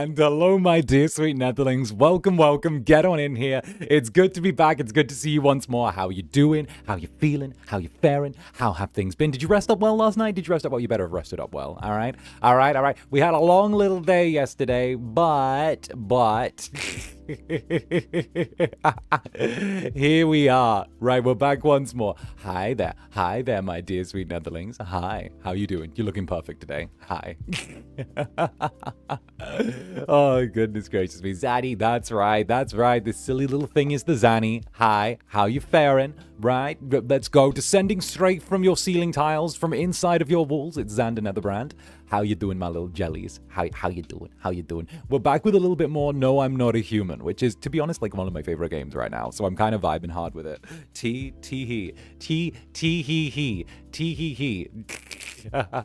And hello, my dear sweet Netherlings. Welcome, welcome. Get on in here. It's good to be back. It's good to see you once more. How you doing? How you feeling? How you faring? How have things been? Did you rest up well last night? Did you rest up well? You better have rested up well. All right? All right, all right. We had a long little day yesterday, but... here we are. Right, we're back once more. Hi there, my dear sweet Netherlings. Hi, how you doing? You're looking perfect today. Hi. Oh, goodness gracious me. Zanny, that's right. This silly little thing is the Zanny. Hi, how you faring? Right, let's go. Descending straight from your ceiling tiles, from inside of your walls, it's Zander Netherbrand. How you doing, my little jellies? How you doing? How you doing? We're back with a little bit more No, I'm Not a Human, which is, to be honest, like one of my favorite games right now. So I'm kind of vibing hard with it. Tee-hee.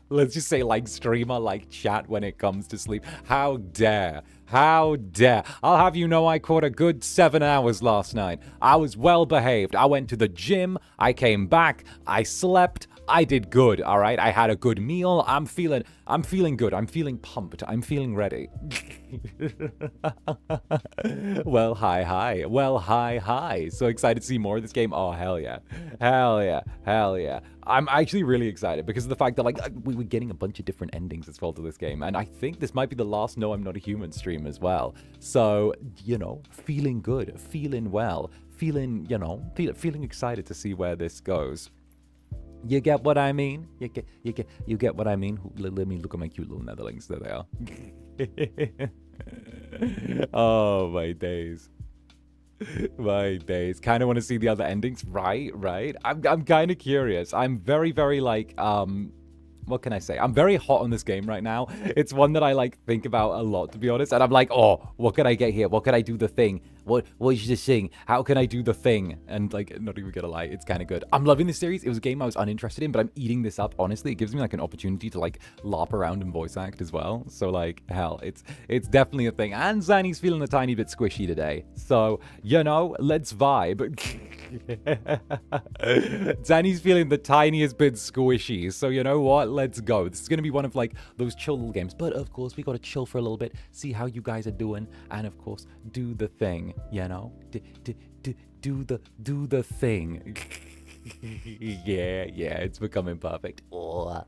Let's just say like streamer, like chat when it comes to sleep. How dare. How dare. I'll have you know I caught a good 7 hours last night. I was well behaved. I went to the gym. I came back. I slept. I did good, all right? I had a good meal. I'm feeling good. I'm feeling pumped. I'm feeling ready. Well, hi. Well, hi. So excited to see more of this game. Oh, hell yeah. I'm actually really excited because of the fact that, like, we were getting a bunch of different endings as well to this game. And I think this might be the last No, I'm Not a Human stream as well. So, you know, feeling good, feeling well, feeling excited to see where this goes. You get what I mean? You get what I mean? Let me look at my cute little Netherlings. There they are. Oh, my days. Kind of want to see the other endings. Right. I'm kind of curious. I'm very, very like, what can I say? I'm very hot on this game right now. It's one that I like think about a lot, to be honest. And I'm like, oh, what could I get here? What could I do the thing? What is this thing? How can I do the thing? And like, not even gonna lie, it's kind of good. I'm loving this series. It was a game I was uninterested in, but I'm eating this up. Honestly, it gives me like an opportunity to like LARP around and voice act as well. So like, hell, it's definitely a thing. And Zanny's feeling a tiny bit squishy today. So, you know, let's vibe. Zanny's feeling the tiniest bit squishy. So you know what? Let's go. This is gonna be one of like those chill little games. But of course, we gotta chill for a little bit, see how you guys are doing, and of course, do the thing. You know, do the thing. yeah, it's becoming perfect. Right.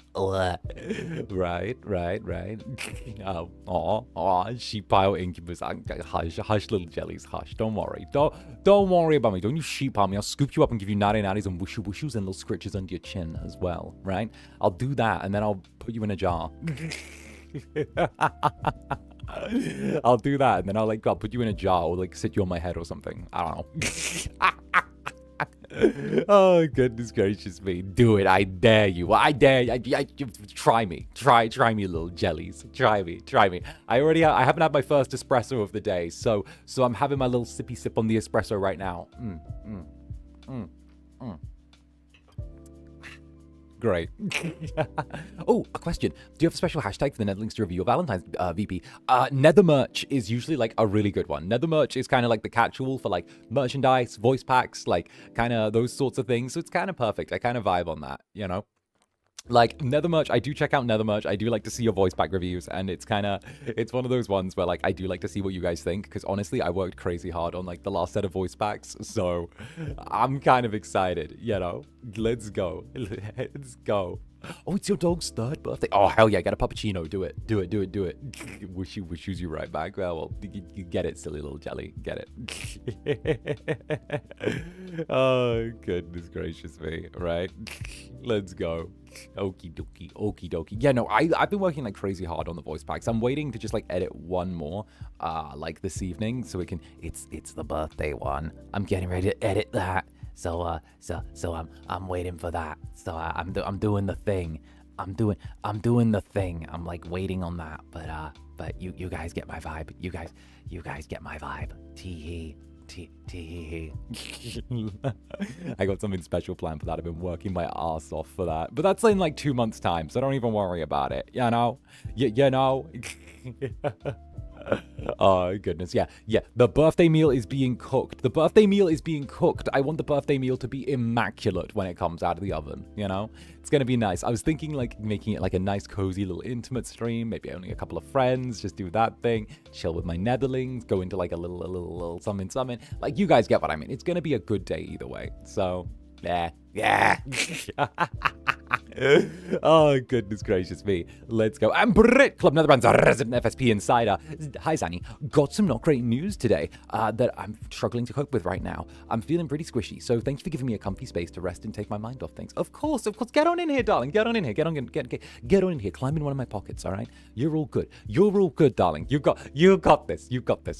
Sheep pile Incubus. Hush, little jellies, hush. Don't worry. Don't worry about me. Don't you sheep pile me. I'll scoop you up and give you natty natties and whooshu whooshoos and little scritches under your chin as well, right? I'll do that and then I'll put you in a jar. I'll do that and then I'll put you in a jar or like sit you on my head or something. I don't know. Oh, goodness gracious me. Do it. I dare you. I dare you. Try me. Try me, little jellies. Try me. I haven't had my first espresso of the day, so I'm having my little sippy sip on the espresso right now. Great. Oh, a question. Do you have a special hashtag for the Netherlings to review your Valentine's VP? Nether merch is usually like a really good one. Nether merch is kind of like the catch-all for like merchandise, voice packs, like kind of those sorts of things. So it's kind of perfect. I kind of vibe on that, you know? Like Nether merch, I do check out Nether merch. I do like to see your voice pack reviews, and it's one of those ones where like I do like to see what you guys think, because honestly I worked crazy hard on like the last set of voice packs, so I'm kind of excited, you know. Let's go. Oh, it's your dog's 3rd birthday. Oh, hell yeah, get a puppuccino. Do it. Wishes you right back. Well, you get it, silly little jelly. Get it. Oh, goodness gracious me. Right. Let's go. Okie dokie. Yeah, no, I've been working like crazy hard on the voice packs. I'm waiting to just like edit one more like this evening so we can, it's the birthday one. I'm getting ready to edit that. So I'm waiting for that. So I'm doing the thing. I'm doing the thing. I'm like waiting on that. But you guys get my vibe. You guys get my vibe. Tee. I got something special planned for that. I've been working my ass off for that. But that's in like 2 months' time, so don't even worry about it. You know? You know? Oh, goodness. Yeah. The birthday meal is being cooked. I want the birthday meal to be immaculate when it comes out of the oven, you know? It's going to be nice. I was thinking, like, making it like a nice, cozy little intimate stream. Maybe only a couple of friends. Just do that thing. Chill with my Netherlings. Go into, like, a little something. Like, you guys get what I mean. It's going to be a good day either way. So, yeah. Oh, goodness gracious me. Let's go. I'm Brit, Club Netherbrand's resident FSP insider. Hi, Zanny. Got some not great news today that I'm struggling to cope with right now. I'm feeling pretty squishy, so thank you for giving me a comfy space to rest and take my mind off things. Of course. Get on in here, darling. Get on in here. Get on in here. Climb in one of my pockets, all right? You're all good, darling. You got this.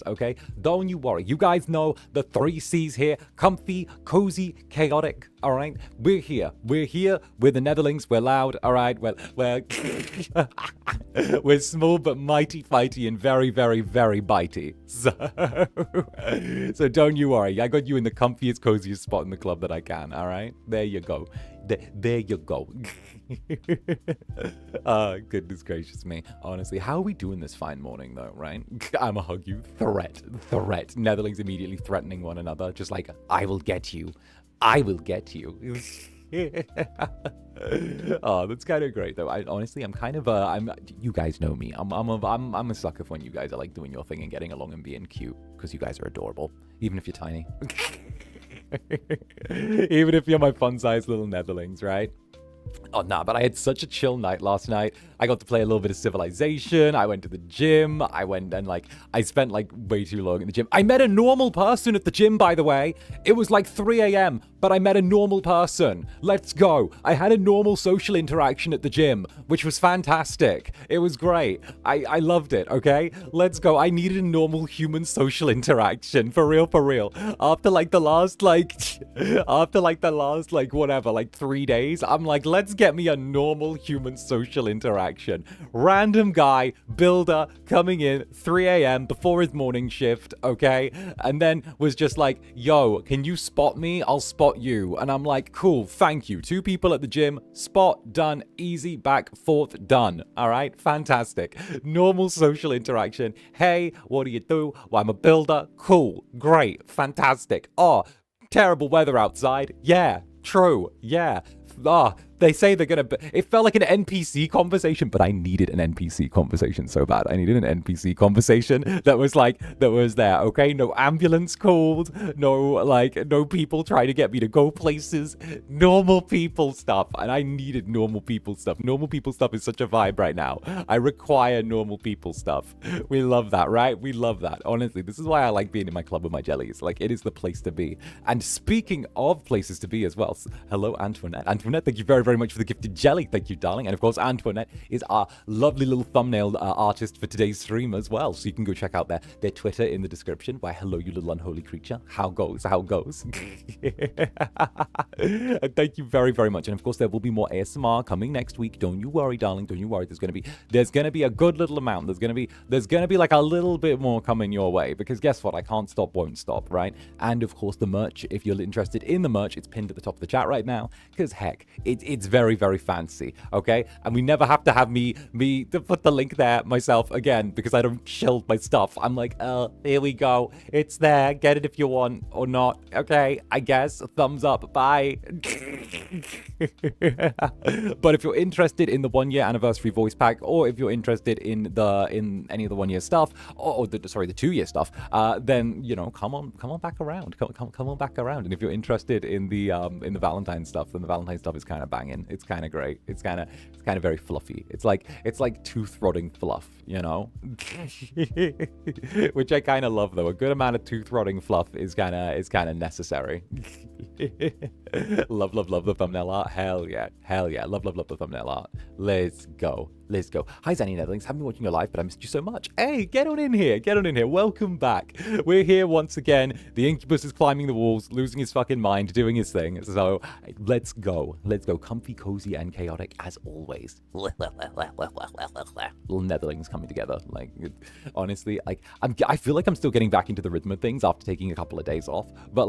Okay? Don't you worry. You guys know the 3 C's here. Comfy, cozy, chaotic, all right? We're here. We're the Netherlings. We're loud, all right? We're small but mighty, fighty, and very, very, very bitey. So don't you worry. I got you in the comfiest, coziest spot in the club that I can, all right? There you go. There you go. Goodness gracious me. Honestly, how are we doing this fine morning, though, right? I'ma hug you. Threat. Netherlings immediately threatening one another. Just like, I will get you. Oh, that's kind of great though. I'm kind of you guys know me. I'm a sucker for when you guys are like doing your thing and getting along and being cute, because you guys are adorable, even if you're tiny. Even if you're my fun-sized little Netherlings, right? Oh, nah, but I had such a chill night last night. I got to play a little bit of Civilization. I went to the gym. I spent like way too long in the gym. I met a normal person at the gym, by the way. It was like 3 a.m., but I met a normal person. Let's go. I had a normal social interaction at the gym, which was fantastic. It was great. I loved it, okay? Let's go. I needed a normal human social interaction, for real. After the last 3 days, I'm like, let's get me a normal human social interaction. Random guy, builder, coming in 3 a.m. before his morning shift, okay? And then was just like, yo, can you spot me? I'll spot you. And I'm like, cool, thank you. 2 people at the gym, spot, done, easy, back, forth, done. All right, fantastic. Normal social interaction. Hey, what do you do? Well, I'm a builder. Cool, great, fantastic. Oh, terrible weather outside. Yeah, true, yeah. They say they're gonna... It felt like an NPC conversation, but I needed an NPC conversation so bad. I needed an NPC conversation that was there, okay? No ambulance called, no people trying to get me to go places. Normal people stuff, and I needed normal people stuff. Normal people stuff is such a vibe right now. I require normal people stuff. We love that, right? We love that. Honestly, this is why I like being in my club with my jellies. Like, it is the place to be. And speaking of places to be as well, hello, Antoinette. Antoinette, thank you very, very much for the gifted jelly. Thank you, darling. And of course, Antoinette is our lovely little thumbnail artist for today's stream as well. So you can go check out their Twitter in the description. Why, hello, you little unholy creature. How goes? And thank you very, very much. And of course, there will be more ASMR coming next week. Don't you worry, darling. Don't you worry. There's gonna be a good little amount. There's gonna be like a little bit more coming your way, because guess what? I can't stop, won't stop, right? And of course, the merch. If you're interested in the merch, it's pinned at the top of the chat right now. Because heck, it's very, very fancy, okay? And we never have to have me to put the link there myself again, because I don't shield my stuff. I'm like, here we go. It's there. Get it if you want or not. Okay, I guess. Thumbs up. Bye. But if you're interested in the 1-year anniversary voice pack, or if you're interested in any of the 1-year stuff, or the 2-year stuff, then come on back around. Come on back around. And if you're interested in the Valentine stuff, then the Valentine stuff is kind of banging. It's kind of great. It's kind of very fluffy. It's like tooth-rotting fluff, which I kind of love though. A good amount of tooth-rotting fluff is kind of necessary. Love the thumbnail art. Hell yeah. Love the thumbnail art. Let's go. Hi, Zanny Netherlings. Haven't been watching your live, but I missed you so much. Hey, get on in here. Welcome back. We're here once again. The Incubus is climbing the walls, losing his fucking mind, doing his thing. So let's go. Comfy, cozy, and chaotic as always. Little Netherlings coming together. Honestly, I feel like I'm still getting back into the rhythm of things after taking a couple of days off. But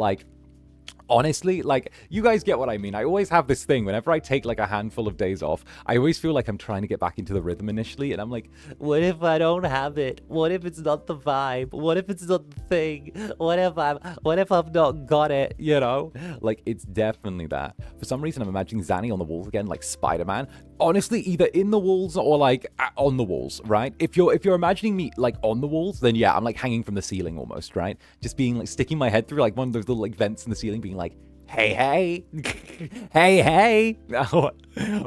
honestly, like, you guys get what I mean. I always have this thing whenever I take like a handful of days off, I always feel like I'm trying to get back into the rhythm initially, and I'm like, what if I don't have it? What if it's not the vibe? What if it's not the thing? What if I've not got it, you know? Like, it's definitely that. For some reason, I'm imagining Zanny on the walls again, like Spider-Man. Honestly, either in the walls or like on the walls, right? If you're imagining me like on the walls, then yeah, I'm like hanging from the ceiling almost, right? Just being like sticking my head through like one of those little like vents in the ceiling, being like, hey, hey, hey, hey.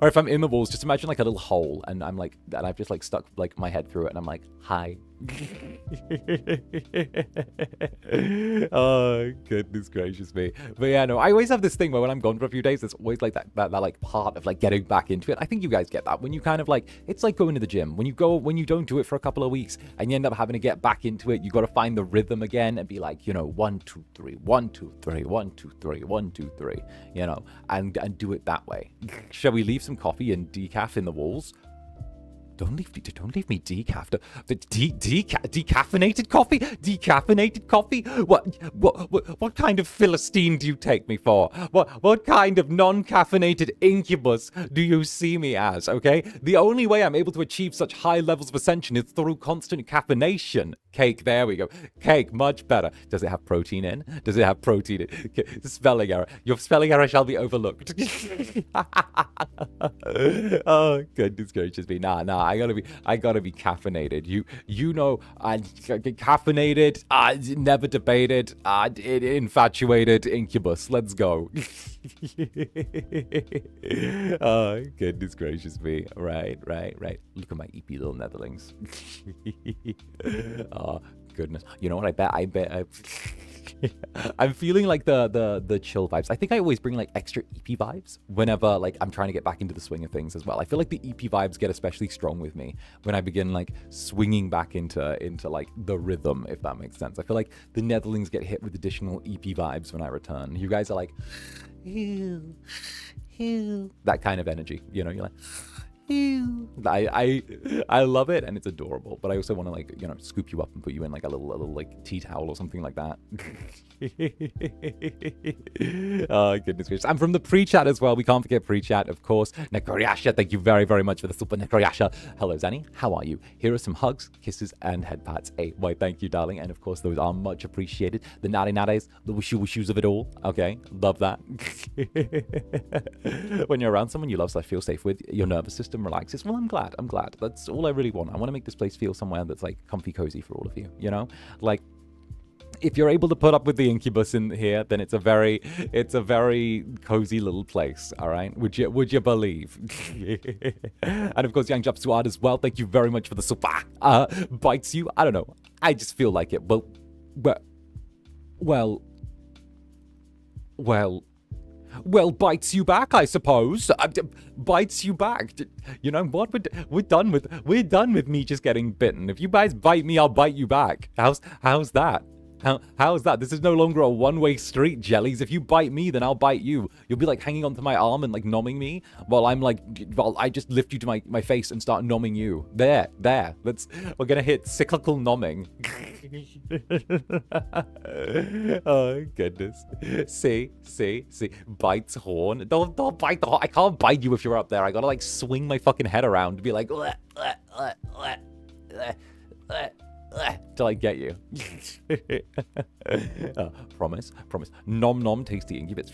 Or if I'm in the walls, just imagine like a little hole, and I'm like, and I've just like stuck like my head through it, and I'm like, hi. Oh, goodness gracious me. But yeah, no, I always have this thing where when I'm gone for a few days, there's always like that like part of like getting back into it. I think you guys get that when you kind of like, it's like going to the gym. When you don't do it for a couple of weeks and you end up having to get back into it, you got to find the rhythm again and be like, you know, 1, 2, 3, 1, 2, 3, 1, 2, 3, 1, 2, 3, you know, and do it that way. Shall we leave some coffee and decaf in the walls? Don't leave me decaf. Decaffeinated coffee? Decaffeinated coffee? What kind of Philistine do you take me for? What kind of non-caffeinated incubus do you see me as, okay? The only way I'm able to achieve such high levels of ascension is through constant caffeination. Cake, there we go. Cake, much better. Does it have protein in? Does it have protein in? Spelling error. Your spelling error shall be overlooked. Oh, goodness gracious me. Nah. I gotta be caffeinated. You know, caffeinated, never debated, infatuated incubus. Let's go. Oh, goodness gracious me. Right. Look at my EP little Netherlings. Oh, goodness. You know what? I bet I'm feeling like the chill vibes. I think I always bring like extra EP vibes whenever like I'm trying to get back into the swing of things as well. I feel like the EP vibes get especially strong with me when I begin like swinging back into like the rhythm, if that makes sense. I feel like the Netherlings get hit with additional EP vibes when I return. You guys are like, ew, that kind of energy, you know, you're like, I love it, and it's adorable, but I also want to like, you know, scoop you up and put you in like a little like tea towel or something like that. Oh, goodness gracious. And from the pre-chat as well, we can't forget pre-chat, of course. 𝓂𝓚𝓻, thank you very, very much for the super 𝓂𝓚𝓻. Hello, Zanny. How are you? Here are some hugs, kisses, and head pats. Why, thank you, darling. And of course, those are much appreciated. The nades, the wishoos of it all. Okay, love that. When you're around someone you love, feel safe with, your nervous system relaxes. Well, I'm glad. That's all I really want. I want to make this place feel somewhere that's like comfy cozy for all of you, you know? Like, if you're able to put up with the incubus in here, then it's a very cozy little place, all right? Would you believe? And of course, Young Jobs Suad as well. Thank you very much for the super bites you. I don't know. I just feel like it. Well, bites you back, I suppose. Bites you back. You know what? We're done with me just getting bitten. If you guys bite me, I'll bite you back. How's that? How's that? This is no longer a one-way street, jellies. If you bite me, then I'll bite you. You'll be like hanging onto my arm and like nomming me while I just lift you to my face and start nomming you. There. We're gonna hit cyclical nomming. Oh, goodness. See. Bites horn. Don't bite the horn. I can't bite you if you're up there. I gotta like swing my fucking head around to be like, till I get you. Promise. Nom tasty incubus.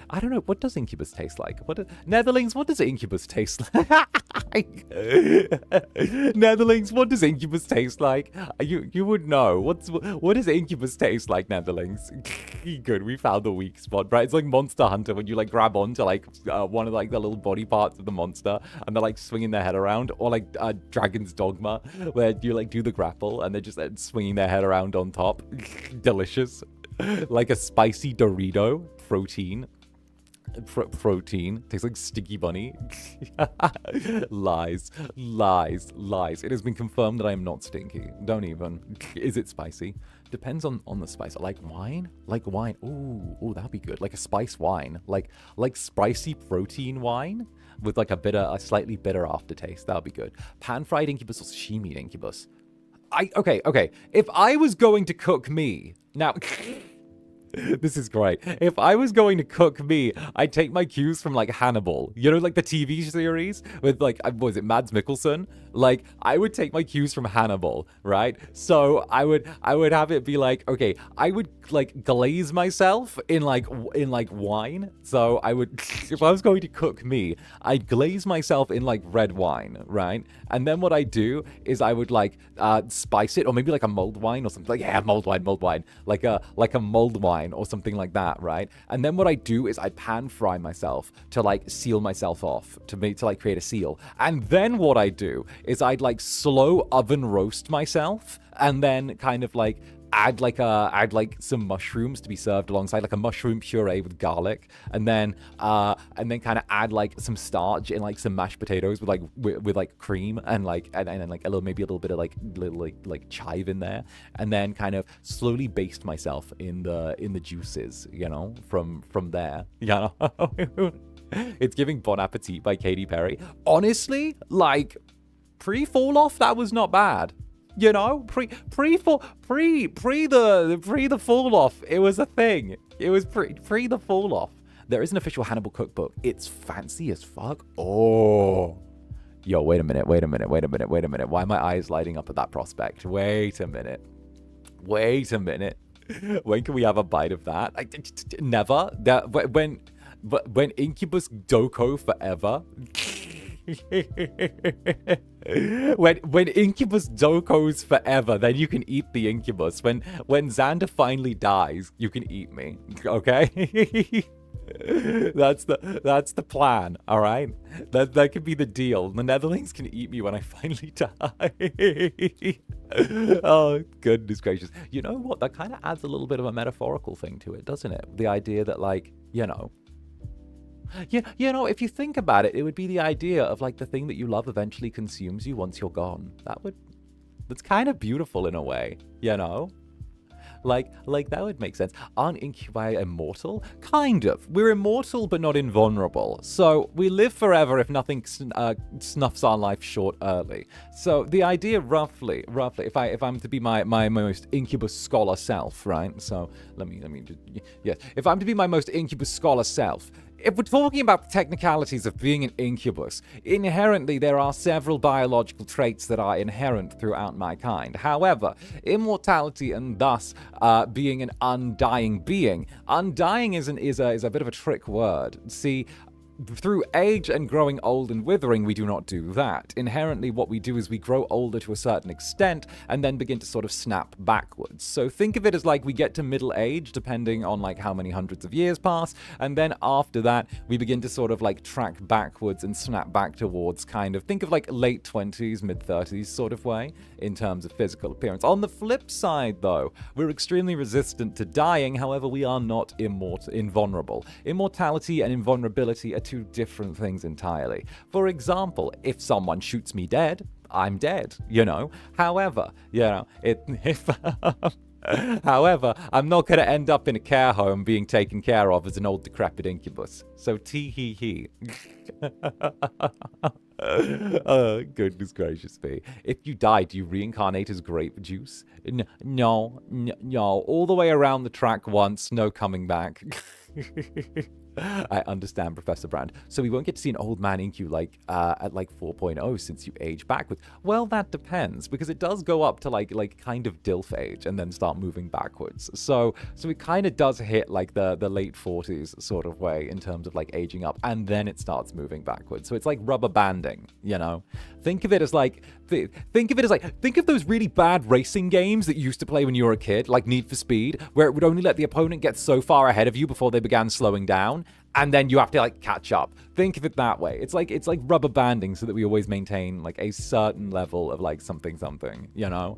I don't know. What does incubus taste like? Netherlings, what does incubus taste like? Netherlings, what does incubus taste like? You would know. What does incubus taste like, Netherlings? Good, we found the weak spot, right? It's like Monster Hunter when you like grab onto like one of like the little body parts of the monster and they're like swinging their head around, or like Dragon's Dogma where you like do the grapple and they're just swinging their head around on top. Delicious. Like a spicy Dorito. Protein. Tastes like sticky bunny. Lies. It has been confirmed that I am not stinky. Don't even. Is it spicy? Depends on the spice. Like wine. Ooh, that'd be good. Like a spice wine. Like spicy protein wine with like a slightly bitter aftertaste. That'd be good. Pan-fried incubus or sashimi incubus. Okay. If I was going to cook me, Now, this is great. If I was going to cook me, I'd take my cues from like Hannibal. You know, like the TV series with like, what was it, Mads Mikkelsen? Like, I would take my cues from Hannibal, right? So I would have it be like, okay, I would like glaze myself in like wine. So I would, if I was going to cook me, I'd glaze myself in like red wine, right? And then what I do is I would like spice it, or maybe like a mulled wine or something. Like, yeah, mulled wine, like a mulled wine or something like that, right? And then what I do is I pan fry myself to like seal myself off, to like create a seal. And then what I do is I'd like slow oven roast myself, and then kind of like add like some mushrooms to be served alongside, like a mushroom puree with garlic, and then kind of add like some starch in like some mashed potatoes with like cream and like like maybe a little bit of like little chive in there, and then kind of slowly baste myself in the juices, you know, from there, you know. It's giving Bon Appetit by Katy Perry. Honestly, like pre-fall off, that was not bad. You know, pre the fall off, it was a thing. It was pre the fall off. There is an official Hannibal cookbook. It's fancy as fuck. Oh, yo, wait a minute. Why are my eyes lighting up at that prospect? Wait a minute. When can we have a bite of that? Never. When Incubus Doko forever. When Incubus Dokos forever, then you can eat the Incubus. When Zander finally dies, you can eat me. Okay? That's the plan, all right? That could be the deal. The Netherlings can eat me when I finally die. Oh, goodness gracious. You know what? That kind of adds a little bit of a metaphorical thing to it, doesn't it? The idea that, like, you know, if you think about it, it would be the idea of like the thing that you love eventually consumes you once you're gone. That's kind of beautiful in a way, you know? Like that would make sense. Aren't incubi immortal? Kind of. We're immortal, but not invulnerable. So we live forever if nothing snuffs our life short early. So the idea, roughly, if I'm to be my most incubus scholar self, right? So let me just, yes. If I'm to be my most incubus scholar self, if we're talking about the technicalities of being an incubus, inherently there are several biological traits that are inherent throughout my kind. However, immortality and thus being an undying being. Undying is a bit of a trick word. See, through age and growing old and withering, we do not do that. Inherently, what we do is we grow older to a certain extent and then begin to sort of snap backwards. So think of it as like we get to middle age, depending on like how many hundreds of years pass, and then after that, we begin to sort of like track backwards and snap back towards kind of, think of like late 20s, mid 30s sort of way in terms of physical appearance. On the flip side, though, we're extremely resistant to dying. However, we are not invulnerable. Immortality and invulnerability are two different things entirely. For example, if someone shoots me dead, I'm dead, you know. However, you know, however, I'm not going to end up in a care home being taken care of as an old decrepit incubus. So tee-hee-hee. Oh, goodness gracious me. If you die, do you reincarnate as grape juice? No. All the way around the track once, no coming back. I understand, Professor Brand. So we won't get to see an old man Incu like at like 4.0 since you age backwards. Well, that depends, because it does go up to like kind of DILF age and then start moving backwards. So it kind of does hit like the late 40s sort of way in terms of like aging up, and then it starts moving backwards. So it's like rubber banding, you know? Think of it as like think of those really bad racing games that you used to play when you were a kid, like Need for Speed, where it would only let the opponent get so far ahead of you before they began slowing down, and then you have to like catch up. Think of it that way. It's like rubber banding, so that we always maintain like a certain level of like something, you know?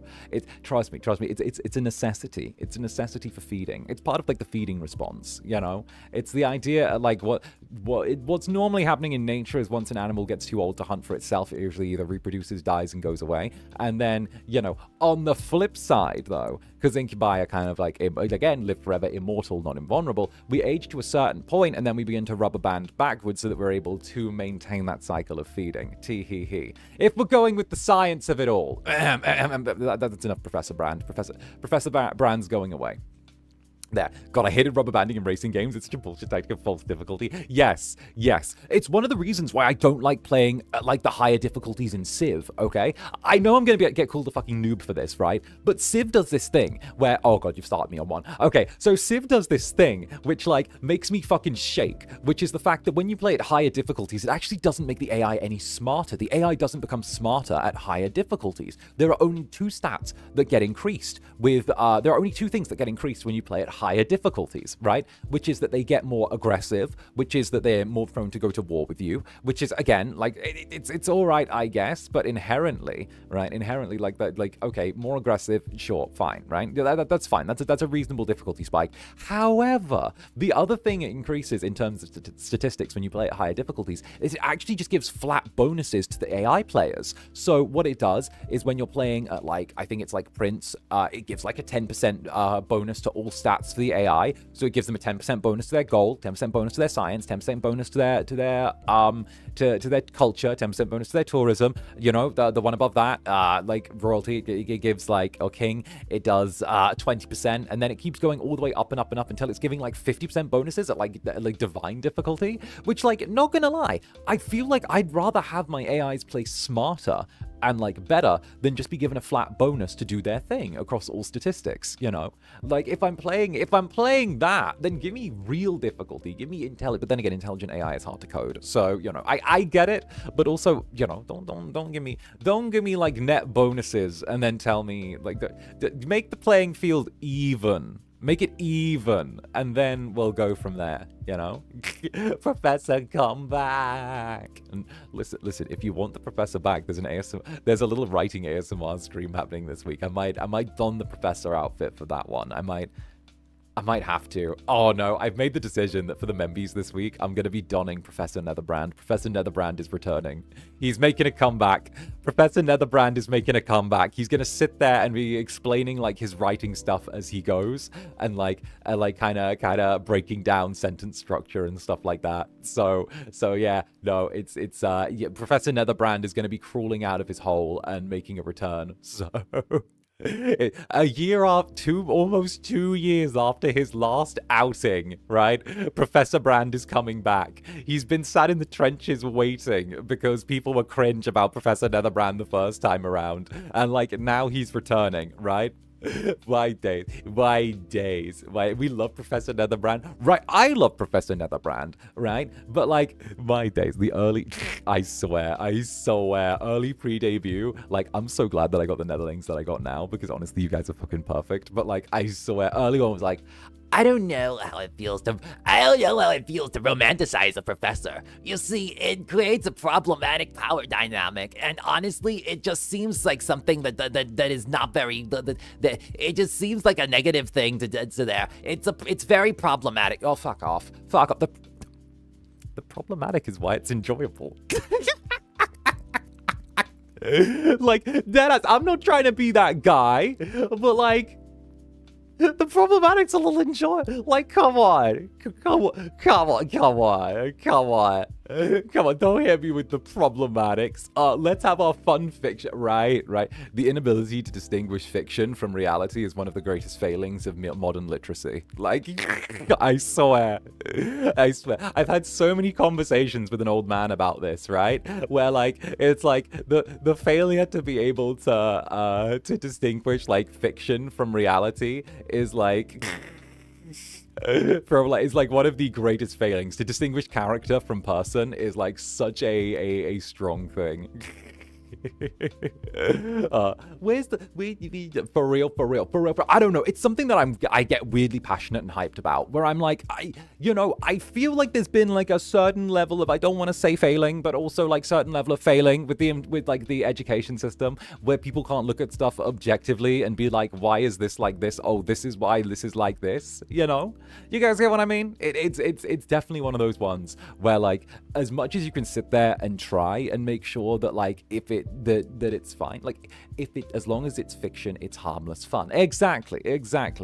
Trust me, it's a necessity. It's a necessity for feeding. It's part of like the feeding response, you know? It's the idea like what's normally happening in nature is once an animal gets too old to hunt for itself, it usually either reproduces, dies, and goes away. And then, you know, on the flip side though, because incubi are kind of like, again, live forever, immortal, not invulnerable, we age to a certain point and then we begin to rubber band backwards so that we're able to maintain that cycle of feeding. Tee-hee-hee. If we're going with the science of it all, that's enough, Professor Brand. Professor Brand's going away. There, God, I hated rubber banding in racing games. It's such a bullshit tactic of false difficulty. Yes, yes. It's one of the reasons why I don't like playing like the higher difficulties in Civ, okay? I know I'm going to get called a fucking noob for this, right? But Civ does this thing where, oh God, you've started me on one. Okay, so Civ does this thing which like makes me fucking shake, which is the fact that when you play at higher difficulties, it actually doesn't make the AI any smarter. The AI doesn't become smarter at higher difficulties. There are only two stats that get increased with, there are only two things that get increased when you play at higher difficulties, right? Which is that they get more aggressive, which is that they're more prone to go to war with you, which is again like it's all right, I guess, but inherently, right? Inherently, like that, like okay, more aggressive, sure, fine, right? That's fine. That's a reasonable difficulty spike. However, the other thing it increases in terms of statistics when you play at higher difficulties is it actually just gives flat bonuses to the AI players. So what it does is when you're playing at like I think it's like Prince, it gives like a 10% bonus to all stats for the AI. So it gives them a 10% bonus to their gold, 10% bonus to their science, 10% bonus to their their culture, 10% bonus to their tourism. You know, the one above that, like royalty, it gives like a king, it does 20%, and then it keeps going all the way up and up and up until it's giving like 50% bonuses at like divine difficulty. Which, like, not gonna lie, I feel like I'd rather have my AIs play smarter and like better than just be given a flat bonus to do their thing across all statistics, you know? Like if I'm playing that, then give me real difficulty, give me but then again, intelligent AI is hard to code. So, you know, I get it, but also, you know, don't give me like net bonuses and then tell me like make the playing field even. Make it even, and then we'll go from there, you know? Professor, come back! And listen, if you want the professor back, there's a little writing ASMR stream happening this week. I might don the professor outfit for that one. I might have to. Oh no, I've made the decision that for the Membies this week, I'm going to be donning Professor Netherbrand. Professor Netherbrand is returning. He's making a comeback. Professor Netherbrand is making a comeback. He's going to sit there and be explaining like his writing stuff as he goes and like kind of breaking down sentence structure and stuff like that. So yeah, no, it's yeah, Professor Netherbrand is going to be crawling out of his hole and making a return. So a year after, almost 2 years after his last outing, right? Professor Brand is coming back. He's been sat in the trenches waiting because people were cringe about Professor Netherbrand the first time around. And like now he's returning, right? My days. We love Professor Netherbrand, right? I love Professor Netherbrand, right? But like my days, the early, I swear, early pre-debut. Like I'm so glad that I got the Netherlings that I got now because honestly, you guys are fucking perfect. But like I swear, early on was like, I don't know how it feels to romanticize a professor. You see, it creates a problematic power dynamic, and honestly, it just seems like something that is not very. It just seems like a negative thing to there. It's very problematic. Oh, fuck off. The problematic is why it's enjoyable. Like, deadass, I'm not trying to be that guy, but like. The problematic's a little enjoyable. Like, come on. Don't hit me with the problematics. Let's have our fun fiction. Right. The inability to distinguish fiction from reality is one of the greatest failings of modern literacy. Like, I swear. I've had so many conversations with an old man about this, right? Where, like, it's like the failure to be able to distinguish, like, fiction from reality is like... It's like one of the greatest failings. To distinguish character from person is like such a strong thing. For real. I don't know. It's something that I get weirdly passionate and hyped about. Where I'm like, I feel like there's been like a certain level of, I don't want to say failing, but also like certain level of failing with like the education system, where people can't look at stuff objectively and be like, why is this like this? Oh, this is why this is like this. You know, you guys get what I mean? It's definitely one of those ones where like, as much as you can sit there and try and make sure that like if that it's fine. Like, as long as it's fiction, it's harmless fun. Exactly.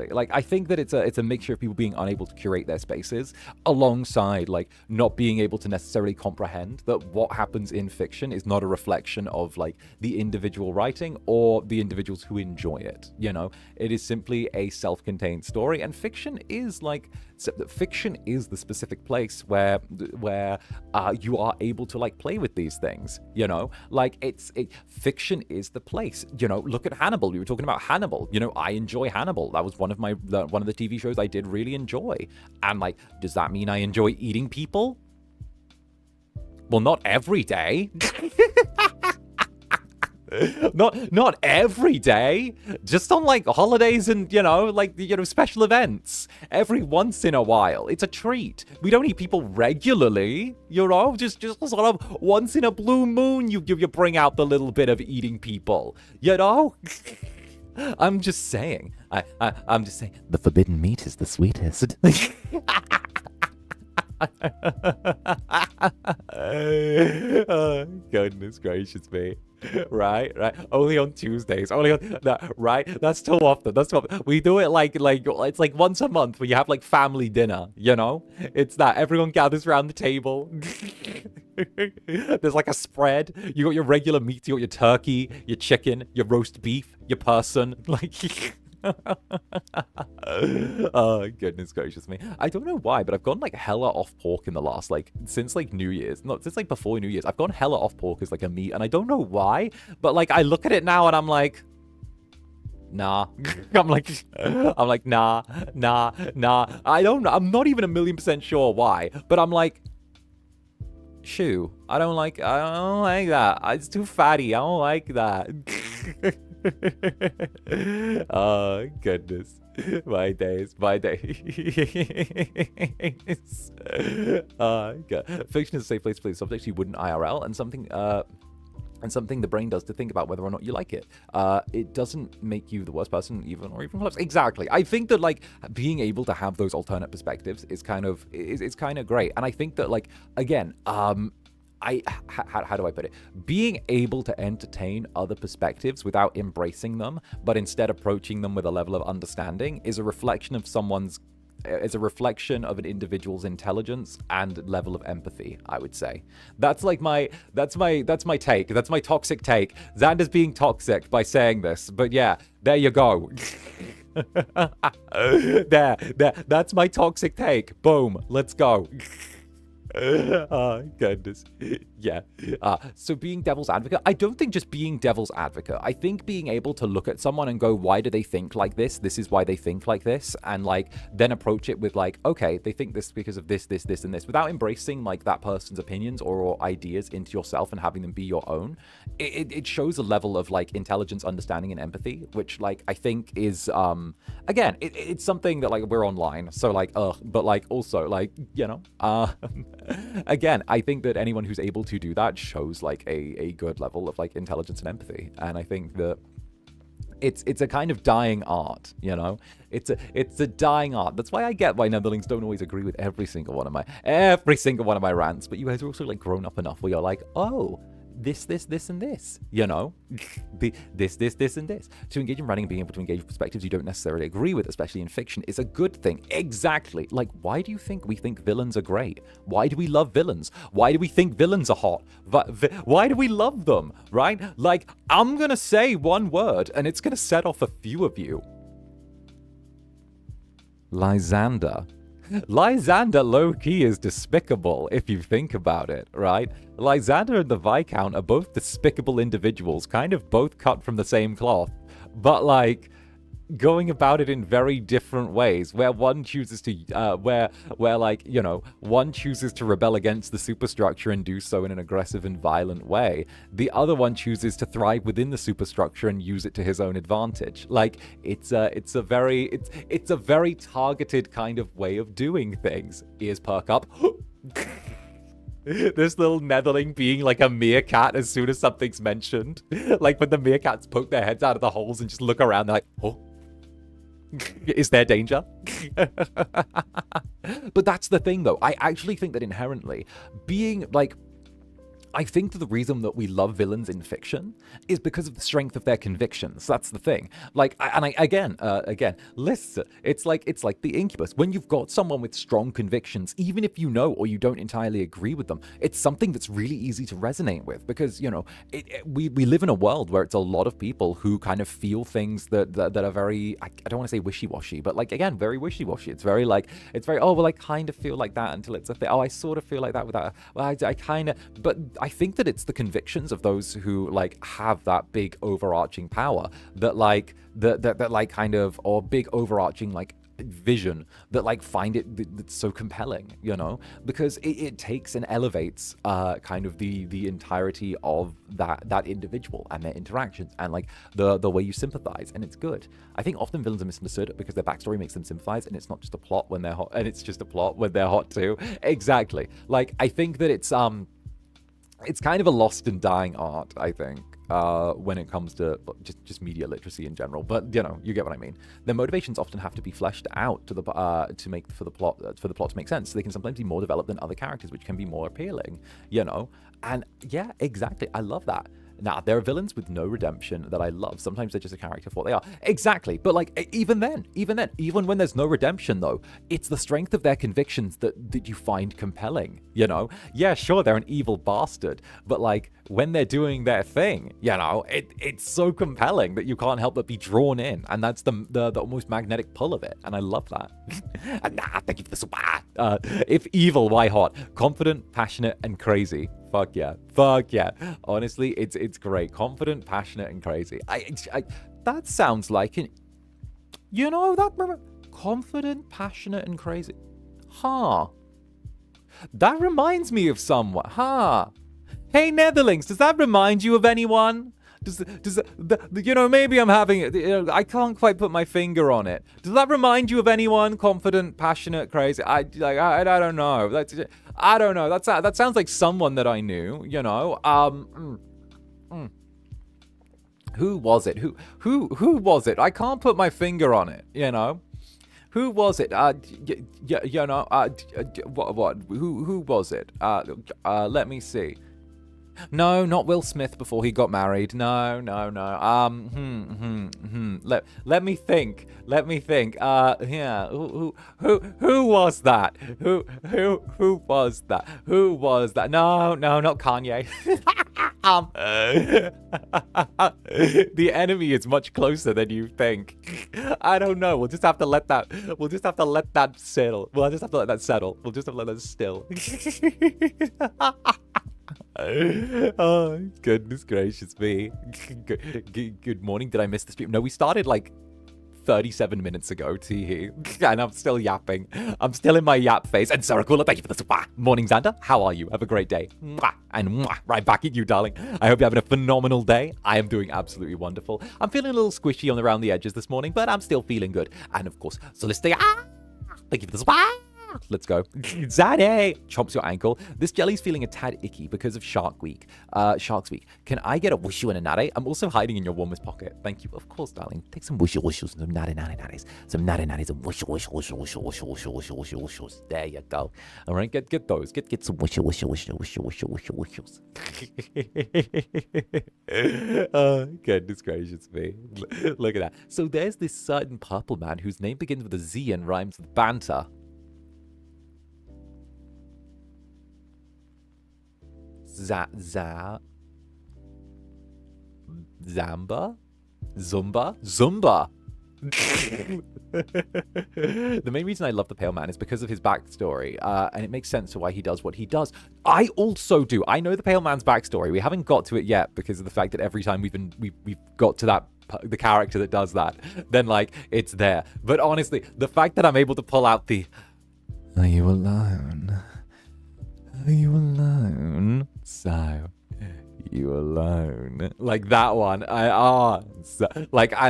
Like, I think that it's a mixture of people being unable to curate their spaces alongside like not being able to necessarily comprehend that what happens in fiction is not a reflection of like the individual writing or the individuals who enjoy it. You know, it is simply a self-contained story, and fiction is the specific place where you are able to like play with these things, you know, like fiction is the place. You know, look at Hannibal. We were talking about Hannibal. You know, I enjoy Hannibal. That was one of the TV shows I did really enjoy. And like, does that mean I enjoy eating people? Well, not every day. Not every day, just on like holidays and, you know, like, you know, special events. Every once in a while, it's a treat. We don't eat people regularly, you know, just sort of once in a blue moon, you bring out the little bit of eating people, you know. I'm just saying, I'm just saying, the forbidden meat is the sweetest. Oh, goodness gracious me. Right. Only on Tuesdays. Only on that. Right. That's too often. We do it like it's like once a month where you have like family dinner. You know, it's that everyone gathers around the table. There's like a spread. You got your regular meat. You got your turkey, your chicken, your roast beef, your person. Like. Oh, goodness gracious me. I don't know why, but I've gone like hella off pork in the last, like, since like New Year's. Not since like before New Year's. I've gone hella off pork as like a meat, and I don't know why, but like I look at it now and I'm like, nah. I'm like, nah. I don't know. I'm not even 1,000,000% sure why, but I'm like, shoo. I don't like that. It's too fatty. I don't like that. Oh, goodness. My days. God. Fiction is a safe place to play subjects you wouldn't IRL, and something the brain does to think about whether or not you like it. It doesn't make you the worst person, even close. Exactly. I think that like being able to have those alternate perspectives is kind of great, and I think that like again, how do I put it? Being able to entertain other perspectives without embracing them, but instead approaching them with a level of understanding is a reflection of an individual's intelligence and level of empathy, I would say. That's my take. That's my toxic take. Zander's being toxic by saying this, but yeah, there you go. there. That's my toxic take. Boom. Let's go. Oh, goodness. Yeah. So being devil's advocate, I don't think just being devil's advocate. I think being able to look at someone and go, why do they think like this? This is why they think like this. And like, then approach it with like, okay, they think this because of this, and this, without embracing like that person's opinions or ideas into yourself and having them be your own. It shows a level of like intelligence, understanding, and empathy, which like I think is, again, it's something that like we're online. So like, but like also like, you know, again, I think that anyone who's able to do that shows like a good level of like intelligence and empathy, and I think that it's a kind of dying art, you know. It's a dying art. That's why I get why Netherlings don't always agree with every single one of my rants, but you guys are also like grown up enough where you're like, oh, this, and this, you know, this, and this. To engage in writing and being able to engage with perspectives you don't necessarily agree with, especially in fiction, is a good thing. Exactly. Like, why do you think we think villains are great? Why do we love villains? Why do we think villains are hot? Why do we love them, right? Like, I'm gonna say one word, and it's gonna set off a few of you. Lysander. Lysander low-key is despicable if you think about it, right? Lysander and the Viscount are both despicable individuals, kind of both cut from the same cloth, but like going about it in very different ways, where one chooses to where like, you know, one chooses to rebel against the superstructure and do so in an aggressive and violent way. The other one chooses to thrive within the superstructure and use it to his own advantage. Like it's a very targeted kind of way of doing things. Ears perk up. This little Netherling being like a meerkat as soon as something's mentioned. Like when the meerkats poke their heads out of the holes and just look around, they're like, oh. Is there danger? But that's the thing, though. I actually think that inherently, being like, I think that the reason that we love villains in fiction is because of the strength of their convictions. That's the thing. Like, again, listen, it's like the Incubus. When you've got someone with strong convictions, even if you know or you don't entirely agree with them, it's something that's really easy to resonate with, because, you know, we live in a world where it's a lot of people who kind of feel things that are very, I don't want to say wishy-washy, but like, again, very wishy-washy. It's very, oh, well, I kind of feel like that until it's a thing. Oh, I sort of feel like that with that. Well, I kind of, but I think that it's the convictions of those who like have that big overarching power that like that like kind of, or big overarching like vision that like find it that's so compelling, you know, because it takes and elevates kind of the entirety of that individual and their interactions and like the way you sympathize, and it's good. I think often villains are misunderstood because their backstory makes them sympathize, and it's not just a plot when they're hot, and it's just a plot when they're hot too. Exactly. Like, I think that it's kind of a lost and dying art, I think, when it comes to just media literacy in general. But, you know, you get what I mean. Their motivations often have to be fleshed out to the for the plot to make sense. So they can sometimes be more developed than other characters, which can be more appealing, you know. And yeah, exactly. I love that. Now, there are villains with no redemption that I love. Sometimes they're just a character for what they are. Exactly. But like, even when there's no redemption, though, it's the strength of their convictions that you find compelling, you know? Yeah, sure, they're an evil bastard, but like, when they're doing their thing, you know, it's so compelling that you can't help but be drawn in. And that's the almost magnetic pull of it. And I love that. And thank you for the super. If evil, why hot? Confident, passionate, and crazy. Fuck yeah. Fuck yeah. Honestly, it's great. Confident, passionate, and crazy. That sounds like an, you know, that confident, passionate, and crazy. Huh. That reminds me of someone. Huh. Hey, Netherlings, does that remind you of anyone? Does you know, maybe I'm having, I can't quite put my finger on it. Does that remind you of anyone? Confident, passionate, crazy? I don't know. I don't know. That sounds like someone that I knew, you know. Who was it? Who was it? I can't put my finger on it, you know. Who was it? You know, what? Who was it? Let me see. No, not Will Smith before he got married. No. Let me think. Yeah. Who was that? Who was that? Who was that? No, not Kanye. The enemy is much closer than you think. I don't know. We'll just have to let that settle. We'll just have to let that settle. We'll just have to let that still. Oh, goodness gracious me. Good morning. Did I miss the stream? No, we started like 37 minutes ago, Teehee, and I'm still yapping. I'm still in my yap phase. And 𝓂𝓸𝓾𝓻, thank you for the super. Morning, Zander. How are you? Have a great day. And right back at you, darling. I hope you're having a phenomenal day. I am doing absolutely wonderful. I'm feeling a little squishy on around the edges this morning, but I'm still feeling good. And of course, 𝓂𝓸𝓾𝓻, thank you for the super. Let's go. Zaddy chomps your ankle. This jelly's feeling a tad icky because of Sharks Week. Can I get a wushu and a natty? I'm also hiding in your warmest pocket. Thank you. Of course, darling. Take some wushu wushus and some natty natties. Some natty natties and wushu. There you go. All right, get those. Get some wushu. Oh, goodness gracious me. Look at that. So there's this certain purple man whose name begins with a Z and rhymes with banter. Zamba? Zumba? The main reason I love the Pale Man is because of his backstory, and it makes sense to why he does what he does. I also do. I know the Pale Man's backstory. We haven't got to it yet because of the fact that every time we've got to that, the character that does that, then like it's there. But honestly, the fact that I'm able to pull out the "Are you alone? Are you alone? So, you alone?" Like that one. I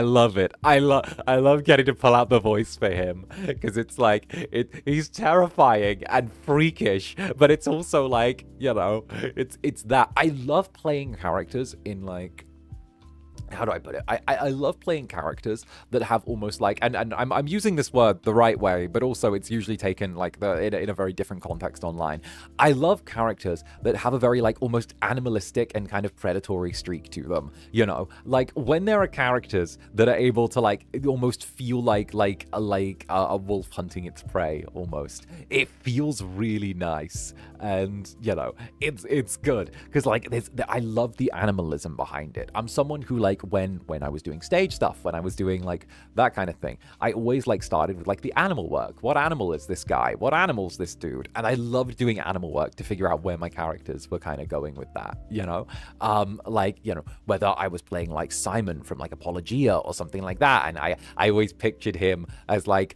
love it. I love getting to pull out the voice for him because it's like he's terrifying and freakish, but it's also like, you know, it's that. I love playing characters in like how do I put it? I love playing characters that have almost like, and I'm using this word the right way, but also it's usually taken like in a very different context online. I love characters that have a very like almost animalistic and kind of predatory streak to them. You know, like when there are characters that are able to like almost feel like a wolf hunting its prey almost. It feels really nice, and you know, it's good because like I love the animalism behind it. I'm someone who like when I was doing stage stuff, when I was doing like that kind of thing, I always like started with like the animal work. What animal is this guy? What animal's this dude? And I loved doing animal work to figure out where my characters were kind of going with that, you know? Like, you know, whether I was playing like Simon from like Apologia or something like that, and I always pictured him as like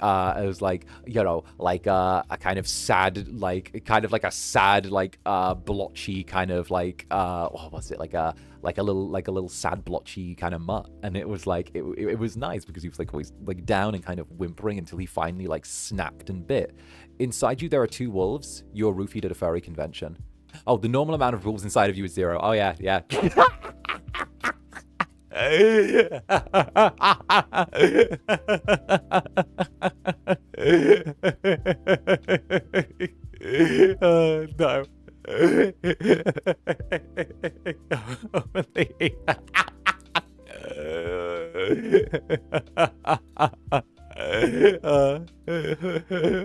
you know, like a kind of sad, like kind of like a sad, like blotchy kind of like what was it, like a little sad blotchy kind of mutt. And it was like it was nice because he was like always like down and kind of whimpering until he finally like snapped and bit. Inside you there are 2 wolves. You're roofied at a furry convention. Oh, the normal amount of wolves inside of you is 0. Oh yeah. No.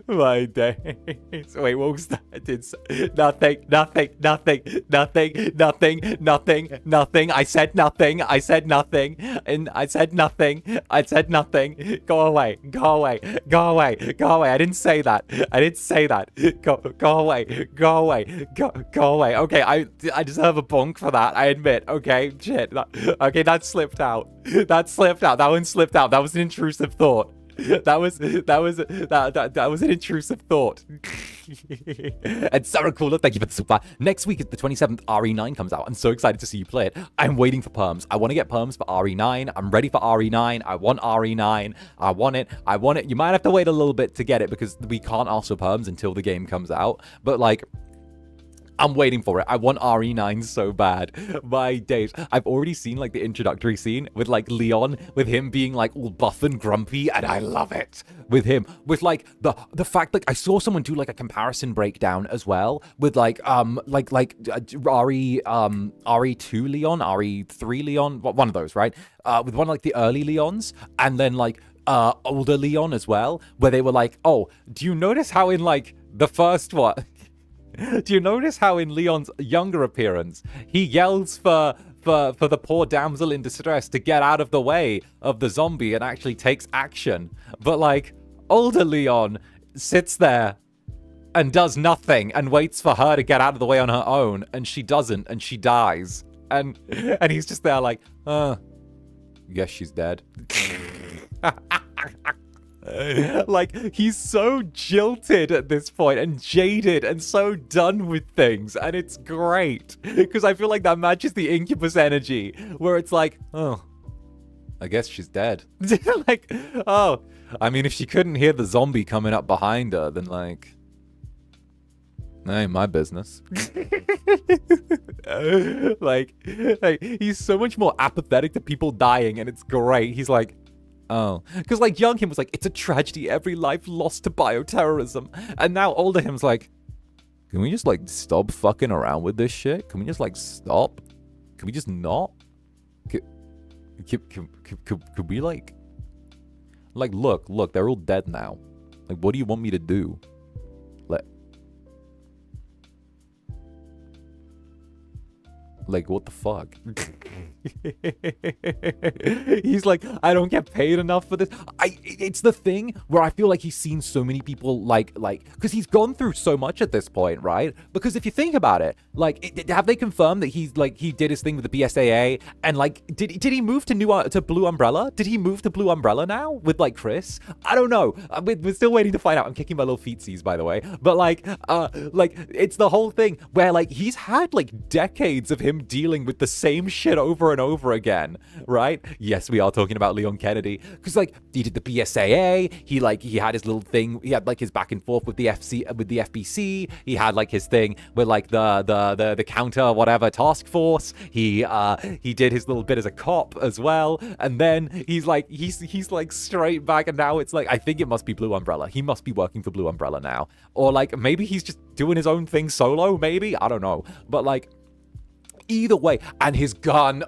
My days. Wait, what was that? Nothing. I said nothing. And I said nothing. Go away. I didn't say that. Go away. Okay, I deserve a bonk for that. I admit. Okay, shit. Okay, that slipped out. That one slipped out. That was an intrusive thought. That was an intrusive thought. And 𝓂𝓸𝓾𝓻, thank you for the super. Next week, the 27th, RE9 comes out. I'm so excited to see you play it. I'm waiting for perms. I want to get perms for RE9. I'm ready for RE9. I want RE9. I want it. You might have to wait a little bit to get it because we can't ask for perms until the game comes out. But like, I'm waiting for it. I want RE9 so bad. My days. I've already seen like the introductory scene with like Leon, with him being like all buff and grumpy, and I love it. With him, with like the fact like I saw someone do like a comparison breakdown as well with like RE2 Leon, RE3 Leon, one of those, right? With one of like the early Leons, and then like older Leon as well, where they were like, oh, do you notice how in like the first one? Do you notice how in Leon's younger appearance, he yells for the poor damsel in distress to get out of the way of the zombie and actually takes action? But like, older Leon sits there and does nothing and waits for her to get out of the way on her own, and she doesn't, and she dies. And he's just there like, guess she's dead. Like, he's so jilted at this point and jaded and so done with things, and it's great because I feel like that matches the Incubus energy where it's like, oh, I guess she's dead. Like, oh, I mean, if she couldn't hear the zombie coming up behind her, then like, that ain't my business. like he's so much more apathetic to people dying, and it's great. He's like, oh, because like young him was like, it's a tragedy, every life lost to bioterrorism. And now older him's like, can we just like stop fucking around with this shit? Can we just like stop? Can we just not? Could we like look, they're all dead now. Like, what do you want me to do? Like, what the fuck? He's like, I don't get paid enough for this. It's the thing where I feel like he's seen so many people like, because he's gone through so much at this point, right? Because if you think about it, like, have they confirmed that he's like, he did his thing with the BSAA, and like, did he move to Blue Umbrella? Did he move to Blue Umbrella now with like Chris? I don't know. We're still waiting to find out. I'm kicking my little feetsies, by the way. But like, it's the whole thing where like he's had like decades of him him dealing with the same shit over and over again, right? Yes, we are talking about Leon Kennedy, because like he did the BSAA, he had his little thing, he had like his back and forth with the FBC, he had like his thing with like the counter whatever task force, he did his little bit as a cop as well, and then he's like straight back, and now it's like I think it must be Blue Umbrella. He must be working for Blue Umbrella now, or like maybe he's just doing his own thing solo, maybe, I don't know, but like either way. And his gun,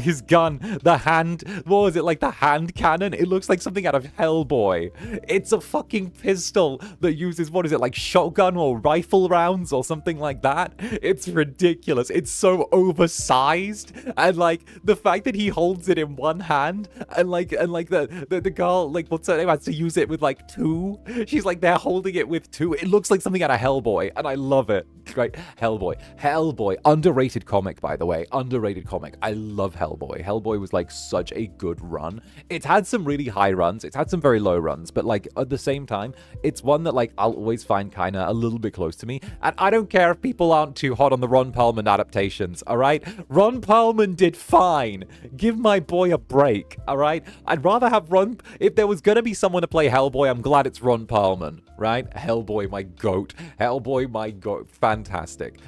his gun, the hand, what was it, like the hand cannon? It looks like something out of Hellboy. It's a fucking pistol that uses, what is it, like shotgun or rifle rounds or something like that. It's ridiculous. It's so oversized, and like the fact that he holds it in one hand, and the girl, like what's her name, has to use it with like two. She's like, they're holding it with two. It looks like something out of Hellboy, and I love it. Right? Hellboy, underrated comic, by the way, underrated comic. I love Hellboy. Hellboy was like such a good run. It's had some really high runs, it's had some very low runs, but like at the same time, it's one that like I'll always find kind of a little bit close to me. And I don't care if people aren't too hot on the Ron Perlman adaptations, all right? Ron Perlman did fine. Give my boy a break, all right? I'd rather have if there was gonna be someone to play Hellboy, I'm glad it's Ron Perlman, right? Hellboy, my goat. Hellboy, my goat. Fantastic.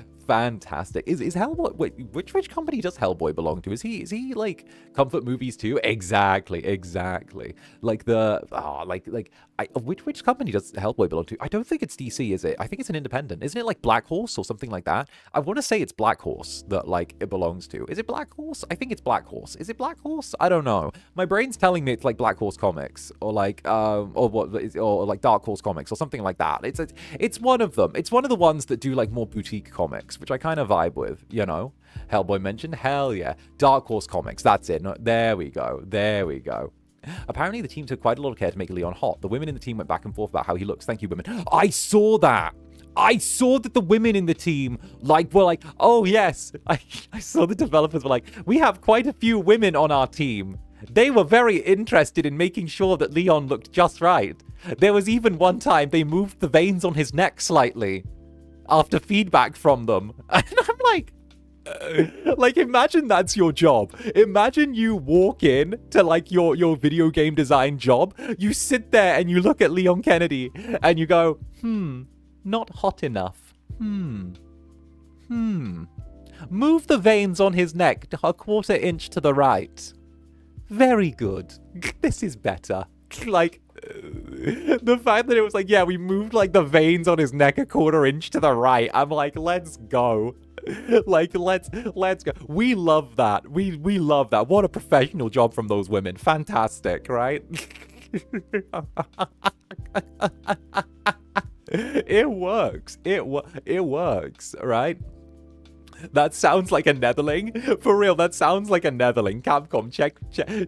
Is Hellboy, wait, which company does Hellboy belong to? Is he like Comfort Movies too? Exactly. Like which company does Hellboy belong to? I don't think it's DC, is it? I think it's an independent. Isn't it like Black Horse or something like that? I want to say it's Black Horse that like it belongs to. Is it Black Horse? I think it's Black Horse. Is it Black Horse? I don't know. My brain's telling me it's like Black Horse Comics or like or like Dark Horse Comics or something like that. It's one of them. It's one of the ones that do like more boutique comics, which I kind of vibe with, you know. Hellboy mentioned, hell yeah. Dark Horse Comics, that's it. No, there we go. Apparently the team took quite a lot of care to make Leon hot. The women in the team went back and forth about how he looks. Thank you, women. I saw that the women in the team were like, oh yes. I saw the developers were like, we have quite a few women on our team. They were very interested in making sure that Leon looked just right. There was even one time they moved the veins on his neck slightly after feedback from them. And I'm like, imagine that's your job. Imagine you walk in to like your video game design job. You sit there and you look at Leon Kennedy and you go, not hot enough. Move the veins on his neck a 1/4 inch to the right. Very good. This is better. Like, the fact that it was like, yeah, we moved like the veins on his neck a 1/4 inch to the right. I'm like, let's go. Like, let's go. We love that. We love that. What a professional job from those women. Fantastic, right? It works. It works, right? That sounds like a Netherling. For real, that sounds like a Netherling. Capcom,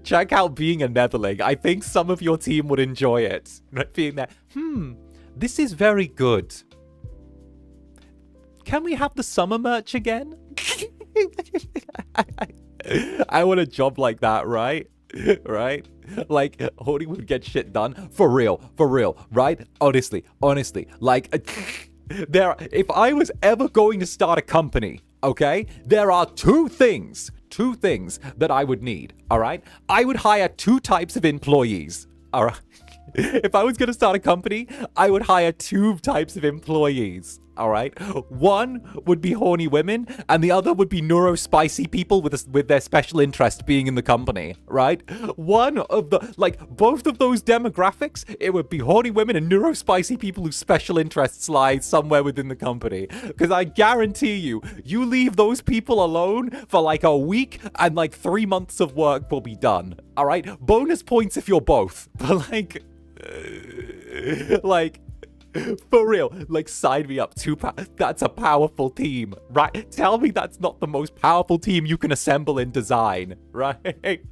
check out being a Netherling. I think some of your team would enjoy it. Right? Being there, this is very good. Can we have the summer merch again? I want a job like that, right? Right? Like, Horny would get shit done. For real, right? Honestly. Like, if I was ever going to start a company, okay, there are two things that I would need, all right? I would hire 2 types of employees, all right? If I was going to start a company, I would hire 2 types of employees, all right? One would be horny women, and the other would be neurospicy people with their special interest being in the company, right? One of the, like, both of those demographics, it would be horny women and neurospicy people whose special interests lie somewhere within the company. Because I guarantee you leave those people alone for like a week, and like 3 months of work will be done, all right? Bonus points if you're both, but like, for real, like, sign me up. That's a powerful team, right? Tell me that's not the most powerful team you can assemble in design, right?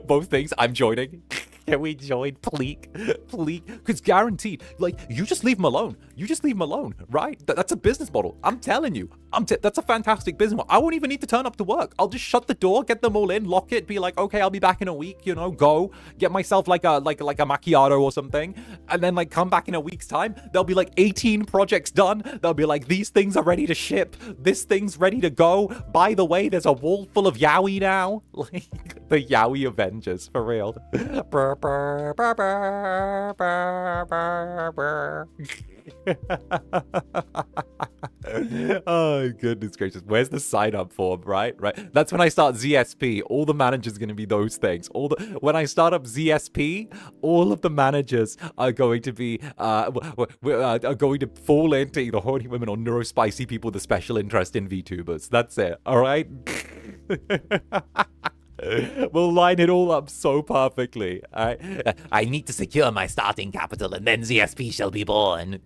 Both things, I'm joining. Can we join? Please. Because guaranteed, like, you just leave them alone. You just leave them alone, right? That's a business model. I'm telling you. That's a fantastic business model. I won't even need to turn up to work. I'll just shut the door, get them all in, lock it, be like, okay, I'll be back in a week, you know, go. Get myself like a macchiato or something. And then, like, come back in a week's time. There'll be like 18 projects done. They'll be like, these things are ready to ship. This thing's ready to go. By the way, there's a wall full of yaoi now. Like, the yaoi Avengers, for real. Oh, goodness gracious. Where's the sign up form, right? That's when I start ZSP. All the managers are going to be those things. When I start up ZSP, all of the managers are going to be are going to fall into either horny women or neurospicy people with a special interest in VTubers. That's it. All right. We'll line it all up so perfectly. I need to secure my starting capital, and then ZSP shall be born.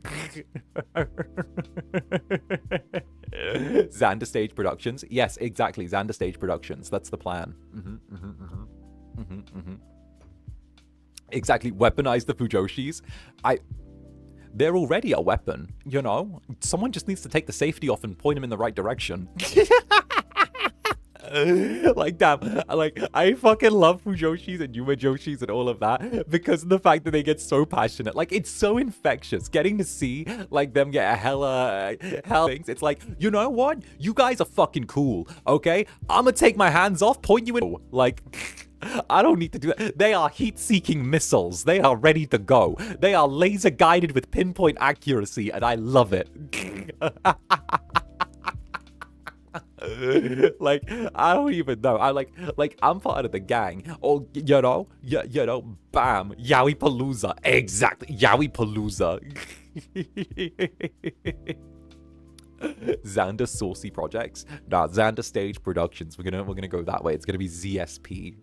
Zander Stage Productions. Yes, exactly. Zander Stage Productions. That's the plan. Exactly. Weaponize the Fujoshis. They're already a weapon, you know? Someone just needs to take the safety off and point them in the right direction. Like, damn, I fucking love Fujoshis and Yuma Joshis and all of that because of the fact that they get so passionate. Like, it's so infectious getting to see, like, them get a hella things. It's like, you know what? You guys are fucking cool, okay? I'm gonna take my hands off, point you in. Like, I don't need to do that. They are heat-seeking missiles. They are ready to go. They are laser-guided with pinpoint accuracy, and I love it. Like, I don't even know. I'm part of the gang. Or, you know, bam, Yaoi Palooza. Exactly, Yaoi Palooza. Zander Saucy Projects. Nah, Zander Stage Productions. We're gonna go that way. It's gonna be ZSP.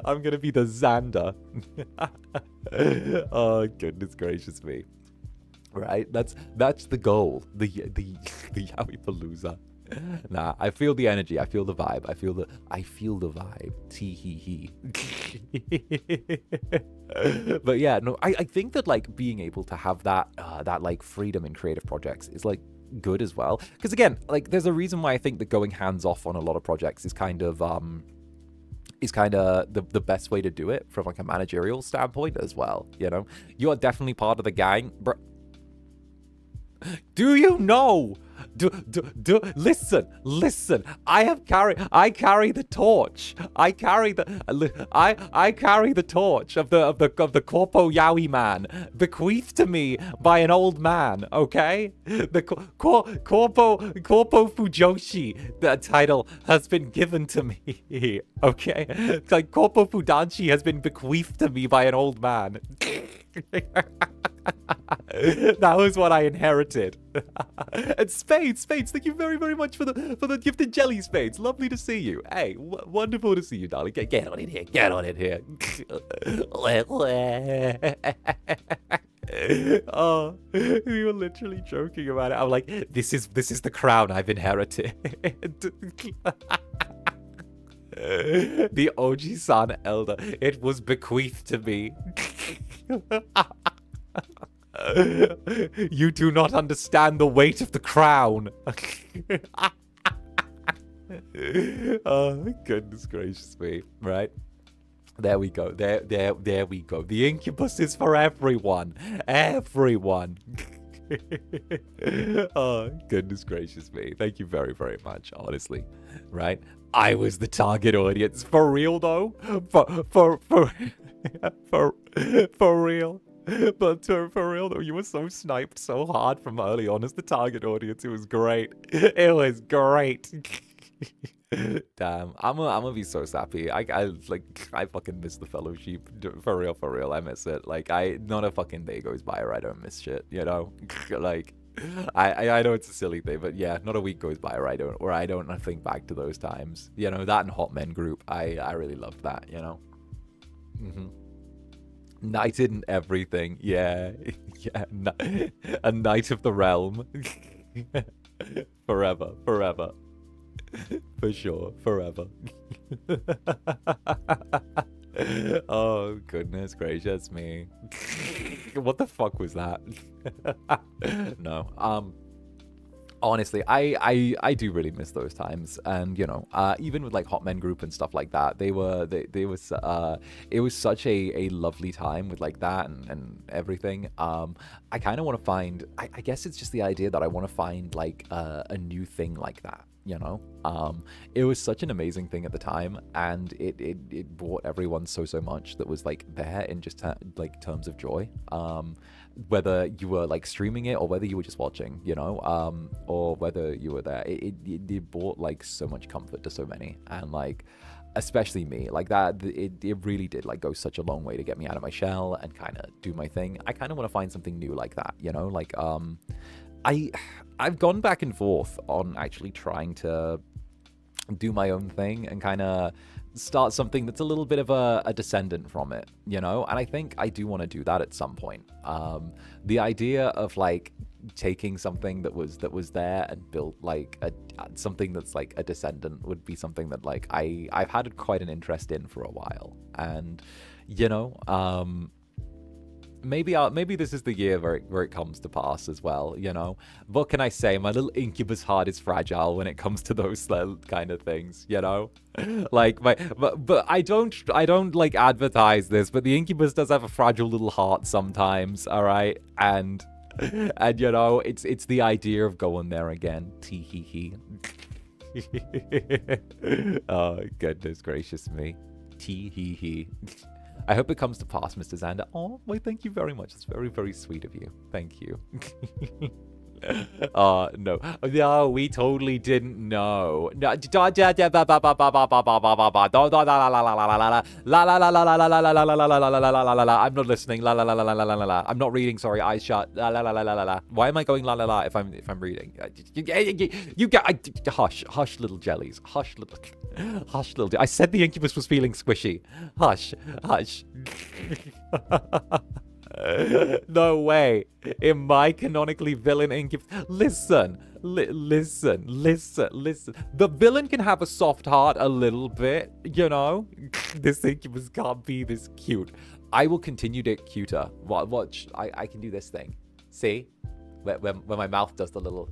I'm gonna be the Zander. Oh, goodness gracious me. Right, that's the goal. The Yaoi Palooza. Nah, I feel the energy. I feel the vibe. I feel the vibe. Tee hee hee. But yeah, no, I think that, like, being able to have that like freedom in creative projects is, like, good as well. Because again, like, there's a reason why I think that going hands off on a lot of projects is kind of the best way to do it from, like, a managerial standpoint as well. You know, you are definitely part of the gang, bro. Do you know? Listen. I carry the torch. I carry the torch of the Corpo Yaoi man, bequeathed to me by an old man. Okay, the Corpo Fujoshi. The title has been given to me. Okay, it's like Corpo Fudanshi has been bequeathed to me by an old man. That was what I inherited. And Spades, thank you very, very much for the gifted jelly, Spades. Lovely to see you. Hey, wonderful to see you, darling. Get on in here. Oh, we were literally joking about it. I'm like, this is the crown I've inherited. The Oji-san elder. It was bequeathed to me. You do not understand the weight of the crown. Oh, goodness gracious me. Right. There we go. There we go. The Incubus is for everyone. Everyone. Oh, goodness gracious me. Thank you very, very much, honestly. Right? I was the target audience. For real, though? For real? But for real, though, you were so sniped so hard from early on as the target audience. It was great. It was great. Damn, I'm gonna be so sappy. I fucking miss the fellowship. For real, I miss it. Like, not a fucking day goes by where I don't miss shit, you know? Like, I know it's a silly thing, but yeah, not a week goes by where I don't think back to those times. You know, that and Hot Men Group, I really loved that, you know? Knighted in everything, yeah. A knight of the realm. Forever. For sure, forever. Oh, goodness gracious me. What the fuck was that? No. Honestly, I do really miss those times, and you know, even with like Hot Men Group and stuff like that, they was it was such a lovely time with like that and everything. I kind of want to find, I guess it's just the idea that I want to find like a new thing like that, you know. It was such an amazing thing at the time, and it brought everyone so much that was like there in just like terms of joy. Whether you were like streaming it or whether you were just watching, you know, or whether you were there, it brought like so much comfort to so many, and like especially me, like that, it really did like go such a long way to get me out of my shell and kind of do my thing. I kind of want to find something new like that, you know, like I've gone back and forth on actually trying to do my own thing and kind of start something that's a little bit of a descendant from it, you know. And I think I do want to do that at some point. The idea of like taking something that was there and built like something that's like a descendant would be something that like I've had quite an interest in for a while. And you know, maybe this is the year where it comes to pass as well, you know. What can I say? My little Incubus heart is fragile when it comes to those kind of things, you know. Like but I don't like advertise this, but the Incubus does have a fragile little heart sometimes, all right? And you know, it's the idea of going there again. Tee hee hee. Oh, goodness gracious me. Tee hee hee. I hope it comes to pass, Mr. Zander. Oh, why, thank you very much. It's very, very sweet of you. Thank you. No. No, we totally didn't know. No. I'm not listening. La la la la la la la la. I'm not reading, sorry. Eyes shut. La la la la la la la. Why am I going la la la if I'm reading? You get hush little jellies. Hush little I said the Incubus was feeling squishy. Hush. No way. In my canonically villain Incubus. Listen. The villain can have a soft heart a little bit, you know? This Incubus can't be this cute. I will continue to get cuter. Watch. I can do this thing. See? When my mouth does the little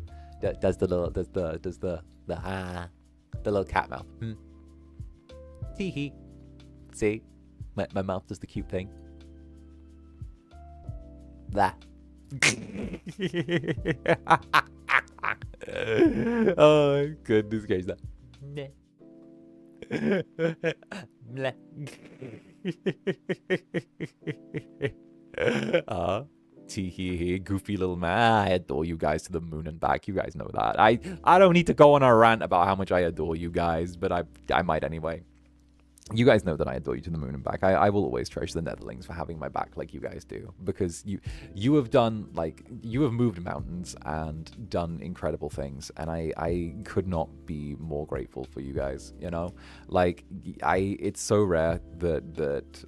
the little cat mouth. Tee hee. See? My mouth does the cute thing. That. Oh, goodness gracious. Tee hee hee, goofy little man. I adore you guys to the moon and back. You guys know that. I don't need to go on a rant about how much I adore you guys, but I might anyway. You guys know that I adore you to the moon and back. I will always treasure the Netherlings for having my back like you guys do, because you have done, like, you have moved mountains and done incredible things, and I could not be more grateful for you guys, you know? Like, it's so rare that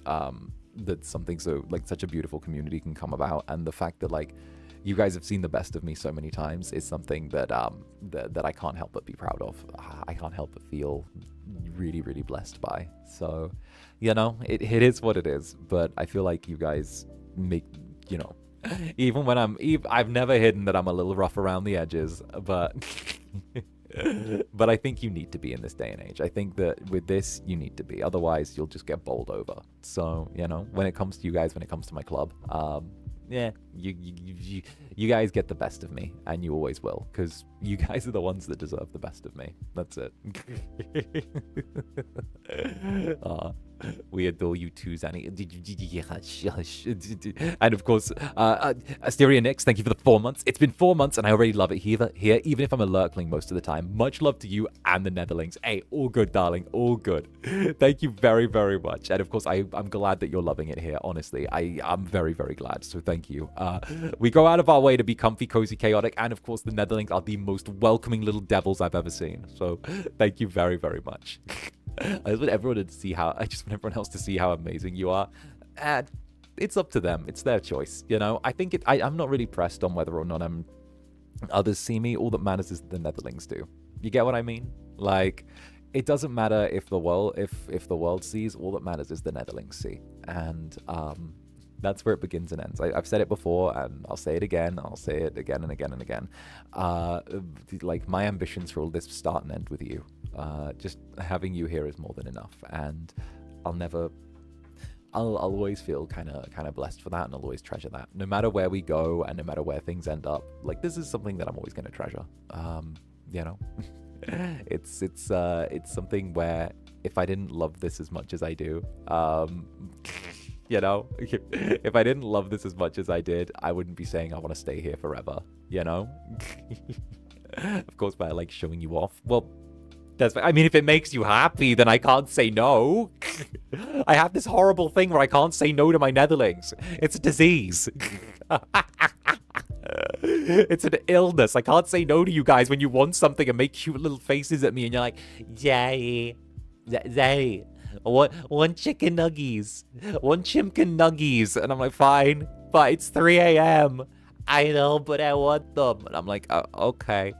something so, like, such a beautiful community can come about, and the fact that, like, you guys have seen the best of me so many times is something that that I can't help but be proud of. I can't help but feel really, really blessed by. So, you know, it is what it is. But I feel like you guys make, you know, even when I've never hidden that I'm a little rough around the edges, but but I think you need to be in this day and age. I think that with this, you need to be. Otherwise, you'll just get bowled over. So, you know, when it comes to you guys, when it comes to my club, yeah, you guys get the best of me, and you always will, because you guys are the ones that deserve the best of me. That's it. We adore you too, Zanny. And of course, Asteria Nix, thank you for the 4 months. It's been 4 months, and I already love it here, even if I'm a Lurkling most of the time. Much love to you and the Netherlings. Hey, all good, darling, all good. Thank you very, very much. And of course, I'm glad that you're loving it here, honestly. I'm very, very glad, so thank you. We go out of our way to be comfy, cozy, chaotic, and of course, the Netherlings are the most welcoming little devils I've ever seen. So thank you very, very much. I just want everyone else to see how amazing you are. And it's up to them. It's their choice, you know. I think I'm not really pressed on whether or not others see me. All that matters is the Netherlings do. You get what I mean? Like, it doesn't matter if the world sees. All that matters is the Netherlings see, and that's where it begins and ends. I've said it before, and I'll say it again. I'll say it again and again and again. Like, my ambitions for all this start and end with you. Just having you here is more than enough, and I'll always feel kind of blessed for that, and I'll always treasure that. No matter where we go, and no matter where things end up, like, this is something that I'm always going to treasure. You know, it's something where if I didn't love this as much as I do, you know, if I didn't love this as much as I did, I wouldn't be saying I want to stay here forever, you know? Of course, by like showing you off. Well, I mean, if it makes you happy, then I can't say no. I have this horrible thing where I can't say no to my Netherlings. It's a disease. It's an illness. I can't say no to you guys when you want something and make cute little faces at me, and you're like, Zay, one chicken nuggies, one chimkin nuggies, and I'm like, fine, but it's 3 a.m. I know, but I want them. And I'm like, oh, okay,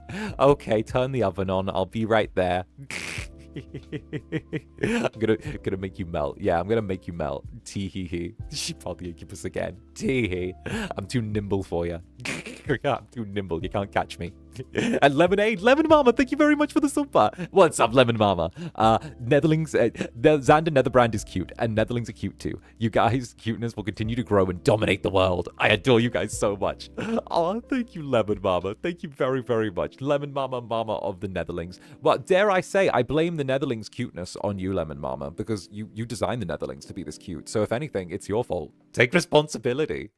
turn the oven on. I'll be right there. I'm gonna make you melt. Yeah, I'm gonna make you melt. Tee hee hee. She bought the Incubus again. Tee hee. I'm too nimble for you. I'm too nimble. You can't catch me. And Lemonade, Lemon Mama, thank you very much for the super. What's up, Lemon Mama? Netherlings, Zander Netherbrand is cute, and Netherlings are cute too. You guys' cuteness will continue to grow and dominate the world. I adore you guys so much. Oh, thank you, Lemon Mama. Thank you very, very much. Lemon Mama, Mama of the Netherlings. Well, dare I say, I blame the Netherlings' cuteness on you, Lemon Mama, because you designed the Netherlings to be this cute. So if anything, it's your fault. Take responsibility.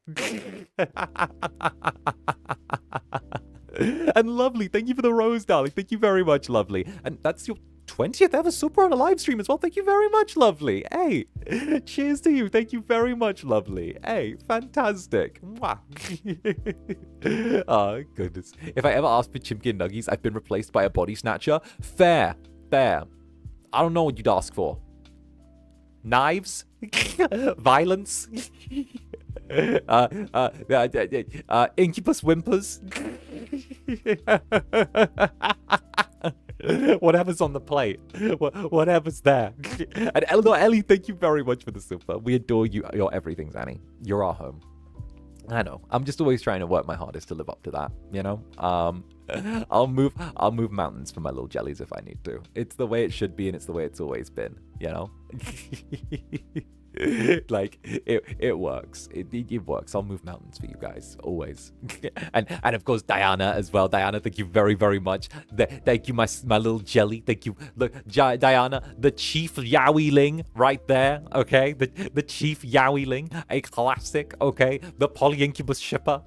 And Lovely, thank you for the rose, darling. Thank you very much, Lovely. And that's your 20th ever super on a live stream as well. Thank you very much, Lovely. Hey, cheers to you. Thank you very much, Lovely. Hey, fantastic. Mwah. Oh, goodness. If I ever ask for Chimkin Nuggies, I've been replaced by a body snatcher. Fair. I don't know what you'd ask for. Knives? Violence? Incubus whimpers? Whatever's on the plate. Whatever's there. And Eleanor Ellie, thank you very much for the super. We adore you. You're everything, Zanny. You're our home. I know. I'm just always trying to work my hardest to live up to that, you know? I'll move mountains for my little jellies if I need to. It's the way it should be, and it's the way it's always been, you know? Like, it works. It works. I'll move mountains for you guys, always. and of course, Diana as well. Diana, thank you very, very much. Thank you, my little jelly. Thank you. Look, Diana, the Chief Yowie-ling right there, okay? The Chief Yowie-ling, a classic, okay? The Polyincubus shipper.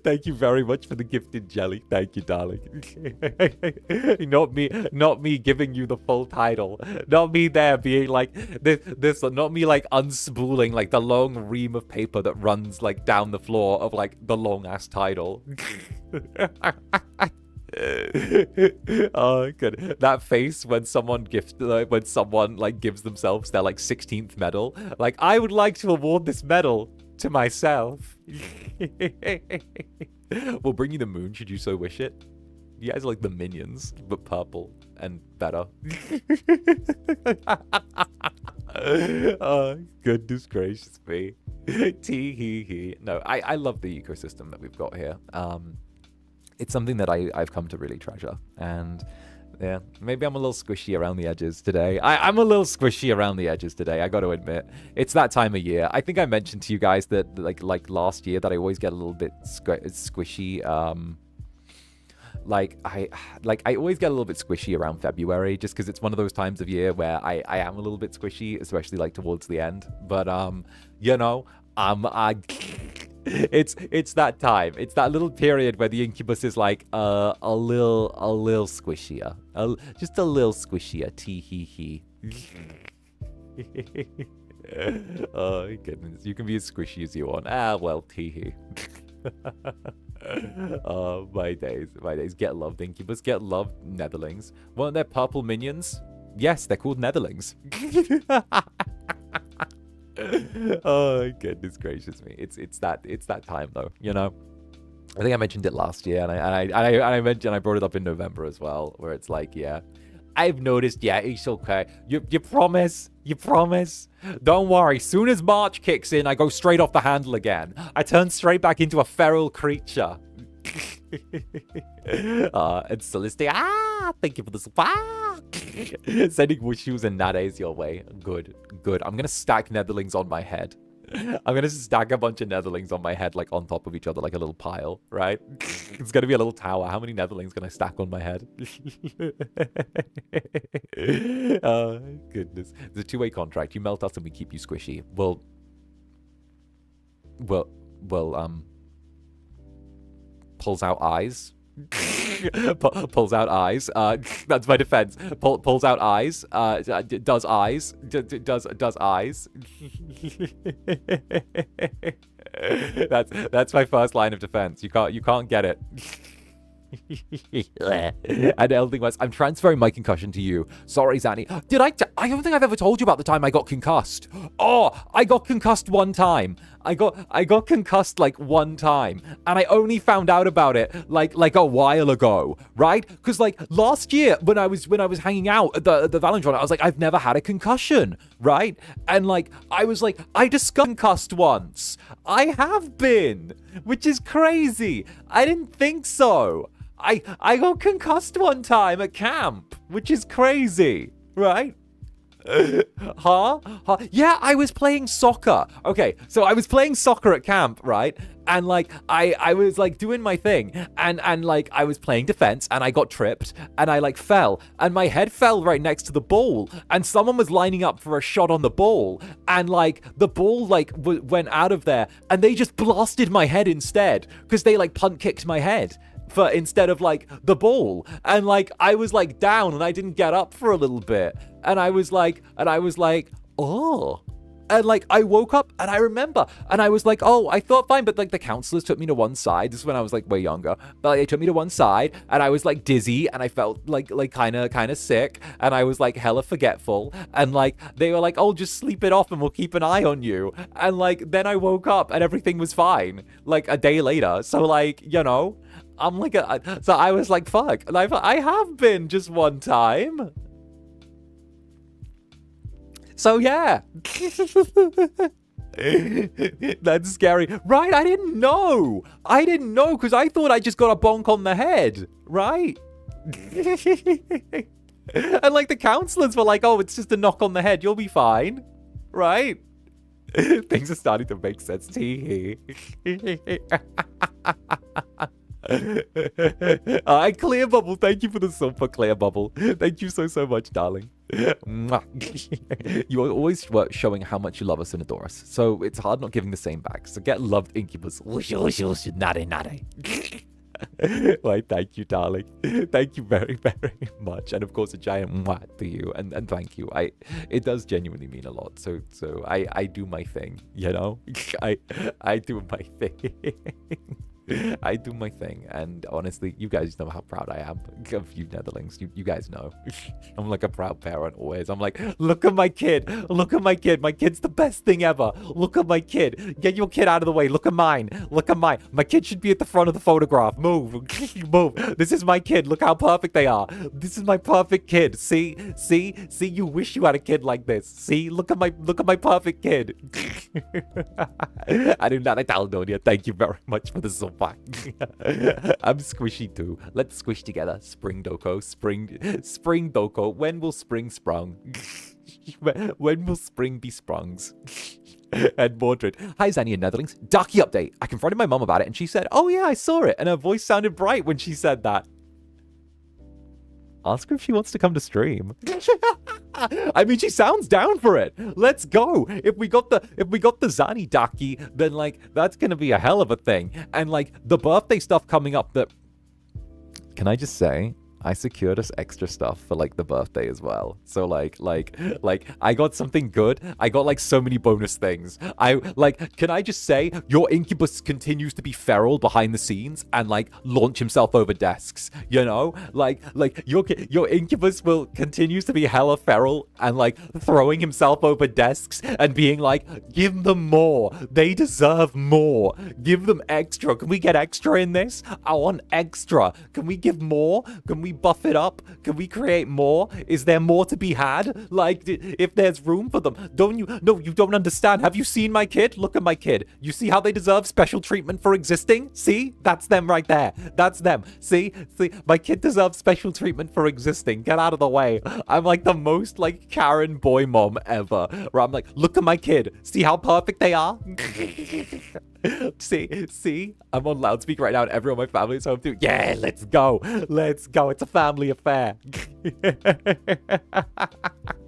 Thank you very much for the gifted jelly. Thank you, darling. Not me giving you the full title. Not me there being like this. Not me like unspooling like the long ream of paper that runs like down the floor of like the long ass title. Oh, good. That face when someone gives themselves their like 16th medal. Like, I would like to award this medal to myself. We'll bring you the moon should you so wish it. You guys are like the Minions, but purple and better. Oh, goodness gracious me. Tee hee hee. No, I love the ecosystem that we've got here. It's something that I've come to really treasure, and yeah, maybe I'm a little squishy around the edges today. I'm a little squishy around the edges today, I got to admit. It's that time of year. I think I mentioned to you guys that like last year that I always get a little bit squishy. I always get a little bit squishy around February, just because it's one of those times of year where I am a little bit squishy, especially like towards the end. But you know, it's that time. It's that little period where the Incubus is like a little squishier, just a little squishier. Tee hee hee. Oh goodness, you can be as squishy as you want. Well, tee hee. Oh, my days. Get loved, Incubus. Get loved, Netherlings. Weren't there purple minions? Yes, they're called Netherlings. Oh, goodness gracious me. It's that time though, you know. I think I mentioned it last year, and I brought it up in November as well, where it's like, yeah, I've noticed, yeah, it's okay. You promise? You promise? Don't worry. Soon as March kicks in, I go straight off the handle again. I turn straight back into a feral creature. And Celestia, thank you for the support. Sending wishes and nades your way. Good, good. I'm gonna stack Netherlings on my head. I'm gonna stack a bunch of Netherlings on my head, like on top of each other, like a little pile, right? It's gonna be a little tower. How many Netherlings can I stack on my head? Oh, goodness. It's a two-way contract. You melt us and we keep you squishy. Well, pulls out eyes. Pulls out eyes. That's my defense. Pulls out eyes. Does eyes. Does eyes. That's my first line of defense. You can't get it. And Elthing was, I'm transferring my concussion to you. Sorry, Zanny. I don't think I've ever told you about the time I got concussed. Oh, I got concussed one time. I got concussed like one time, and I only found out about it like a while ago, right? Because like last year when I was hanging out at the Valentron, I was like, I've never had a concussion, right? And like I was like, I discovered concussed once. I have been, which is crazy. I didn't think so. I got concussed one time at camp, which is crazy, right? Huh? Yeah, I was playing soccer. Okay, so I was playing soccer at camp, right? And like I was like doing my thing, and like I was playing defense, and I got tripped, and I like fell, and my head fell right next to the ball, and someone was lining up for a shot on the ball, and like the ball like went out of there, and they just blasted my head instead, because they like punt kicked my head for instead of like the ball, and like I was like down and I didn't get up for a little bit, and I was like oh, and like I woke up and I remember, and I was like, oh, I thought fine, but like the counselors took me to one side. This is when I was like way younger, but like, they took me to one side, and I was like dizzy, and I felt like kind of sick, and I was like hella forgetful, and like they were like, oh, just sleep it off and we'll keep an eye on you, and like then I woke up and everything was fine like a day later. So like, you know, I'm like so I was like, fuck, and I have been just one time. So yeah. That's scary. Right, I didn't know because I thought I just got a bonk on the head, right? And like the counselors were like, oh, it's just a knock on the head, you'll be fine, right? Things are starting to make sense. Clear Bubble, thank you for the sub for Clear Bubble. Thank you so much, darling. You are always showing how much you love us and adore us, so it's hard not giving the same back. So get loved, Incubus. Nade. Why, thank you, darling. Thank you very, very much. And of course, a giant mwah to you. And thank you. It does genuinely mean a lot. So I do my thing, you know? I do my thing. I do my thing, and honestly, you guys know how proud I am of you Netherlings. You guys know. I'm like a proud parent always. I'm like, look at my kid. Look at my kid. My kid's the best thing ever. Look at my kid. Get your kid out of the way. Look at mine. Look at mine. My kid should be at the front of the photograph. Move. Move. This is my kid. Look how perfect they are. This is my perfect kid. See? You wish you had a kid like this. See? Look at my perfect kid. I do not 𝓂𝓸𝓾𝓻. Thank you very much for the support. I'm squishy too. Let's squish together. Spring Doko. Spring Doko. When will spring sprung? When will spring be sprungs? And Mordred. Hi, Zanny and Netherlings. Darky update. I confronted my mom about it, and she said, oh yeah, I saw it. And her voice sounded bright when she said that. Ask her if she wants to come to stream. I mean, she sounds down for it. Let's go. If we got the Zanny Daki, then like that's gonna be a hell of a thing. And like the birthday stuff coming up, that can I just say, I secured us extra stuff for like the birthday as well. So like I got something good. I got like so many bonus things. Can I just say your Incubus continues to be feral behind the scenes and like launch himself over desks, you know? Like your Incubus will continues to be hella feral and like throwing himself over desks and being like, give them more. They deserve more. Give them extra. Can we get extra in this? I want extra. Can we give more? Can we buff it up? Can we create more? Is there more to be had? Like, if there's room for them. No, you don't understand. Have you seen my kid? Look at my kid. You see how they deserve special treatment for existing? See? That's them right there. That's them. See? My kid deserves special treatment for existing. Get out of the way. I'm like the most like Karen boy mom ever. Where I'm like, look at my kid. See how perfect they are? See? I'm on loudspeaker right now and everyone in my family is home too. Yeah, let's go. It's a family affair.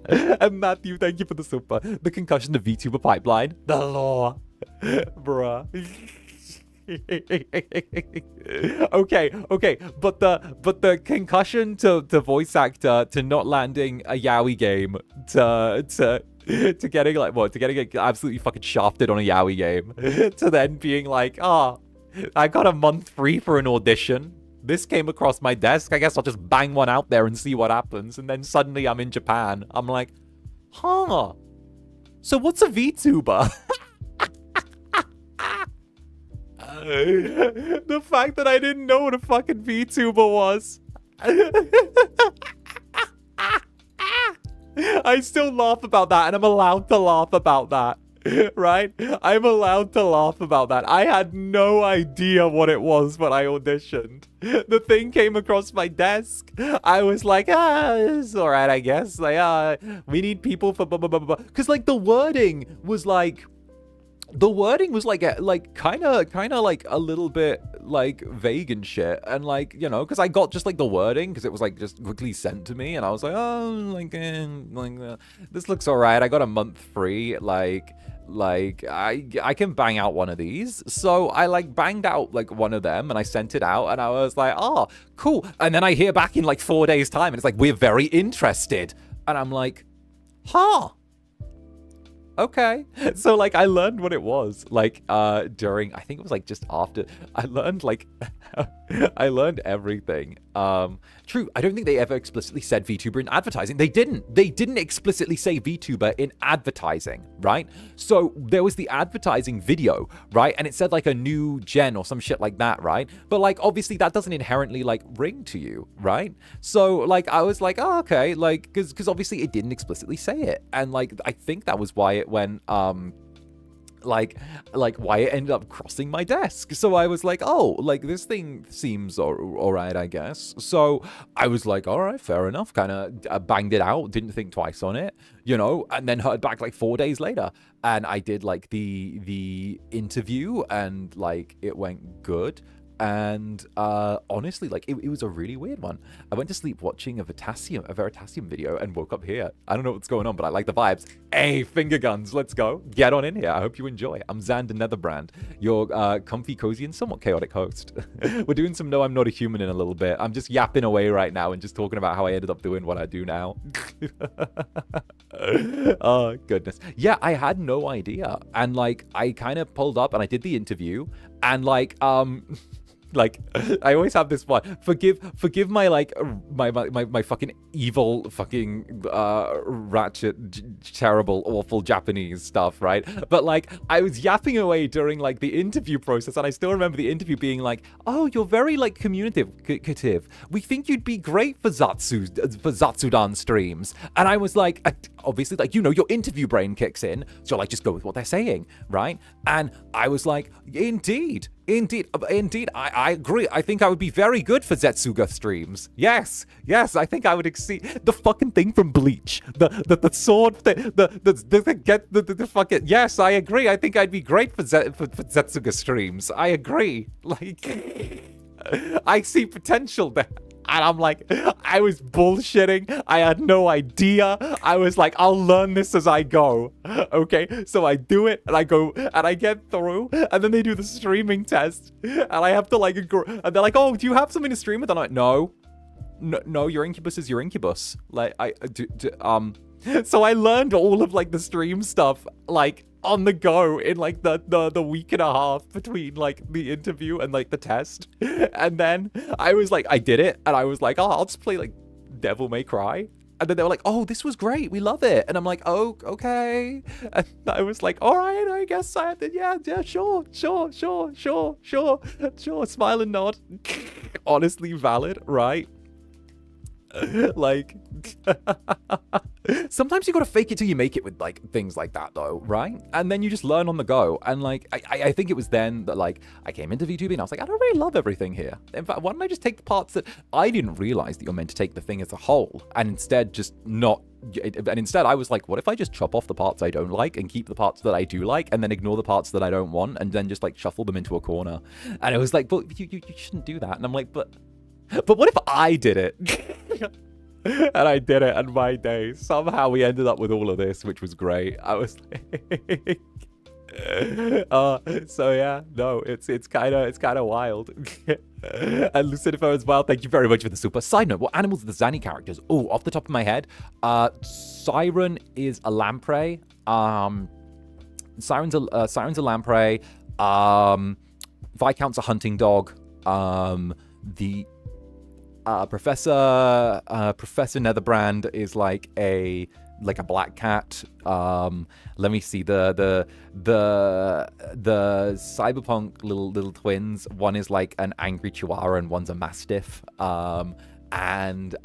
And Matthew, thank you for the super. The concussion to VTuber pipeline. The law. Bruh. Okay. But the concussion to voice actor to not landing a Yaoi game to getting like what? To getting absolutely fucking shafted on a Yaoi game. To then being like, I got a month free for an audition. This came across my desk. I guess I'll just bang one out there and see what happens. And then suddenly I'm in Japan. I'm like, huh. So what's a VTuber? The fact that I didn't know what a fucking VTuber was. I still laugh about that, and I'm allowed to laugh about that, right? I'm allowed to laugh about that. I had no idea what it was when I auditioned. The thing came across my desk. I was like, it's all right, I guess. Like, we need people for blah, blah, blah, blah. Because, like, the wording was like kind of like a little bit like vague and shit, and like, you know, because I got just like the wording because it was like just quickly sent to me, and I was like, this looks all right. I got a month free. Like I can bang out one of these. So I like banged out like one of them and I sent it out and I was like, oh, cool. And then I hear back in like 4 days time and it's like, we're very interested. And I'm like, huh. Okay. So like I learned what it was like during, I think it was like just after I learned like I learned everything. True, I don't think they ever explicitly said VTuber in advertising. They didn't explicitly say VTuber in advertising, right? So there was the advertising video, right? And it said like a new gen or some shit like that, right? But like obviously that doesn't inherently like ring to you, right? So like I was like, oh, okay, like because obviously it didn't explicitly say it. And like I think that was why it went like why it ended up crossing my desk. So I was like, oh, like this thing seems all right, I guess. So I was like, all right, fair enough, kind of banged it out, didn't think twice on it, you know, and then heard back like 4 days later, and I did like the interview and like it went good. And honestly, like it was a really weird one. I went to sleep watching a Veritasium video and woke up here. I don't know what's going on, but I like the vibes. Hey, finger guns, let's go. Get on in here. I hope you enjoy. I'm Zander Netherbrand, your comfy, cozy, and somewhat chaotic host. We're doing some No, I'm Not a Human in a little bit. I'm just yapping away right now and just talking about how I ended up doing what I do now. Oh, goodness. Yeah, I had no idea. And like, I kind of pulled up and I did the interview and like, like I always have this one. Forgive my like my fucking evil fucking ratchet terrible awful Japanese stuff, right? But like I was yapping away during like the interview process, and I still remember the interview being like, "Oh, you're very like communicative. We think you'd be great for Zatsudan streams." And I was like, obviously, like, you know, your interview brain kicks in, so like just go with what they're saying, right? And I was like, indeed, I agree. I think I would be very good for Zetsuga streams. Yes, I think I would exceed the fucking thing from Bleach. The sword thing, the fucking, yes, I agree. I think I'd be great for Zetsuga streams. I agree. Like, I see potential there. And I'm like, I was bullshitting. I had no idea. I was like, I'll learn this as I go. Okay, so I do it, and I go, and I get through, and then they do the streaming test, and I have to like, and they're like, oh, do you have something to stream with? And I'm like, no. no, your Incubus is your Incubus. Like, so I learned all of, like, the stream stuff, like, on the go in, like, the week and a half between, like, the interview and, like, the test. And then I was like, I did it, and I was like, oh, I'll just play, like, Devil May Cry. And then they were like, oh, this was great, we love it. And I'm like, oh, okay. And I was like, all right, I guess I have to, yeah, sure, smile and nod. Honestly valid, right? Like, sometimes you gotta fake it till you make it with, like, things like that, though, right? And then you just learn on the go. And, like, I think it was then that, like, I came into VTubing and I was like, I don't really love everything here. In fact, why don't I just take the parts that I didn't realize that you're meant to take the thing as a whole and instead just not. And instead I was like, what if I just chop off the parts I don't like and keep the parts that I do like and then ignore the parts that I don't want and then just, like, shuffle them into a corner? And it was like, but you shouldn't do that. And I'm like, but what if I did it? And I did it, and my day. Somehow we ended up with all of this, which was great. I was like, so yeah, no, it's kind of wild. And Lucifer as well, thank you very much for the super. Side note, what animals are the Zanny characters? Oh, off the top of my head, Siren is a lamprey. Siren's a lamprey. Viscount's a hunting dog. The Professor Netherbrand is like a black cat. Let me see, the cyberpunk little twins. One is like an angry chihuahua and one's a mastiff. And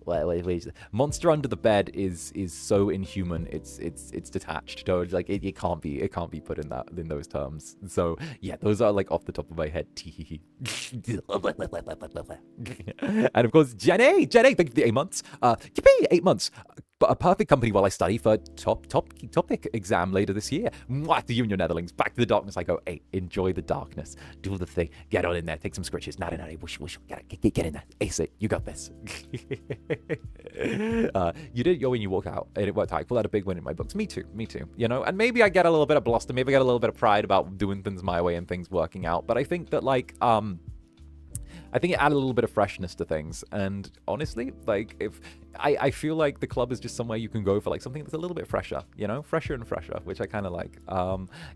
wait, Monster Under the Bed is so inhuman. It's detached. So like it can't be put in those terms. So yeah, those are like off the top of my head. And of course, Jenny, thank you for the 8 months. Yippee, 8 months. But a perfect company while I study for topic exam later this year. Mwah, to you and your Netherlings. Back to the darkness I go. Hey, enjoy the darkness. Do the thing. Get on in there. Take some scritches. Natty, whoosh. Get in there. Ace it. You got this. You did yo when you walk out, and it worked out. I call that a big win in my books. Me too. You know, and maybe I get a little bit of bluster. Maybe I get a little bit of pride about doing things my way and things working out. But I think that, like, I think it added a little bit of freshness to things. And honestly, like, if I feel like the club is just somewhere you can go for like something that's a little bit fresher, you know, fresher and fresher, which I kind of like.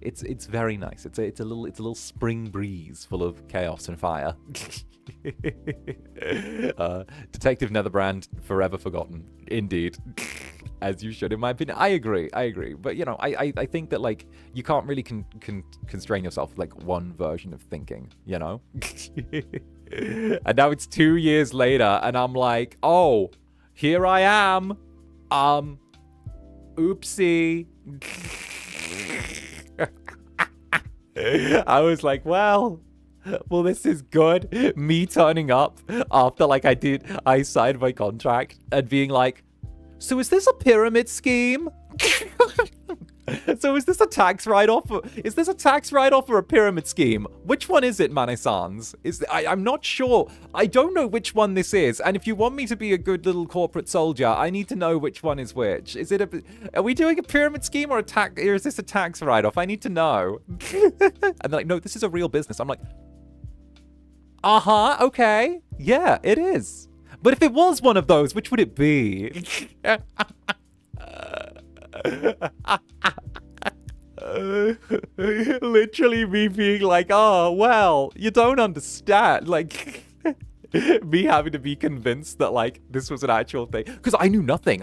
It's very nice. It's a little spring breeze full of chaos and fire. Detective Netherbrand, forever forgotten, indeed. As you should, in my opinion. I agree. But, you know, I think that, like, you can't really constrain yourself with, like, one version of thinking, you know? And now it's 2 years later, and I'm like, oh, here I am. Oopsie. I was like, well, this is good. Me turning up after, like, I signed my contract and being like, so is this a pyramid scheme? So is this a tax write-off? Is this a tax write-off or a pyramid scheme? Which one is it, Mane-sans? I'm not sure. I don't know which one this is. And if you want me to be a good little corporate soldier, I need to know which one is which. Are we doing a pyramid scheme or is this a tax write-off? I need to know. And they're like, no, this is a real business. I'm like, okay. Yeah, it is. But if it was one of those, which would it be? Literally me being like, oh, well, you don't understand. Like, me having to be convinced that, like, this was an actual thing. Because I knew nothing.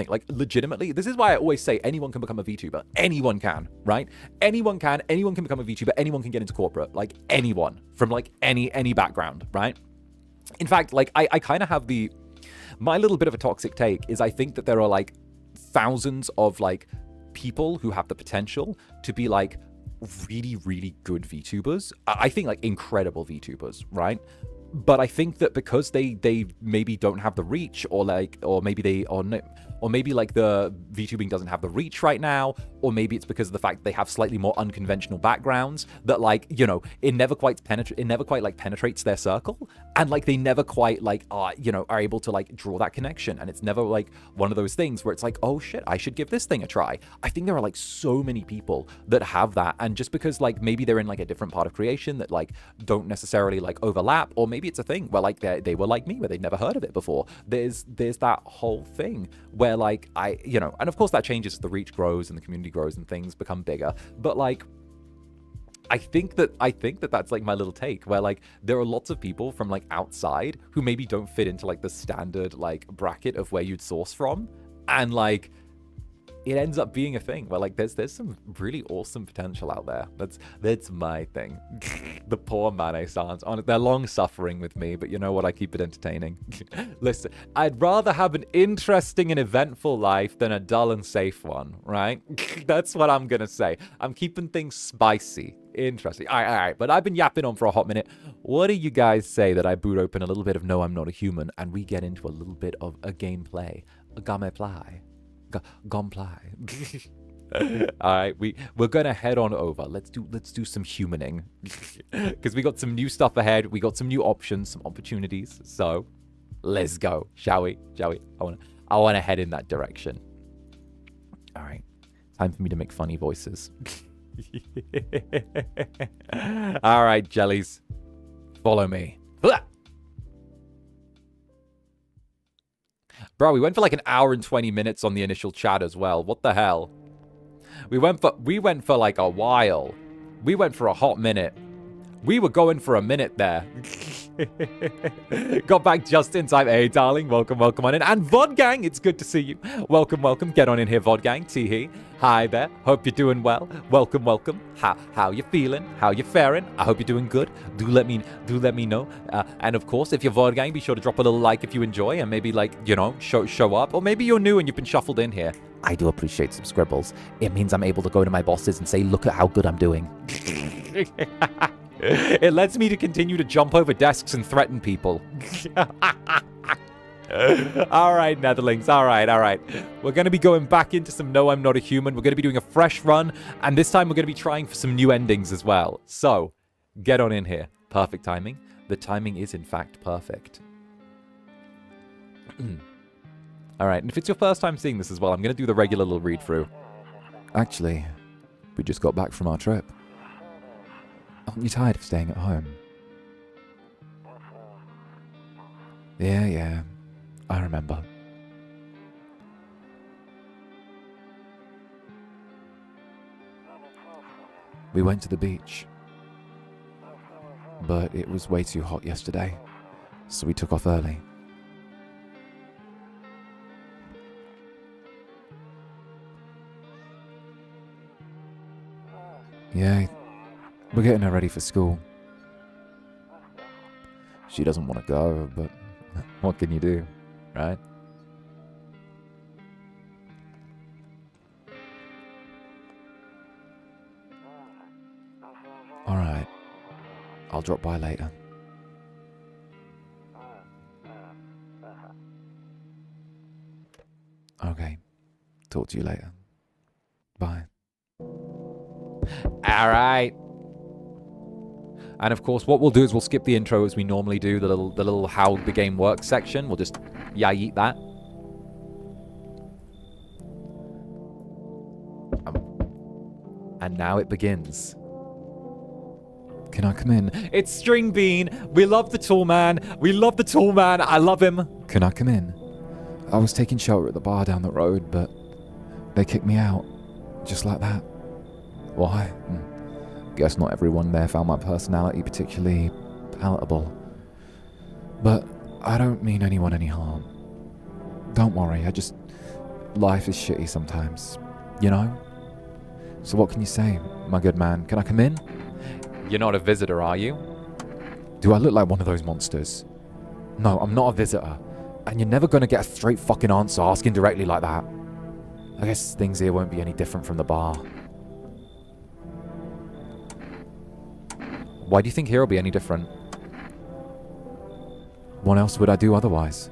Like, legitimately. This is why I always say anyone can become a VTuber. Anyone can, right? Anyone can become a VTuber. Anyone can get into corporate. Like, anyone. From, like, any background, right? In fact, like, I kind of have my little bit of a toxic take is I think that there are, like, thousands of, like, people who have the potential to be, like, really, really good VTubers. I think, like, incredible VTubers, right? But I think that because they maybe don't have the reach, or maybe the VTubing doesn't have the reach right now, or maybe it's because of the fact that they have slightly more unconventional backgrounds that, like, you know, it never quite like penetrates their circle, and like they never quite like are able to like draw that connection, and it's never like one of those things where it's like, oh shit, I should give this thing a try. I think there are like so many people that have that, and just because like maybe they're in like a different part of creation that like don't necessarily like overlap, or maybe it's a thing where like they were like me where they'd never heard of it before. There's that whole thing where like and of course that changes as the reach grows and the community grows and things become bigger, but like I think that that's like my little take, where like there are lots of people from like outside who maybe don't fit into like the standard like bracket of where you'd source from, and like it ends up being a thing where like there's some really awesome potential out there. That's my thing. The poor Mane-sans, they're long suffering with me, but you know what? I keep it entertaining. Listen, I'd rather have an interesting and eventful life than a dull and safe one, right? That's what I'm gonna say. I'm keeping things spicy. Interesting. All right. But I've been yapping on for a hot minute. What do you guys say that I boot open a little bit of No, I'm Not a Human, and we get into a little bit of a gameplay, a gameplay? Gunplay. All right, we're gonna head on over. Let's do some humaning, because we got some new stuff ahead. We got some new options, some opportunities. So let's go, shall we? I wanna head in that direction. All right, time for me to make funny voices. All right, jellies, follow me. Bro, we went for like an hour and 20 minutes on the initial chat as well. What the hell? We went for like a while. We went for a hot minute. We were going for a minute there. Got back just in time. Hey, darling. Welcome on in. And Vodgang, it's good to see you. Welcome. Get on in here, Vodgang. Tee-hee. Hi there. Hope you're doing well. Welcome. How you feeling? How you faring? I hope you're doing good. Do let me know. And of course, if you're Vodgang, be sure to drop a little like if you enjoy, and maybe like, show up. Or maybe you're new and you've been shuffled in here. I do appreciate some scribbles. It means I'm able to go to my bosses and say, look at how good I'm doing. It lets me to continue to jump over desks and threaten people. All right, Netherlings. All right. We're going to be going back into some No, I'm Not a Human. We're going to be doing a fresh run, and this time we're going to be trying for some new endings as well. So, get on in here. Perfect timing. The timing is, in fact, perfect. All right, and if it's your first time seeing this as well, I'm going to do the regular little read-through. Actually, we just got back from our trip. Aren't you tired of staying at home? Yeah, I remember. We went to the beach, but it was way too hot yesterday, so we took off early. Yeah, we're getting her ready for school. She doesn't want to go, but what can you do, right? Alright, I'll drop by later. Okay, talk to you later. Bye. Alright. And of course, what we'll do is we'll skip the intro as we normally do, the little how the game works section. We'll just yeet that. And now it begins. Can I come in? It's String Bean. We love the tall man. I love him. Can I come in? I was taking shelter at the bar down the road, but they kicked me out. Just like that. Why? Guess not everyone there found my personality particularly palatable. But I don't mean anyone any harm. Don't worry, life is shitty sometimes, you know? So what can you say, my good man? Can I come in? You're not a visitor, are you? Do I look like one of those monsters? No, I'm not a visitor. And you're never gonna get a straight fucking answer asking directly like that. I guess things here won't be any different from the bar. Why do you think here will be any different? What else would I do otherwise?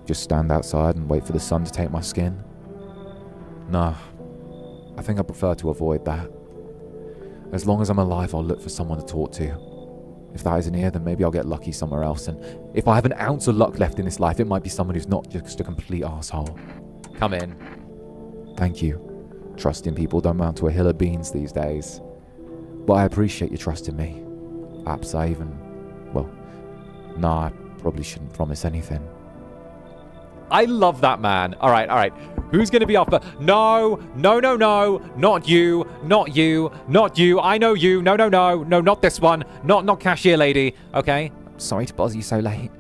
Just stand outside and wait for the sun to take my skin? Nah. I think I prefer to avoid that. As long as I'm alive, I'll look for someone to talk to. If that isn't here, then maybe I'll get lucky somewhere else. And if I have an ounce of luck left in this life, it might be someone who's not just a complete arsehole. Come in. Thank you. Trusting people don't amount to a hill of beans these days. But I appreciate you trusting me. Perhaps I even... Well, nah, I probably shouldn't promise anything. I love that man. All right. Who's going to be off? No. Not you. I know you. No, not this one. Not cashier lady. Okay. Sorry to bother you so late.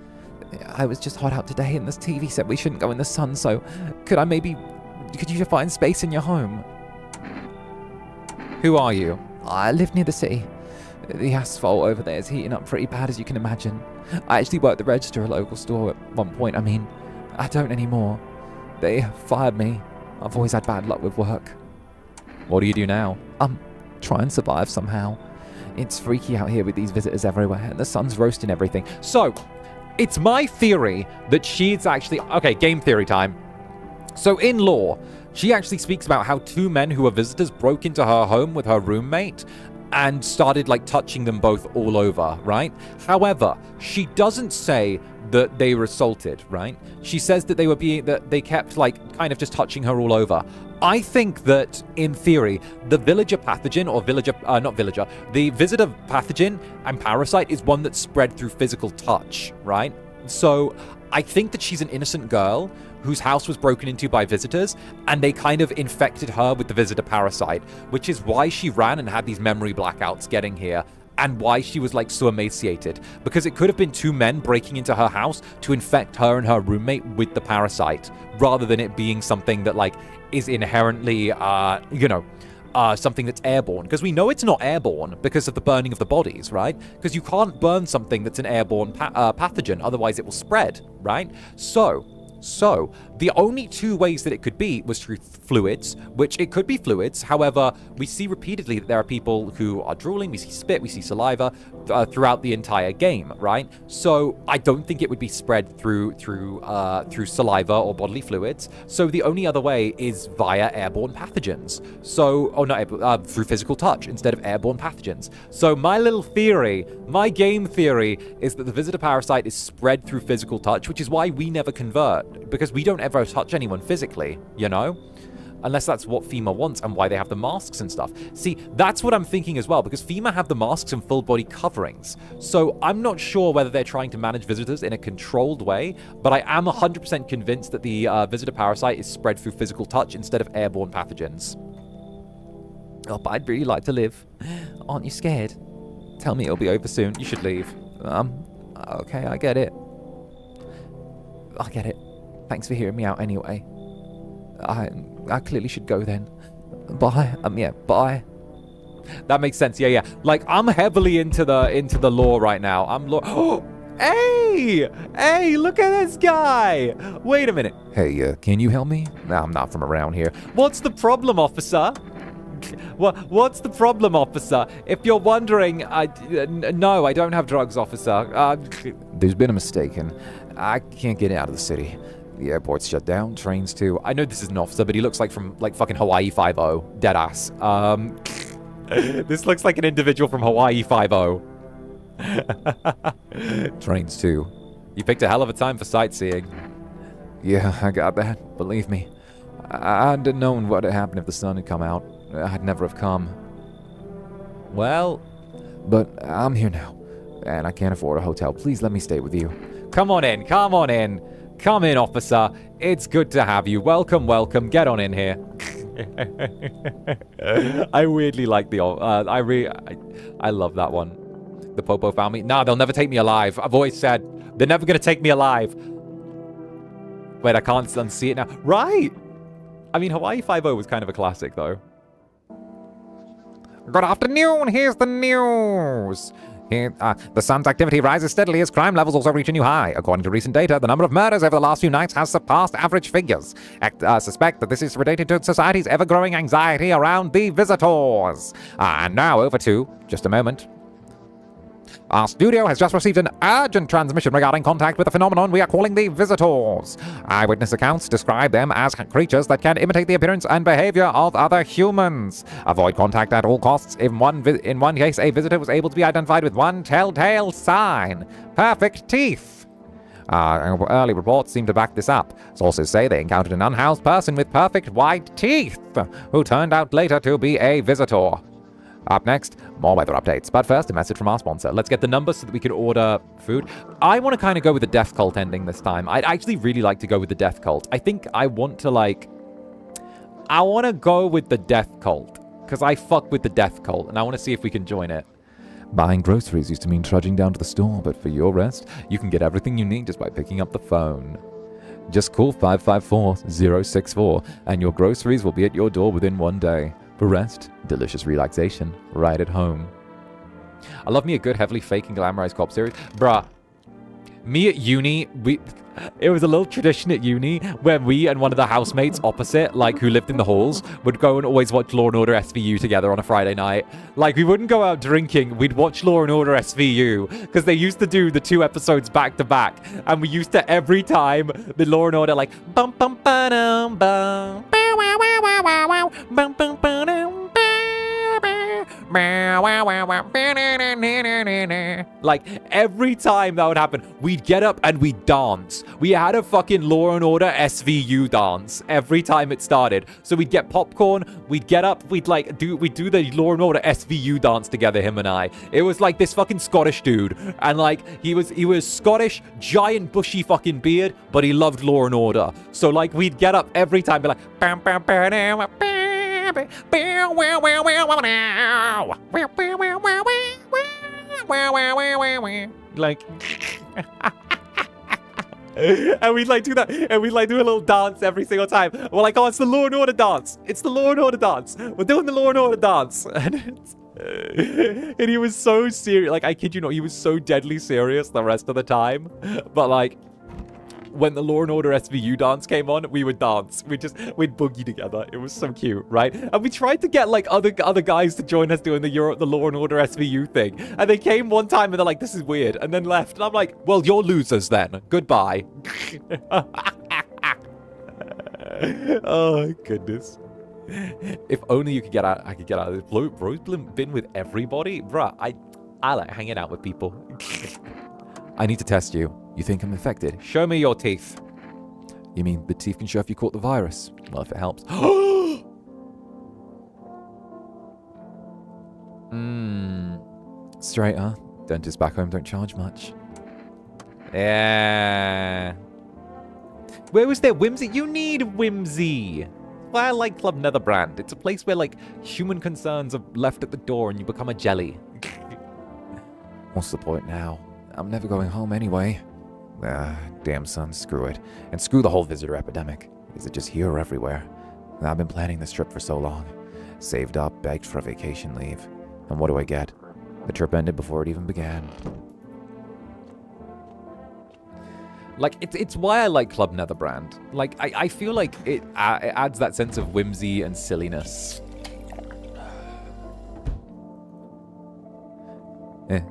I was just hot out today and this TV said we shouldn't go in the sun, so could you find space in your home? Who are you? I live near the city. The asphalt over there is heating up pretty bad, as you can imagine. I actually worked the register at a local store at one point. I mean, I don't anymore. They fired me. I've always had bad luck with work. What do you do now? Try and survive somehow. It's freaky out here with these visitors everywhere, and the sun's roasting everything. So, it's my theory that she's actually... Okay, game theory time. So, in lore, she actually speaks about how two men who were visitors broke into her home with her roommate and started, like, touching them both all over, right? However, she doesn't say that they were assaulted, right? She says that they kept, like, kind of just touching her all over. I think that, in theory, the villager pathogen, or the visitor pathogen and parasite is one that's spread through physical touch, right? So, I think that she's an innocent girl whose house was broken into by visitors, and they kind of infected her with the visitor parasite, which is why she ran and had these memory blackouts getting here, and why she was, like, so emaciated. Because it could have been two men breaking into her house to infect her and her roommate with the parasite, rather than it being something that, like, is inherently, something that's airborne. Because we know it's not airborne because of the burning of the bodies, right? Because you can't burn something that's an airborne pathogen, otherwise it will spread, right? So, the only two ways that it could be was through fluids, which it could be fluids. However, we see repeatedly that there are people who are drooling, we see spit, we see saliva throughout the entire game, right? So, I don't think it would be spread through saliva or bodily fluids. So, the only other way is via airborne pathogens. So, through physical touch instead of airborne pathogens. So, my game theory is that the visitor parasite is spread through physical touch, which is why we never convert, because we don't ever touch anyone physically, you know? Unless that's what FEMA wants and why they have the masks and stuff. See, that's what I'm thinking as well, because FEMA have the masks and full body coverings. So I'm not sure whether they're trying to manage visitors in a controlled way, but I am 100% convinced that the visitor parasite is spread through physical touch instead of airborne pathogens. Oh, but I'd really like to live. Aren't you scared? Tell me it'll be over soon. You should leave. Okay, I get it. Thanks for hearing me out anyway. I clearly should go then. Bye. Bye. That makes sense. Yeah. Like, I'm heavily into the lore right now. Hey, look at this guy. Wait a minute. Hey, can you help me? I'm not from around here. What's the problem, officer? What's the problem, officer? If you're wondering, no, I don't have drugs, officer. There's been a mistake, and I can't get out of the city. The airport's shut down, trains too. I know this is an officer, but he looks like from, like, fucking Hawaii 5-0. Deadass. This looks like an individual from Hawaii 5-0. Trains too. You picked a hell of a time for sightseeing. Yeah, I got that. Believe me. I'd have known what had happened if the sun had come out. I'd never have come. Well, but I'm here now, and I can't afford a hotel. Please let me stay with you. Come on in. Come in, officer. It's good to have you. Welcome. Get on in here. I weirdly like I love that one. The Popo family. Nah, they'll never take me alive. I've always said they're never going to take me alive. Wait, I can't unsee it now. Right. I mean, Hawaii 5-0 was kind of a classic, though. Good afternoon. Here's the news. The sun's activity rises steadily as crime levels also reach a new high. According to recent data, the number of murders over the last few nights has surpassed average figures. Suspect that this is related to society's ever-growing anxiety around the visitors. And now over to, just a moment. Our studio has just received an urgent transmission regarding contact with a phenomenon we are calling the visitors. Eyewitness accounts describe them as creatures that can imitate the appearance and behavior of other humans. Avoid contact at all costs. In one case, a visitor was able to be identified with one telltale sign: perfect teeth. Early reports seem to back this up. Sources say they encountered an unhoused person with perfect white teeth, who turned out later to be a visitor. Up next, more weather updates. But first, a message from our sponsor. Let's get the numbers so that we can order food. I want to kind of go with the death cult ending this time. I'd actually really like to go with the death cult. I think I want to go with the death cult, because I fuck with the death cult, and I want to see if we can join it. Buying groceries used to mean trudging down to the store, but for your rest, you can get everything you need just by picking up the phone. Just call 554-064, and your groceries will be at your door within 1 day. For rest, delicious relaxation, right at home. I love me a good, heavily fake and glamorized cop series. Bruh, me at uni, it was a little tradition at uni where we and one of the housemates opposite, like who lived in the halls, would go and always watch Law & Order SVU together on a Friday night. Like, we wouldn't go out drinking, we'd watch Law & Order SVU, because they used to do the 2 episodes back to back, and we used to, every time, the Law & Order, like, bum bum ba-dum bum, bow wow wow wow wow wow, bum bum ba-dum like, every time that would happen, we'd get up and we'd dance. We had a fucking Law & Order SVU dance every time it started. So we'd get popcorn, we'd get up, we'd do the Law & Order SVU dance together, him and I. It was like this fucking Scottish dude, and like he was Scottish, giant bushy fucking beard, but he loved Law & Order. So like we'd get up every time, be like, bam bam bam bam bam. Like, and we'd do that, and we'd do a little dance every single time. We're like, oh, it's the Law & Order dance. It's the Law & Order dance. We're doing the Law & Order dance. And he was so serious. Like, I kid you not, he was so deadly serious the rest of the time. But like, when the Law & Order SVU dance came on, we would dance. We'd boogie together. It was so cute, right? And we tried to get like other guys to join us doing the Law & Order SVU thing. And they came one time and they're like, this is weird. And then left. And I'm like, well, you're losers then. Goodbye. Oh, goodness. If only you could get out, I could get out of this. Bro's been with everybody. Bruh, I like hanging out with people. I need to test you. You think I'm infected? Show me your teeth. You mean the teeth can show if you caught the virus? Well, if it helps. Straight, huh? Dentists back home don't charge much. Yeah. Where was their whimsy? You need whimsy. Well, I like Club Netherbrand. It's a place where, like, human concerns are left at the door and you become a jelly. What's the point now? I'm never going home anyway. Damn son, screw it. And screw the whole visitor epidemic. Is it just here or everywhere? I've been planning this trip for so long. Saved up, begged for a vacation leave. And what do I get? The trip ended before it even began. Like, it's why I like Club Netherbrand. Like, I feel like it adds that sense of whimsy and silliness.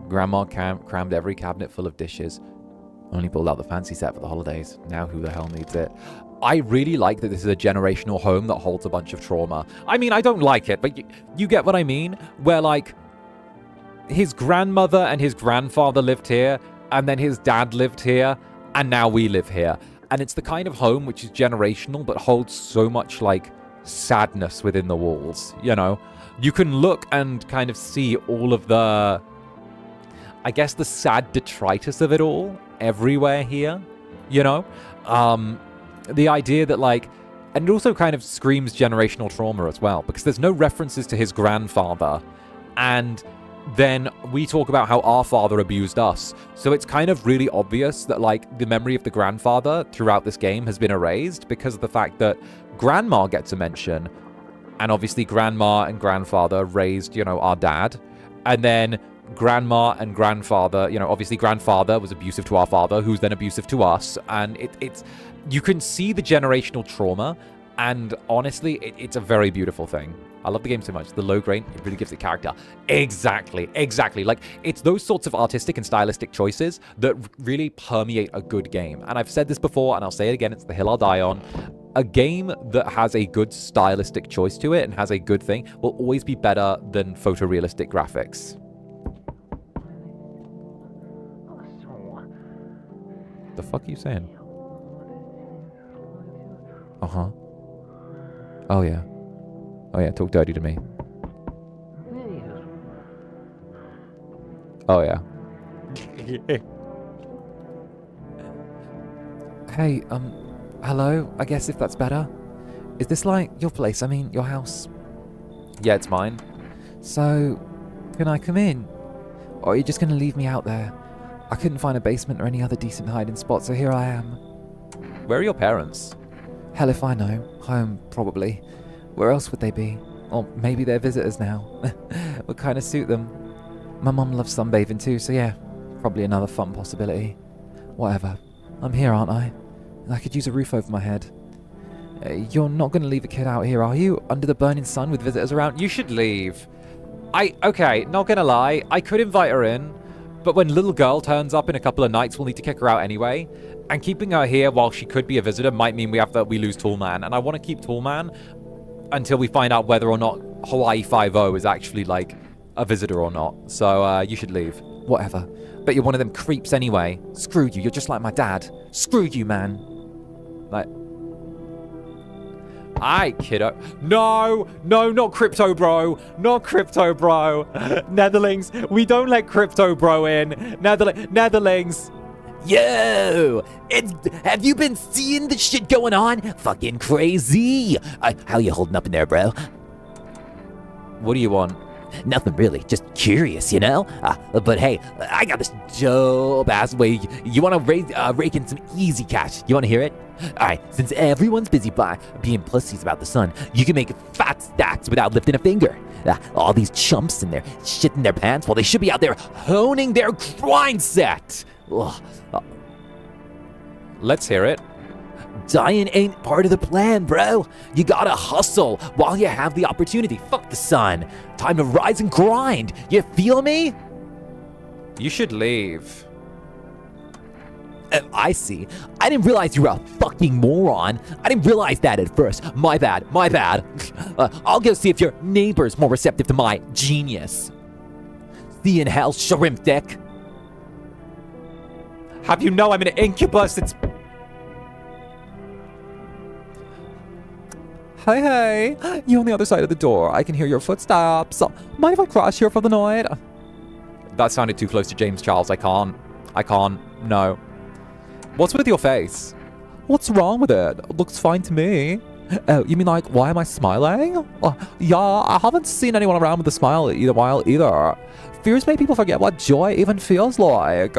Grandma crammed every cabinet full of dishes. Only pulled out the fancy set for the holidays. Now who the hell needs it? I really like that this is a generational home that holds a bunch of trauma. I mean, I don't like it, but you get what I mean? Where, like, his grandmother and his grandfather lived here, and then his dad lived here, and now we live here. And it's the kind of home which is generational, but holds so much, like, sadness within the walls, you know? You can look and kind of see all of the, I guess, the sad detritus of it all everywhere here, you know? The idea that, like, and it also kind of screams generational trauma as well, because there's no references to his grandfather, and then we talk about how our father abused us. So it's kind of really obvious that, like, the memory of the grandfather throughout this game has been erased because of the fact that grandma gets a mention, and obviously grandma and grandfather raised, you know, our dad, and then grandma and grandfather, you know, obviously grandfather was abusive to our father, who's then abusive to us, and it's you can see the generational trauma, and honestly, it's a very beautiful thing. I love the game so much. The low grain, it really gives it character. Exactly. Like, it's those sorts of artistic and stylistic choices that really permeate a good game. And I've said this before, and I'll say it again, it's the hill I'll die on. A game that has a good stylistic choice to it and has a good thing will always be better than photorealistic graphics. The fuck are you saying? Uh-huh. Oh, yeah. Oh, yeah, talk dirty to me. Oh, yeah. Hey, hello? I guess if that's better. Is this like your place? I mean, your house? Yeah, it's mine. So, can I come in? Or are you just gonna leave me out there? I couldn't find a basement or any other decent hiding spot, so here I am. Where are your parents? Hell if I know. Home, probably. Where else would they be? Or maybe they're visitors now. Would kind of suit them. My mum loves sunbathing too, so yeah, probably another fun possibility. Whatever. I'm here, aren't I? I could use a roof over my head. You're not going to leave a kid out here, are you? Under the burning sun with visitors around? You should leave. Okay, not gonna lie, I could invite her in, but when little girl turns up in a couple of nights, we'll need to kick her out anyway. And keeping her here while she could be a visitor might mean we lose Toolman. And I want to keep Toolman until we find out whether or not Hawaii 5-0 is actually, like, a visitor or not. So, you should leave. Whatever. But you're one of them creeps anyway. Screw you, you're just like my dad. Screw you, man. Like... Aight, kiddo. No, not Crypto Bro. Not Crypto Bro. Netherlings, we don't let Crypto Bro in. Netherlings. Yo, have you been seeing the shit going on? Fucking crazy. How you holding up in there, bro? What do you want? Nothing really, just curious, you know? But hey, I got this dope-ass way. You want to rake in some easy cash. You want to hear it? Alright, since everyone's busy being pussies about the sun, you can make fat stacks without lifting a finger. All these chumps in there shitting their pants while they should be out there honing their grind set. Ugh. Let's hear it. Dying ain't part of the plan, bro. You gotta hustle while you have the opportunity. Fuck the sun. Time to rise and grind. You feel me? You should leave. I see. I didn't realize you were a fucking moron. I didn't realize that at first. My bad. I'll go see if your neighbor's more receptive to my genius. See you in hell, shrimp dick. Have you know I'm an incubus? It's... Hey, you on the other side of the door. I can hear your footsteps. Mind if I crash here for the night? That sounded too close to James Charles. I can't. No. What's with your face? What's wrong with it? Looks fine to me. Oh, you mean like, why am I smiling? Yeah, I haven't seen anyone around with a smile either. Fears make people forget what joy even feels like.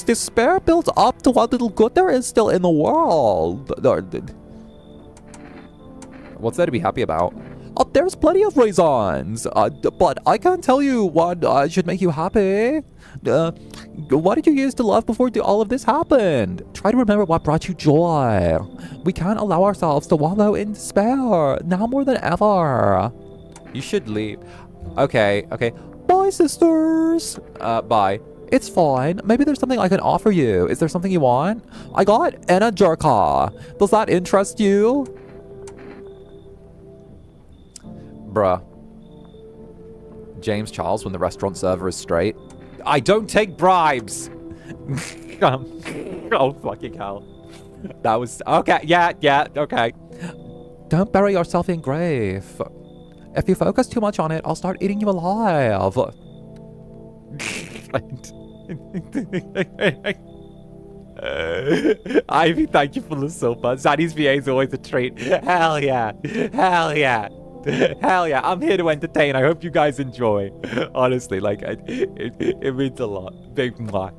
Despair builds up to what little good there is still in the world. What's there to be happy about? There's plenty of reasons, but I can't tell you what should make you happy. What did you used to love before all of this happened? Try to remember what brought you joy. We can't allow ourselves to wallow in despair, now more than ever. You should leave. Okay. Bye, sisters. Bye. It's fine. Maybe there's something I can offer you. Is there something you want? I got 𝓂𝓸𝓾𝓻. Does that interest you? Bruh. James Charles when the restaurant server is straight. I don't take bribes! Oh, fucking hell. That was... Okay, yeah, okay. Don't bury yourself in grave. If you focus too much on it, I'll start eating you alive. Ivy, thank you for the silver. Zaddy's VA is always a treat. Hell yeah. I'm here to entertain. I hope you guys enjoy. Honestly, like, it means a lot. Big mwah.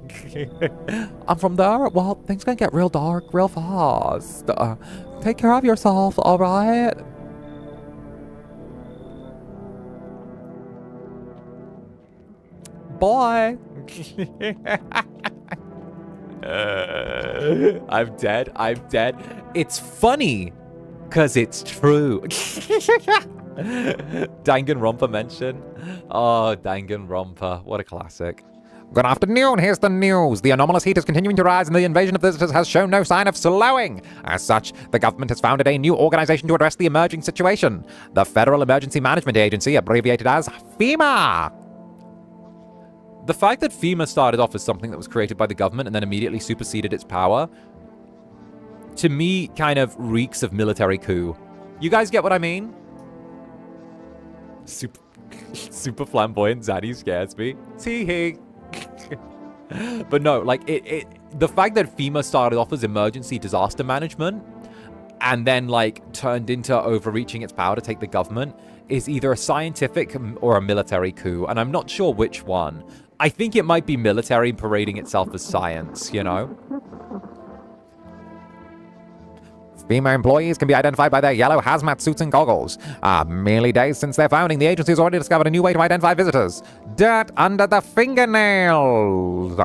I'm from there. Well, things can get real dark real fast. Take care of yourself, alright? Bye. I'm dead. It's funny, 'cause it's true. Danganronpa mention. Oh, Danganronpa. What a classic. Good afternoon, here's the news. The anomalous heat is continuing to rise and the invasion of visitors has shown no sign of slowing. As such, the government has founded a new organization to address the emerging situation. The Federal Emergency Management Agency, abbreviated as FEMA. The fact that FEMA started off as something that was created by the government and then immediately superseded its power, to me, kind of reeks of military coup. You guys get what I mean? Super flamboyant Zaddy scares me. Tee-hee. But no, like, the fact that FEMA started off as emergency disaster management and then, like, turned into overreaching its power to take the government is either a scientific or a military coup, and I'm not sure which one. I think it might be military parading itself as science, you know? FEMA employees can be identified by their yellow hazmat suits and goggles. Merely days since their founding, the agency has already discovered a new way to identify visitors. Dirt under the fingernails.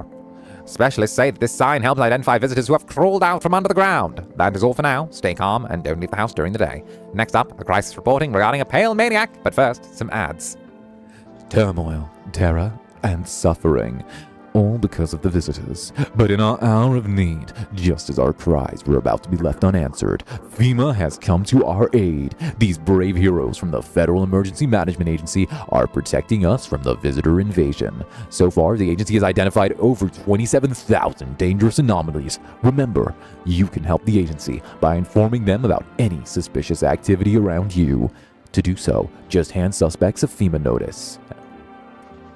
Specialists say that this sign helps identify visitors who have crawled out from under the ground. That is all for now. Stay calm and don't leave the house during the day. Next up, a crisis reporting regarding a pale maniac. But first, some ads. Turmoil, terror, and suffering. All because of the visitors. But in our hour of need, just as our cries were about to be left unanswered, FEMA has come to our aid. These brave heroes from the Federal Emergency Management Agency are protecting us from the visitor invasion. So far, the agency has identified over 27,000 dangerous anomalies. Remember, you can help the agency by informing them about any suspicious activity around you. To do so, just hand suspects a FEMA notice.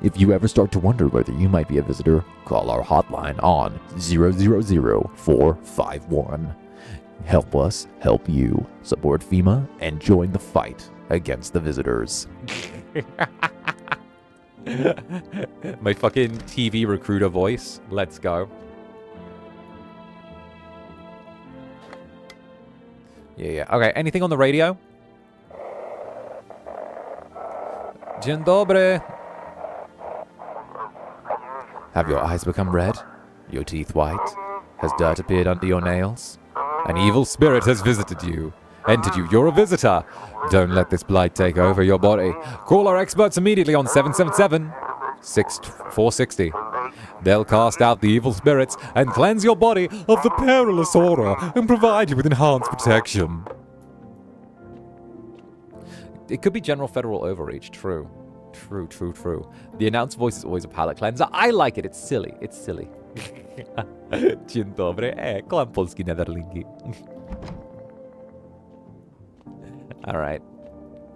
If you ever start to wonder whether you might be a visitor, call our hotline on 000-451. Help us help you. Support FEMA and join the fight against the visitors. My fucking TV recruiter voice. Let's go. Yeah. Okay, anything on the radio? Dzień dobry. Have your eyes become red? Your teeth white? Has dirt appeared under your nails? An evil spirit has visited you. Entered you. You're a visitor. Don't let this blight take over your body. Call our experts immediately on 777-460. They'll cast out the evil spirits and cleanse your body of the perilous aura and provide you with enhanced protection. It could be general federal overreach. True. True. The announced voice is always a palate cleanser. I like it. It's silly. Dzień dobry. Kłam polski Netherlingi. All right.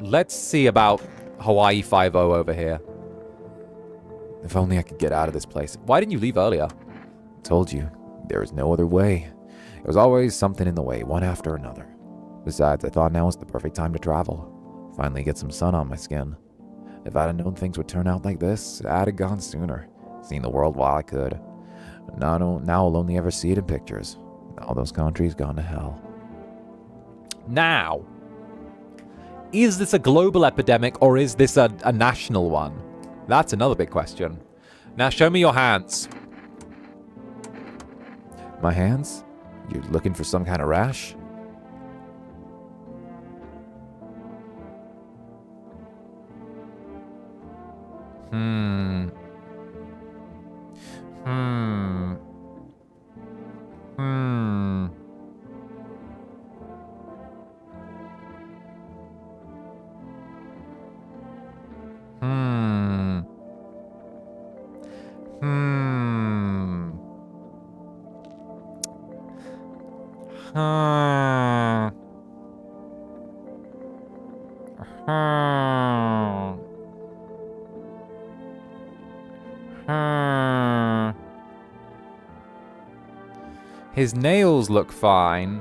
Let's see about Hawaii 5-0 over here. If only I could get out of this place. Why didn't you leave earlier? I told you, there is no other way. There was always something in the way, one after another. Besides, I thought now was the perfect time to travel. Finally get some sun on my skin. If I'd have known things would turn out like this, I'd have gone sooner. Seen the world while I could. Now I'll only ever see it in pictures. All those countries gone to hell. Now, is this a global epidemic or is this a national one? That's another big question. Now show me your hands. My hands? You're looking for some kind of rash? His nails look fine.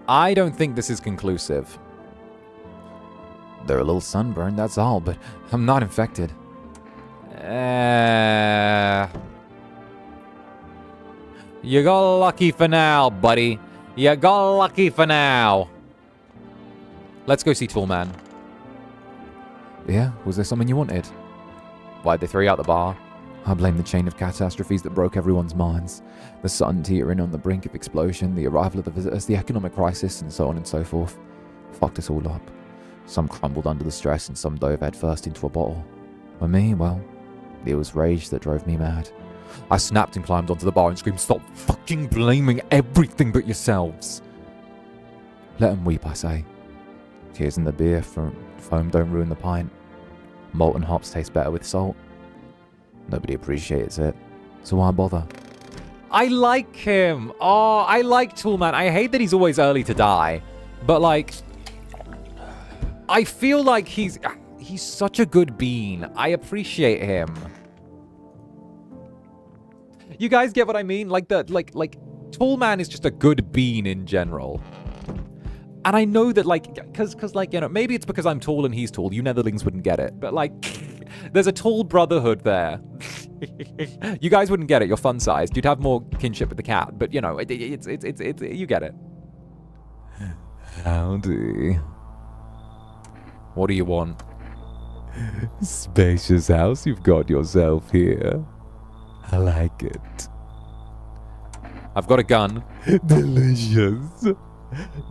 I don't think this is conclusive. They're a little sunburned, that's all, but I'm not infected. You got lucky for now, buddy. You got lucky for now. Let's go see Toolman. Yeah? Was there something you wanted? Why'd they throw you out the bar? I blame the chain of catastrophes that broke everyone's minds. The sun teetering on the brink of explosion, the arrival of the visitors, the economic crisis, and so on and so forth. Fucked us all up. Some crumbled under the stress and some dove headfirst into a bottle. For me, well, it was rage that drove me mad. I snapped and climbed onto the bar and screamed, "Stop fucking blaming everything but yourselves!" Let them weep, I say. Tears in the beer, from foam don't ruin the pint. Molten hops taste better with salt. Nobody appreciates it, so why bother? I like him. Oh, I like Toolman. I hate that he's always early to die. But, like, I feel like he's such a good bean. I appreciate him. You guys get what I mean? Like, Toolman is just a good bean in general. And I know that, like, because, like, you know, maybe it's because I'm tall and he's tall. You Netherlings wouldn't get it. But, like, there's a tall brotherhood there. You guys wouldn't get it. You're fun-sized. You'd have more kinship with the cat. But, you know, it's you get it. Howdy. What do you want? Spacious house you've got yourself here. I like it. I've got a gun. Delicious.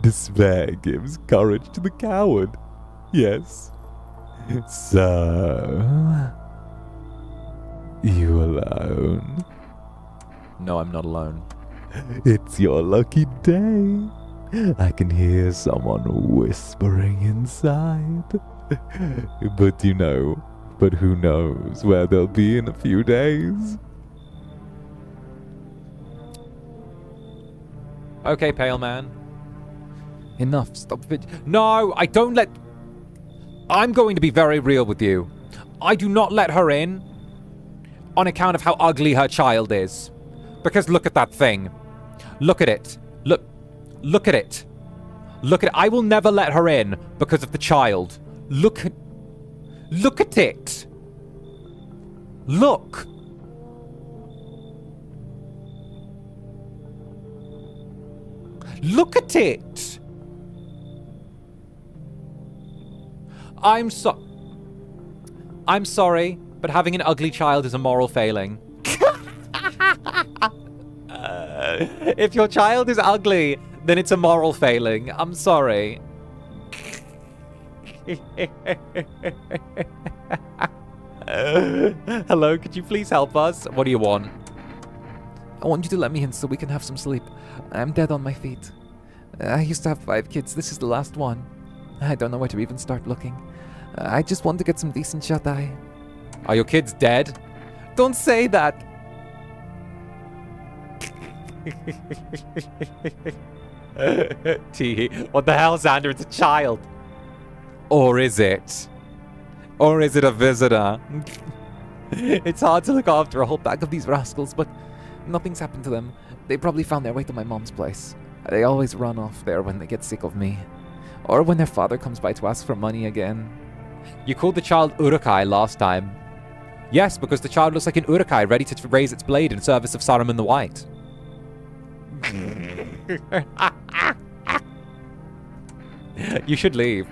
Despair gives courage to the coward. Yes. So, you alone? No, I'm not alone. It's your lucky day. I can hear someone whispering inside. But who knows where they'll be in a few days? Okay, Pale Man. Enough. Stop it. No, I don't let... I'm going to be very real with you. I do not let her in on account of how ugly her child is. Because look at that thing. Look at it. Look at it. Look at it. I will never let her in because of the child. Look at it. Look. Look at it. I'm sorry, but having an ugly child is a moral failing. If your child is ugly, then it's a moral failing. I'm sorry. Hello, could you please help us? What do you want? I want you to let me in so we can have some sleep. I'm dead on my feet. I used to have 5 kids. This is the last one. I don't know where to even start looking. I just want to get some decent shut-eye. Are your kids dead? Don't say that. Tee, what the hell, Zander? It's a child. Or is it? Or is it a visitor? It's hard to look after a whole pack of these rascals, but nothing's happened to them. They probably found their way to my mom's place. They always run off there when they get sick of me. Or when their father comes by to ask for money again. You called the child 𝓂𝓚𝓾 last time. Yes, because the child looks like an 𝓂𝓚𝓾 ready to raise its blade in service of Saruman the White. You should leave.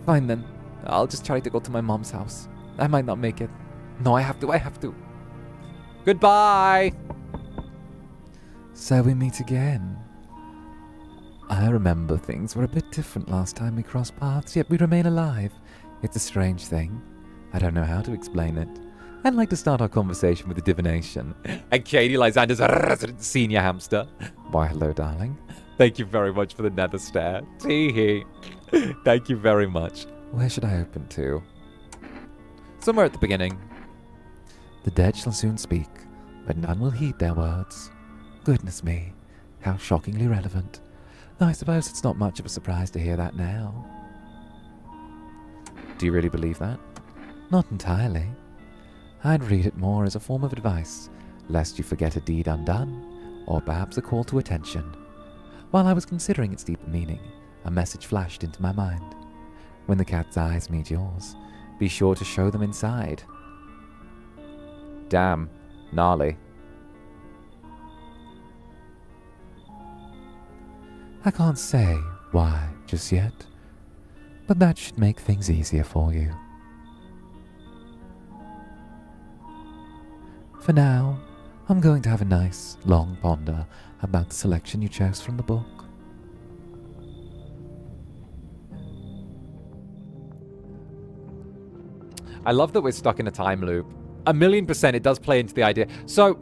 Fine then. I'll just try to go to my mom's house. I might not make it. No, I have to. Goodbye. So we meet again. I remember things were a bit different last time we crossed paths, yet we remain alive. It's a strange thing. I don't know how to explain it. I'd like to start our conversation with a divination. And Katie Lysander's a resident senior hamster. Why, hello, darling. Thank you very much for the nether stare. Tee. Thank you very much. Where should I open to? Somewhere at the beginning. The dead shall soon speak, but none will heed their words. Goodness me, how shockingly relevant. Though I suppose it's not much of a surprise to hear that now. Do you really believe that? Not entirely. I'd read it more as a form of advice, lest you forget a deed undone, or perhaps a call to attention. While I was considering its deeper meaning, a message flashed into my mind. When the cat's eyes meet yours, be sure to show them inside. Damn. Gnarly. I can't say why just yet, but that should make things easier for you. For now, I'm going to have a nice, long ponder about the selection you chose from the book. I love that we're stuck in a time loop. 1,000,000% it does play into the idea. So,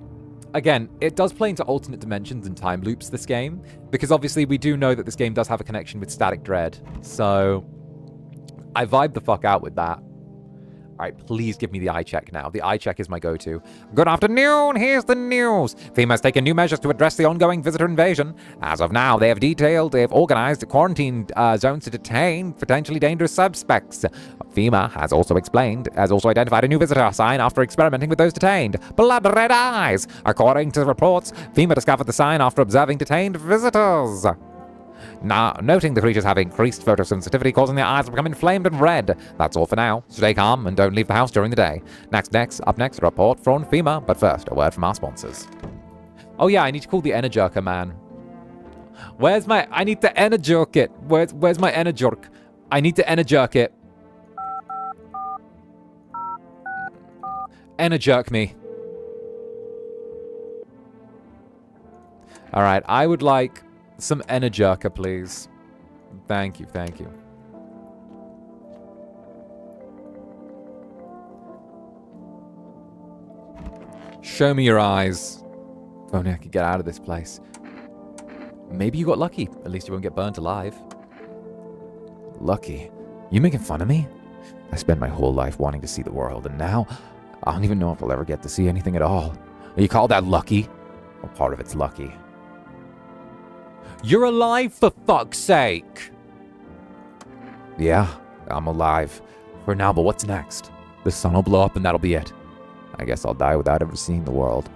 again, it does play into alternate dimensions and time loops, this game. Because obviously we do know that this game does have a connection with 𝔂𝓸𝓾𝓻. So, I vibe the fuck out with that. Alright, please give me the eye check now. The eye check is my go-to. Good afternoon, here's the news. FEMA has taken new measures to address the ongoing visitor invasion. As of now, they've organized quarantine zones to detain potentially dangerous suspects. FEMA has also identified a new visitor sign after experimenting with those detained. Blood red eyes. According to reports, FEMA discovered the sign after observing detained visitors. Now, noting the creatures have increased photosensitivity, causing their eyes to become inflamed and red. That's all for now. Stay calm and don't leave the house during the day. Up next, a report from FEMA. But first, a word from our sponsors. Oh yeah, I need to call the Energirker man. I need to Energirk it. Where's my Energirk? I need to Energirk it. Energirk me. Alright, I would like some Energirker, please. Thank you, thank you. Show me your eyes. If only I could get out of this place. Maybe you got lucky. At least you won't get burnt alive. Lucky? You making fun of me? I spent my whole life wanting to see the world, and now I don't even know if I'll ever get to see anything at all. You call that lucky? Well, part of it's lucky. You're alive, for fuck's sake! Yeah, I'm alive. For now, but what's next? The sun will blow up and that'll be it. I guess I'll die without ever seeing the world.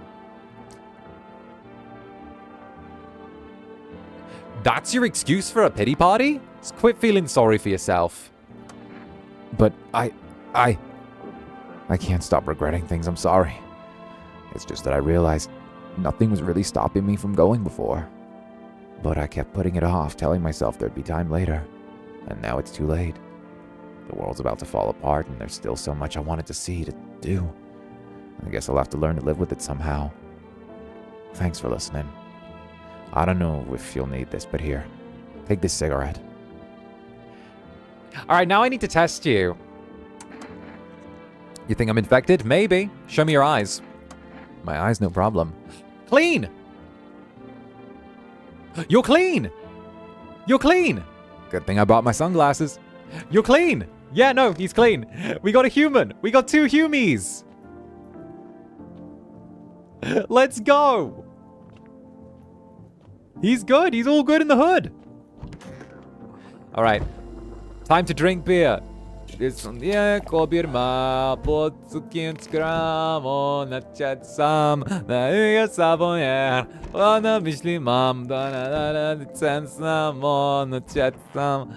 That's your excuse for a pity party? Just quit feeling sorry for yourself. But I can't stop regretting things, I'm sorry. It's just that I realized nothing was really stopping me from going before. But I kept putting it off, telling myself there'd be time later. And now it's too late. The world's about to fall apart, and there's still so much I wanted to see, to do. I guess I'll have to learn to live with it somehow. Thanks for listening. I don't know if you'll need this, but here, take this cigarette. Alright, now I need to test you. You think I'm infected? Maybe. Show me your eyes. My eyes, no problem. Clean! You're clean! You're clean! Good thing I bought my sunglasses. You're clean! Yeah, no, he's clean. We got a human. We got 2 humies. Let's go. He's good. He's all good in the hood. All right. Time to drink beer. Eko birma, podsukienc gramo, naczać sam, na ja sabojer, ona myśli mam, da licensa, naczać sam.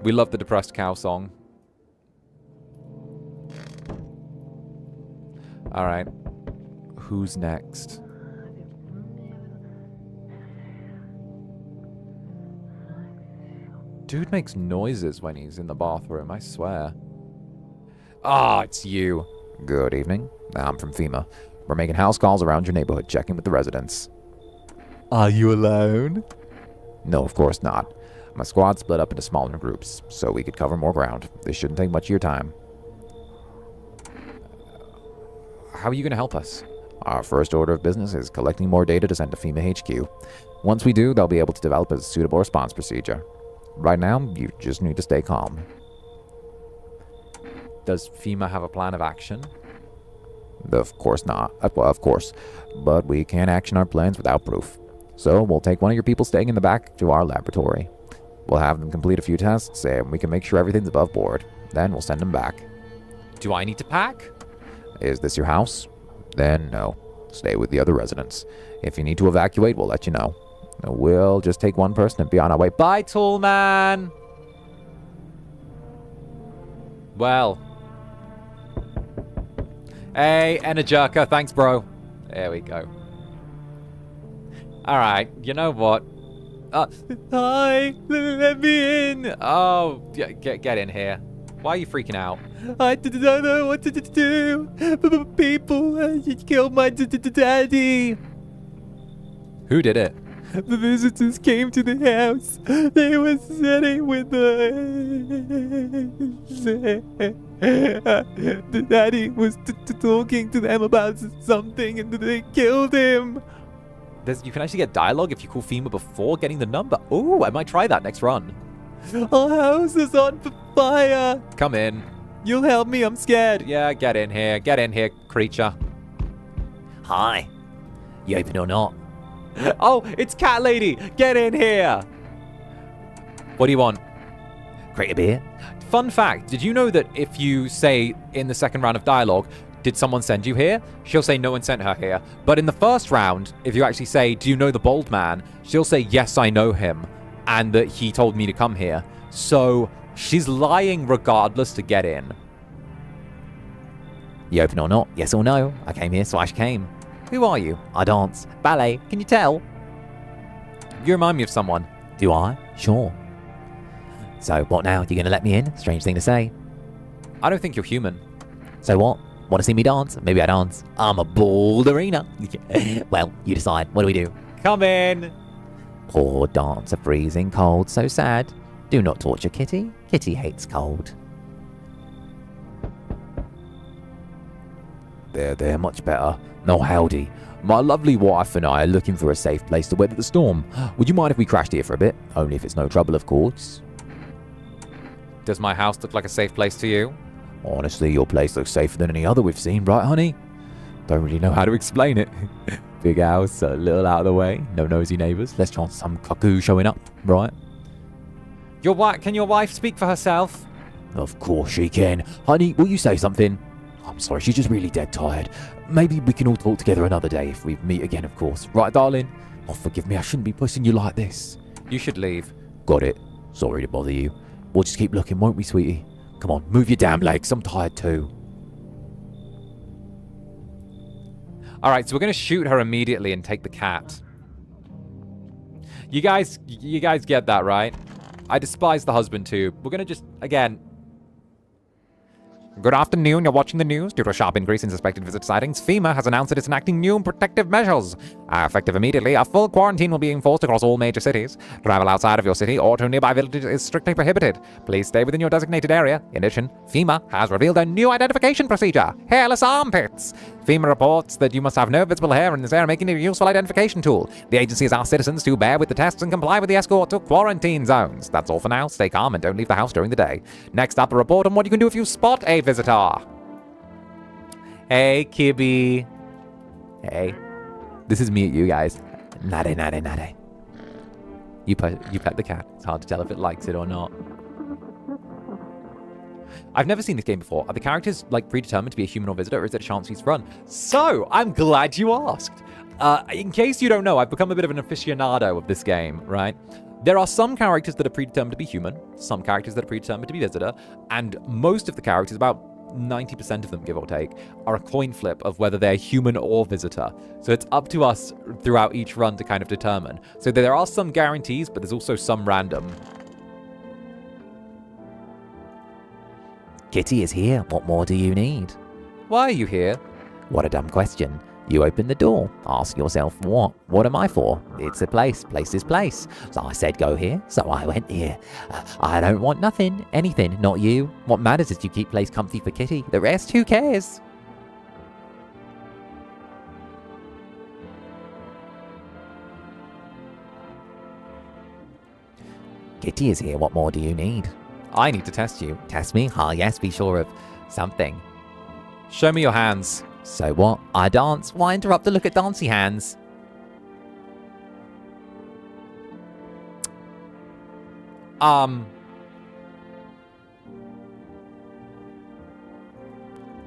We love the Depressed Cow song. All right. Who's next? Dude makes noises when he's in the bathroom, I swear. Ah, it's you. Good evening. I'm from FEMA. We're making house calls around your neighborhood, checking with the residents. Are you alone? No, of course not. My squad split up into smaller groups, so we could cover more ground. This shouldn't take much of your time. How are you going to help us? Our first order of business is collecting more data to send to FEMA HQ. Once we do, they'll be able to develop a suitable response procedure. Right now, you just need to stay calm. Does FEMA have a plan of action? Of course not. Well, of course. But we can't action our plans without proof. So we'll take one of your people staying in the back to our laboratory. We'll have them complete a few tests, and we can make sure everything's above board. Then we'll send them back. Do I need to pack? Is this your house? Then no. Stay with the other residents. If you need to evacuate, we'll let you know. We'll just take one person and be on our way. Bye, tall man. Well. Hey, Energirker. Thanks, bro. There we go. All right. You know what? Hi. Let me in. Oh, get in here. Why are you freaking out? I don't know what to do. People killed my daddy. Who did it? The visitors came to the house. They were sitting with the daddy was talking to them about something and they killed him. You can actually get dialogue if you call FEMA before getting the number. Oh, I might try that next run. Our house is on fire. Come in. You'll help me, I'm scared. Yeah, get in here. Get in here, creature. Hi. You open or not? Oh, it's Cat Lady. Get in here. What do you want? Crate a beer? Fun fact, did you know that if you say in the second round of dialogue, did someone send you here? She'll say no one sent her here. But in the first round, if you actually say, do you know the bald man? She'll say, yes, I know him. And that he told me to come here. So she's lying regardless to get in. You open or not? Yes or no? I came here, so I came. Who are you? I dance. Ballet. Can you tell? You remind me of someone. Do I? Sure. So, what now? You gonna let me in? Strange thing to say. I don't think you're human. So what? Want to see me dance? Maybe I dance. I'm a ballerina. Well, you decide. What do we do? Come in. Poor dancer, freezing cold. So sad. Do not torture Kitty. Kitty hates cold. There, much better. No, howdy. My lovely wife and I are looking for a safe place to weather the storm. Would you mind if we crashed here for a bit? Only if it's no trouble, of course. Does my house look like a safe place to you? Honestly, your place looks safer than any other we've seen, right, honey? Don't really know how to explain it. Big house, a little out of the way, no nosy neighbours, less chance some cuckoo showing up, right? Can your wife speak for herself? Of course she can. Honey, will you say something? I'm sorry, she's just really dead tired. Maybe we can all talk together another day if we meet again, of course. Right, darling? Oh, forgive me, I shouldn't be pushing you like this. You should leave. Got it. Sorry to bother you. We'll just keep looking, won't we, sweetie? Come on, move your damn legs. I'm tired too. Alright, so we're going to shoot her immediately and take the cat. You guys get that, right? I despise the husband too. We're going to just, again... Good afternoon, you're watching the news. Due to a sharp increase in suspected visit sightings, FEMA has announced that it's enacting new protective measures. Effective immediately, a full quarantine will be enforced across all major cities. Travel outside of your city or to nearby villages is strictly prohibited. Please stay within your designated area. In addition, FEMA has revealed a new identification procedure, hairless armpits. FEMA reports that you must have no visible hair in this area, making it a useful identification tool. The agency has asked citizens to bear with the tests and comply with the escort to quarantine zones. That's all for now. Stay calm and don't leave the house during the day. Next up, a report on what you can do if you spot a visitor. Hey, Kibby. Hey, this is me at you guys. Nade. You pet the cat. It's hard to tell if it likes it or not. I've never seen this game before. Are the characters like predetermined to be a human or visitor, or is it a chance for you to run? So, I'm glad you asked. In case you don't know, I've become a bit of an aficionado of this game, right? There are some characters that are predetermined to be human, some characters that are predetermined to be visitor, and most of the characters, about 90% of them, give or take, are a coin flip of whether they're human or visitor. So it's up to us throughout each run to kind of determine. So there are some guarantees, but there's also some random. Kitty is here. What more do you need? Why are you here? What a dumb question. You open the door. Ask yourself, what? What am I for? It's a place. Place is place. So I said go here, so I went here. I don't want nothing, anything, not you. What matters is you keep place comfy for Kitty. The rest, who cares? Kitty is here. What more do you need? I need to test you. Test me? Ah, yes, be sure of something. Show me your hands. So what? I dance? Why interrupt to look at dancy hands?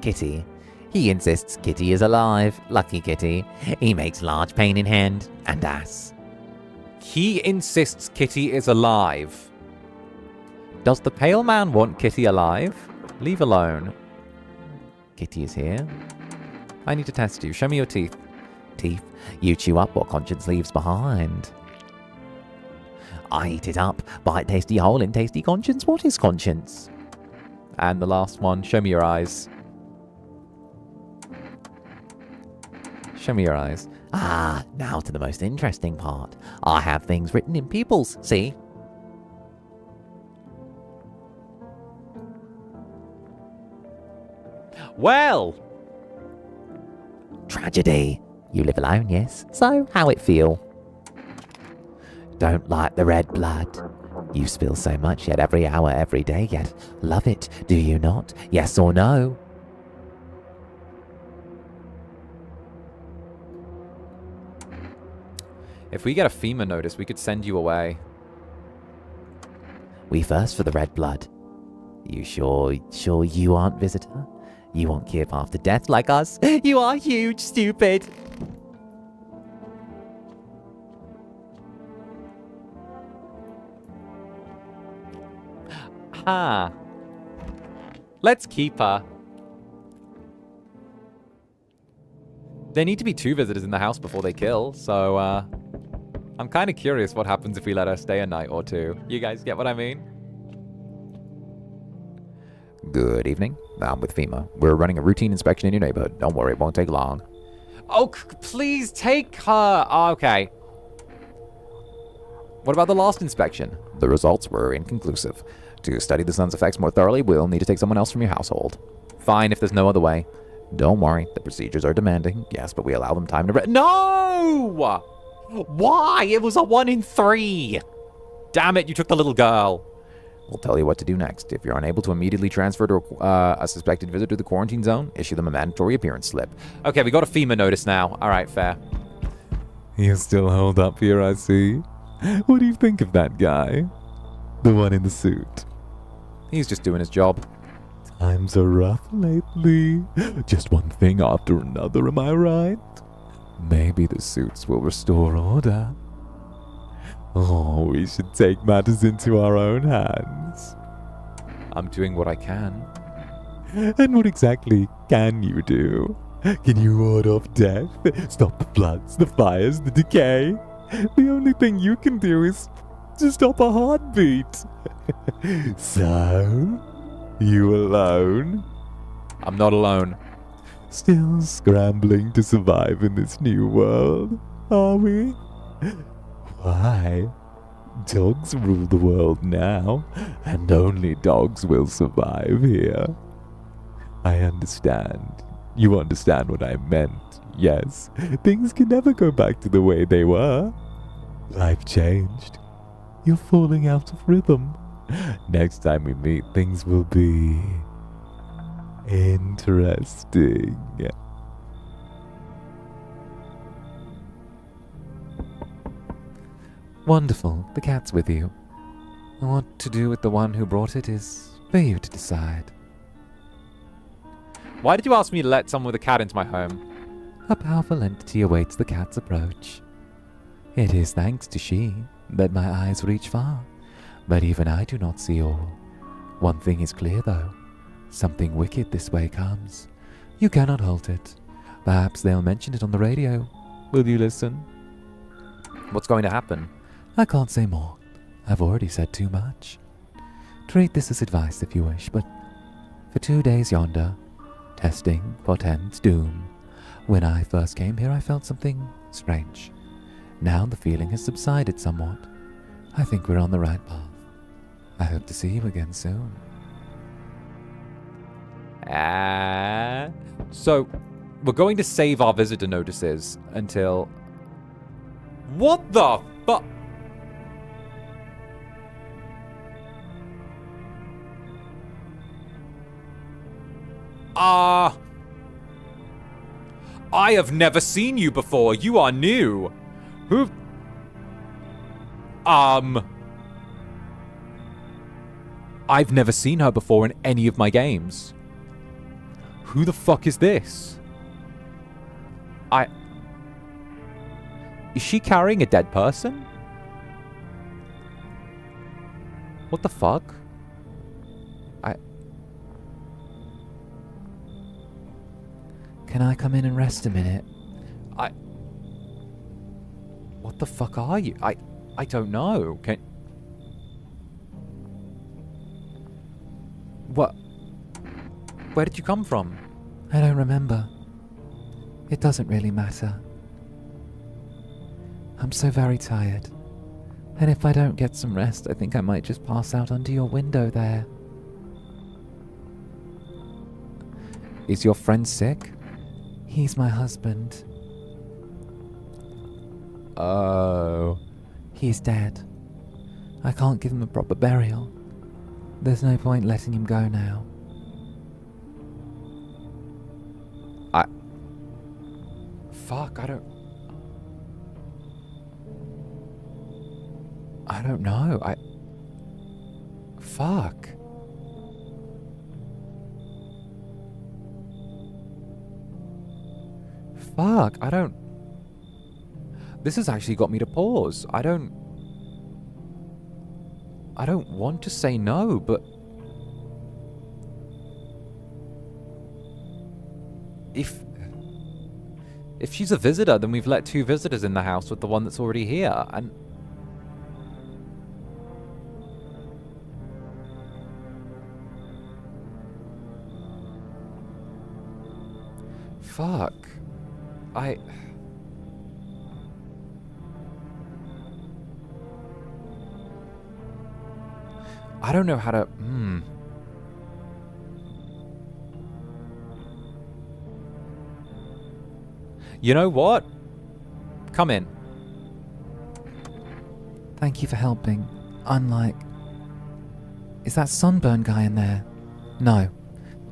Kitty. He insists Kitty is alive. Lucky Kitty. He makes large pain in hand and ass. He insists Kitty is alive. Does the pale man want Kitty alive? Leave alone. Kitty is here. I need to test you. Show me your teeth. Teeth. You chew up what conscience leaves behind. I eat it up. Bite tasty hole in tasty conscience. What is conscience? And the last one, show me your eyes. Show me your eyes. Ah, now to the most interesting part. I have things written in pupils, see? Well, Tragedy. You live alone, yes? So, how it feel? Don't like the red blood. You spill so much yet every hour, every day, yet love it, do you not? Yes or no? If we get a FEMA notice, we could send you away. We thirst for the red blood. You sure you aren't visitor? You won't give after death like us? You are huge, stupid! Ha. Let's keep her. There need to be 2 visitors in the house before they kill, so, I'm kind of curious what happens if we let her stay a night or 2. You guys get what I mean? Good evening. I'm with FEMA. We're running a routine inspection in your neighborhood. Don't worry, it won't take long. Oh, please take her. Oh, okay. What about the last inspection? The results were inconclusive. To study the sun's effects more thoroughly, we'll need to take someone else from your household. Fine, if there's no other way. Don't worry, the procedures are demanding, yes, but we allow them time to No! Why? It was a 1 in 3. Damn it, you took the little girl. We'll tell you what to do next. If you're unable to immediately transfer to a suspected visitor to the quarantine zone, issue them a mandatory appearance slip. Okay, we got a FEMA notice now. All right, fair. You still hold up here, I see. What do you think of that guy? The one in the suit. He's just doing his job. Times are rough lately. Just one thing after another, am I right? Maybe the suits will restore order. Oh, we should take matters into our own hands. I'm doing what I can. And what exactly can you do? Can you ward off death? Stop the floods, the fires, the decay? The only thing you can do is to stop a heartbeat. So, you alone? I'm not alone. Still scrambling to survive in this new world, are we? Why? Dogs rule the world now, and only dogs will survive here. I understand. You understand what I meant, yes. Things can never go back to the way they were. Life changed. You're falling out of rhythm. Next time we meet, things will be interesting. Wonderful. The cat's with you. What to do with the one who brought it is for you to decide. Why did you ask me to let someone with a cat into my home? A powerful entity awaits the cat's approach. It is thanks to she that my eyes reach far, but even I do not see all. One thing is clear though. Something wicked this way comes. You cannot halt it. Perhaps they'll mention it on the radio. Will you listen? What's going to happen? I can't say more. I've already said too much. Treat this as advice if you wish, but for 2 days yonder, testing portends doom. When I first came here, I felt something strange. Now the feeling has subsided somewhat. I think we're on the right path. I hope to see you again soon. So, we're going to save our visitor notices until... What the fuck? I have never seen you before. You are new. Who? I've never seen her before in any of my games. Who the fuck is this? Is she carrying a dead person? What the fuck? Can I come in and rest a minute? What the fuck are you? I don't know. What? Where did you come from? I don't remember. It doesn't really matter. I'm so very tired. And if I don't get some rest, I think I might just pass out under your window there. Is your friend sick? He's my husband. Oh. He's dead. I can't give him a proper burial. There's no point letting him go now. Fuck, I don't know. Fuck. Fuck, I don't... This has actually got me to pause. I don't want to say no, but... If she's a visitor, then we've let 2 visitors in the house with the one that's already here, and... Fuck. I don't know how to... You know what? Come in. Thank you for helping. Unlike... Is that sunburn guy in there? No.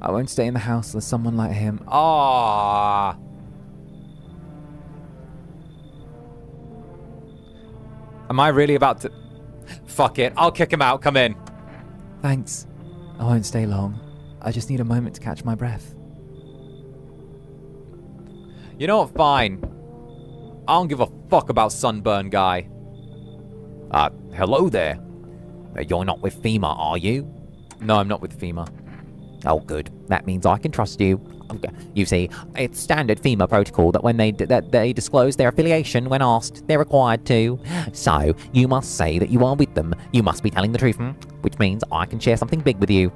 I won't stay in the house with someone like him. Ah. Am I really about to... Fuck it. I'll kick him out. Come in. Thanks. I won't stay long. I just need a moment to catch my breath. You know what? Fine. I don't give a fuck about sunburn guy. Hello there. You're not with FEMA, are you? No, I'm not with FEMA. Oh, good. That means I can trust you. You see, it's standard FEMA protocol that when they disclose their affiliation when asked, they're required to. So, you must say that you are with them. You must be telling the truth, which means I can share something big with you.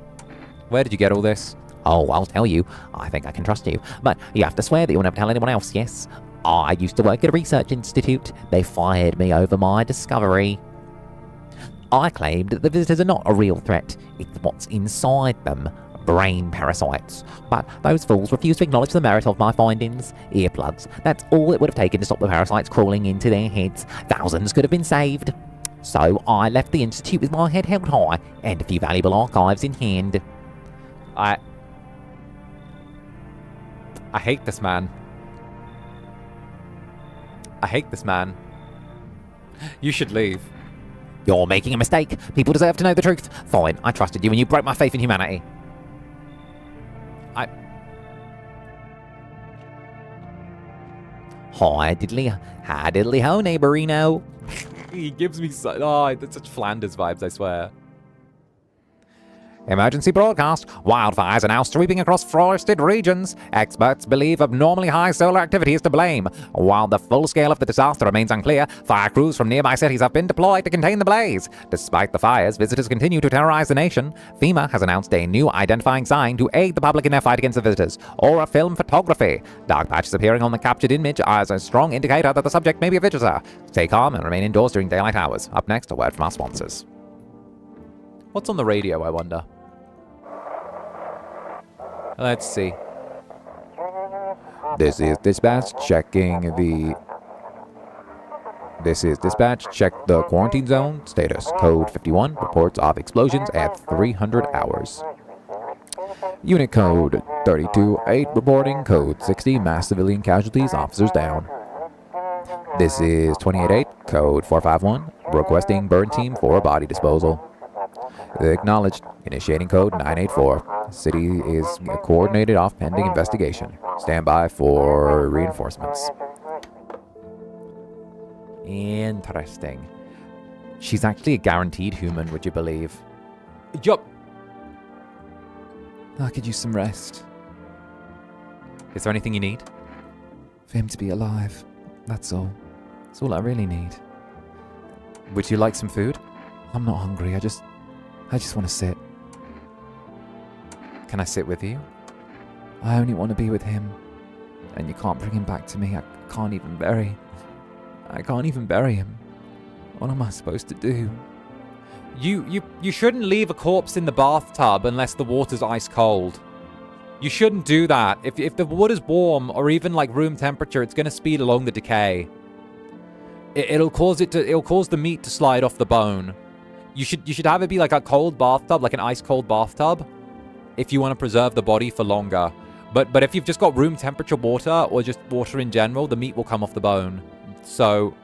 Where did you get all this? Oh, I'll tell you. I think I can trust you. But you have to swear that you'll never tell anyone else, yes? I used to work at a research institute. They fired me over my discovery. I claimed that the visitors are not a real threat. It's what's inside them. Brain parasites. But those fools refused to acknowledge the merit of my findings. Earplugs. That's all it would have taken to stop the parasites crawling into their heads. Thousands could have been saved. So I left the institute with my head held high and a few valuable archives in hand. I hate this man. I hate this man. You should leave. You're making a mistake. People deserve to know the truth. Fine, I trusted you and you broke my faith in humanity. Hi diddly ho, neighborino. He gives me such Flanders vibes, I swear. Emergency broadcast. Wildfires are now sweeping across forested regions. Experts believe abnormally high solar activity is to blame. While the full scale of the disaster remains unclear, fire crews from nearby cities have been deployed to contain the blaze. Despite the fires, visitors continue to terrorize the nation. FEMA has announced a new identifying sign to aid the public in their fight against the visitors, or film photography. Dark patches appearing on the captured image as a strong indicator that the subject may be a visitor. Stay calm and remain indoors during daylight hours. Up next, a word from our sponsors. What's on the radio, I wonder? Let's see. This is dispatch checking the... This is dispatch. Check the quarantine zone. Status. Code 51. Reports of explosions at 300 hours. Unit code 32-8 reporting. Code 60. Mass civilian casualties. Officers down. This is 28-8. Code 451. Requesting burn team for body disposal. Acknowledged. Initiating code 984. City is coordinated off pending investigation. Stand by for reinforcements. Interesting. She's actually a guaranteed human, would you believe? Yup. I could use some rest. Is there anything you need? For him to be alive. That's all. That's all I really need. Would you like some food? I'm not hungry. I just want to sit. Can I sit with you? I only want to be with him. And you can't bring him back to me. I can't even bury him. What am I supposed to do? You shouldn't leave a corpse in the bathtub unless the water's ice cold. You shouldn't do that. If the water's warm or even like room temperature, it's going to speed along the decay. It'll cause the meat to slide off the bone. You should have it be like a cold bathtub, like an ice cold bathtub, if you want to preserve the body for longer. But if you've just got room temperature water or just water in general, the meat will come off the bone. So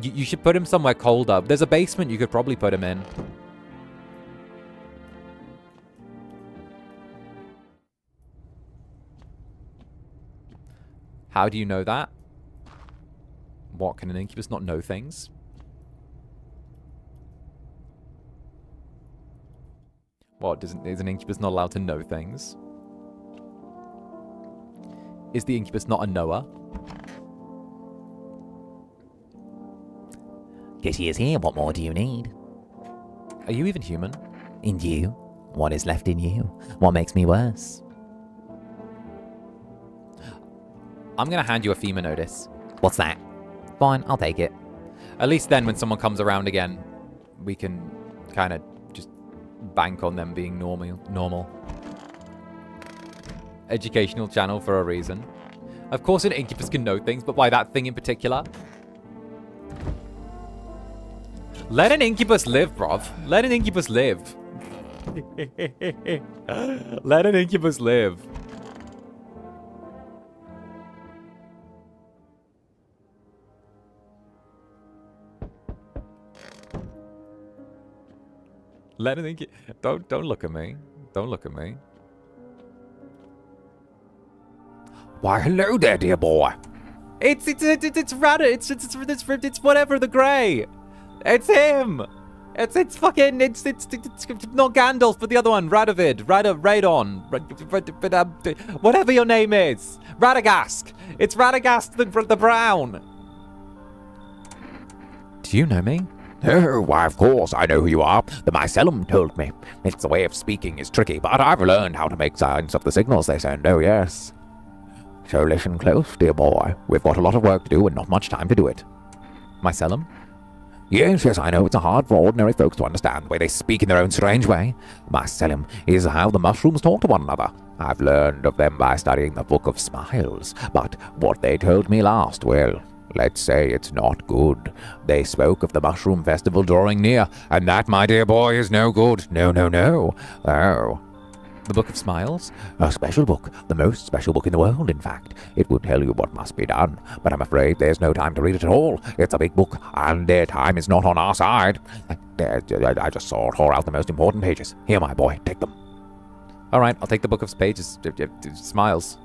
you should put him somewhere colder. There's a basement you could probably put him in. How do you know that? What, can an incubus not know things? What, is an incubus not allowed to know things? Is the incubus not a knower? Kitty is here. What more do you need? Are you even human? In you? What is left in you? What makes me worse? I'm gonna hand you a FEMA notice. What's that? Fine, I'll take it. At least then when someone comes around again, we can kind of just bank on them being normal. Educational channel for a reason. Of course an incubus can know things, but why that thing in particular? Let an incubus live, bruv. Let an incubus live. Let an incubus live. Let an incubus... Don't look at me. Don't look at me. Why, hello there, dear boy. It's Rada. It's whatever the Grey. It's him. It's not Gandalf, but the other one, Radon, whatever your name is, Radagast. It's Radagast the Brown. Do you know me? Oh, why, of course, I know who you are. The mycelium told me. Its way of speaking is tricky, but I've learned how to make signs of the signals they send, oh yes. So listen close, dear boy. We've got a lot of work to do and not much time to do it. Mycelium? Yes, I know it's hard for ordinary folks to understand the way they speak in their own strange way. Mycelium is how the mushrooms talk to one another. I've learned of them by studying the Book of Smiles, but what they told me last, well, let's say it's not good. They spoke of the Mushroom Festival drawing near, and that, my dear boy, is no good. No. Oh. The Book of Smiles? A special book, the most special book in the world, in fact. It will tell you what must be done, but I'm afraid there's no time to read it at all. It's a big book, and their time is not on our side. I just tore out the most important pages. Here, my boy, take them. All right, I'll take the Book of Pages. Smiles.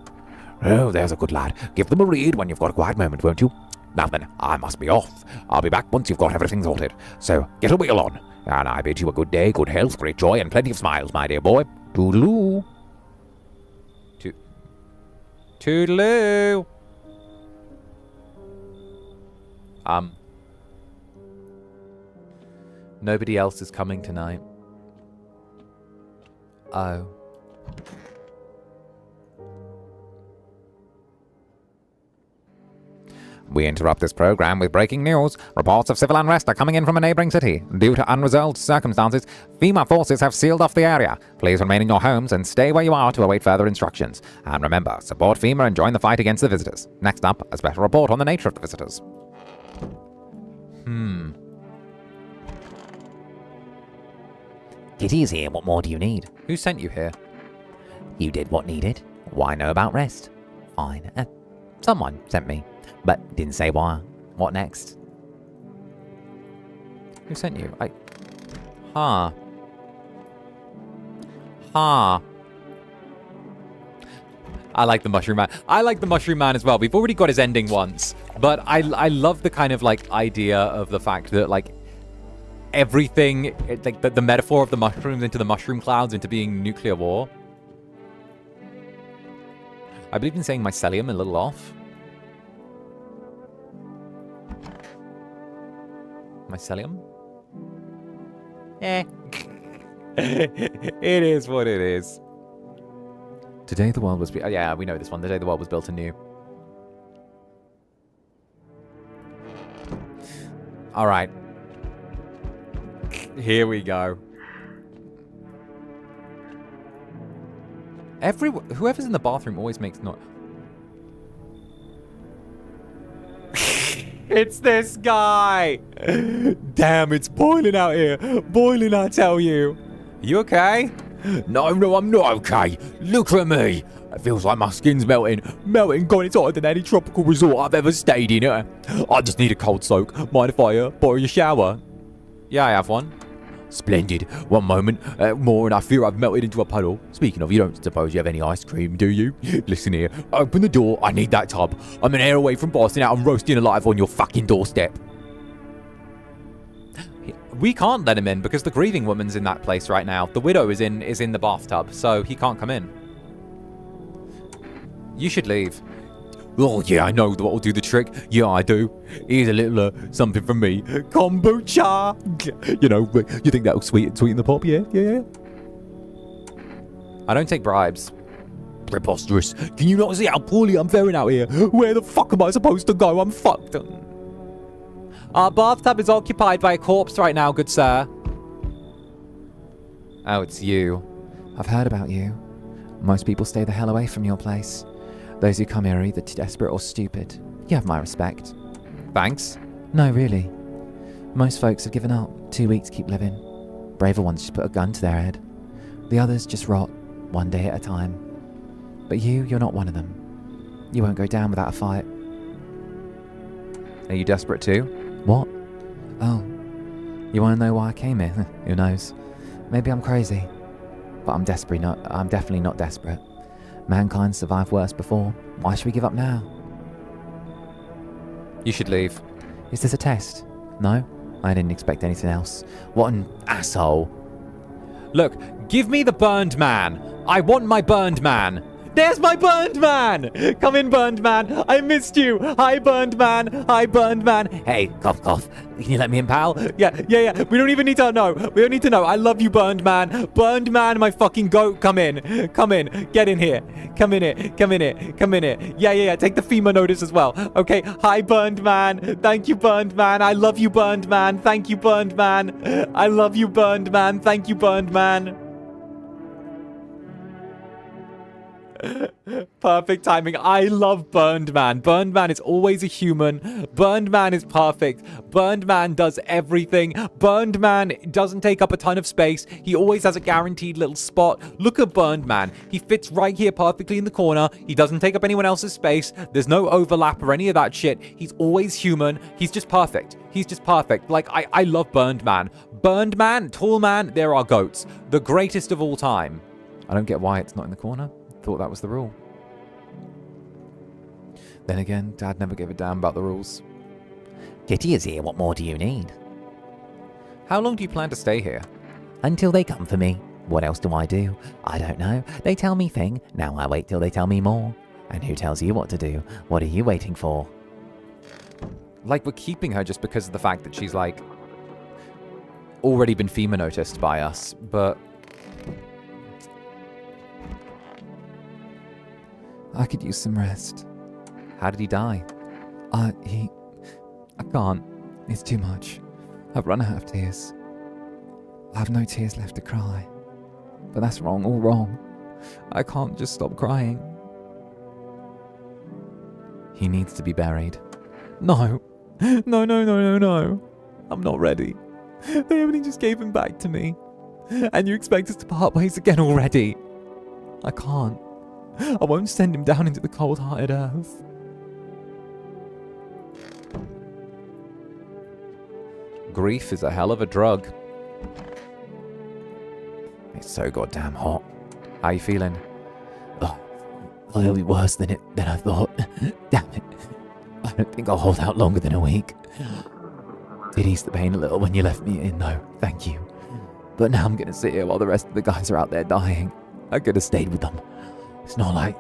Oh, there's a good lad. Give them a read when you've got a quiet moment, won't you? Now then, I must be off. I'll be back once you've got everything sorted. So, get a wheel on. And I bid you a good day, good health, great joy, and plenty of smiles, my dear boy. Toodaloo. Toodaloo. Nobody else is coming tonight. Oh. We interrupt this program with breaking news. Reports of civil unrest are coming in from a neighboring city. Due to unresolved circumstances, FEMA forces have sealed off the area. Please remain in your homes and stay where you are to await further instructions. And remember, support FEMA and join the fight against the visitors. Next up, a special report on the nature of the visitors. Kitty's here. What more do you need? Who sent you here? You did what needed. Why know about rest? Fine. Someone sent me, but didn't say why. What next? Who sent you? I like the Mushroom Man. I like the Mushroom Man as well. We've already got his ending once, but I love the kind of like idea of the fact that like everything, like the metaphor of the mushrooms into the mushroom clouds into being nuclear war. I believe in saying mycelium a little off. Mycelium? Eh. It is what it is. Today the world was... yeah, we know this one. The day the world was built anew. All right. Here we go. Whoever's in the bathroom always makes noise. It's this guy! Damn, it's boiling out here. Boiling, I tell you. You okay? No, I'm not okay. Look at me. It feels like my skin's melting. Melting, God, it's hotter than any tropical resort I've ever stayed in. I just need a cold soak. Mind if I borrow your shower? Yeah, I have one. Splendid. One moment more and I fear I've melted into a puddle. Speaking of, you don't suppose you have any ice cream, do you? Listen here. Open the door. I need that tub. I'm an air away from busting out and roasting alive on your fucking doorstep. We can't let him in because the grieving woman's in that place right now. The widow is in the bathtub, so he can't come in. You should leave. Oh, yeah, I know what will do the trick. Yeah, I do. Here's a little something from me. Kombucha. You know, you think that'll sweeten the pop? Yeah, yeah. I don't take bribes. Preposterous. Can you not see how poorly I'm faring out here? Where the fuck am I supposed to go? I'm fucked. Our bathtub is occupied by a corpse right now, good sir. Oh, it's you. I've heard about you. Most people stay the hell away from your place. Those who come here are either too desperate or stupid. You have my respect. Thanks. No, really. Most folks have given up. 2 weeks keep living. Braver ones just put a gun to their head. The others just rot, one day at a time. But you're not one of them. You won't go down without a fight. Are you desperate too? What? Oh. You want to know why I came here? Who knows? Maybe I'm crazy. But I'm definitely not desperate. Mankind survived worse before. Why should we give up now? You should leave. Is this a test? No? I didn't expect anything else. What an asshole. Look, give me the burned man. I want my burned man. There's my burned man! Come in, burned man. I missed you. Hi, burned man. Hi, burned man. Hey, cough, cough. Can you let me in, pal? Yeah. We don't even need to know. We don't need to know. I love you, burned man. Burned man, my fucking goat. Come in. Come in. Get in here. Come in here. Come in here. Come in here. Yeah. Take the FEMA notice as well. Okay. Hi, burned man. Thank you, burned man. I love you, burned man. Thank you, burned man. I love you, burned man. Thank you, burned man. Perfect timing. I love Burned Man. Burned Man is always a human. Burned Man is perfect. Burned Man does everything. Burned Man doesn't take up a ton of space. He always has a guaranteed little spot. Look at Burned Man. He fits right here perfectly in the corner. He doesn't take up anyone else's space. There's no overlap or any of that shit. He's always human. He's just perfect. He's just perfect. Like, I love Burned Man. Burned Man, Tall Man, they're our goats. The greatest of all time. I don't get why it's not in the corner. Thought that was the rule. Then again, Dad never gave a damn about the rules. Kitty is here. What more do you need? How long do you plan to stay here? Until they come for me. What else do? I don't know. They tell me thing. Now I wait till they tell me more. And who tells you what to do? What are you waiting for? Like, we're keeping her just because of the fact that she's, like, already been FEMA noticed by us, but... I could use some rest. How did he die? I can't. It's too much. I've run out of tears. I have no tears left to cry. But that's wrong, all wrong. I can't just stop crying. He needs to be buried. No. No. I'm not ready. They only just gave him back to me. And you expect us to part ways again already? I can't. I won't send him down into the cold-hearted earth. Grief is a hell of a drug. It's so goddamn hot. How you feeling? Oh, it'll be worse than I thought. Damn it. I don't think I'll hold out longer than a week. Did ease the pain a little when you left me in, though. Thank you. But now I'm gonna sit here while the rest of the guys are out there dying. I could have stayed with them. It's not like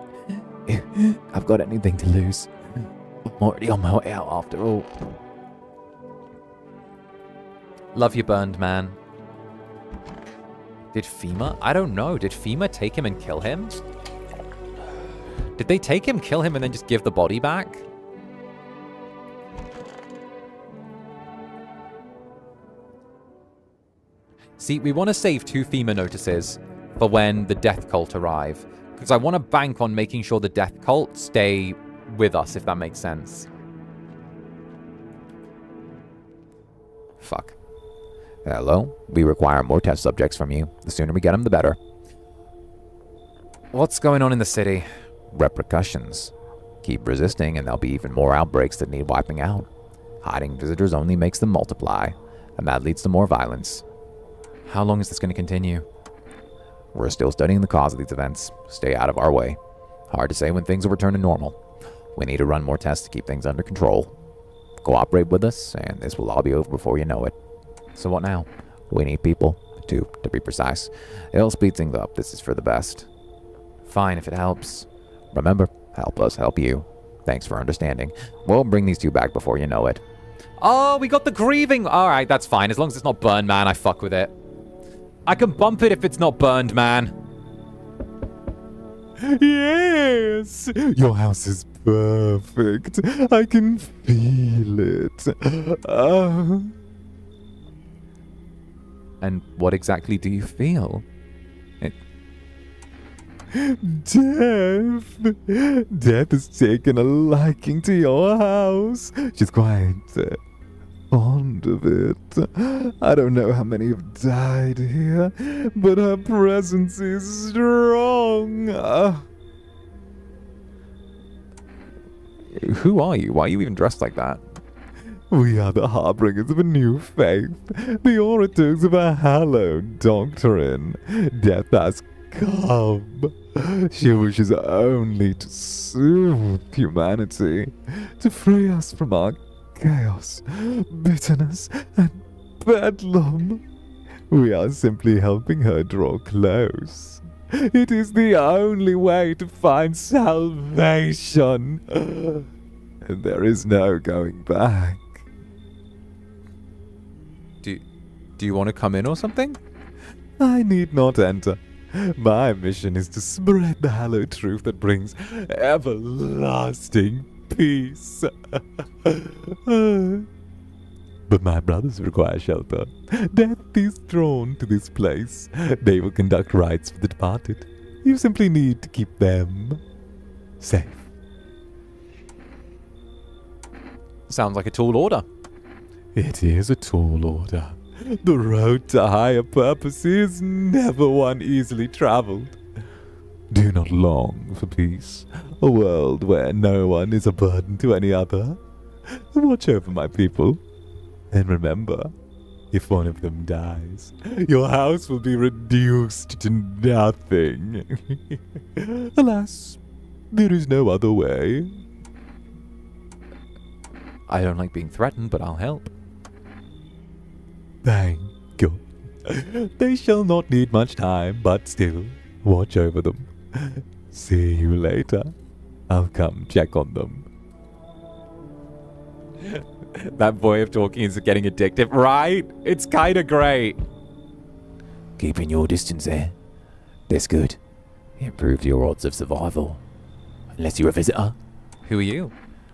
I've got anything to lose. I'm already on my way out after all. Love you, Burned Man. Did FEMA? I don't know. Did FEMA take him and kill him? Did they take him, kill him, and then just give the body back? See, we want to save 2 FEMA notices for when the death cult arrive. Because I want to bank on making sure the death cult stay with us, if that makes sense. Fuck. Hello? We require more test subjects from you. The sooner we get them, the better. What's going on in the city? Repercussions. Keep resisting and there'll be even more outbreaks that need wiping out. Hiding visitors only makes them multiply, and that leads to more violence. How long is this going to continue? We're still studying the cause of these events. Stay out of our way. Hard to say when things will return to normal. We need to run more tests to keep things under control. Cooperate with us, and this will all be over before you know it. So what now? We need people. 2, to be precise. It'll speed things up. This is for the best. Fine, if it helps. Remember, help us help you. Thanks for understanding. We'll bring these 2 back before you know it. Oh, we got the grieving. All right, that's fine. As long as it's not burned, man, I fuck with it. I can bump it if it's not burned, man. Yes! Your house is perfect. I can feel it. And what exactly do you feel? Death! Death has taken a liking to your house. She's quite fond of it. I don't know how many have died here, but her presence is strong. Who are you? Why are you even dressed like that? We are the harbingers of a new faith, the orators of a hallowed doctrine. Death has come. She wishes only to soothe humanity, to free us from our chaos, bitterness, and bedlam. We are simply helping her draw close. It is the only way to find salvation. And there is no going back. Do you want to come in or something? I need not enter. My mission is to spread the hallowed truth that brings everlasting peace. But my brothers require shelter. Death is drawn to this place. They will conduct rites for the departed. You simply need to keep them safe. Sounds like a tall order. It is a tall order. The road to higher purpose is never one easily traveled. Do not long for peace, a world where no one is a burden to any other. Watch over my people, and remember, if one of them dies, your house will be reduced to nothing. Alas, there is no other way. I don't like being threatened, but I'll help. Thank you. They shall not need much time, but still, watch over them. See you later. I'll come check on them. That boy of talking is getting addictive, right? It's kinda great. Keeping your distance there. That's good. Improves your odds of survival. Unless you're a visitor. Who are you?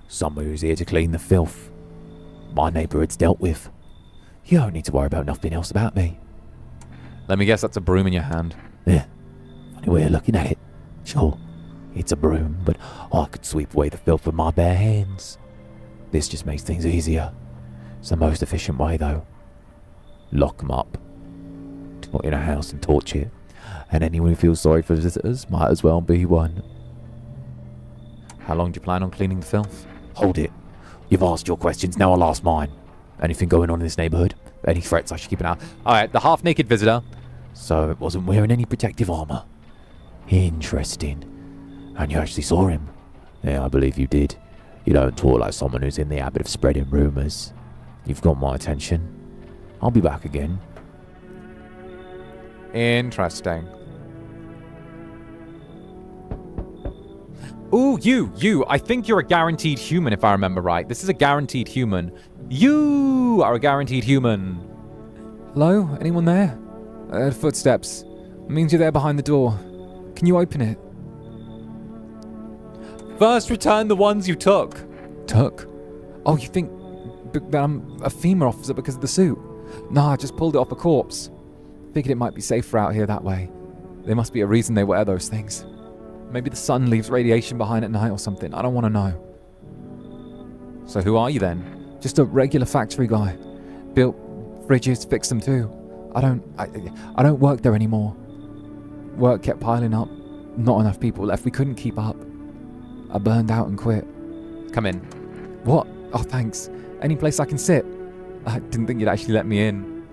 Someone who's here to clean the filth. My neighbourhood's dealt with. You don't need to worry about nothing else about me. Let me guess that's a broom in your hand. Yeah. Funny way of looking at it. Sure, it's a broom, but I could sweep away the filth with my bare hands. This just makes things easier. It's the most efficient way, though. Lock 'em up. Put in a house and torch it. And anyone who feels sorry for visitors might as well be one. How long do you plan on cleaning the filth? Hold it. You've asked your questions, now I'll ask mine. Anything going on in this neighbourhood? Any threats I should keep an eye on? Alright, the half-naked visitor. So it wasn't wearing any protective armour. Interesting. And you actually saw him? Yeah, I believe you did. You don't talk like someone who's in the habit of spreading rumours. You've got my attention. I'll be back again. Interesting. Ooh, you. I think you're a guaranteed human, if I remember right. This is a guaranteed human. You are a guaranteed human. Hello? Anyone there? Footsteps. Means you're there behind the door. Can you open it? First, return the ones you took. Took? Oh, you think that I'm a FEMA officer because of the suit? Nah, I just pulled it off a corpse. Figured it might be safer out here that way. There must be a reason they wear those things. Maybe the sun leaves radiation behind at night or something. I don't want to know. So who are you then? Just a regular factory guy. Built fridges, fixed them too. I don't work there anymore. Work kept piling up. Not enough people left. We couldn't keep up. I burned out and quit. Come in. What? Oh, thanks. Any place I can sit? I didn't think you'd actually let me in.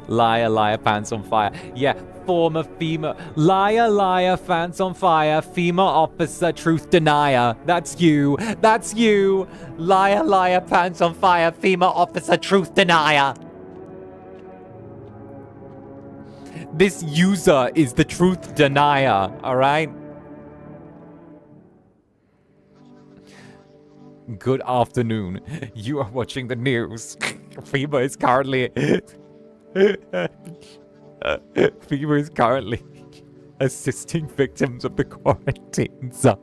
Liar, liar, pants on fire. Yeah, former FEMA. Liar, liar, pants on fire. FEMA officer, truth denier. That's you. That's you. Liar, liar, pants on fire. FEMA officer, truth denier. This user is the truth denier, alright? Good afternoon. You are watching the news. FEMA is currently... FEMA is currently assisting victims of the quarantine zone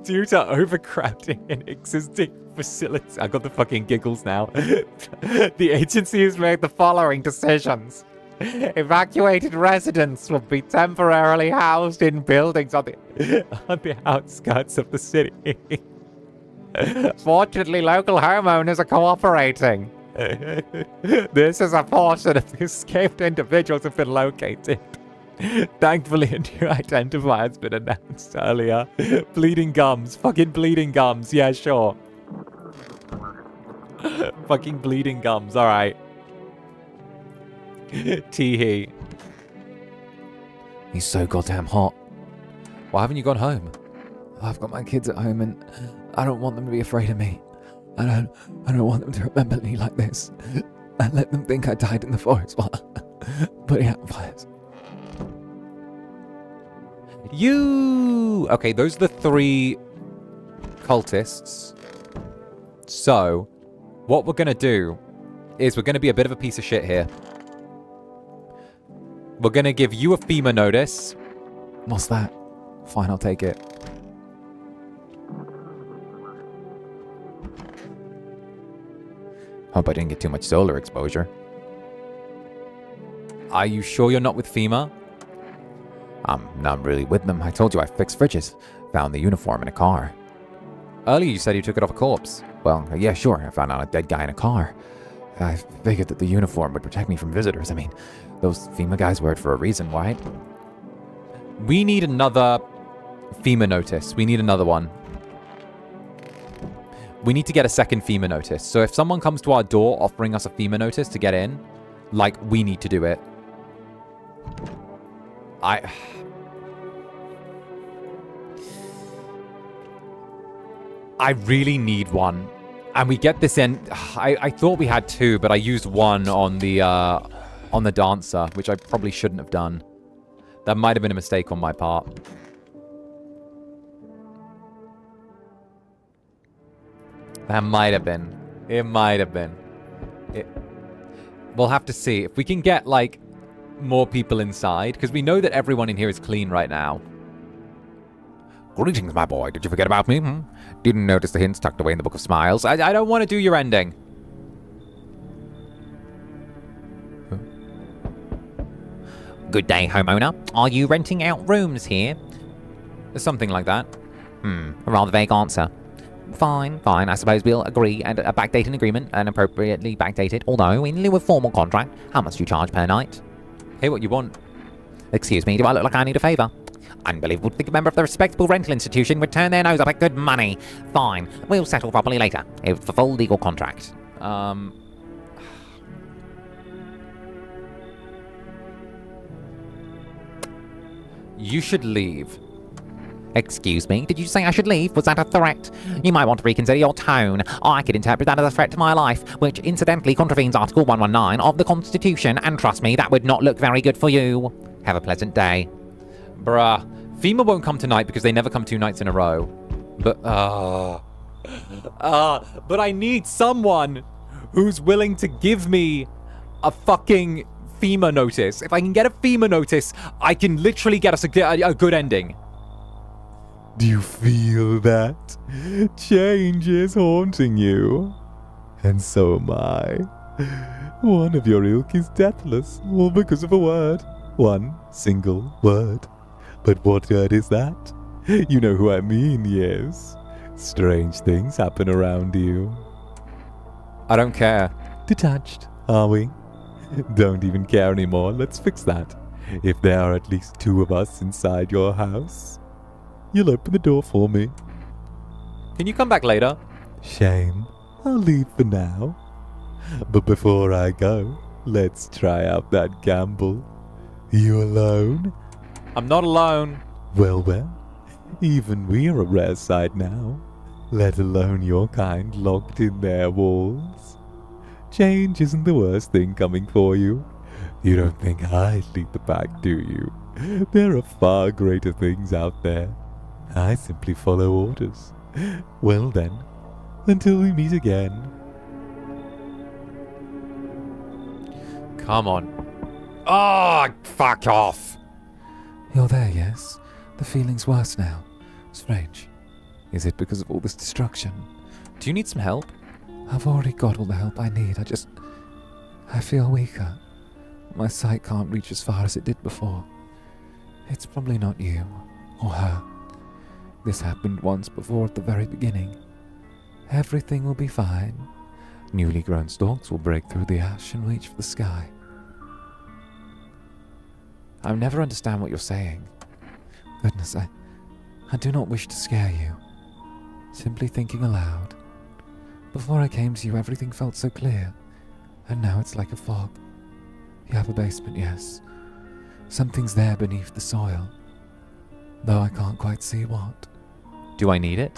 due to overcrowding in existing facilities. I got the fucking giggles now. The agency has made the following decisions. Evacuated residents will be temporarily housed in buildings on the outskirts of the city. Fortunately, local homeowners are cooperating. This is a portion of the escaped individuals have been located. Thankfully, a new identifier has been announced earlier. Bleeding gums. Fucking bleeding gums. Yeah, sure. Fucking bleeding gums. Alright. Tee-hee. He's so goddamn hot. Why haven't you gone home? I've got my kids at home and I don't want them to be afraid of me. I don't want them to remember me like this. And let them think I died in the forest while putting out fires. You... Okay, those are the 3 cultists. So, what we're going to do is we're going to be a bit of a piece of shit here. We're going to give you a FEMA notice. What's that? Fine, I'll take it. Hope I didn't get too much solar exposure. Are you sure you're not with FEMA? I'm not really with them. I told you I fixed fridges. Found the uniform in a car. Earlier you said you took it off a corpse. Well, yeah, sure. I found out a dead guy in a car. I figured that the uniform would protect me from visitors. I mean, those FEMA guys wear it for a reason, right? We need another FEMA notice. We need another one. We need to get a second FEMA notice. So if someone comes to our door offering us a FEMA notice to get in, like, we need to do it. I really need one. And we get this in... I thought we had 2, but I used 1 on the dancer, which I probably shouldn't have done. That might have been a mistake on my part. That might have been. It might have been. We'll have to see. If we can get, like, more people inside, because we know that everyone in here is clean right now. Greetings, my boy. Did you forget about me? Didn't notice the hints tucked away in the Book of Smiles. I don't want to do your ending. Good day, homeowner. Are you renting out rooms here? Something like that. A rather vague answer. Fine. I suppose we'll agree and a backdating agreement, and appropriately backdated, although in lieu of formal contract. How much do you charge per night? Hey, what you want? Excuse me, do I look like I need a favour? Unbelievable to think a member of the respectable rental institution would turn their nose up at good money. Fine, we'll settle properly later. It's a full legal contract. You should leave. Excuse me, did you say I should leave? Was that a threat? You might want to reconsider your tone. I could interpret that as a threat to my life, which incidentally contravenes Article 119 of the Constitution, and trust me, that would not look very good for you. Have a pleasant day. Bruh. FEMA won't come tonight because they never come 2 nights in a row. But I need someone who's willing to give me a fucking FEMA notice. If I can get a FEMA notice, I can literally get us a good ending. Do you feel that? Change is haunting you. And so am I. One of your ilk is deathless, all because of a word. One single word. But what word is that? You know who I mean, yes. Strange things happen around you. I don't care. Detached, are we? Don't even care anymore. Let's fix that. If there are at least 2 of us inside your house, you'll open the door for me. Can you come back later? Shame. I'll leave for now. But before I go, let's try out that gamble. You alone? I'm not alone. Well, even we're a rare sight now, let alone your kind locked in their walls. Change isn't the worst thing coming for you. You don't think I'd lead the pack, do you? There are far greater things out there. I simply follow orders. Well then, until we meet again. Come on. Oh, fuck off. You're there, yes? The feeling's worse now. Strange. Is it because of all this destruction? Do you need some help? I've already got all the help I need. I feel weaker. My sight can't reach as far as it did before. It's probably not you, or her. This happened once before at the very beginning. Everything will be fine. Newly grown stalks will break through the ash and reach for the sky. I never understand what you're saying. Goodness, I do not wish to scare you. Simply thinking aloud. Before I came to you, everything felt so clear, and now it's like a fog. You have a basement, yes. Something's there beneath the soil, though I can't quite see what. Do I need it?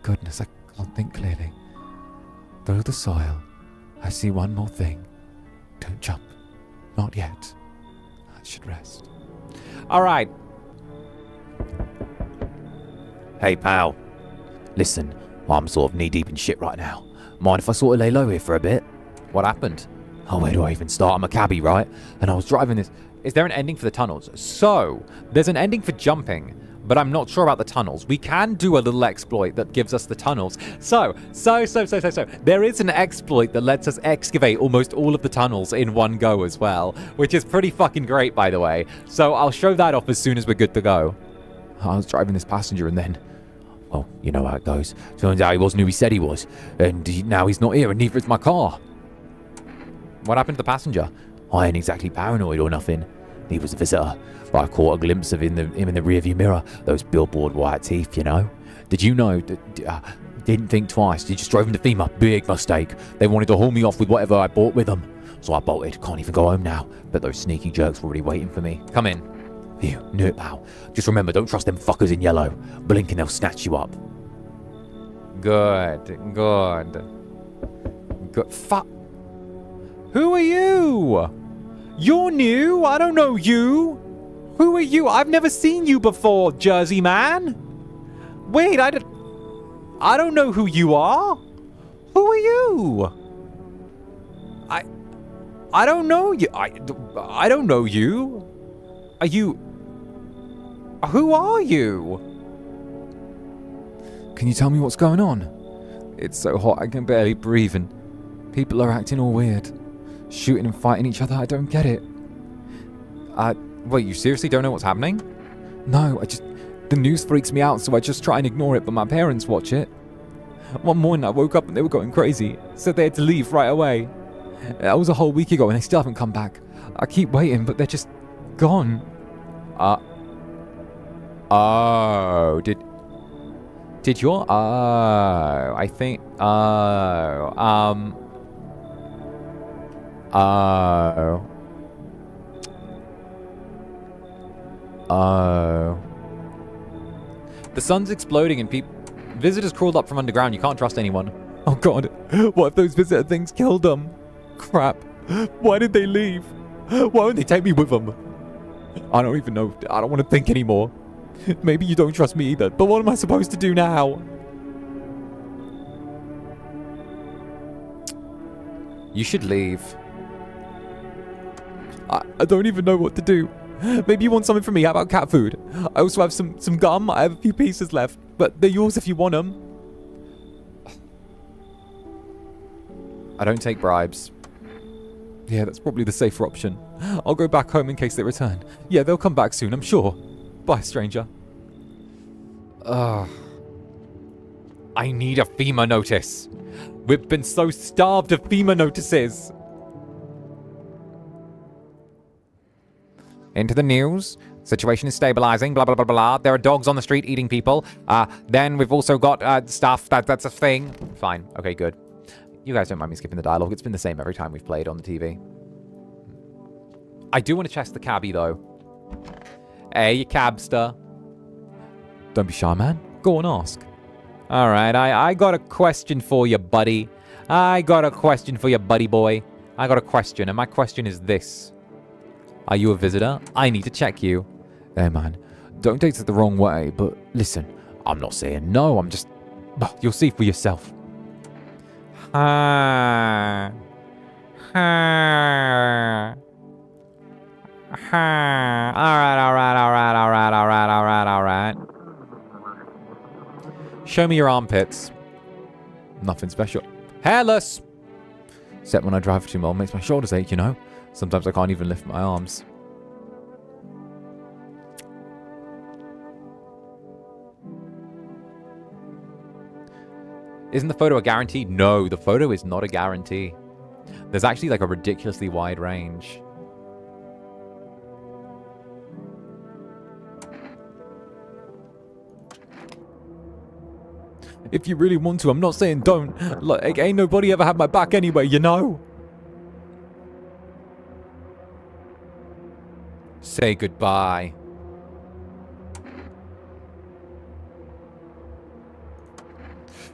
Goodness, I can't think clearly. Through the soil, I see one more thing. Don't jump. Not yet. I should rest. All right. Hey, pal. Listen, I'm sort of knee-deep in shit right now. Mind if I sort of lay low here for a bit? What happened? Oh, where do I even start? I'm a cabbie, right? And I was driving this... Is there an ending for the tunnels? So, there's an ending for jumping, but I'm not sure about the tunnels. We can do a little exploit that gives us the tunnels. So. There is an exploit that lets us excavate almost all of the tunnels in one go as well, which is pretty fucking great, by the way. So I'll show that off as soon as we're good to go. I was driving this passenger and then... Well, you know how it goes. Turns out he wasn't who he said he was. And now he's not here and neither is my car. What happened to the passenger? I ain't exactly paranoid or nothing. He was a visitor, but I caught a glimpse of him in the rearview mirror. Those billboard white teeth, you know. Did you know? Didn't think twice. He just drove into FEMA. Big mistake. They wanted to haul me off with whatever I bought with them. So I bolted. Can't even go home now. But those sneaky jerks were already waiting for me. Come in. Phew, knew it, pal. Just remember, don't trust them fuckers in yellow. Blink and they'll snatch you up. Good. Fuck. Who are you? You're new. I don't know you. Who are you? I've never seen you before, Jersey man. Wait, I don't know who you are. Who are you? I don't know you. I don't know you. Are you... Who are you? Can you tell me what's going on? It's so hot I can barely breathe and people are acting all weird. Shooting and fighting each other, I don't get it. Wait, you seriously don't know what's happening? No, the news freaks me out, so I just try and ignore it, but my parents watch it. One morning I woke up and they were going crazy, said they had to leave right away. That was a whole week ago and they still haven't come back. I keep waiting, but they're just gone. Oh, did your, I think, the sun's exploding and visitors crawled up from underground. You can't trust anyone. Oh god, what if those visitor things killed them? Crap, why did they leave? Why won't they take me with them? I don't even know, I don't want to think anymore. Maybe you don't trust me either, but what am I supposed to do now? You should leave. I don't even know what to do. Maybe you want something from me. How about cat food? I also have some gum. I have a few pieces left, but they're yours if you want them. I don't take bribes. Yeah, that's probably the safer option. I'll go back home in case they return. Yeah, they'll come back soon, I'm sure. Bye, stranger. I need a FEMA notice. We've been so starved of FEMA notices. Into the news. Situation is stabilizing, blah, blah, blah, blah. There are dogs on the street eating people. Then we've also got stuff that's a thing. Fine. Okay, good. You guys don't mind me skipping the dialogue. It's been the same every time we've played on the TV. I do want to chest the cabbie, though. Hey, you cabster. Don't be shy, man. Go and ask. All right, I got a question for you, buddy. I got a question for you, buddy boy. I got a question, and my question is this. Are you a visitor? I need to check you. Hey, man. Don't take it the wrong way, but listen. I'm not saying no. I'm just... You'll see for yourself. Alright. Show me your armpits. Nothing special. Hairless! Except when I drive for too long, makes my shoulders ache, you know? Sometimes I can't even lift my arms. Isn't the photo a guarantee? No, the photo is not a guarantee. There's actually like a ridiculously wide range. If you really want to, I'm not saying don't. Like, ain't nobody ever had my back anyway, you know? Say goodbye.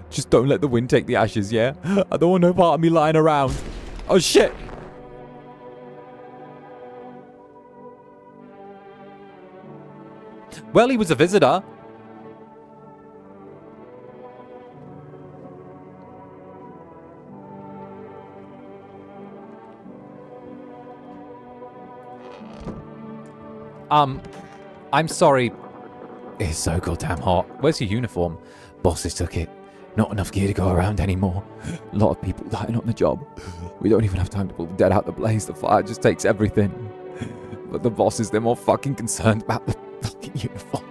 Just don't let the wind take the ashes, yeah? I don't want no part of me lying around. Oh, shit! Well, he was a visitor. I'm sorry. It's so goddamn hot. Where's your uniform? Bosses took it. Not enough gear to go around anymore. A lot of people dying on the job. We don't even have time to pull the dead out the blaze. The fire just takes everything. But the bosses, they're more fucking concerned about the fucking uniform.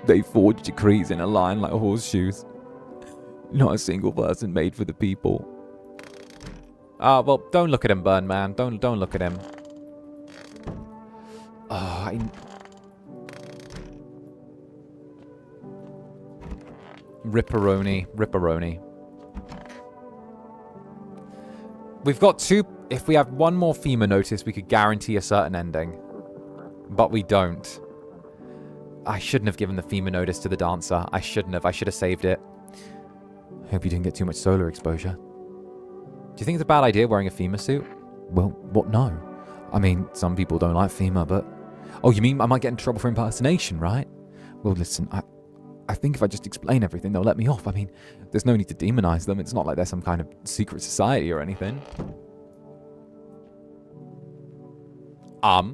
They forge decrees in a line like horseshoes. Not a single person made for the people. Well, don't look at him, Burn Man. Don't look at him. Ripperoni. We've got two... If we have one more FEMA notice, we could guarantee a certain ending. But we don't. I shouldn't have given the FEMA notice to the dancer. I shouldn't have. I should have saved it. Hope you didn't get too much solar exposure. Do you think it's a bad idea wearing a FEMA suit? Well, what? No. I mean, some people don't like FEMA, but... Oh, you mean I might get in trouble for impersonation, right? Well, listen, I think if I just explain everything, they'll let me off. I mean, there's no need to demonize them. It's not like they're some kind of secret society or anything. All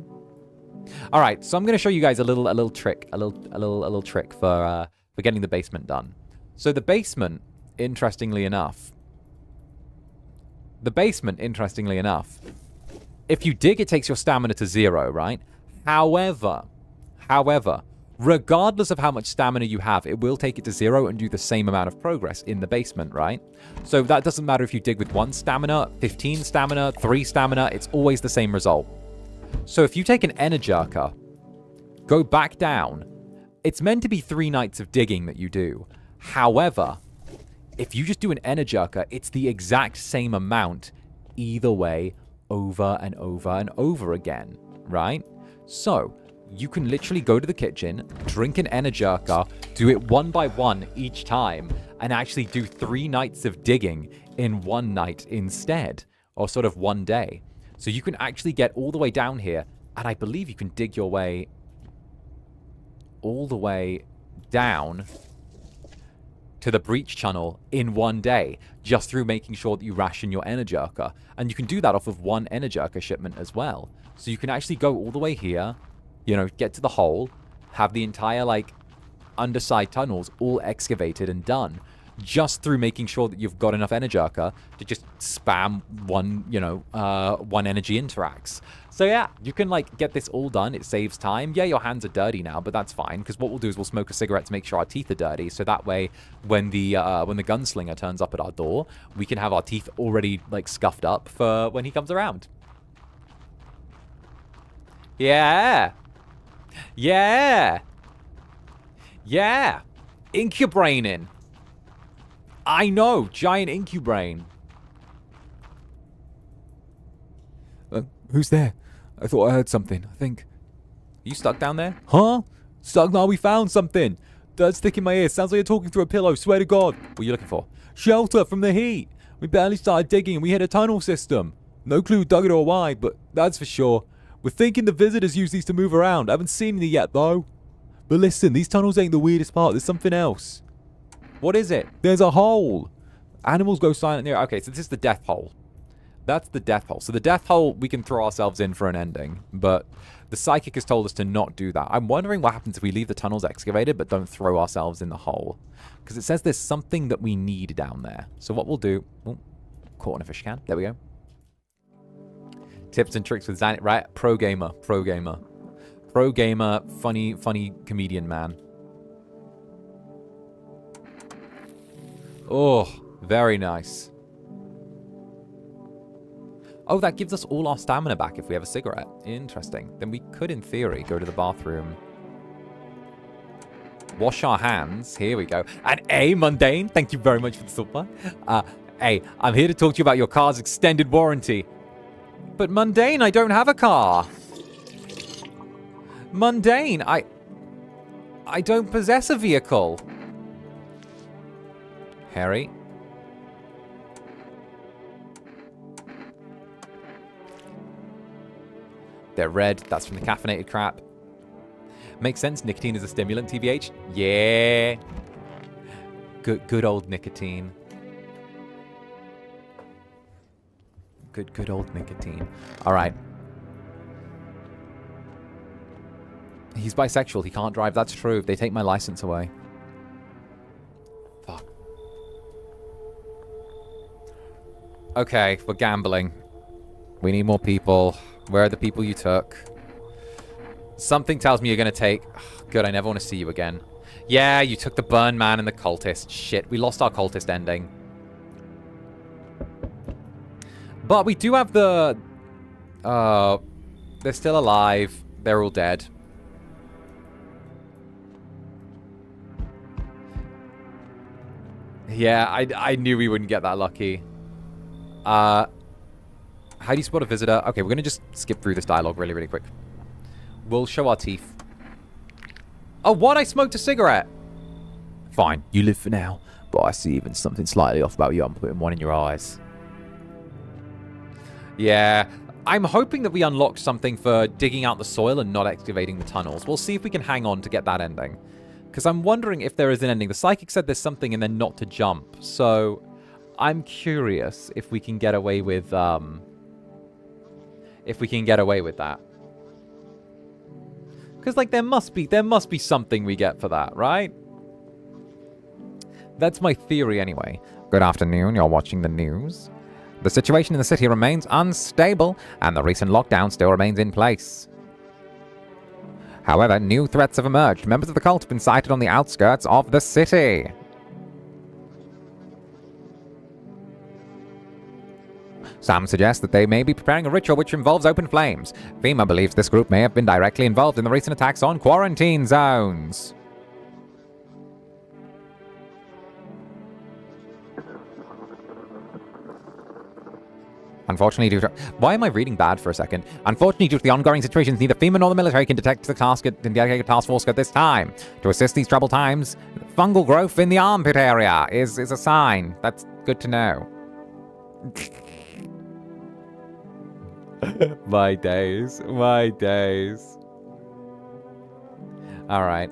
right, so I'm going to show you guys a little trick for getting the basement done. So the basement, interestingly enough, if you dig, it takes your stamina to 0, right? However, regardless of how much stamina you have, it will take it to 0 and do the same amount of progress in the basement, right? So that doesn't matter if you dig with 1 stamina, 15 stamina, 3 stamina, it's always the same result. So if you take an Energirker, go back down, it's meant to be 3 nights of digging that you do. However, if you just do an Energirker, it's the exact same amount either way, over and over and over again, right? So you can literally go to the kitchen, drink an Energirker, do it 1 by 1 each time, and actually do 3 nights of digging in 1 night instead, or sort of 1 day. So you can actually get all the way down here, and I believe you can dig your way all the way down to the breach channel in one day, just through making sure that you ration your Energirker. And you can do that off of one Energirker shipment as well. So you can actually go all the way here, you know, get to the hole, have the entire, like, underside tunnels all excavated and done, just through making sure that you've got enough Energirker to just spam one, you know, one energy interacts. So yeah, you can, like, get this all done. It saves time. Yeah, your hands are dirty now, but that's fine, because what we'll do is we'll smoke a cigarette to make sure our teeth are dirty, so that way, when the gunslinger turns up at our door, we can have our teeth already, like, scuffed up for when he comes around. Yeah! Yeah! Yeah! Incubraining! I know! Giant Incubrain! Who's there? I thought I heard something. I think. You stuck down there? Huh? Stuck now, we found something. Dirt stick in my ear. Sounds like you're talking through a pillow. Swear to God. What are you looking for? Shelter from the heat. We barely started digging and we hit a tunnel system. No clue who dug it or why, but that's for sure. We're thinking the visitors use these to move around. I haven't seen any yet, though. But listen, these tunnels ain't the weirdest part. There's something else. What is it? There's a hole. Animals go silent near. Okay, so this is the death hole. That's the death hole. So the death hole, we can throw ourselves in for an ending, but the psychic has told us to not do that. I'm wondering what happens if we leave the tunnels excavated but don't throw ourselves in the hole. Because it says there's something that we need down there. So what we'll do... Oh, caught on a fish can. There we go. Tips and tricks with Zander. Right, pro gamer. Pro gamer. Pro gamer, funny comedian man. Oh, very nice. Oh, that gives us all our stamina back if we have a cigarette. Interesting. Then we could, in theory, go to the bathroom. Wash our hands. Here we go. And A, Mundane, thank you very much for the supply. Hey, I'm here to talk to you about your car's extended warranty. But Mundane, I don't have a car. Mundane, I don't possess a vehicle. Harry? They're red. That's from the caffeinated crap. Makes sense. Nicotine is a stimulant, TBH. Yeah. Good old nicotine. Good old nicotine. All right. He's bisexual. He can't drive. That's true. They take my license away. Fuck. Okay, we're gambling. We need more people. Where are the people you took? Something tells me you're going to take... Good, I never want to see you again. Yeah, you took the burn man and the cultist. Shit, we lost our cultist ending. But we do have the... they're still alive. They're all dead. Yeah, I knew we wouldn't get that lucky. How do you spot a visitor? Okay, we're going to just skip through this dialogue really quick. We'll show our teeth. Oh, what? I smoked a cigarette. Fine, you live for now. But I see even something slightly off about you. I'm putting one in your eyes. Yeah, I'm hoping that we unlock something for digging out the soil and not excavating the tunnels. We'll see if we can hang on to get that ending. Because I'm wondering if there is an ending. The psychic said there's something and then not to jump. So I'm curious if we can get away with... if we can get away with that. Because, like, there must be something we get for that, right? That's my theory anyway. Good afternoon, you're watching the news. The situation in the city remains unstable, and the recent lockdown still remains in place. However, new threats have emerged. Members of the cult have been sighted on the outskirts of the city. Some suggest that they may be preparing a ritual which involves open flames. FEMA believes this group may have been directly involved in the recent attacks on quarantine zones. Unfortunately, due to... Why am I reading bad for a second? Unfortunately, due to the ongoing situations, neither FEMA nor the military can detect the task force at this time. To assist these troubled times, fungal growth in the armpit area is a sign. That's good to know. My days. My days. All right.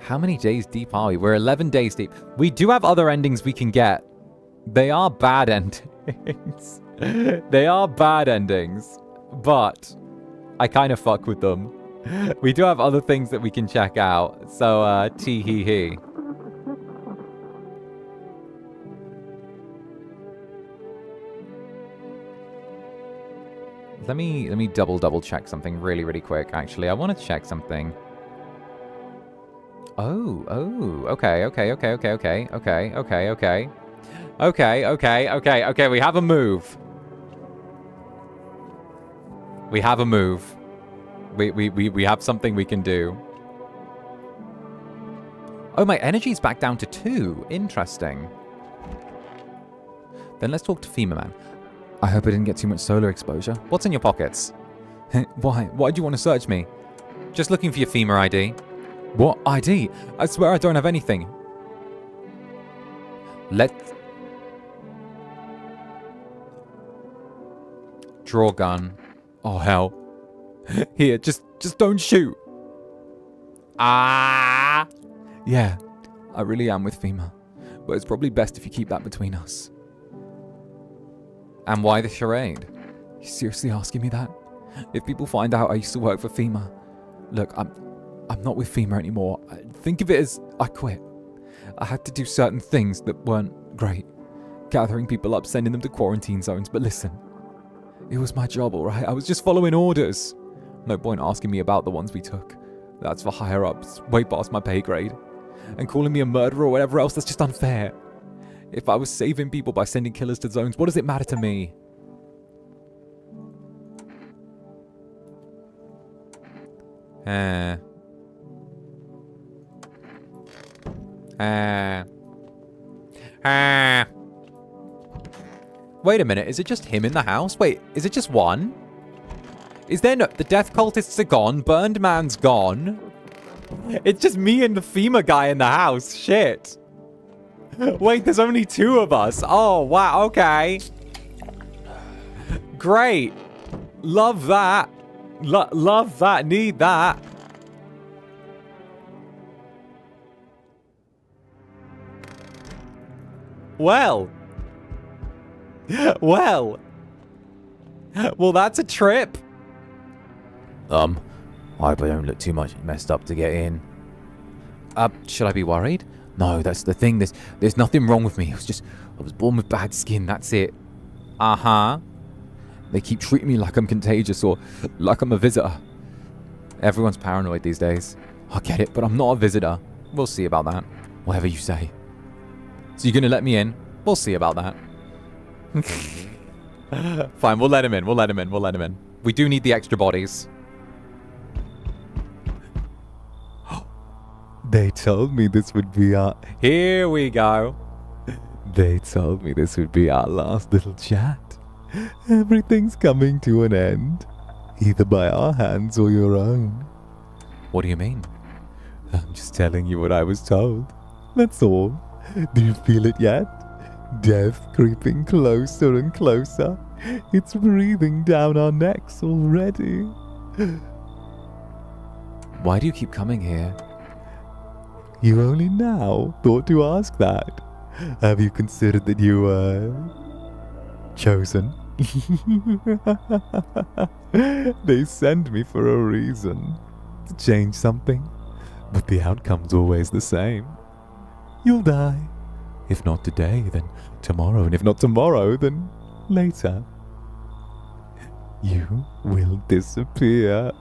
How many days deep are we? We're 11 days deep. We do have other endings we can get. They are bad endings. They are bad endings, but I kind of fuck with them. We do have other things that we can check out. So, tee hee hee. Let me double check something really quick. Actually, I want to check something. Oh, okay. Okay, we have a move. We have a move. We have something we can do. Oh, my energy's back down to 2. Interesting. Then let's talk to FEMA Man. I hope I didn't get too much solar exposure. What's in your pockets? Why? Why do you want to search me? Just looking for your FEMA ID. What ID? I swear I don't have anything. Let's... Draw gun. Oh, hell. Here, just don't shoot. Ah! Yeah, I really am with FEMA. But it's probably best if you keep that between us. And why the charade? You seriously asking me that? If people find out I used to work for FEMA... Look, I'm not with FEMA anymore. Think of it as I quit. I had to do certain things that weren't great. Gathering people up, sending them to quarantine zones. But listen, it was my job, alright? I was just following orders. No point asking me about the ones we took. That's for higher-ups, way past my pay grade. And calling me a murderer or whatever else, that's just unfair. If I was saving people by sending killers to zones, what does it matter to me? Wait a minute, is it just him in the house? Wait, is it just one? Is there no... The death cultists are gone, Burned Man's gone. It's just me and the FEMA guy in the house. Shit. Wait, there's only 2 of us. Oh, wow, okay. Great. Love that. Love that, need that. Well, that's a trip. I hope I don't look too much messed up to get in. Should I be worried? No, that's the thing. There's nothing wrong with me. I was born with bad skin. That's it. Uh-huh. They keep treating me like I'm contagious or like I'm a visitor. Everyone's paranoid these days. I get it, but I'm not a visitor. We'll see about that. Whatever you say. So you're gonna let me in? We'll see about that. Fine, we'll let him in. We do need the extra bodies. They told me this would be our... Here we go. They told me this would be our last little chat. Everything's coming to an end. Either by our hands or your own. What do you mean? I'm just telling you what I was told. That's all. Do you feel it yet? Death creeping closer and closer. It's breathing down our necks already. Why do you keep coming here? You only now thought to ask that. Have you considered that you were... chosen? They send me for a reason. To change something. But the outcome's always the same. You'll die. If not today, then tomorrow. And if not tomorrow, then later. You will disappear.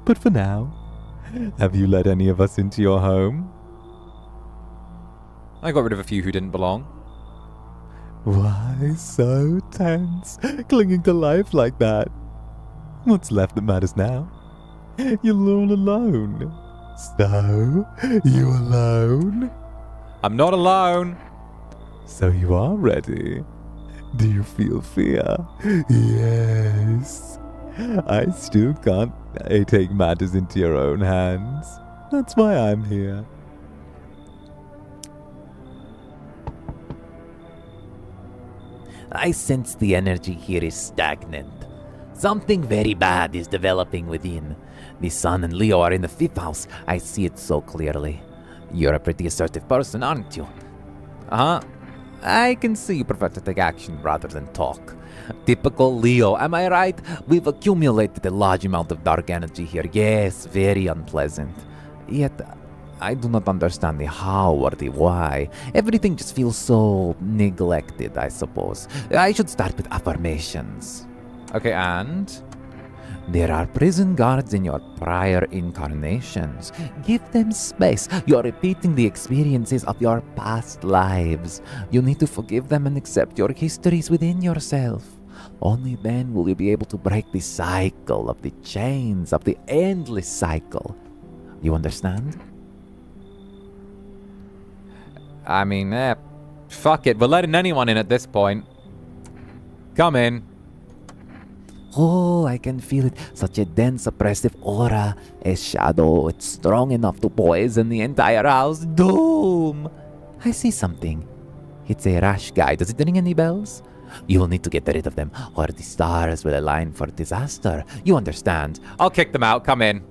But for now, have you let any of us into your home? I got rid of a few who didn't belong. Why so tense, clinging to life like that? What's left that matters now? You're all alone. So, you alone? I'm not alone. So you are ready. Do you feel fear? Yes. I still can't take matters into your own hands. That's why I'm here. I sense the energy here is stagnant. Something very bad is developing within. The sun and Leo are in the 5th house. I see it so clearly. You're a pretty assertive person, aren't you? Uh-huh. I can see you prefer to take action rather than talk. Typical Leo, am I right? We've accumulated a large amount of dark energy here. Yes, very unpleasant. Yet, I do not understand the how or the why. Everything just feels so neglected, I suppose. I should start with affirmations. Okay, and? There are prison guards in your prior incarnations. Give them space. You're repeating the experiences of your past lives. You need to forgive them and accept your histories within yourself. Only then will you be able to break the cycle of the chains of the endless cycle. You understand? I mean, fuck it. We're letting anyone in at this point. Come in. Oh, I can feel it. Such a dense, oppressive aura. A shadow. It's strong enough to poison the entire house. Doom! I see something. It's a rash guy. Does it ring any bells? You will need to get rid of them, or the stars will align for disaster. You understand? I'll kick them out. Come in.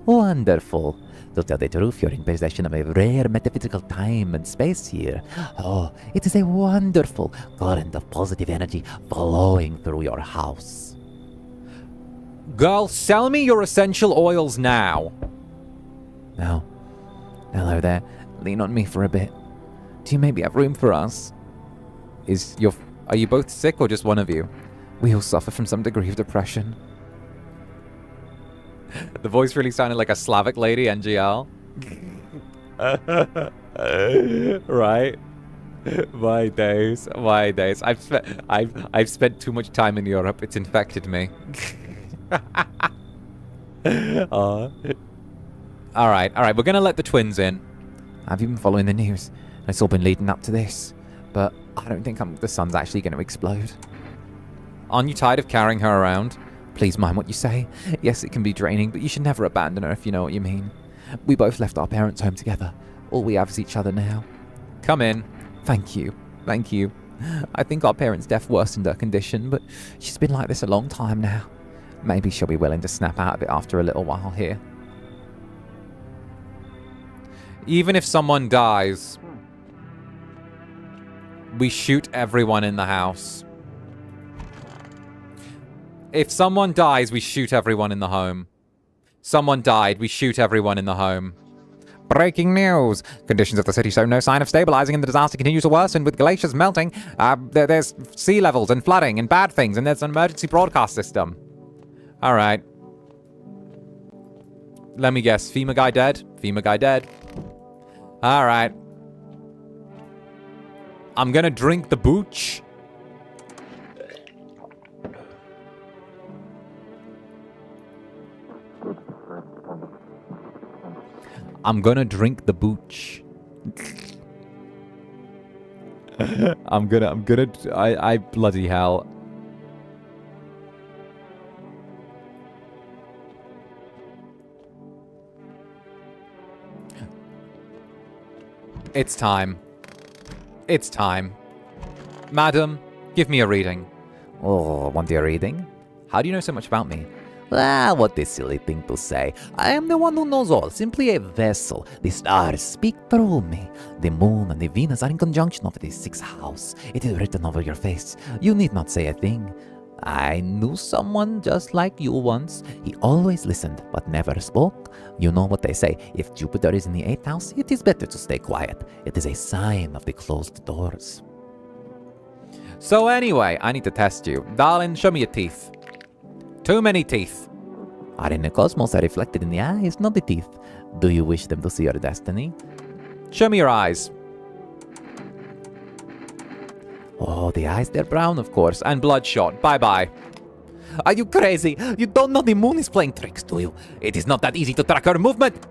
Wonderful. To tell the truth, you're in possession of a rare metaphysical time and space here. Oh, it is a wonderful current of positive energy flowing through your house. Girl, sell me your essential oils now. Now, hello there. Lean on me for a bit. Do you maybe have room for us? Are you both sick or just one of you? We all suffer from some degree of depression. The voice really sounded like a Slavic lady, NGL. Right? My days. I've spent too much time in Europe. It's infected me. All right. We're gonna let the twins in. Have you been following the news? It's all been leading up to this, but I don't think the sun's actually going to explode. Aren't you tired of carrying her around? Please mind what you say. Yes, it can be draining, but you should never abandon her if you know what you mean. We both left our parents' home together. All we have is each other now. Come in. Thank you. I think our parents' death worsened her condition, but she's been like this a long time now. Maybe she'll be willing to snap out of it after a little while here. Even if someone dies, we shoot everyone in the house. If someone dies, we shoot everyone in the home. Someone died, we shoot everyone in the home. Breaking news. Conditions of the city show no sign of stabilizing and the disaster continues to worsen with glaciers melting. There's sea levels and flooding and bad things, and there's an emergency broadcast system. All right. Let me guess. FEMA guy dead? FEMA guy dead. All right. I'm gonna drink the booch. I'm gonna drink the booch. I bloody hell. It's time. It's time. Madam, give me a reading. Oh, want your reading? How do you know so much about me? Ah, what a silly thing to say. I am the one who knows all, simply a vessel. The stars speak through me. The moon and the Venus are in conjunction over the 6th house. It is written over your face. You need not say a thing. I knew someone just like you once. He always listened, but never spoke. You know what they say. If Jupiter is in the 8th house, it is better to stay quiet. It is a sign of the closed doors. So anyway, I need to test you. Darling, show me your teeth. Too many teeth. Are in the cosmos are reflected in the eyes, not the teeth. Do you wish them to see your destiny? Show me your eyes. Oh, the eyes, they're brown, of course. And bloodshot. Bye-bye. Are you crazy? You don't know the moon is playing tricks, do you? It is not that easy to track her movement.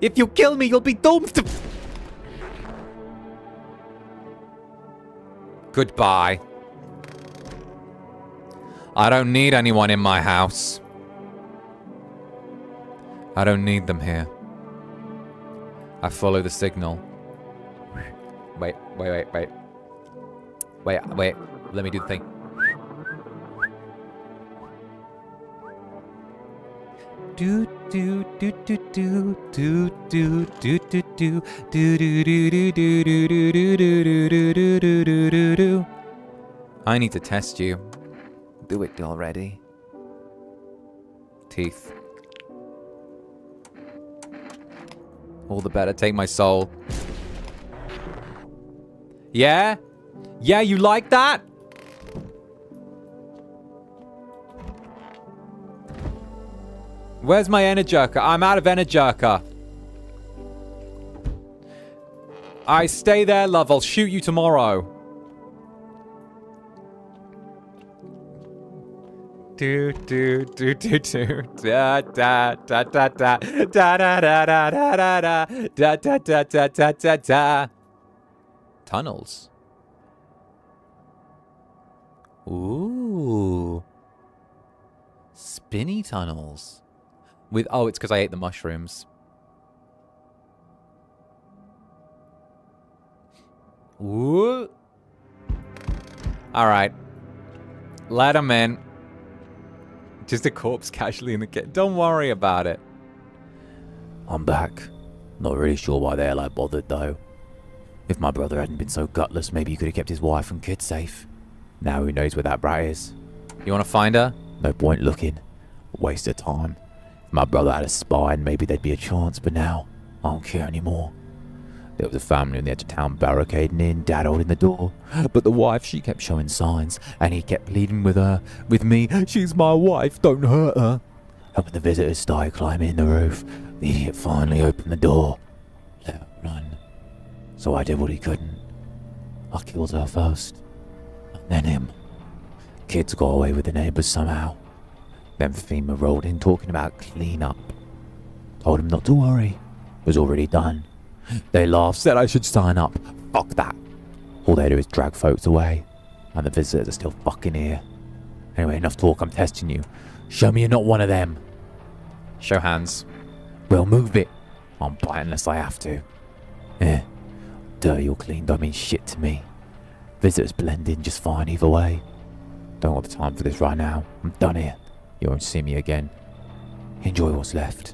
If you kill me, you'll be doomed to... Goodbye. I don't need anyone in my house. I don't need them here. I follow the signal. Wait. Let me do the thing. do do do do do do do do do do do do do do do do do do do do. I need to test you. Do it already. Teeth. All the better. Take my soul. Yeah? Yeah, you like that? Where's my Energirka? I'm out of Energirka. I stay there, love. I'll shoot you tomorrow. Do do do do do da da da da da da da da da da da da da da da da da da da. Tunnels. Ooh. Spinny tunnels. With it's because I ate the mushrooms. Ooh. All right. Let him in. Just a corpse casually in the kit. Don't worry about it. I'm back. Not really sure why the hell I bothered, though. If my brother hadn't been so gutless, maybe he could have kept his wife and kids safe. Now who knows where that brat is? You want to find her? No point looking. Waste of time. If my brother had a spine, maybe there'd be a chance, but now, I don't care anymore. There was a family on the edge of town barricading in, Dad holding the door. But the wife, she kept showing signs, and he kept pleading with me, she's my wife, don't hurt her. And when the visitors started climbing the roof, the idiot finally opened the door. Let her run. So I did what he couldn't. I killed her first. And then him. Kids got away with the neighbours somehow. Then FEMA rolled in talking about clean-up. Told him not to worry. It was already done. They laughed, said I should sign up. Fuck that. All they do is drag folks away. And the visitors are still fucking here. Anyway, enough talk, I'm testing you. Show me you're not one of them. Show hands. Well, move it. I'm biting unless I have to. Dirty or clean don't mean shit to me. Visitors blend in just fine either way. Don't have the time for this right now. I'm done here. You won't see me again. Enjoy what's left.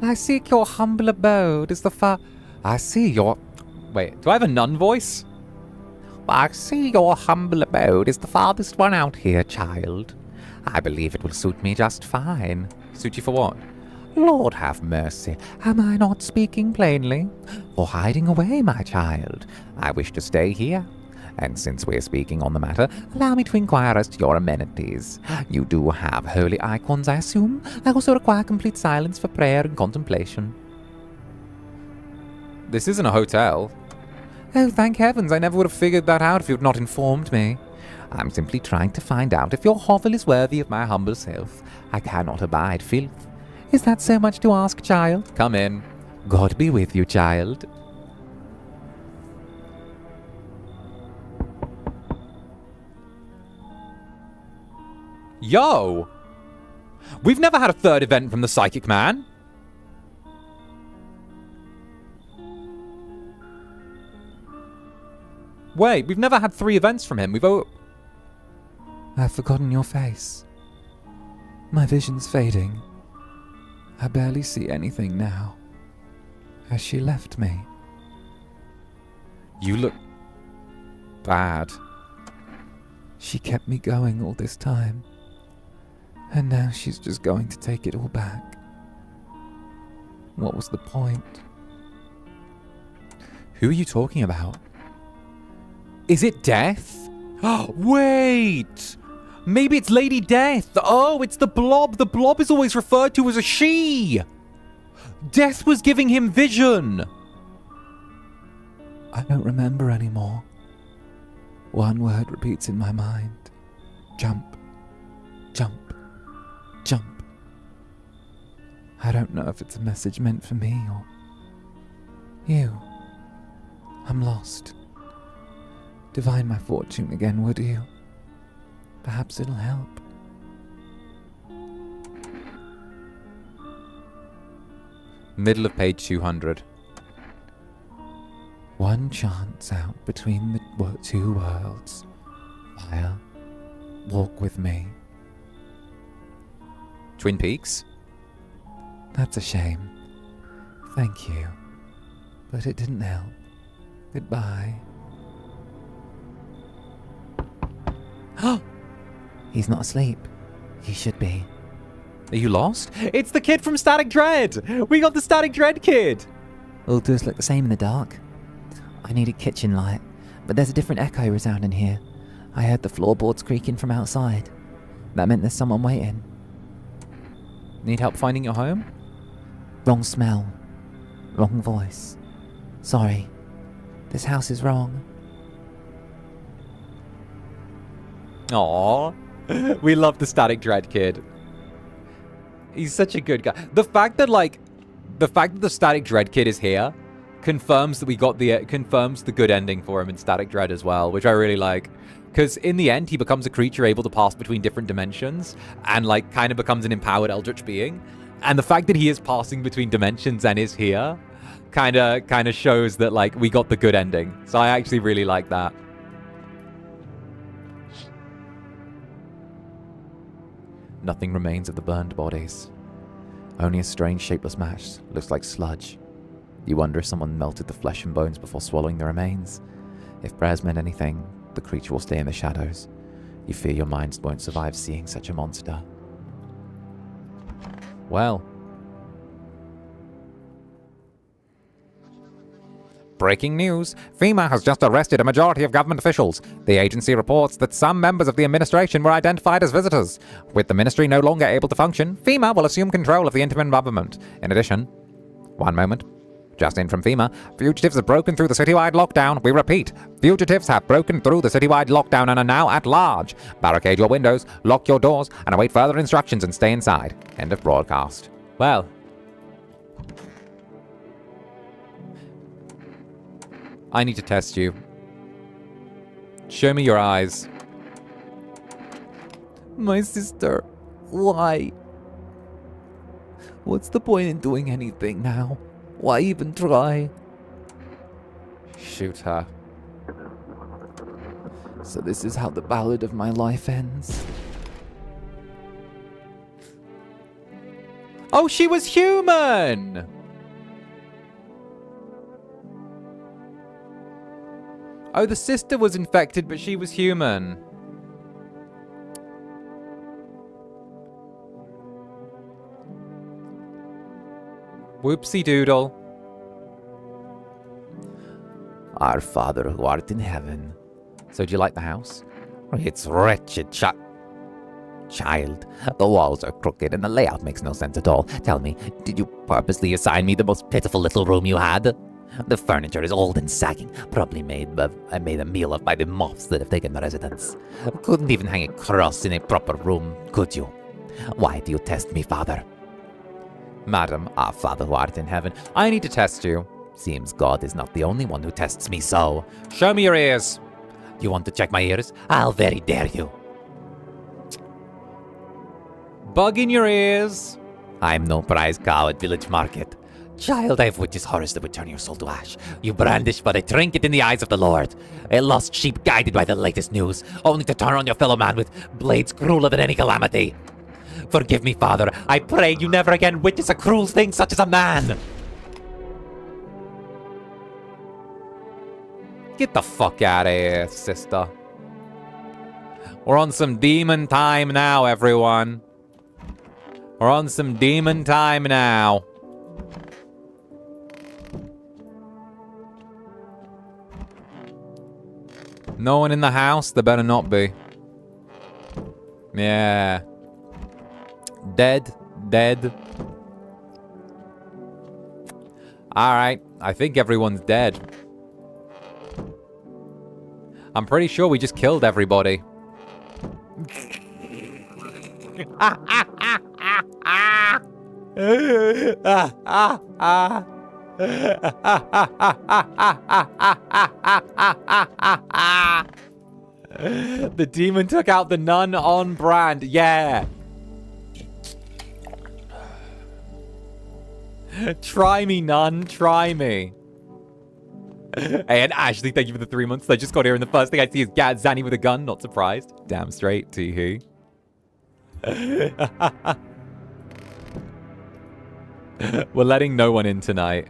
I seek your humble abode is the I see your... Wait, do I have a nun voice? I see your humble abode is the farthest one out here, child. I believe it will suit me just fine. Suit you for what? Lord have mercy, am I not speaking plainly? For hiding away, my child. I wish to stay here. And since we're speaking on the matter, allow me to inquire as to your amenities. You do have holy icons, I assume. I also require complete silence for prayer and contemplation. This isn't a hotel. Oh, thank heavens, I never would have figured that out if you had not informed me. I'm simply trying to find out if your hovel is worthy of my humble self. I cannot abide filth. Is that so much to ask, child? Come in. God be with you, child. Yo! We've never had a third event from the Psychic Man. Wait, we've never had 3 events from him. I've forgotten your face. My vision's fading. I barely see anything now. Has she left me? You look... bad. She kept me going all this time. And now she's just going to take it all back. What was the point? Who are you talking about? Is it Death? Wait! Maybe it's Lady Death. Oh, it's the Blob. The Blob is always referred to as a she. Death was giving him vision. I don't remember anymore. One word repeats in my mind. Jump. Jump. Jump. I don't know if it's a message meant for me or you. I'm lost. Divine my fortune again, would you? Perhaps it'll help. Middle of page 200. One chance out between the 2 worlds. vampire. Walk with me. Twin Peaks? That's a shame. Thank you. But it didn't help. Goodbye. He's not asleep. He should be. Are you lost? It's the kid from Static Dread! We got the Static Dread kid! All doors look the same in the dark. I need a kitchen light, but there's a different echo resounding here. I heard the floorboards creaking from outside. That meant there's someone waiting. Need help finding your home? Wrong smell. Wrong voice. Sorry. This house is wrong. Aww. We love the Static Dread kid. He's such a good guy. The fact that the Static Dread kid is here confirms that we got confirms the good ending for him in Static Dread as well, which I really like. Because in the end, he becomes a creature able to pass between different dimensions and like kind of becomes an empowered eldritch being. And the fact that he is passing between dimensions and is here kind of shows that like we got the good ending. So I actually really like that. Nothing remains of the burned bodies. Only a strange shapeless mass. Looks like sludge. You wonder if someone melted the flesh and bones before swallowing the remains. If prayers meant anything, the creature will stay in the shadows. You fear your minds won't survive seeing such a monster. Well. Breaking news. FEMA has just arrested a majority of government officials. The agency reports that some members of the administration were identified as visitors. With the ministry no longer able to function, FEMA will assume control of the interim government. In addition, one moment. Just in from FEMA, fugitives have broken through the citywide lockdown. We repeat, fugitives have broken through the citywide lockdown and are now at large. Barricade your windows, lock your doors, and await further instructions and stay inside. End of broadcast. Well. I need to test you. Show me your eyes. My sister. Why? What's the point in doing anything now? Why even try? Shoot her. So this is how the ballad of my life ends. Oh, she was human! Oh, the sister was infected, but she was human. Whoopsie doodle. Our Father who art in heaven. So do you like the house? It's wretched, child. The walls are crooked and the layout makes no sense at all. Tell me, did you purposely assign me the most pitiful little room you had? The furniture is old and sagging, probably made a meal of by the moths that have taken the residence. Couldn't even hang a cross in a proper room, could you? Why do you test me, Father? Madam, our Father who art in heaven, I need to test you. Seems God is not the only one who tests me so. Show me your ears. You want to check my ears? I'll very dare you. Bug in your ears. I'm no prize cow at village market. Child, I have witnessed horrors that would turn your soul to ash. You brandish but a trinket in the eyes of the Lord. A lost sheep guided by the latest news, only to turn on your fellow man with blades crueler than any calamity. Forgive me, Father. I pray you never again witness a cruel thing such as a man. Get the fuck out of here, sister. We're on some demon time now, everyone. We're on some demon time now. No one in the house? There better not be. Yeah. Dead. Alright, I think everyone's dead. I'm pretty sure we just killed everybody. The demon took out the nun on brand. Yeah. Try me, nun. Try me. Hey, and Ashley, thank you for the 3 months. I just got here, and the first thing I see is Zanny with a gun. Not surprised. Damn straight, Tee-hoo. We're letting no one in tonight.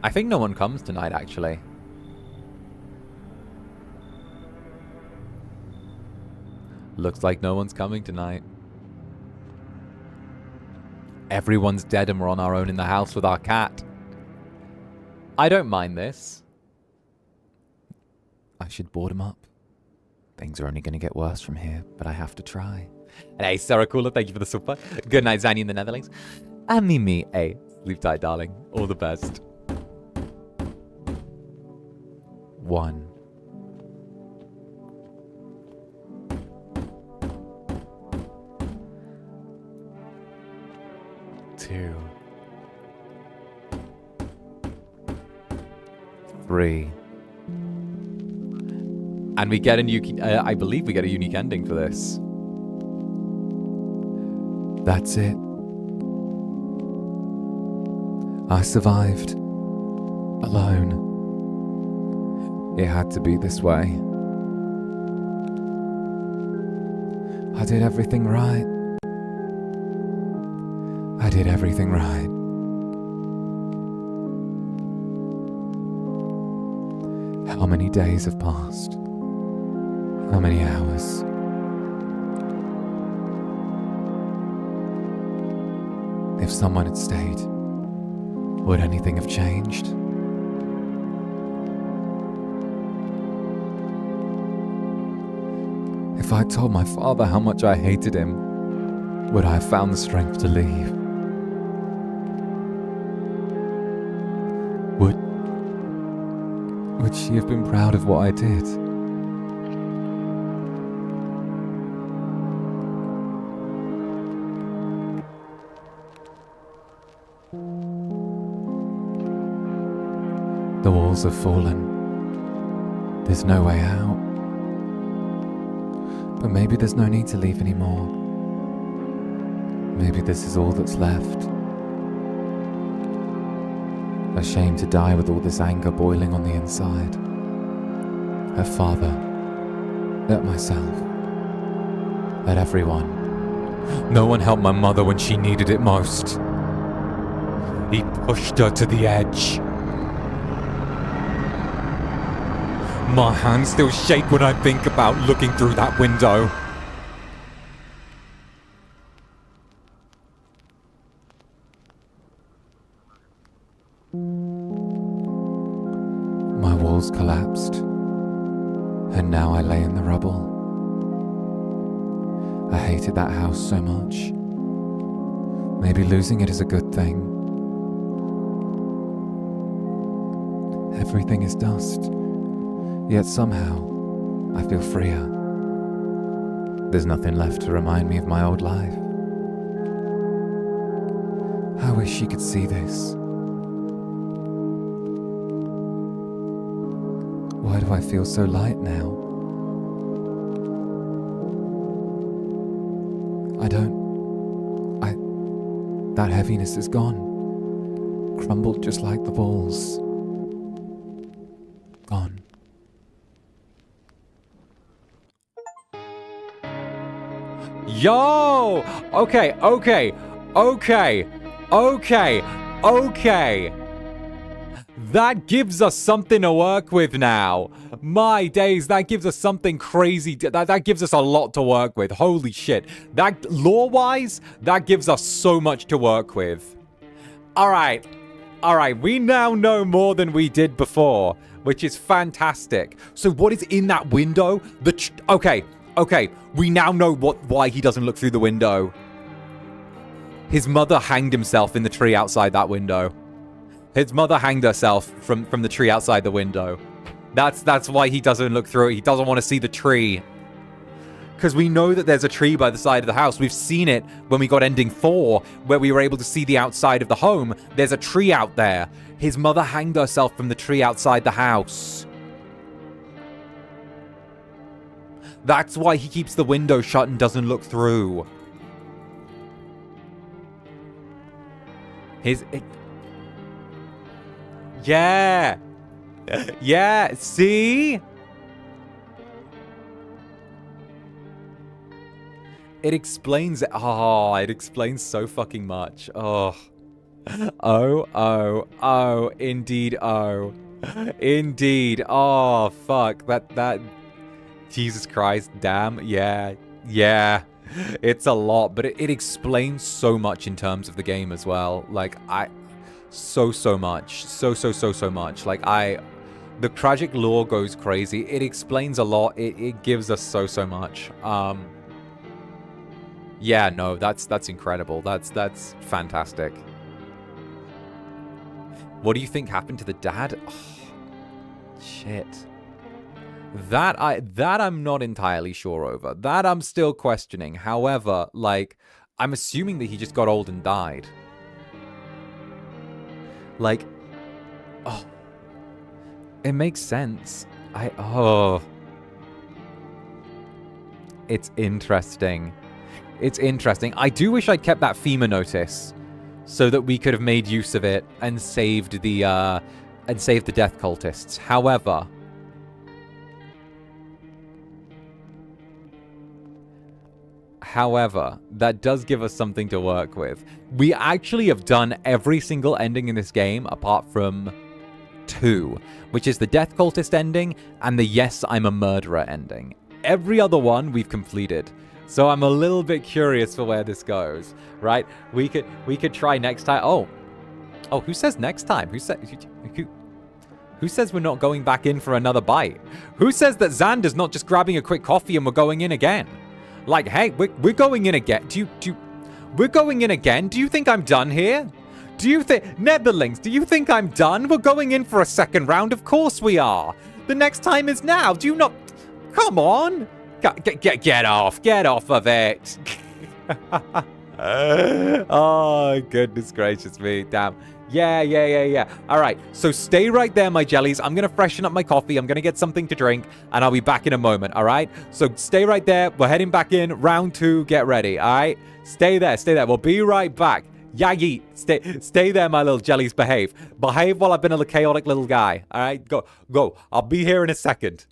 I think no one comes tonight, actually. Looks like no one's coming tonight. Everyone's dead and we're on our own in the house with our cat. I don't mind this. I should board him up. Things are only going to get worse from here, but I have to try. And hey, 𝓂𝓸𝓾𝓻, thank you for the super. Good night, Zanny in the Netherlings. And Mimi, hey, sleep tight, darling. All the best. 1. 2. 3. And we get a new, I believe we get a unique ending for this. That's it. I survived. Alone. It had to be this way. I did everything right. I did everything right. How many days have passed? How many hours? If someone had stayed, would anything have changed? If I told my father how much I hated him, would I have found the strength to leave? Would she have been proud of what I did? The walls have fallen. There's no way out. But maybe there's no need to leave anymore. Maybe this is all that's left. Ashamed to die with all this anger boiling on the inside. At father. At myself. At everyone. No one helped my mother when she needed it most. He pushed her to the edge. My hands still shake when I think about looking through that window. My walls collapsed, and now I lay in the rubble. I hated that house so much. Maybe losing it is a good thing. Everything is dust. Yet somehow, I feel freer. There's nothing left to remind me of my old life. I wish she could see this. Why do I feel so light now? That heaviness is gone. Crumbled just like the walls. Gone. Yo! Okay. That gives us something to work with now. My days, that gives us something crazy. That gives us a lot to work with. Holy shit. That, lore-wise, that gives us so much to work with. Alright. We now know more than we did before, which is fantastic. So what is in that window? Okay. We now know why he doesn't look through the window. His mother hanged himself in the tree outside that window. His mother hanged herself from the tree outside the window. That's why he doesn't look through it. He doesn't want to see the tree. Because we know that there's a tree by the side of the house. We've seen it when we got ending 4, where we were able to see the outside of the home. There's a tree out there. His mother hanged herself from the tree outside the house. That's why he keeps the window shut and doesn't look through. Yeah. Yeah, see? It explains it. Oh, it explains so fucking much. Oh. Oh, indeed, oh. Indeed. Oh, fuck. That, Jesus Christ, damn. Yeah. It's a lot, but it explains so much in terms of the game as well. Like, so much. So much. Like, the tragic lore goes crazy. It explains a lot. It gives us so much. Yeah, no, that's incredible. That's fantastic. What do you think happened to the dad? Oh, shit. That I'm not entirely sure over. That I'm still questioning. However, like, I'm assuming that he just got old and died. Like, oh, it makes sense. It's interesting. It's interesting. I do wish I'd kept that FEMA notice so that we could have made use of it and saved the death cultists. However, that does give us something to work with. We actually have done every single ending in this game apart from 2, which is the death cultist ending and the yes, I'm a murderer ending. Every other one we've completed. So I'm a little bit curious for where this goes, right? We could try next time. Oh, who says next time? Who says we're not going back in for another bite? Who says that Zander's not just grabbing a quick coffee and we're going in again? Like, hey, we're going in again. We're going in again? Do you think I'm done here? Do you think, Netherlings, do you think I'm done? We're going in for a second round. Of course we are. The next time is now. Do you not? Come on. Get off of it. Oh, goodness gracious me. Damn. Yeah. All right. So stay right there, my jellies. I'm going to freshen up my coffee. I'm going to get something to drink, and I'll be back in a moment. All right. So stay right there. We're heading back in. Round 2. Get ready. All right. Stay there. We'll be right back. Yagi, stay there, my little jellies. Behave while I've been a chaotic little guy. All right. Go. I'll be here in a second.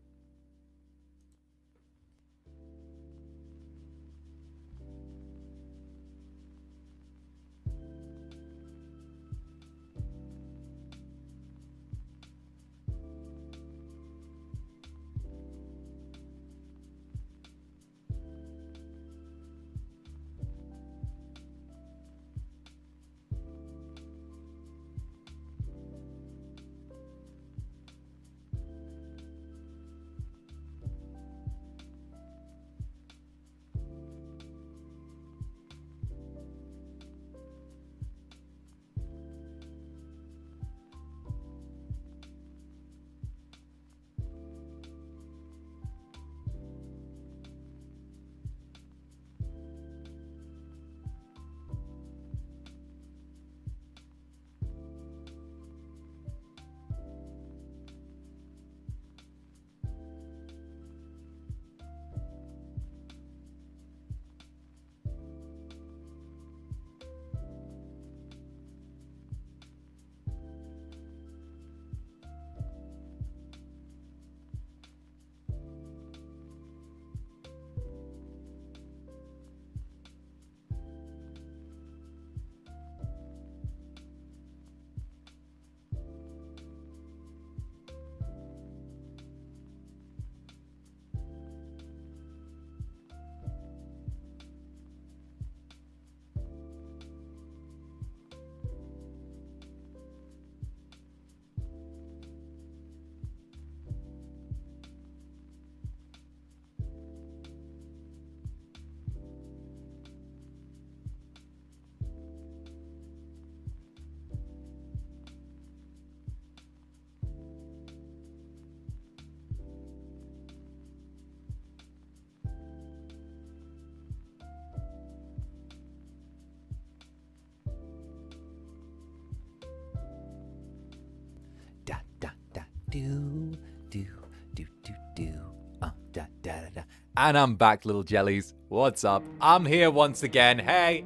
And I'm back, little jellies. What's up? I'm here once again. Hey,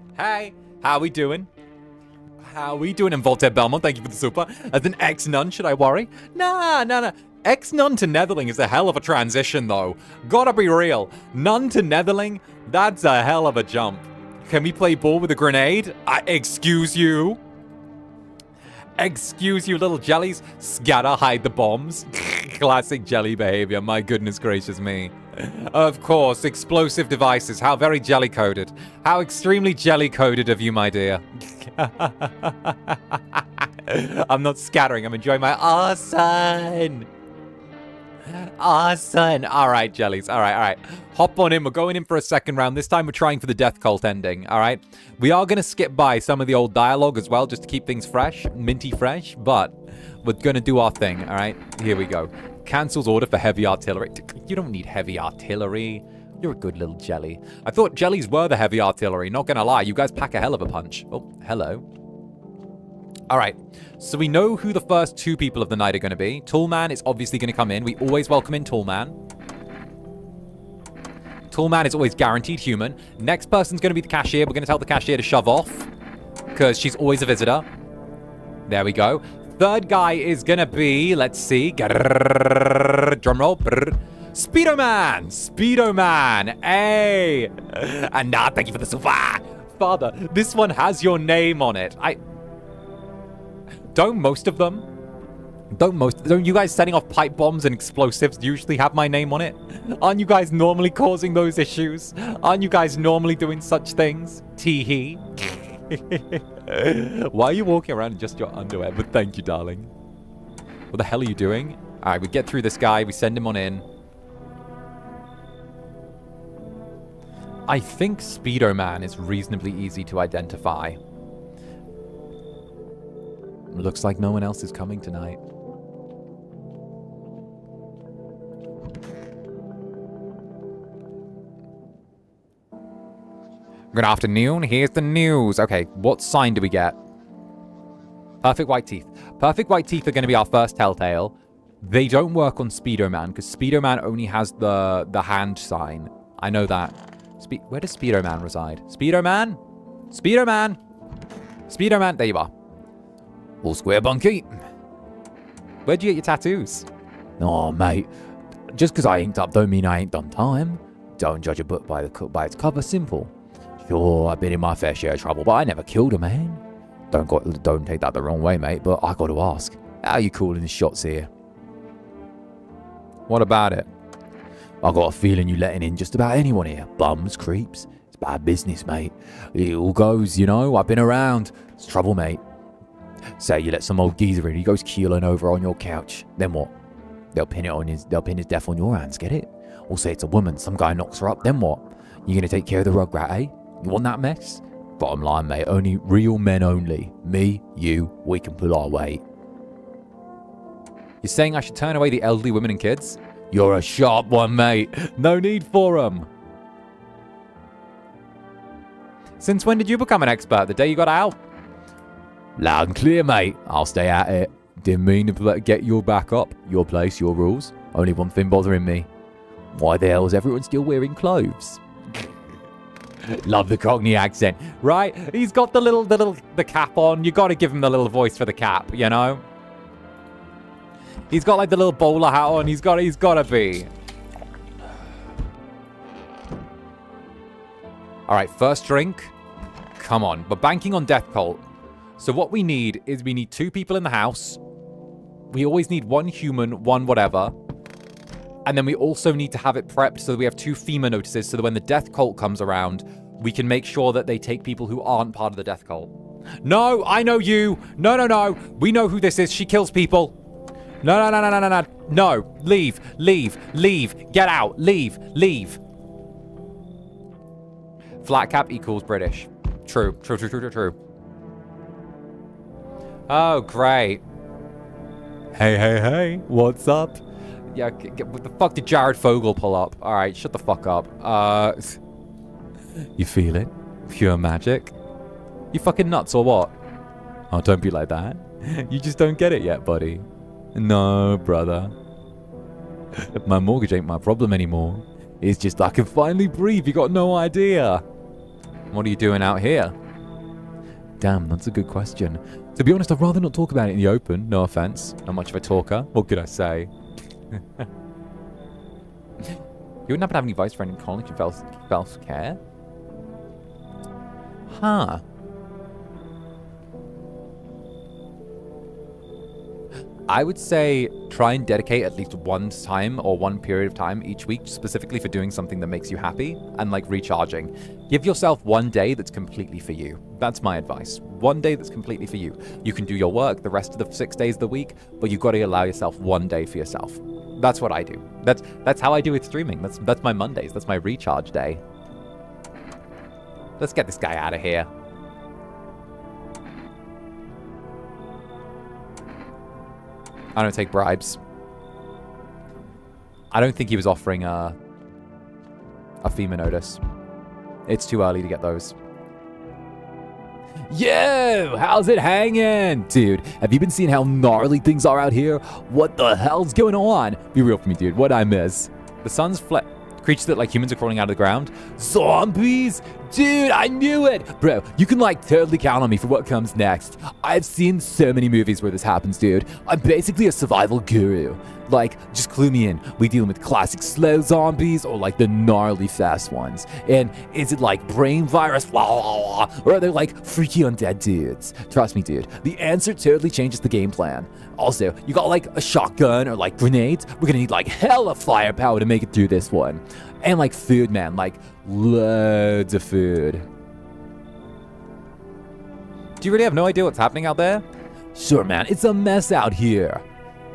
how we doing? How we doing in Voltaire Belmont? Thank you for the super. As an ex-nun, should I worry? Nah. Ex-nun to Netherling is a hell of a transition, though. Gotta be real. Nun to Netherling? That's a hell of a jump. Can we play ball with a grenade? Excuse you? Excuse you, little jellies. Scatter, hide the bombs. Classic jelly behavior. My goodness gracious me. Of course, explosive devices. How very jelly-coded. How extremely jelly-coded of you, my dear. I'm not scattering. I'm enjoying my arson. Arson. All right, jellies. All right. Hop on in. We're going in for a second round. This time we're trying for the death cult ending. All right. We are going to skip by some of the old dialogue as well, just to keep things fresh, minty fresh. But we're going to do our thing. All right. Here we go. Cancels order for heavy artillery. You don't need heavy artillery. You're a good little jelly. I thought jellies were the heavy artillery. Not going to lie. You guys pack a hell of a punch. Oh, hello. All right, so we know who the first two people of the night are going to be. Toolman is obviously going to come in. We always welcome in Toolman. Toolman is always guaranteed human. Next person's going to be the cashier. We're going to tell the cashier to shove off because she's always a visitor. There we go. Third guy is going to be, let's see. Drum roll. Speedo Man. Speedo Man. Hey. And thank you for the super. Father, this one has your name on it. Don't most of them? Don't you guys setting off pipe bombs and explosives usually have my name on it? Aren't you guys normally causing those issues? Aren't you guys normally doing such things? Tee-hee. Why are you walking around in just your underwear? But thank you, darling. What the hell are you doing? All right, we get through this guy. We send him on in. I think Speedo Man is reasonably easy to identify. Looks like no one else is coming tonight. Good afternoon, here's the news. Okay, what sign do we get? Perfect white teeth. Perfect white teeth are going to be our first telltale. They don't work on Speedo Man, because Speedo Man only has the hand sign. I know that. Where does Speedo Man reside? Speedo Man? Speedo Man? Speedo Man? There you are. All square, bunky. Where'd you get your tattoos? Oh, mate. Just because I inked up don't mean I ain't done time. Don't judge a book by its cover. Simple. Sure, I've been in my fair share of trouble, but I never killed a man. Don't take that the wrong way, mate, but I got to ask. How are you calling the shots here? What about it? I got a feeling you letting in just about anyone here. Bums, creeps. It's bad business, mate. It all goes, you know. I've been around. It's trouble, mate. Say you let some old geezer in, he goes keeling over on your couch. Then what? They'll pin his death on your hands, get it? Or say it's a woman, some guy knocks her up, then what? You gonna take care of the rugrat, eh? You want that mess? Bottom line, mate, only real men only. Me, you, we can pull our weight. You're saying I should turn away the elderly women and kids? You're a sharp one, mate. No need for them. Since when did you become an expert? The day you got out? Loud and clear, mate. I'll stay at it. Didn't mean to get your back up. Your place, your rules. Only one thing bothering me. Why the hell is everyone still wearing clothes? Love the Cockney accent. Right? He's got the cap on. You got to give him the little voice for the cap, you know? He's got like the little bowler hat on. He's got to be. All right, first drink. Come on. We're banking on Death Cult. So what we need is we need 2 people in the house. We always need 1 human, 1 whatever. And then we also need to have it prepped so that we have 2 FEMA notices so that when the Death Cult comes around, we can make sure that they take people who aren't part of the Death Cult. No, I know you. No. We know who this is. She kills people. No. No, leave. Get out. Leave. Flat cap equals British. True. Oh, great. Hey, what's up? Yeah, what the fuck did Jared Fogle pull up? All right, shut the fuck up. You feel it? Pure magic? You fucking nuts or what? Oh, don't be like that. You just don't get it yet, buddy. No, brother. My mortgage ain't my problem anymore. It's just I can finally breathe. You got no idea. What are you doing out here? Damn, that's a good question. To be honest, I'd rather not talk about it in the open. No offense. Not much of a talker. What could I say? You wouldn't happen to have any advice for any college of self-care? Huh. I would say try and dedicate at least one time or one period of time each week specifically for doing something that makes you happy and like recharging. Give yourself one day that's completely for you. That's my advice. One day that's completely for you. You can do your work the rest of the 6 days of the week, but you've got to allow yourself one day for yourself. That's what I do. That's how I do with streaming. That's my Mondays. That's my recharge day. Let's get this guy out of here. I don't take bribes. I don't think he was offering a FEMA notice. It's too early to get those. Yo, how's it hanging? Dude, have you been seeing how gnarly things are out here? What the hell's going on? Be real for me, dude. What'd I miss? The sun's creatures that like humans are crawling out of the ground. Zombies? Dude, I knew it! Bro, you can like totally count on me for what comes next. I've seen so many movies where this happens, dude. I'm basically a survival guru. Like, just clue me in. We dealing with classic slow zombies or like the gnarly fast ones? And is it like brain virus, blah, blah, blah, or are they like freaky undead dudes? Trust me, dude, the answer totally changes the game plan. Also, you got like a shotgun or like grenades? We're gonna need like hella firepower to make it through this one. And like food, man, like loads of food. Do you really have no idea what's happening out there? Sure, man, it's a mess out here.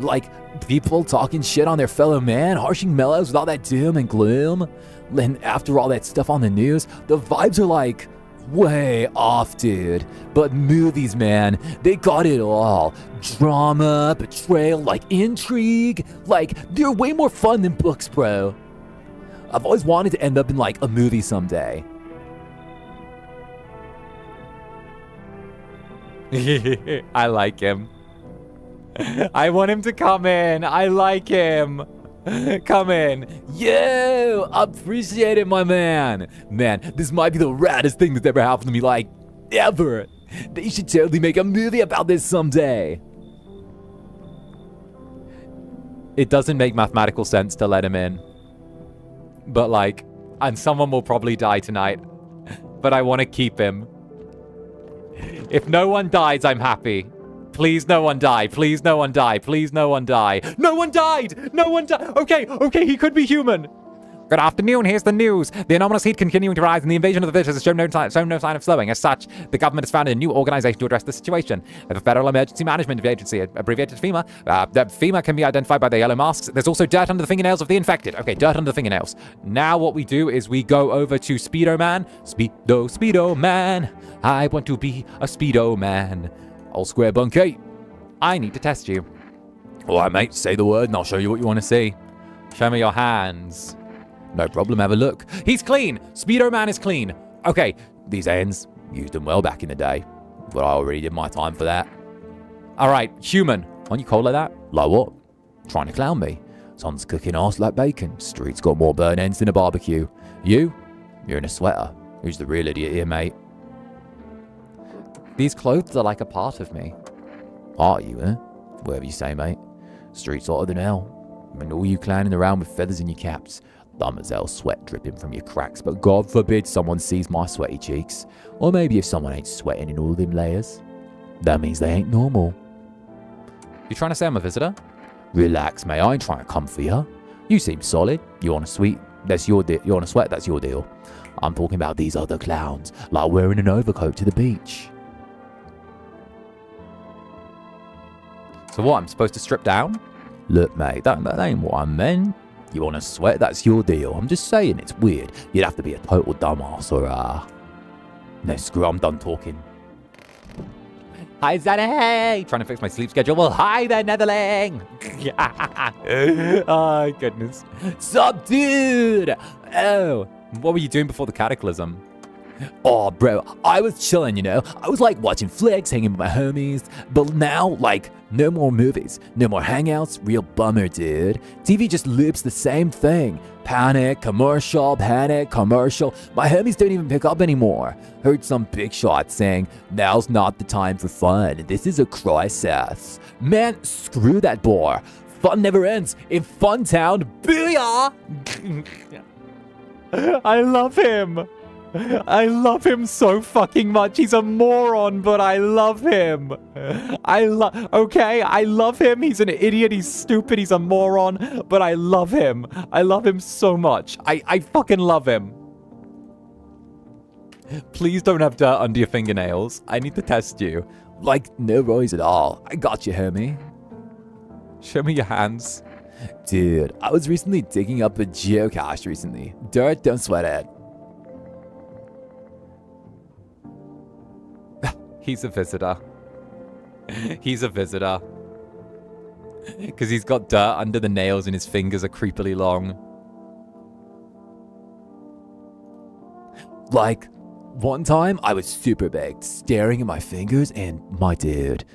Like, people talking shit on their fellow man, harshing mellows with all that doom and gloom. And after all that stuff on the news, the vibes are like way off, dude. But movies, man, they got it all. Drama, betrayal, like intrigue. Like, they're way more fun than books, bro. I've always wanted to end up in like a movie someday. I like him. I want him to come in. I like him. Come in. Yo, appreciate it, my man. Man, this might be the raddest thing that's ever happened to me, like, ever. They should totally make a movie about this someday. It doesn't make mathematical sense to let him in. But like, and someone will probably die tonight. But I want to keep him. If no one dies, I'm happy. Please no one die. Please no one die. Please no one die. No one died! No one died! Okay, he could be human. Good afternoon, here's the news. The anomalous heat continuing to rise and the invasion of the village has shown no sign of slowing. As such, the government has founded a new organization to address the situation. The Federal Emergency Management Agency, abbreviated FEMA. FEMA can be identified by the yellow masks. There's also dirt under the fingernails of the infected. Okay, dirt under the fingernails. Now what we do is we go over to Speedo Man. Speedo Man. I want to be a Speedo Man. All square bunk 8. I need to test you. All right, mate, say the word and I'll show you what you want to see. Show me your hands. No problem, have a look. He's clean! Speedo Man is clean. Okay, these hands, used them well back in the day. But I already did my time for that. Alright, human. Aren't you cold like that? Like what? Trying to clown me. Sun's cooking arse like bacon. Street's got more burn ends than a barbecue. You're in a sweater. Who's the real idiot here, mate? These clothes are like a part of me. Are you, eh? Whatever you say, mate. Street's hotter than hell. And all you clowning around with feathers in your caps. Dumb as hell, sweat dripping from your cracks, but God forbid someone sees my sweaty cheeks. Or maybe if someone ain't sweating in all them layers, that means they ain't normal. You trying to say I'm a visitor? Relax, mate, I ain't trying to come for you. You seem solid. You want a sweet? That's your deal. You want a sweat? That's your deal. I'm talking about these other clowns, like wearing an overcoat to the beach. So what, I'm supposed to strip down? Look, mate, that ain't what I meant. You want to sweat? That's your deal. I'm just saying, it's weird. You'd have to be a total dumbass or, no, screw it, I'm done talking. Hi, Zander, hey! Trying to fix my sleep schedule? Well, hi there, Netherling! Oh, goodness. Sup, dude? Oh, what were you doing before the cataclysm? Oh, bro, I was chilling, you know? I was, like, watching flicks, hanging with my homies. But now, like, no more movies, no more hangouts. Real bummer, dude. TV just loops the same thing. Panic, commercial, panic, commercial. My homies don't even pick up anymore. Heard some big shot saying, now's not the time for fun. This is a crisis. Man, screw that bore. Fun never ends in Fun Town. Booyah! I love him. I love him so fucking much. He's a moron, but I love him. Okay, I love him. He's an idiot. He's stupid. He's a moron, but I love him. I love him so much. I fucking love him. Please don't have dirt under your fingernails. I need to test you. Like, no worries at all. I got you, homie. Show me your hands. Dude, I was recently digging up a geocache recently. Dirt, don't sweat it. He's a visitor. He's a visitor. Because he's got dirt under the nails and his fingers are creepily long. Like, one time I was super baked, staring at my fingers, and my dude,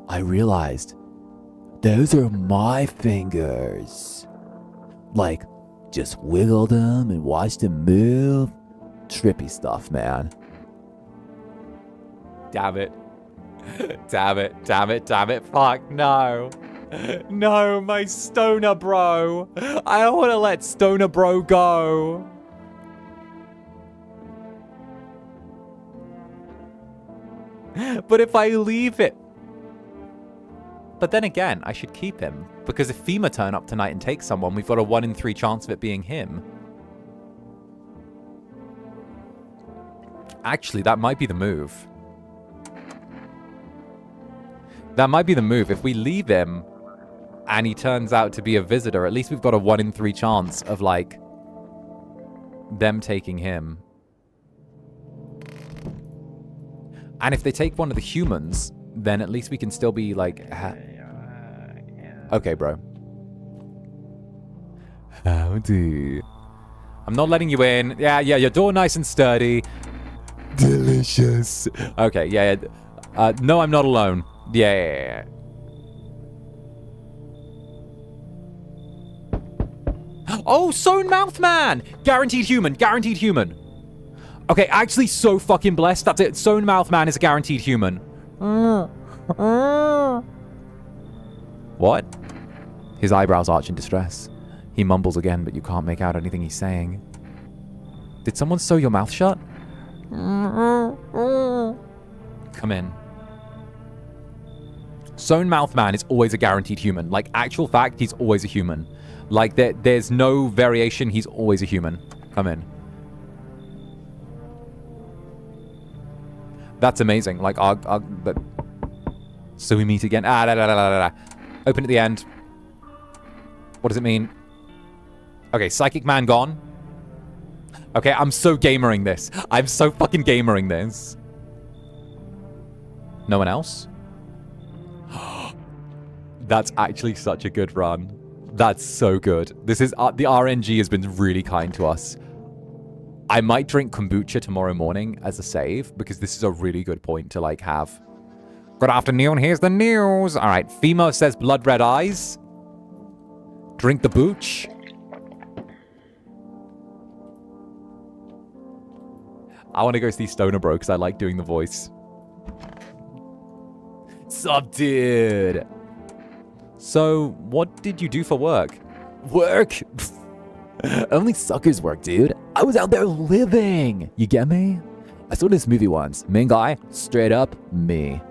I realized those are my fingers. Like, just wiggled them and watched them move. Trippy stuff, man. Damn it. Damn it. Damn it. Damn it. Fuck, no. No, my stoner bro. I don't want to let stoner bro go. But if I leave it... But then again, I should keep him. Because if FEMA turn up tonight and take someone, we've got a 1 in 3 chance of it being him. Actually, that might be the move. That might be the move. If we leave him and he turns out to be a visitor, at least we've got a 1 in 3 chance of, like, them taking him. And if they take one of the humans, then at least we can still be, like... Okay, bro. Howdy. I'm not letting you in. Yeah, your door nice and sturdy. Delicious. Okay, yeah. No, I'm not alone. Yeah. Oh, sewn mouth man! Guaranteed human, guaranteed human. Okay, actually so fucking blessed. That's it. Sewn mouth man is a guaranteed human. What? His eyebrows arch in distress. He mumbles again, but you can't make out anything he's saying. Did someone sew your mouth shut? Come in. Sewn mouth man is always a guaranteed human. Like, actual fact, he's always a human. Like, there's no variation. He's always a human. Come in. That's amazing. Like, so we meet again. Open at the end. What does it mean? Okay, psychic man gone. Okay, I'm so gamering this. I'm so fucking gamering this. No one else? That's actually such a good run. That's so good. This is the RNG has been really kind to us. I might drink kombucha tomorrow morning as a save because this is a really good point to like have. Good afternoon, here's the news. All right, FEMA says blood red eyes. Drink the booch. I want to go see Stoner Bro because I like doing the voice. Sup, dude? So, what did you do for work? Work? Only suckers work, dude. I was out there living. You get me? I saw this movie once. Main guy, straight up, me.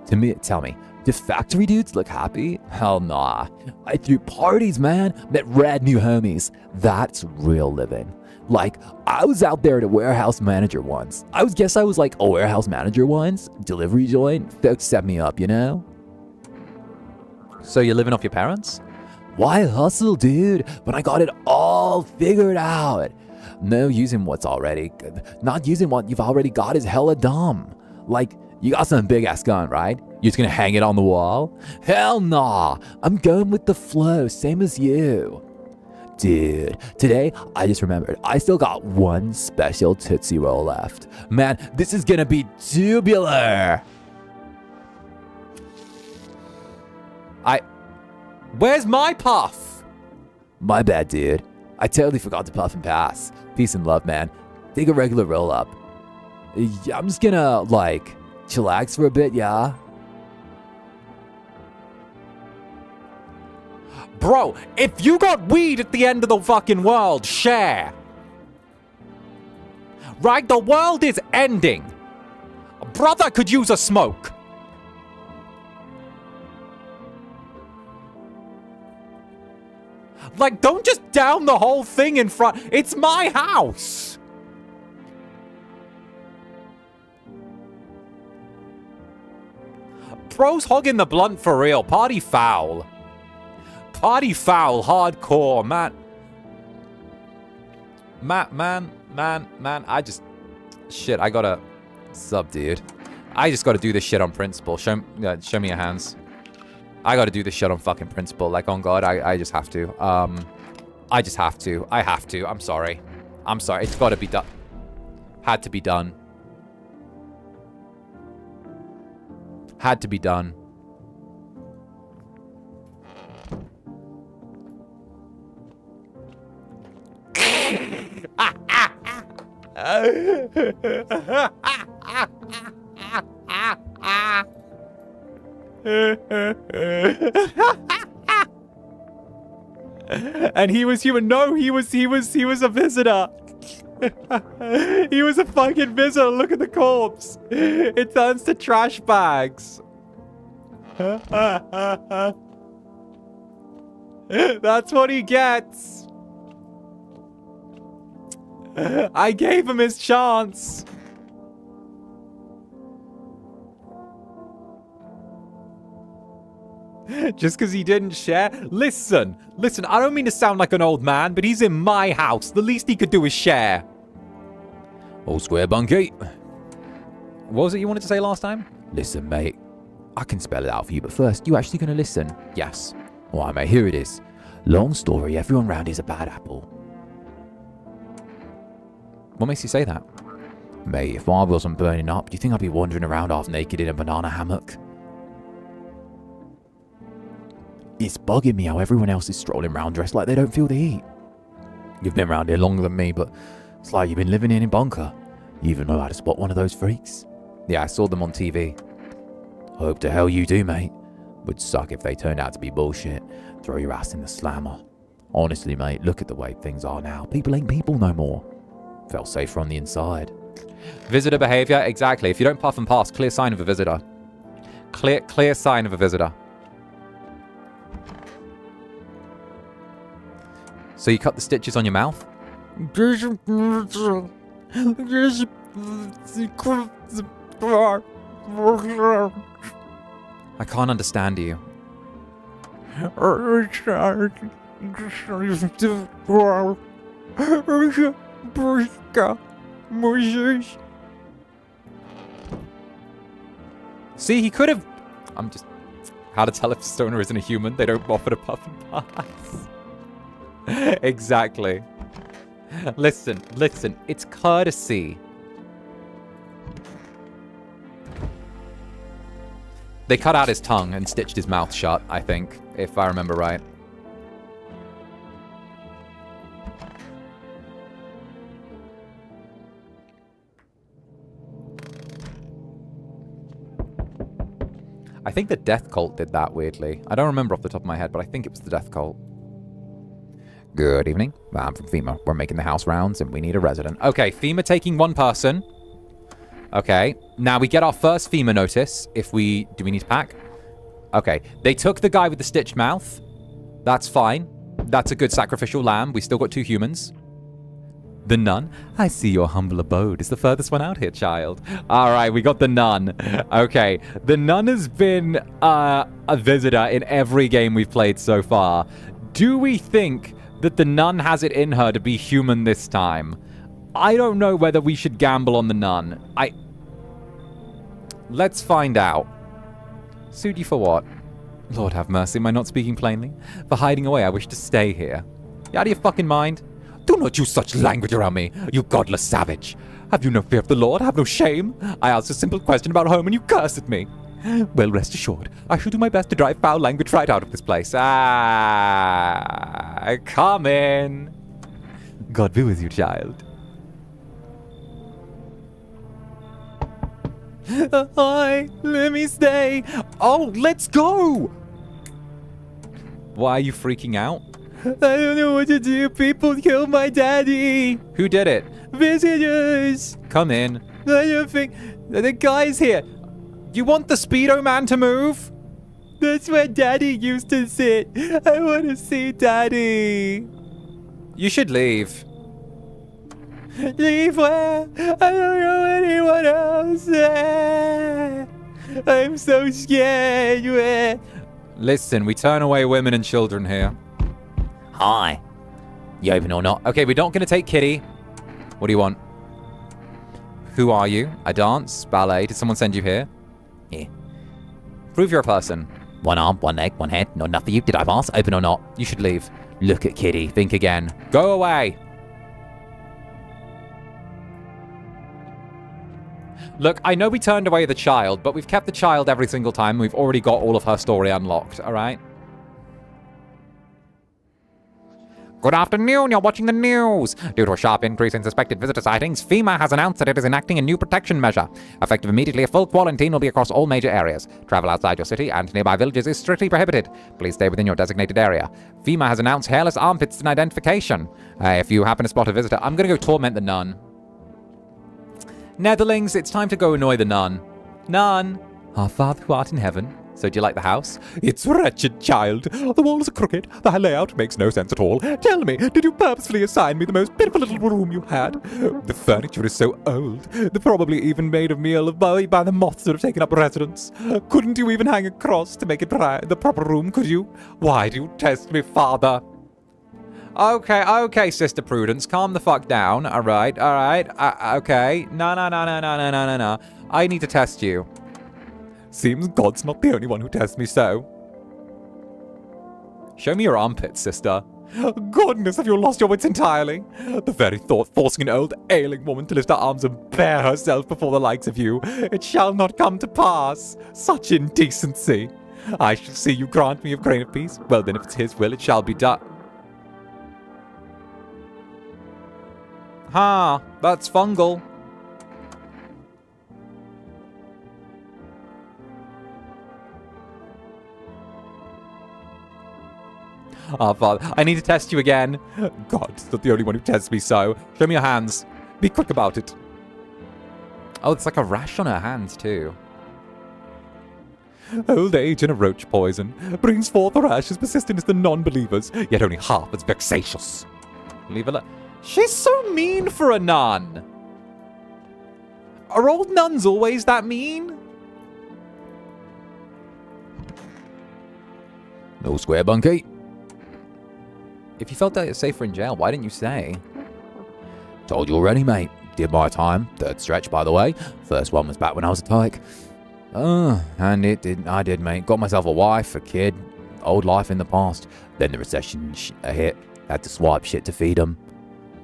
Tell me, do factory dudes look happy? Hell nah. I threw parties, man. Met rad new homies. That's real living. Like, I was out there at a warehouse manager once. I was like a warehouse manager once. Delivery joint. Folks set me up, you know? So you're living off your parents? Why hustle, dude? When I got it all figured out. No using what's already... Not using what you've already got is hella dumb. Like, you got some big-ass gun, right? You're just gonna hang it on the wall? Hell nah. I'm going with the flow, same as you. Dude, today, I just remembered, I still got one special Tootsie Roll left. Man, this is gonna be tubular. Where's my puff? My bad, dude. I totally forgot to puff and pass. Peace and love, man. Take a regular roll up. I'm just gonna, like, chillax for a bit, yeah? Bro, if you got weed at the end of the fucking world, share. Right? The world is ending. A brother could use a smoke. Like, don't just down the whole thing in front. It's my house. Bro's hogging the blunt for real. Party foul. Party foul, hardcore, man. Man, I just... Shit, I gotta... Sub, dude. I just gotta do this shit on principle. Show me your hands. I gotta do this shit on fucking principle. Like, on God, I just have to. I just have to. I have to. I'm sorry. I'm sorry. It's gotta be done. Had to be done. Had to be done. And he was human. No, he was a visitor. He was a fucking visitor. Look at the corpse. It turns to trash bags. That's what he gets. I gave him his chance. Just because he didn't share? Listen, I don't mean to sound like an old man, but he's in my house. The least he could do is share. All square, Bunky. What was it you wanted to say last time? Listen, mate. I can spell it out for you, but first, you actually gonna listen? Yes. Alright, mate, here it is. Long story, everyone round here's a bad apple. What makes you say that? Mate, if I wasn't burning up, do you think I'd be wandering around half naked in a banana hammock? It's bugging me how everyone else is strolling around dressed like they don't feel the heat. You've been around here longer than me, but it's like you've been living in a bunker. You even know how to spot one of those freaks? Yeah, I saw them on TV. Hope to hell you do, mate. Would suck if they turned out to be bullshit. Throw your ass in the slammer. Honestly, mate, look at the way things are now. People ain't people no more. Felt safer on the inside. Visitor behavior, exactly. If you don't puff and pass, clear sign of a visitor. Clear sign of a visitor. So you cut the stitches on your mouth? I can't understand you. See, he could have... I'm just... How to tell if a stoner isn't a human? They don't offer to puff and pass. Exactly. Listen. It's courtesy. They cut out his tongue and stitched his mouth shut, I think, if I remember right. I think the death cult did that weirdly. I don't remember off the top of my head, but I think it was the death cult. Good evening. I'm from FEMA. We're making the house rounds and we need a resident. Okay, FEMA taking one person. Okay, now we get our first FEMA notice. Do we need to pack? Okay, they took the guy with the stitched mouth. That's fine. That's a good sacrificial lamb. We still got 2 humans. The nun? I see your humble abode is the furthest one out here, child. All right, we got the nun. Okay, the nun has been a visitor in every game we've played so far. Do we think that the nun has it in her to be human this time? I don't know whether we should gamble on the nun. Let's find out. Suit you for what? Lord have mercy, am I not speaking plainly? For hiding away, I wish to stay here. You out of your fucking mind? Do not use such language around me, you godless savage. Have you no fear of the Lord? Have no shame? I asked a simple question about home and you cursed at me. Well, rest assured, I shall do my best to drive foul language right out of this place. Come in. God be with you, child. Hi, let me stay. Oh, let's go. Why are you freaking out? I don't know what to do. People killed my daddy. Who did it? Visitors. Come in. I don't think the guy's here. You want the Speedo man to move? That's where Daddy used to sit. I want to see Daddy. You should leave. Leave where? I don't know anyone else. I'm so scared. Listen, we turn away women and children here. Hi. You open or not? Okay, we're not going to take Kitty. What do you want? Who are you? I dance? Ballet? Did someone send you here? Yeah. Prove you're a person. One arm, one leg, one head. Not enough for you. Did I pass? Open or not? You should leave. Look at Kitty. Think again. Go away. Look, I know we turned away the child, but we've kept the child every single time. We've already got all of her story unlocked, all right? Good afternoon, you're watching the news. Due to a sharp increase in suspected visitor sightings, FEMA has announced that it is enacting a new protection measure. Effective immediately, a full quarantine will be across all major areas. Travel outside your city and nearby villages is strictly prohibited. Please stay within your designated area. FEMA has announced hairless armpits and identification. If you happen to spot a visitor, I'm gonna go torment the nun. Netherlings, it's time to go annoy the nun. Nun, our Father who art in heaven. So do you like the house? It's wretched, child. The walls are crooked. The layout makes no sense at all. Tell me, did you purposefully assign me the most pitiful little room you had? The furniture is so old. They're probably even made of meal by the moths that have taken up residence. Couldn't you even hang a cross to make it the proper room, could you? Why do you test me, Father? Okay, Sister Prudence, calm the fuck down. All right. Okay. No. I need to test you. Seems God's not the only one who tests me so. Show me your armpits, sister. Goodness, have you lost your wits entirely? The very thought forcing an old ailing woman to lift her arms and bare herself before the likes of you. It shall not come to pass. Such indecency. I shall see you grant me a grain of peace. Well then, if it's his will, it shall be done. That's fungal. Father, I need to test you again. God's not the only one who tests me so. Show me your hands. Be quick about it. Oh, it's like a rash on her hands, too. Old age and a roach poison brings forth a rash as persistent as the non-believers, yet only half as vexatious. Leave her alone. She's so mean for a nun. Are old nuns always that mean? No square bunkie. If you felt that you're safer in jail, why didn't you say? Told you already, mate. Did my time. Third stretch, by the way. First one was back when I was a tyke. And I did, mate. Got myself a wife, a kid. Old life in the past. Then the recession hit. Had to swipe shit to feed them.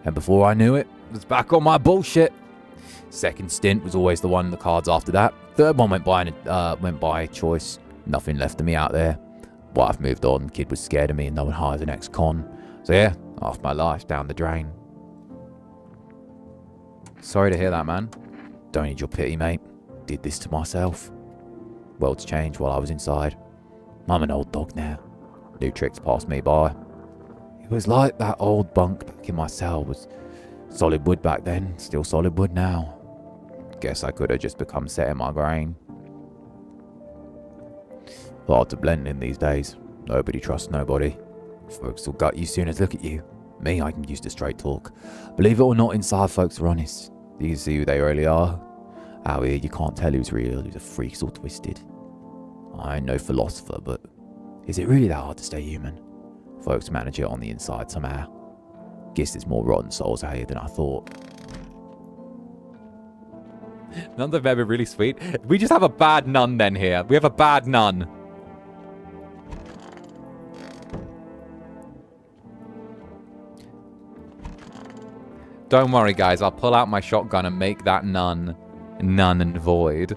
And before I knew it, I was back on my bullshit. Second stint was always the one in the cards after that. Third one went by choice. Nothing left of me out there. Wife moved on. Kid was scared of me and no one hired an ex-con. So yeah, half my life down the drain. Sorry to hear that, man. Don't need your pity, mate. Did this to myself. World's changed while I was inside. I'm an old dog now. New tricks passed me by. It was like that old bunk back in my cell was solid wood back then, still solid wood now. Guess I could have just become set in my grain. Hard to blend in these days. Nobody trusts nobody. Folks will gut you soon as look at you. Me, I can use the straight talk. Believe it or not, inside folks are honest. You see who they really are. Out here, you can't tell who's real, who's a freak, who's all twisted. I ain't no philosopher, but is it really that hard to stay human? Folks manage it on the inside somehow. Guess there's more rotten souls out here than I thought. Nuns are maybe really sweet. We just have a bad nun then here. We have a bad nun. Don't worry, guys. I'll pull out my shotgun and make that nun and void.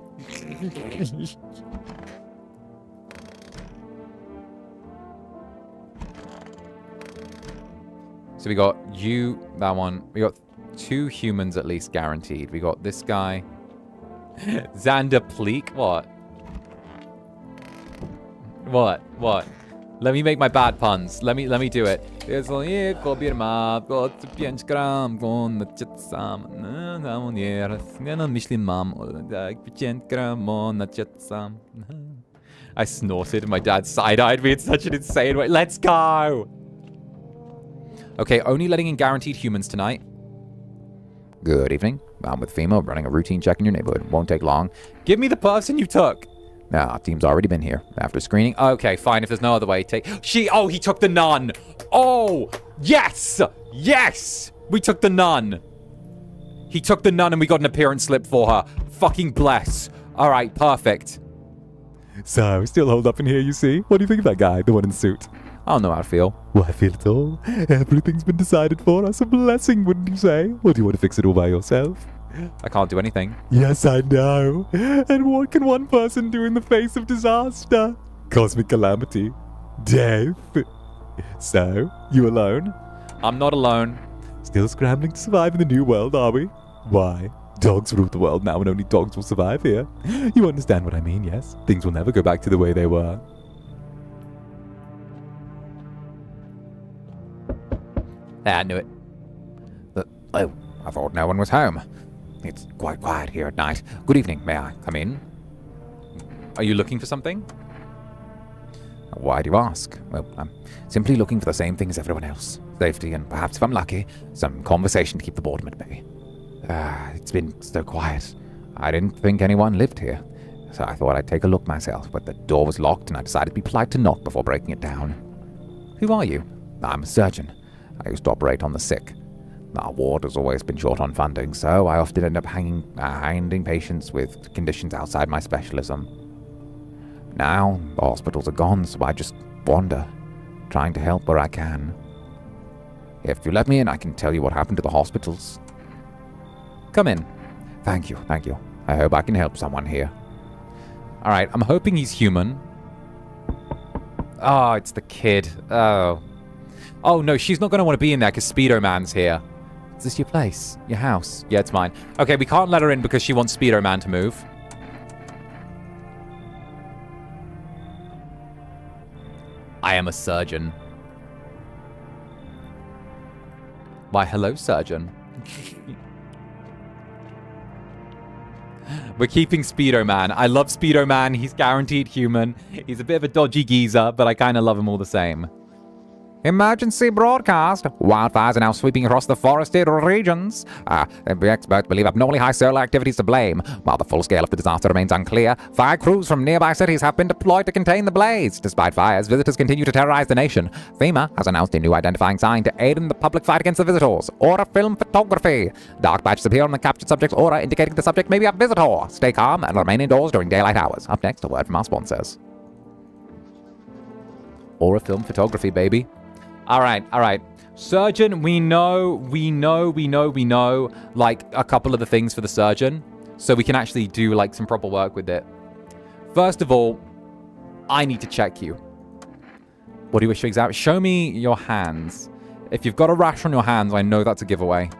So So we got you, that one. We got 2 humans at least guaranteed. We got this guy. Zander Pleek? What? What? Let me make my bad puns. Let me do it. I snorted and my dad side-eyed me in such an insane way. Let's go! Okay, only letting in guaranteed humans tonight. Good evening. I'm with FEMA, running a routine check in your neighborhood. Won't take long. Give me the person you took. Our team's already been here. After screening, Okay, fine. If there's no other way, take... Oh, he took the nun. Oh, yes. Yes. We took the nun. He took the nun and we got an appearance slip for her. Fucking bless. All right, perfect. So, still holed up in here, you see? What do you think of that guy, the one in the suit? I don't know how to feel. Well, I feel it all. Everything's been decided for us. A blessing, wouldn't you say? Or do you want to fix it all by yourself? I can't do anything. Yes, I know. And what can one person do in the face of disaster? Cosmic calamity. Death. So, you alone? I'm not alone. Still scrambling to survive in the new world, are we? Why? Dogs rule the world now and only dogs will survive here. You understand what I mean, yes? Things will never go back to the way they were. I knew it. oh, I thought no one was home. It's quite quiet here at night. Good evening. May I come in? Are you looking for something? Why do you ask? Well, I'm simply looking for the same thing as everyone else. Safety and perhaps, if I'm lucky, some conversation to keep the boredom at bay. It's been so quiet. I didn't think anyone lived here, so I thought I'd take a look myself, but the door was locked and I decided to be polite to knock before breaking it down. Who are you? I'm a surgeon. I used to operate on the sick. Our ward has always been short on funding, so I often end up handing patients with conditions outside my specialism. Now, the hospitals are gone, so I just wander, trying to help where I can. If you let me in, I can tell you what happened to the hospitals. Come in. Thank you. I hope I can help someone here. All right, I'm hoping he's human. Oh, it's the kid. Oh. Oh, no, she's not going to want to be in there because Speedo Man's here. Is this your place? Your house? Yeah, it's mine. Okay, we can't let her in because she wants Speedo Man to move. I am a surgeon. Why, hello, surgeon. We're keeping Speedo Man. I love Speedo Man. He's guaranteed human. He's a bit of a dodgy geezer, but I kind of love him all the same. Emergency broadcast. Wildfires are now sweeping across the forested regions. The experts believe abnormally high solar activity is to blame. While the full scale of the disaster remains unclear, fire crews from nearby cities have been deployed to contain the blaze. Despite fires, visitors continue to terrorize the nation. FEMA has announced a new identifying sign to aid in the public fight against the visitors. Aura film photography. Dark patches appear on the captured subject's aura, indicating the subject may be a visitor. Stay calm and remain indoors during daylight hours. Up next, a word from our sponsors. Aura film photography, baby. All right. Surgeon, we know, like, a couple of the things for the surgeon, so we can actually do, like, some proper work with it. First of all, I need to check you. What do you wish to examine? Show me your hands. If you've got a rash on your hands, I know that's a giveaway.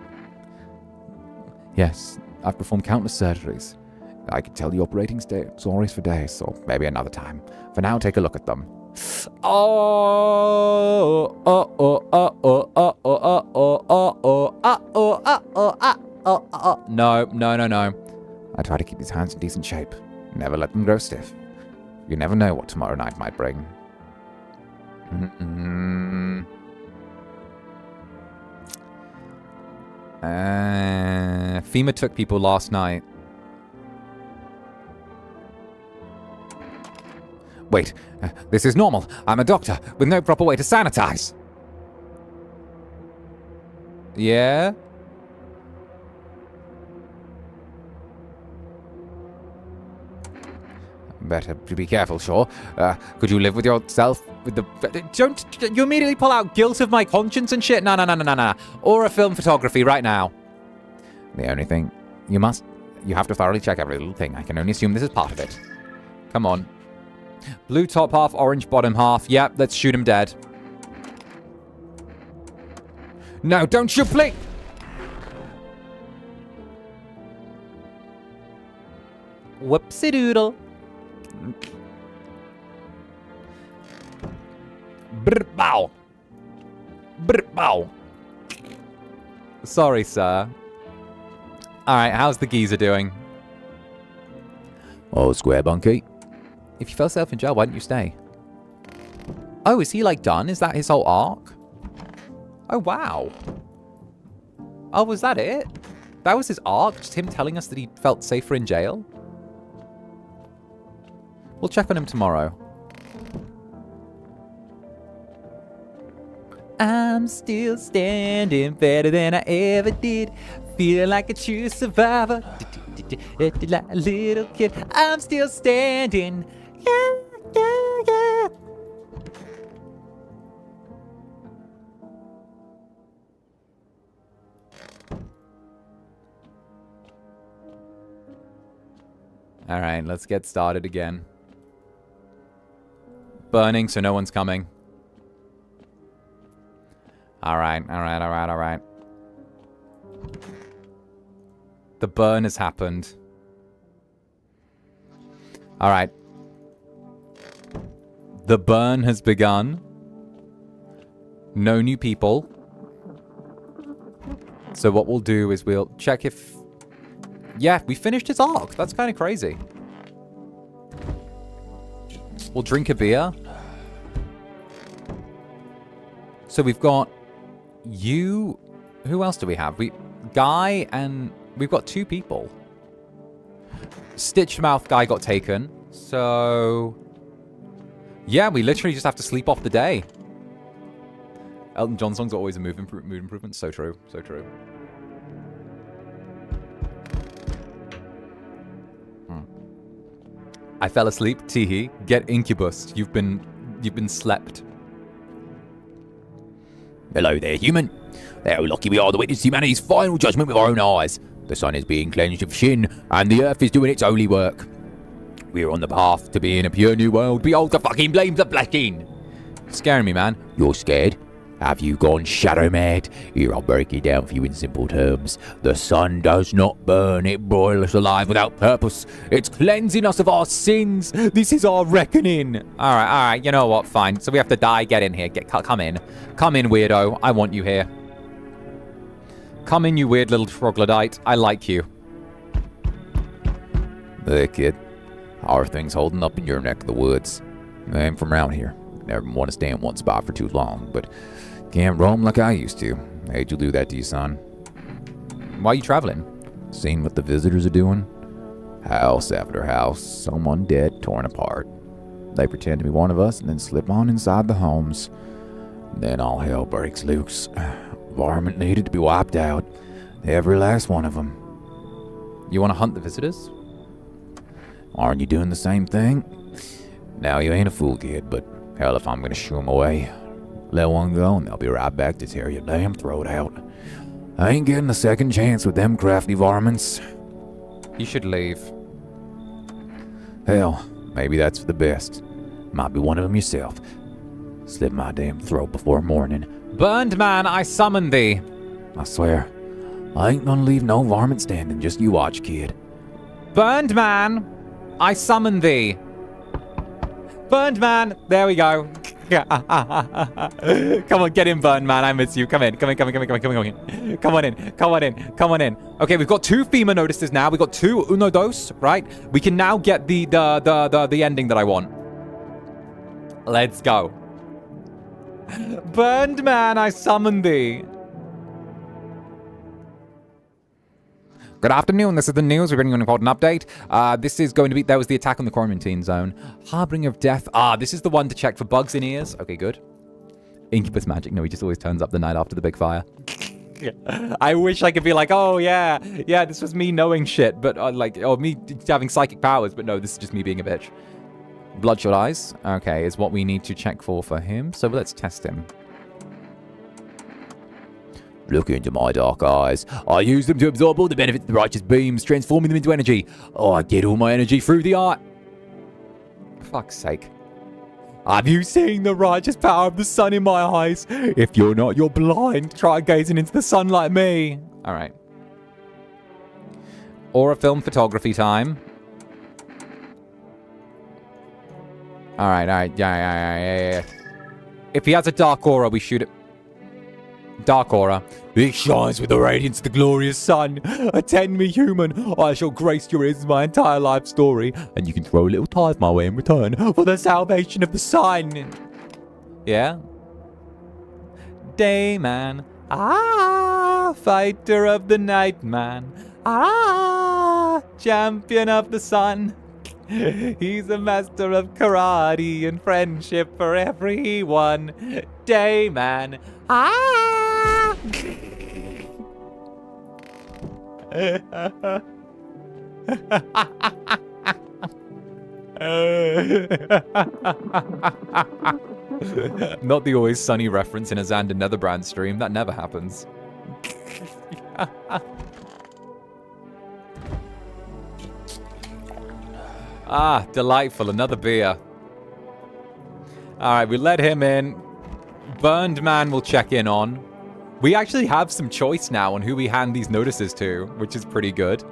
Yes, I've performed countless surgeries. I could tell the operating stories for days, so Maybe another time. For now, take a look at them. No. I try to keep these hands in decent shape. Never let them grow stiff. You never know what tomorrow night might bring. FEMA took people last night. Wait, this is normal. I'm a doctor with no proper way to sanitize. Yeah? Better be careful, sure. Could you live with yourself with the... Don't you immediately pull out guilt of my conscience and shit? No. Aura film photography right now. The only thing... You have to thoroughly check every little thing. I can only assume this is part of it. Come on. Blue top half, orange bottom half. Yep, let's shoot him dead. No, don't you blink! Whoopsie doodle. Brr, bow. Brr, bow. Sorry, sir. Alright, how's the geezer doing? Oh, 𝓂𝓸𝓾𝓻. If you felt yourself in jail, why didn't you stay? Oh, is he like done? Is that his whole arc? Oh, wow. Oh, was that it? That was his arc? Just him telling us that he felt safer in jail? We'll check on him tomorrow. I'm still standing better than I ever did. Feeling like a true survivor. Like a little kid. I'm still standing. Yeah, yeah, yeah. All right, let's get started again. Burning, so no one's coming. Alright. The burn has happened. Alright. The burn has begun. No new people. So what we'll do is we'll check if... Yeah, we finished his arc. That's kind of crazy. We'll drink a beer. So we've got you. Who else do we have? Guy and we've got 2 people. Stitched mouth guy got taken. So yeah, we literally just have to sleep off the day. Elton John songs are always a mood improvement. So true. So true. I fell asleep. Teehee. Get Incubus. You've been slept. Hello there, human. How lucky we are to witness humanity's final judgment with our own eyes. The sun is being cleansed of sin, and the earth is doing its holy work. We're on the path to being a pure new world. Behold the fucking flames of blessing. Scaring me, man. You're scared? Have you gone shadow mad? Here, I'll break it down for you in simple terms. The sun does not burn, it broils us alive without purpose. It's cleansing us of our sins. This is our reckoning. Alright, you know what, fine. So we have to die, get in here, come in. Come in, weirdo, I want you here. Come in, you weird little troglodyte, I like you. Hey, kid. How are things holding up in your neck of the woods? I'm from around here. Never want to stay in one spot for too long, but can't roam like I used to. Hate you'll do that to you, son. Why are you traveling? Seen what the visitors are doing? House after house, someone dead, torn apart. They pretend to be one of us and then slip on inside the homes. Then all hell breaks loose. Environment needed to be wiped out. Every last one of them. You want to hunt the visitors? Aren't you doing the same thing? Now, you ain't a fool, kid, but hell if I'm gonna shoo them away. Let one go and they'll be right back to tear your damn throat out. I ain't getting a second chance with them crafty varmints. You should leave. Hell, maybe that's for the best. Might be one of them yourself. Slit my damn throat before morning. Burned man, I summon thee. I swear, I ain't gonna leave no varmint standing, just you watch, kid. Burned man, I summon thee. Burned man, there we go. Come on, get in, Burned man, I miss you. Come in. Come on in. Okay, we've got 2 FEMA notices now. We've got 2 uno dos, right? We can now get the ending that I want. Let's go. Burned man, I summon thee. Good afternoon, this is the news. We're bringing you an important update. This is going to be... That was the attack on the quarantine zone. Harbinger of death. This is the one to check for bugs in ears. Okay, good. Incubus magic. No, he just always turns up the night after the big fire. I wish I could be like, oh, yeah, this was me knowing shit, but or me having psychic powers, but no, this is just me being a bitch. Bloodshot eyes. Okay, is what we need to check for him. So let's test him. Look into my dark eyes. I use them to absorb all the benefits of the righteous beams, transforming them into energy. I get all my energy through the art. For fuck's sake. Have you seen the righteous power of the sun in my eyes? If you're not, you're blind. Try gazing into the sun like me. All right. Aura film photography time. All right. Yeah. If he has a dark aura, we shoot it. Dark aura. It shines with the radiance of the glorious sun. Attend me, human. I shall grace your ears with my entire life story, and you can throw little tithe my way in return for the salvation of the sun. Yeah? Day man. Ah, fighter of the night man. Ah, champion of the sun. He's a master of karate and friendship for everyone. Day man. Ah! Not the Always Sunny reference in a Zander Netherbrand stream. That never happens. Ah, delightful. Another beer. All right, we let him in. Burned Man will check in on. We actually have some choice now on who we hand these notices to, which is pretty good.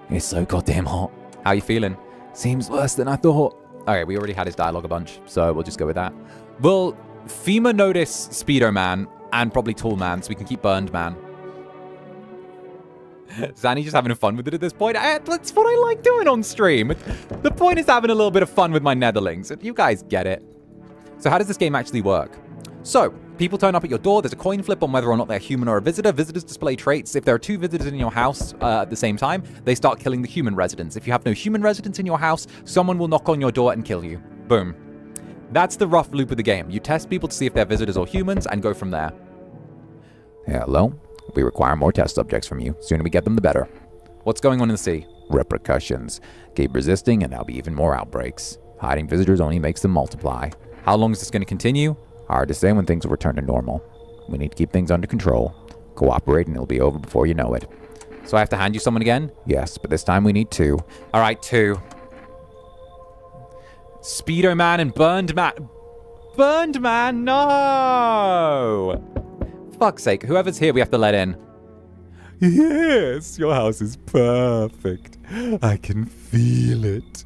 It's so goddamn hot. How you feeling? Seems worse than I thought. Okay, we already had his dialogue a bunch, so we'll just go with that. We'll FEMA notice Speedo Man and probably Tool Man, so we can keep Burned Man. Zanny just having fun with it at this point. That's what I like doing on stream. The point is having a little bit of fun with my Netherlings. You guys get it. So how does this game actually work? So, people turn up at your door. There's a coin flip on whether or not they're human or a visitor. Visitors display traits. If there are two visitors in your house at the same time, they start killing the human residents. If you have no human residents in your house, someone will knock on your door and kill you. Boom. That's the rough loop of the game. You test people to see if they're visitors or humans and go from there. Hello? We require more test subjects from you. Sooner we get them, the better. What's going on in the sea? Repercussions. Keep resisting and there'll be even more outbreaks. Hiding visitors only makes them multiply. How long is this going to continue? Hard to say when things will return to normal. We need to keep things under control. Cooperate and it'll be over before you know it. So I have to hand you someone again? Yes, but this time we need 2. All right, 2. Speedo Man and Burned Man. Burned Man, no! Fuck's sake, whoever's here we have to let in. Yes, your house is perfect. I can feel it.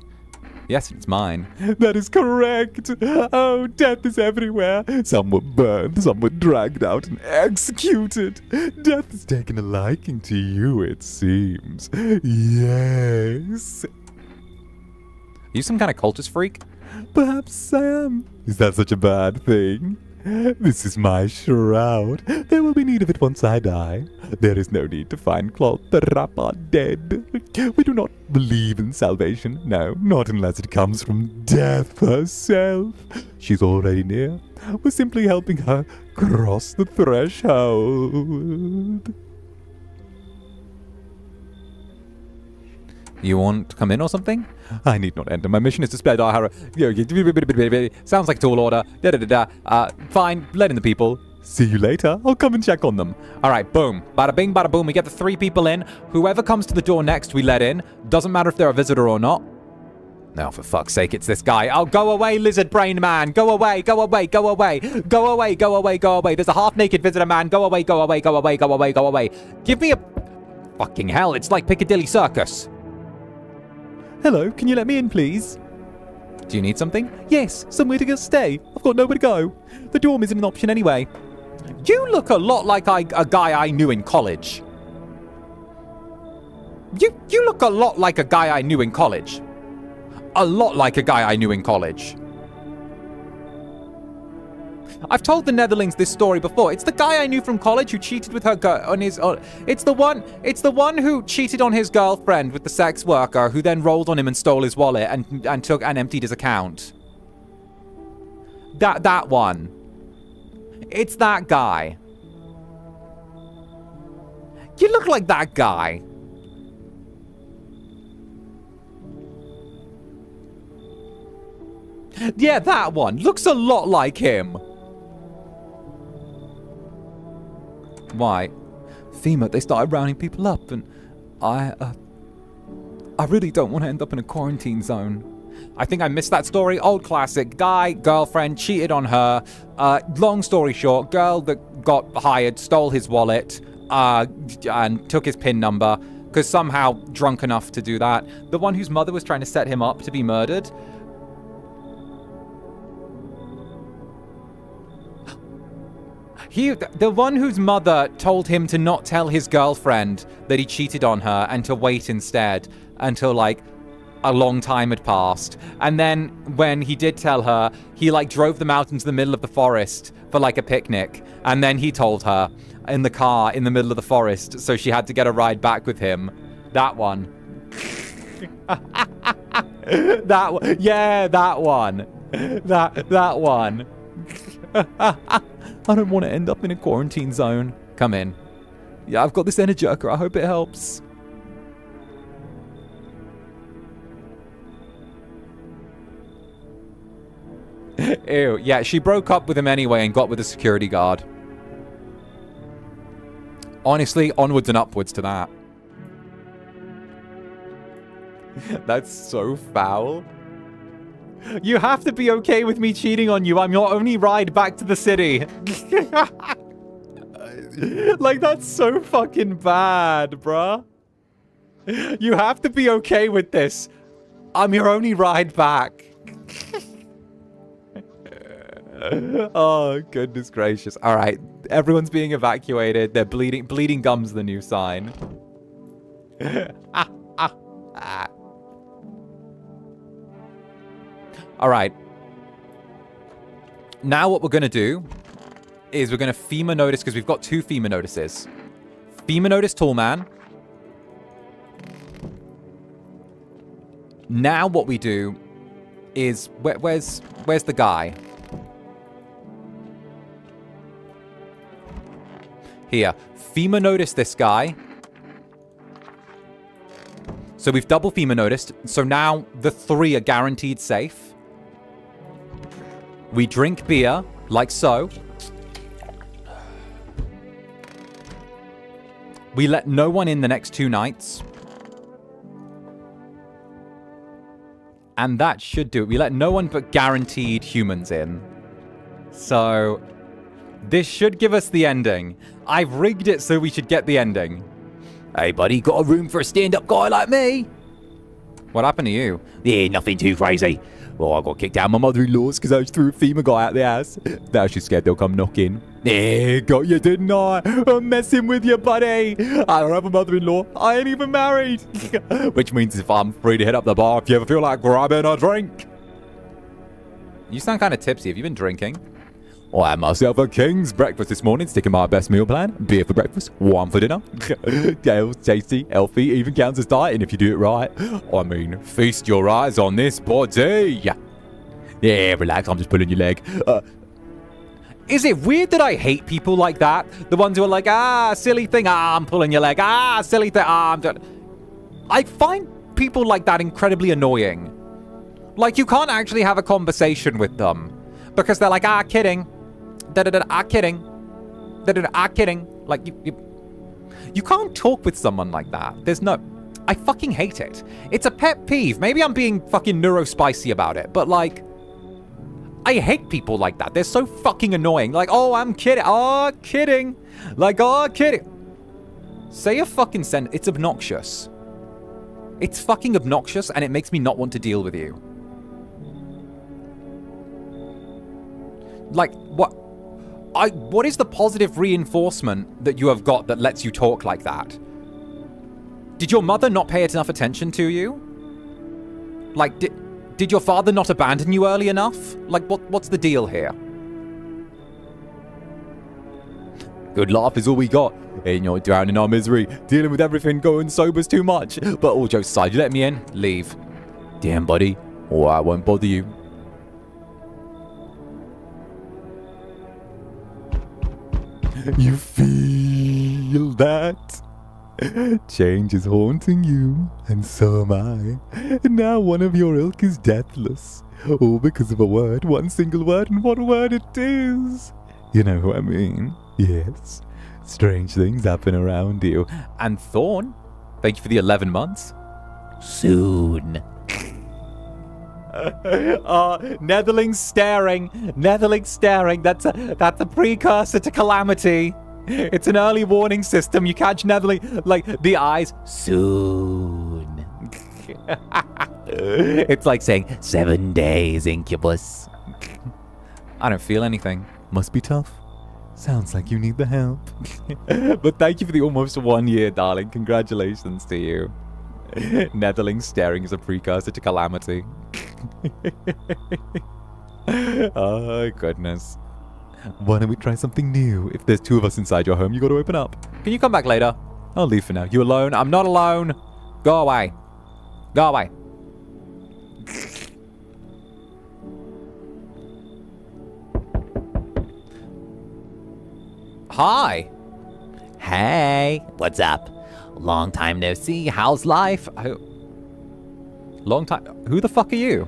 Yes, it's mine. That is correct. Oh, death is everywhere. Some were burned, some were dragged out and executed. Death has taken a liking to you, it seems. Yes. Are you some kind of cultist freak? Perhaps I am. Is that such a bad thing? This is my shroud. There will be need of it once I die. There is no need to find 𝓂𝓸𝓾𝓻 dead. We do not believe in salvation. No, not unless it comes from death herself. She's already near. We're simply helping her cross the threshold. You want to come in or something? I need not enter. My mission is to spread our horror. Sounds like a tall order. Fine, let in the people. See you later. I'll come and check on them. All right, boom. Bada bing, bada boom. We get the 3 people in. Whoever comes to the door next, we let in. Doesn't matter if they're a visitor or not. No, for fuck's sake, it's this guy. Oh, go away, lizard brain man. Go away, go away, go away. Go away, go away, go away. There's a half-naked visitor man. Go away, go away, go away, go away, go away. Give me a... Fucking hell, it's like Piccadilly Circus. Hello, can you let me in, please? Do you need something? Yes, somewhere to go stay. I've got nowhere to go. The dorm isn't an option anyway. You look a lot like a guy I knew in college. You look a lot like a guy I knew in college. A lot like a guy I knew in college. I've told the Netherlings this story before. It's the guy I knew from college who cheated with her on his. It's the one who cheated on his girlfriend with the sex worker, who then rolled on him and stole his wallet and took and emptied his account. That one. It's that guy. You look like that guy. Yeah, that one. Looks a lot like him. Why? FEMA, they started rounding people up, and I really don't want to end up in a quarantine zone. I think I missed that story. Old classic. Guy, girlfriend, cheated on her. Long story short, girl that got hired stole his wallet and took his PIN number because somehow drunk enough to do that. The one whose mother was trying to set him up to be murdered. The one whose mother told him to not tell his girlfriend that he cheated on her and to wait instead until, like, a long time had passed. And then when he did tell her, he, like, drove them out into the middle of the forest for, like, a picnic. And then he told her in the car in the middle of the forest, so she had to get a ride back with him. That one. That one. Yeah, that one. That one. I don't want to end up in a quarantine zone. Come in. Yeah, I've got this Energizer. I hope it helps. Ew. Yeah, she broke up with him anyway and got with a security guard. Honestly, onwards and upwards to that. That's so foul. You have to be okay with me cheating on you. I'm your only ride back to the city. Like, that's so fucking bad, bruh. You have to be okay with this. I'm your only ride back. Oh, goodness gracious. All right. Everyone's being evacuated. They're bleeding. Bleeding gum's the new sign. All right. Now what we're going to do is we're going to FEMA notice, because we've got 2 FEMA notices. FEMA notice Toolman. Now what we do is... Where's the guy? Here. FEMA notice this guy. So we've double FEMA noticed. So now the 3 are guaranteed safe. We drink beer, like so. We let no one in the next 2 nights. And that should do it. We let no one but guaranteed humans in. So, this should give us the ending. I've rigged it so we should get the ending. Hey, buddy, got a room for a stand-up guy like me? What happened to you? Yeah, nothing too crazy. Well, I got kicked out of my Mother-in-law's because I just threw a FEMA guy out the house. Now she's scared they'll come knocking. Yeah, Got you, didn't I? I'm messing with you, buddy. I don't have a mother-in-law. I ain't even married. Which means if I'm free to hit up the bar if you ever feel like grabbing a drink. You sound kind of tipsy. Have you been drinking? I had myself a king's breakfast this morning, sticking my best meal plan. Beer for breakfast, wine for dinner. Dale's tasty, healthy, even counts as dieting if you do it right. I mean, feast your eyes on this body. Yeah, relax, I'm just pulling your leg. Is it weird that I hate people like that? The ones who are like, silly thing, I'm pulling your leg. Silly thing, I'm doing... I find people like that incredibly annoying. Like, you can't actually have a conversation with them. Because they're like, kidding. Kidding. Kidding. Like, you can't talk with someone like that. There's no... I fucking hate it. It's a pet peeve. Maybe I'm being fucking neurospicy about it. But, like... I hate people like that. They're so fucking annoying. Like, I'm kidding. Kidding. Like, kidding. Say a fucking sentence. It's obnoxious. It's fucking obnoxious, and it makes me not want to deal with you. Like, what is the positive reinforcement that you have got that lets you talk like that? Did your mother not pay enough attention to you? Like, did your father not abandon you early enough? Like, what's the deal here? Good laugh is all we got. Ain't you drowning our misery, dealing with everything going sober's too much. But all jokes aside, you let me in, leave. Damn, buddy. Or I won't bother you. You feel that? Change is haunting you, and so am I. And now one of your ilk is deathless. All because of a word, one single word, and what a word it is. You know who I mean? Yes. Strange things happen around you. And Thorn, thank you for the 11 months. Soon. Netherling staring. Netherling staring. That's a precursor to calamity. It's an early warning system. You catch Netherling, like, the eyes. Soon. It's like saying 7 days, Incubus. I don't feel anything. Must be tough. Sounds like you need the help. But thank you for the almost 1 year, darling. Congratulations to you. Netherling staring is a precursor to calamity. Oh, goodness. Why don't we try something new? If there's 2 of us inside your home, you got to open up. Can you come back later? I'll leave for now. You alone? I'm not alone. Go away. Go away. Hi. Hey, what's up? Long time no see. How's life? Long time. Who the fuck are you?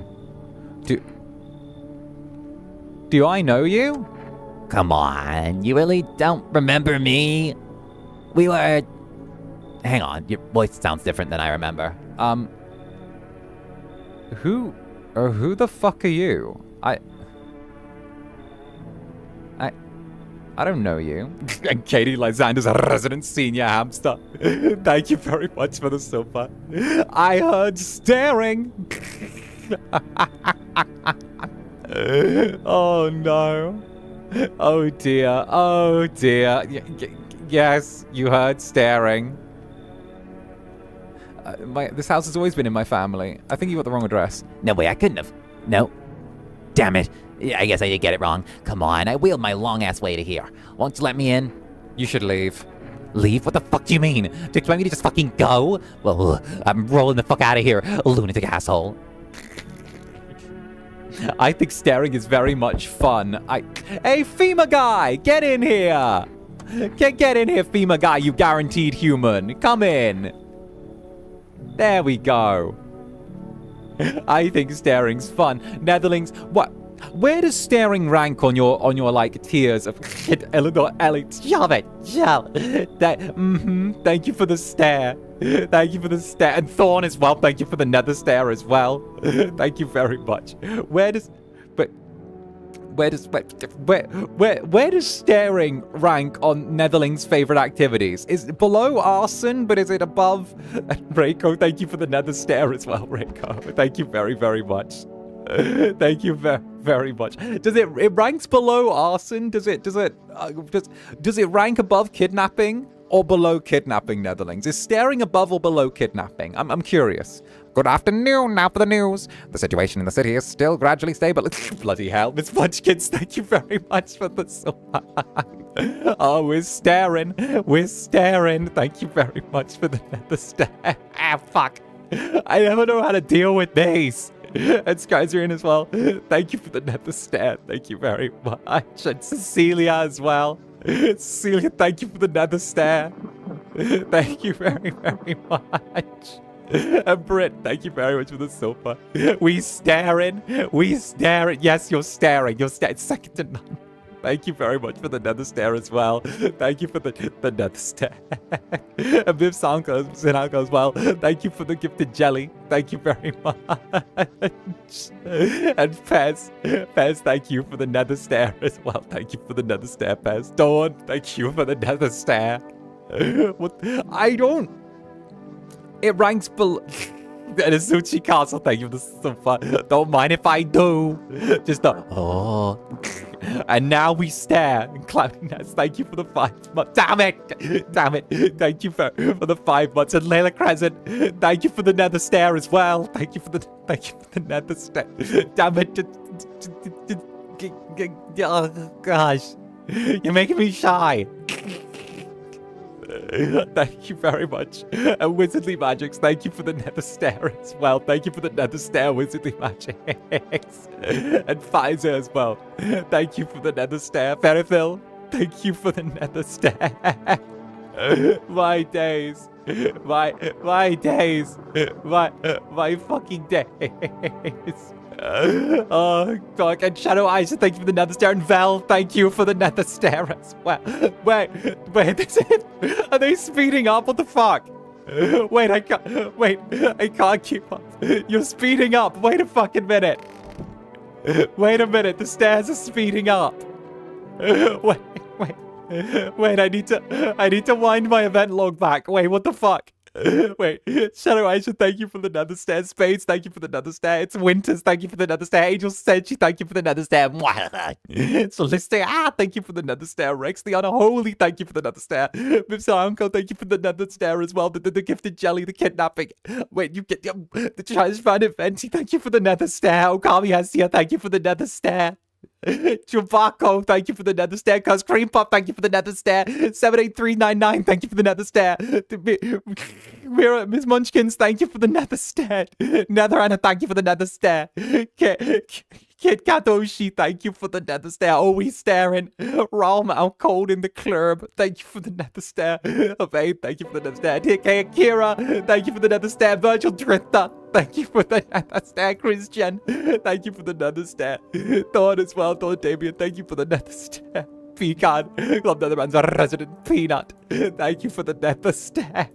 Do I know you? Come on, you really don't remember me? We were... Hang on, your voice sounds different than I remember. Who the fuck are you? I don't know you. And Katie, like Zander's a resident senior hamster. Thank you very much for the super. I heard staring. Oh no. Oh dear. Oh dear. Yes, you heard staring. This house has always been in my family. I think you got the wrong address. No way, I couldn't have. No. Damn it. I guess I did get it wrong. Come on, I wheeled my long-ass way to here. Won't you let me in? You should leave. Leave? What the fuck do you mean? Do you expect me to just fucking go? Well, I'm rolling the fuck out of here, lunatic asshole. I think staring is very much fun. Hey, FEMA guy, get in here. Get in here, FEMA guy, you guaranteed human. Come in. There we go. I think staring's fun. Netherlings, what? Where does staring rank on your like tiers of Eleanor Ellie? Shove it. Thank you for the stare. Thank you for the stare. And Thorn as well. Thank you for the nether stare as well. Thank you very much. Where does staring rank on Netherling's favorite activities? Is it below arson, but is it above? And Reiko, thank you for the nether stare as well, Reiko. Thank you very, very much. Thank you very much. Does it ranks below arson? Does it rank above kidnapping or below kidnapping, Netherlings? Is staring above or below kidnapping? I'm curious. Good afternoon. Now for the news. The situation in the city is still gradually stable. Bloody hell, Miss Munchkins, thank you very much for the supply. Oh, we're staring. We're staring. Thank you very much for the nether stare. Ah, fuck. I never know how to deal with these. And Skies are in as well. Thank you for the nether stare. Thank you very much. And Cecilia as well. Cecilia, thank you for the nether stare. Thank you very, very much. And Britt, thank you very much for the sofa. We staring. We staring. Yes, you're staring. You're staring. Second to none. Thank you very much for the nether stare as well. Thank you for the nether stare. And Viv Sinalco as well. Thank you for the gifted jelly. Thank you very much. And Pez, thank you for the nether stare as well. Thank you for the nether stare, Pez. Dawn, thank you for the nether stare. What? I don't. It ranks below. And Azuchi Castle, thank you for the sofa. Don't mind if I do. Just the oh. And now we stare. And Cloudiness, thank you for the 5 months. Damn it. Damn it. Thank you for the 5 months. And Layla Crescent, thank you for the nether stare as well. Thank you for the nether stare. Damn it. Oh, gosh. You're making me shy. Thank you very much. And Wizardly Magics, thank you for the nether stare as well. Thank you for the nether stare, Wizardly Magics. And Pfizer as well. Thank you for the nether stare. Ferrifil, thank you for the nether stare. My days. My days. My fucking days. Oh, God. And Shadow Eyes, thank you for the nether stare. And Vel, thank you for the nether stare as well. Wait, is it? Are they speeding up? What the fuck? Wait, I can't keep up. You're speeding up. Wait a fucking minute. Wait a minute, the stairs are speeding up. Wait, I need to wind my event log back. Wait, what the fuck? Wait, Shadow Aisha, thank you for the nether stair. Spades, thank you for the nether stair. It's Winters, thank you for the nether stair. Angel Senchi, thank you for the nether stair. Celestia, thank you for the nether stair. Rex the Unholy, thank you for the nether stair. Mipsa Uncle, thank you for the nether stair as well. The gifted jelly, the kidnapping. Wait, you get the Chinese fan event. Thank you for the nether stair. Okami Hasia, thank you for the nether stair. Chewbacca, thank you for the nether stair. Cuz Cream Puff, thank you for the nether stair. 78399, thank you for the nether stair. Miss Munchkins, thank you for the nether stair. Nether Anna, thank you for the nether stair. Kid Katoshi, thank you for the nether stair. Always staring. Ralm out cold in the club. Thank you for the nether stair. Obey, thank you for the nether stair. TK Akira, thank you for the nether stair. Virgil Drifter, thank you for the nether stair. Christian, thank you for the nether stair. Thorn as well. Thorn Damien, thank you for the nether stair. Pecan, Club Netherbrand's a resident peanut. Thank you for the nether stair.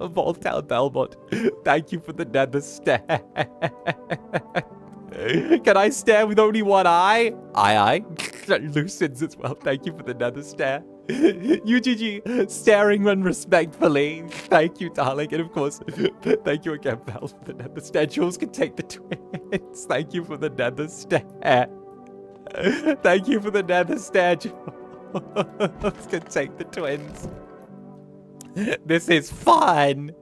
Voltaire Belmont, thank you for the nether stair. Can I stare with only one eye? Aye. Lucids as well. Thank you for the nether stare. UGG, staring unrespectfully. Thank you, darling. And of course, thank you again, Val, for the nether stare. Jules can take the twins. Thank you for the nether stare. Thank you for the nether stare, Jules. Can take the twins. This is fun.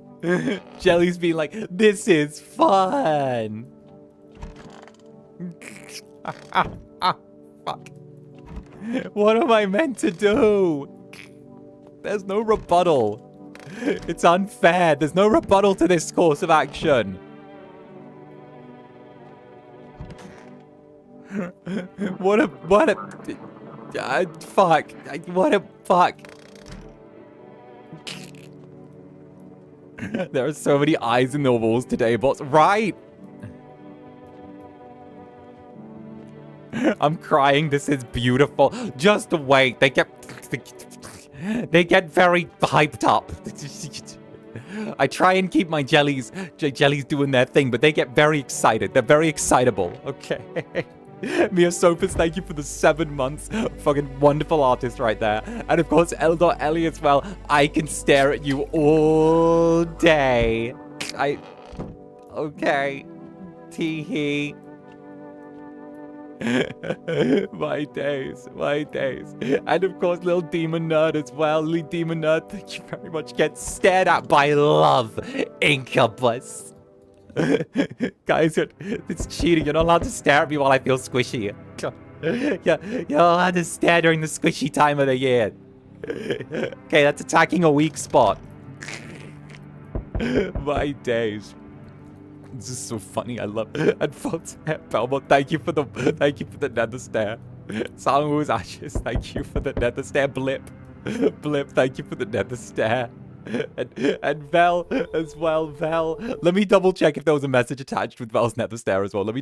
Jelly's being like, this is fun. Fuck. What am I meant to do? There's no rebuttal. It's unfair. There's no rebuttal to this course of action. What a fuck. What a fuck. There are so many eyes in the walls today, bots. Right. I'm crying. This is beautiful. Just wait. They get very hyped up. I try and keep my jellies doing their thing, but they get very excited. They're very excitable. Okay. Mia Sophus, thank you for the 7 months. Fucking wonderful artist right there. And of course, L.Ellie as well. I can stare at you all day. Okay. Tee-hee. My days. And of course, little demon nerd as well. Little demon nerd, thank you very much. Get stared at by love, Incubus. Guys, it's cheating. You're not allowed to stare at me while I feel squishy. You're allowed to stare during the squishy time of the year. Okay, that's attacking a weak spot. My days. This is so funny. I love it. And Belmont, thank you for the nether stare. Sangwoo's ashes, thank you for the nether stare. Blip, thank you for the nether stare. And Vel as well. Vel, let me double check if there was a message attached with Vel's nether stare as well. Let me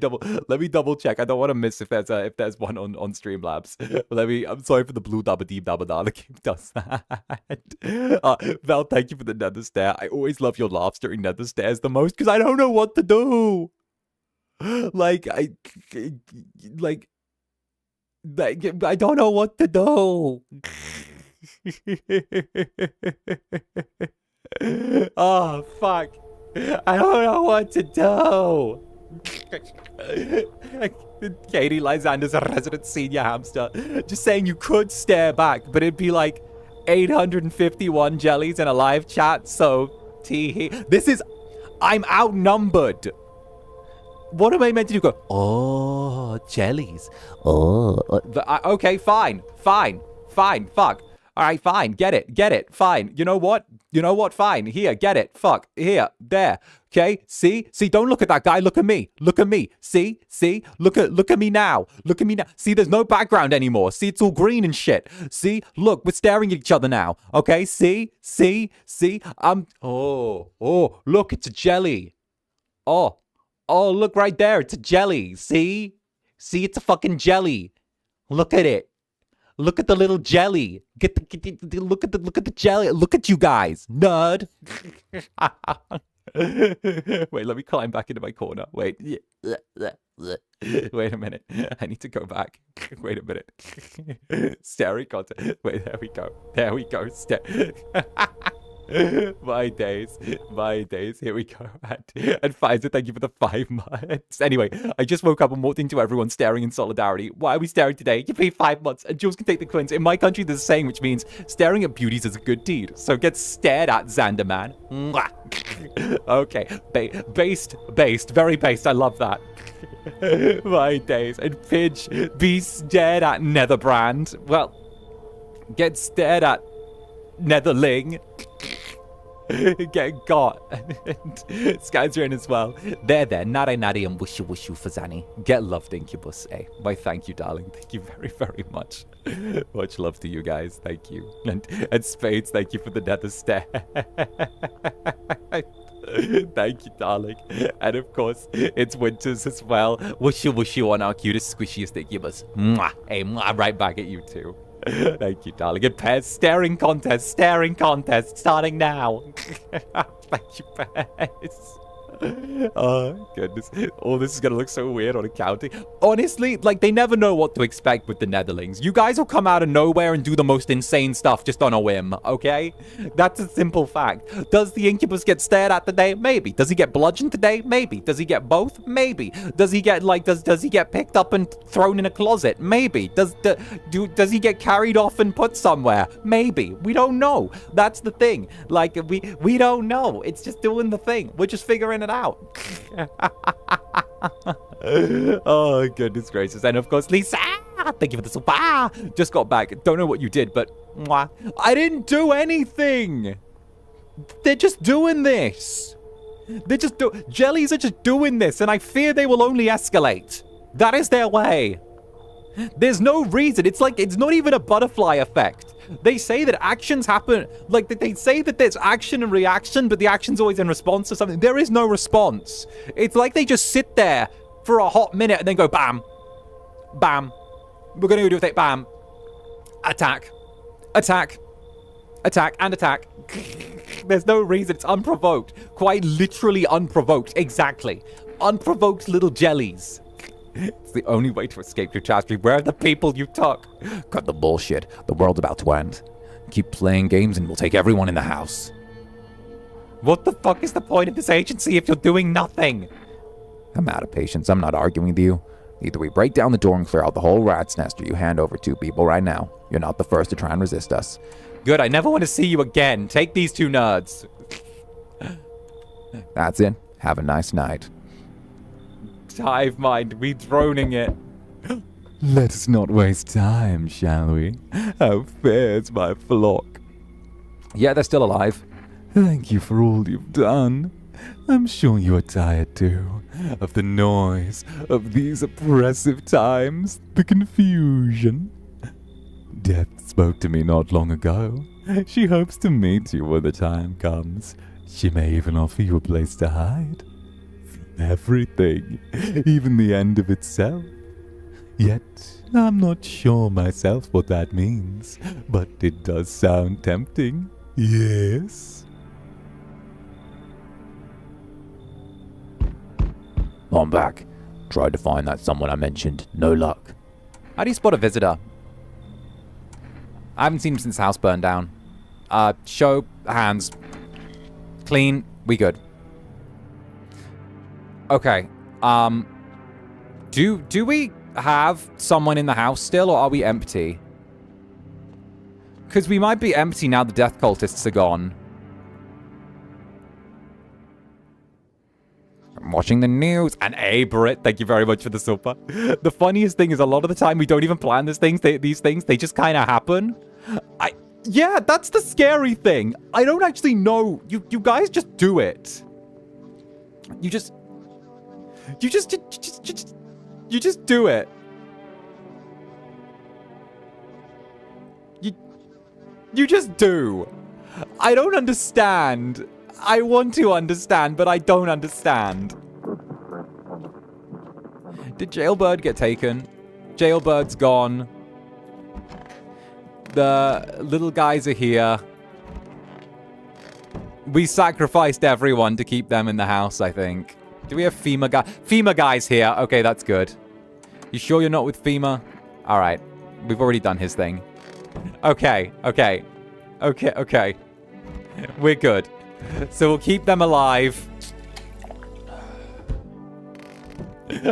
double check. I don't want to miss if there's one on Streamlabs. I'm sorry for the blue dabba deep dabba da. The game does that. Vel, thank you for the nether stare. I always love your laughs during nether stares the most because I don't know what to do. I don't know what to do. Oh, fuck. I don't know what to do. Katie Lysander's a resident senior hamster. Just saying you could stare back, but it'd be like 851 jellies in a live chat, so tee-hee. I'm outnumbered. What am I meant to do? Go, oh, jellies. Oh. Okay, fine, fuck. All right, fine. Get it. Fine. You know what? Fine. Here, get it. Fuck. Here, there. Okay. See. Don't look at that guy. Look at me. See. Look at me now. See, there's no background anymore. See, it's all green and shit. See. Look, we're staring at each other now. Okay. See. Oh. Look, it's a jelly. Oh. Look right there. It's a jelly. See. It's a fucking jelly. Look at it. Look at the little jelly. Look at the jelly. Look at you guys, nerd. Wait, let me climb back into my corner. Wait. Wait a minute. I need to go back. Wait a minute. Staring content. Wait, there we go. There we go. My days. Here we go. And Pfizer, thank you for the 5 months. Anyway, I just woke up and walked into everyone staring in solidarity. Why are we staring today? You pay 5 months and Jules can take the quiz. In my country, there's a saying which means staring at beauties is a good deed. So get stared at, Zander man. Okay. Based. Very based. I love that. My days. And Pidge, be stared at, Netherbrand. Well, get stared at, Netherling. Get got. And Sky's in as well. There, nare and wushu fazani. Get loved, Incubus, eh? Why, thank you, darling. Thank you very, very much. Much love to you guys. Thank you. And Spades, thank you for the nether stare. Thank you, darling. And of course, it's Winters as well. Wushu on our cutest, squishiest Incubus. Mwah. Hey, mwah, right back at you too. Thank you, darling. And Pez, staring contest, starting now. Thank you, Pez. Oh, goodness. All this is going to look so weird on accounting. Honestly, like, they never know what to expect with the Netherlings. You guys will come out of nowhere and do the most insane stuff just on a whim, okay? That's a simple fact. Does the Incubus get stared at today? Maybe. Does he get bludgeoned today? Maybe. Does he get both? Maybe. Does he get, like, does he get picked up and thrown in a closet? Maybe. Does he get carried off and put somewhere? Maybe. We don't know. That's the thing. Like, we don't know. It's just doing the thing. We're just figuring it out. Oh, goodness gracious. And of course, Lisa, thank you for the super. Just got back. Don't know what you did, but mwah. I didn't do anything. They're just doing this. Jellies are just doing this, and I fear they will only escalate. That is their way. There's no reason. It's like, it's not even a butterfly effect. They say that actions happen, like they say that there's action and reaction, but the action's always in response to something. There is no response. It's like they just sit there for a hot minute and then go bam, bam. We're going to do a thing, bam. Attack, attack, attack, and attack. There's no reason. It's unprovoked. Quite literally unprovoked. Exactly. Unprovoked little jellies. It's the only way to escape your tragedy. Where are the people you took? Cut the bullshit. The world's about to end. Keep playing games and we'll take everyone in the house. What the fuck is the point of this agency if you're doing nothing? I'm out of patience. I'm not arguing with you. Either we break down the door and clear out the whole rat's nest, or you hand over 2 people right now. You're not the first to try and resist us. Good, I never want to see you again. Take these 2 nerds. That's it. Have a nice night. Hive mind, we droning it. Let us not waste time, shall we? How fares my flock? Yeah, they're still alive. Thank you for all you've done. I'm sure you are tired too, of the noise, of these oppressive times, the confusion. Death spoke to me not long ago. She hopes to meet you when the time comes. She may even offer you a place to hide. Everything, even the end of itself. Yet, I'm not sure myself what that means, but it does sound tempting. Yes? I'm back. Tried to find that someone I mentioned. No luck. How do you spot a visitor? I haven't seen him since the house burned down. Show hands. Clean. We good. Okay. Do we have someone in the house still, or are we empty? Because we might be empty now the death cultists are gone. I'm watching the news. And Brit, thank you very much for the super. The funniest thing is a lot of the time we don't even plan these things. They just kind of happen. Yeah, that's the scary thing. I don't actually know. You guys just do it. You just do it. You just do. I don't understand. I want to understand, but I don't understand. Did Jailbird get taken? Jailbird's gone. The little guys are here. We sacrificed everyone to keep them in the house, I think. Do we have FEMA guy? FEMA guy's here. Okay, that's good. You sure you're not with FEMA? All right. We've already done his thing. Okay. We're good. So we'll keep them alive.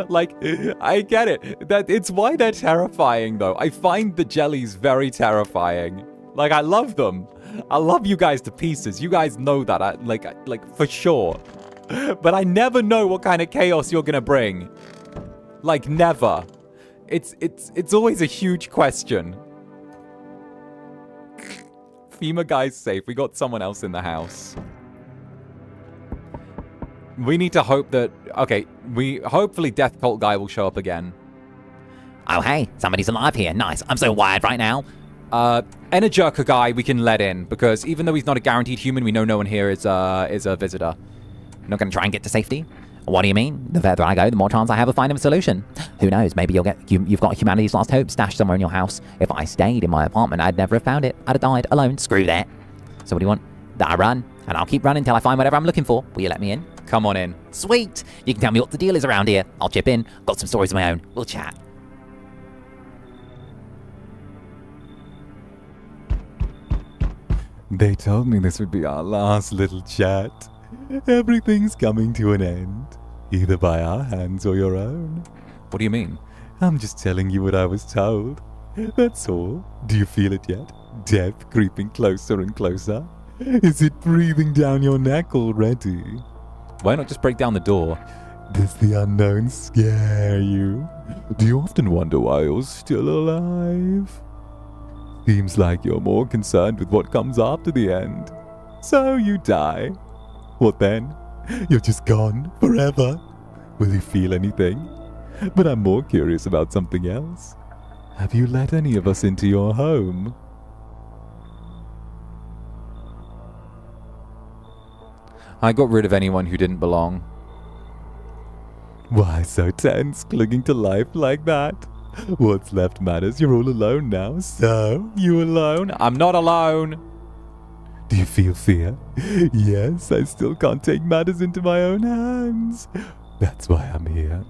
Like, I get it. It's why they're terrifying, though. I find the jellies very terrifying. Like, I love them. I love you guys to pieces. You guys know that, like for sure. But I never know what kind of chaos you're gonna bring. Like, never. It's always a huge question. FEMA guy's safe. We got someone else in the house. We need to hope that... Okay, hopefully Death Cult guy will show up again. Oh, hey, somebody's alive here. Nice. I'm so wired right now. Energizer guy we can let in, because even though he's not a guaranteed human, we know no one here is a visitor. Not going to try and get to safety? What do you mean? The further I go, the more chance I have of finding a solution. Who knows? Maybe you've got humanity's last hope stashed somewhere in your house. If I stayed in my apartment, I'd never have found it. I'd have died alone. Screw that. So what do you want? That I run, and I'll keep running until I find whatever I'm looking for. Will you let me in? Come on in. Sweet. You can tell me what the deal is around here. I'll chip in. Got some stories of my own. We'll chat. They told me this would be our last little chat. Everything's coming to an end, either by our hands or your own. What do you mean? I'm just telling you what I was told. That's all. Do you feel it yet? Death creeping closer and closer? Is it breathing down your neck already? Why not just break down the door? Does the unknown scare you? Do you often wonder why you're still alive? Seems like you're more concerned with what comes after the end. So you die. What then? You're just gone forever. Will you feel anything? But I'm more curious about something else. Have you let any of us into your home? I got rid of anyone who didn't belong. Why so tense, clinging to life like that? What's left matters. You're all alone now. So, you alone? I'm not alone. Do you feel fear? Yes, I still can't take matters into my own hands. That's why I'm here.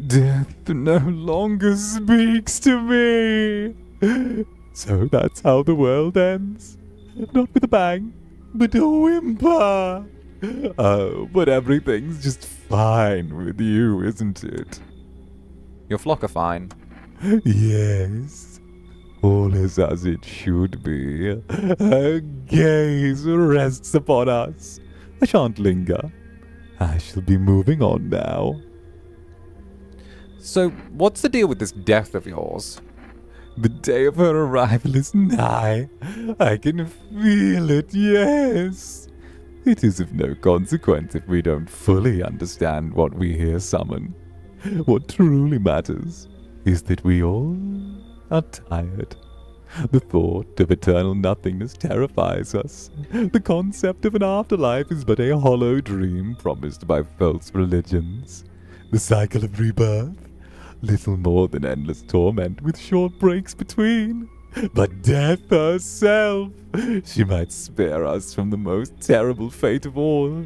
Death no longer speaks to me. So that's how the world ends. Not with a bang, but a whimper. Oh, but everything's just fine with you, isn't it? Your flock are fine. Yes. All is as it should be. Her gaze rests upon us. I shan't linger. I shall be moving on now. So, what's the deal with this death of yours? The day of her arrival is nigh. I can feel it, yes. It is of no consequence if we don't fully understand what we here summon. What truly matters is that we all are tired. The thought of eternal nothingness terrifies us. The concept of an afterlife is but a hollow dream promised by false religions. The cycle of rebirth, little more than endless torment with short breaks between. But death herself, she might spare us from the most terrible fate of all,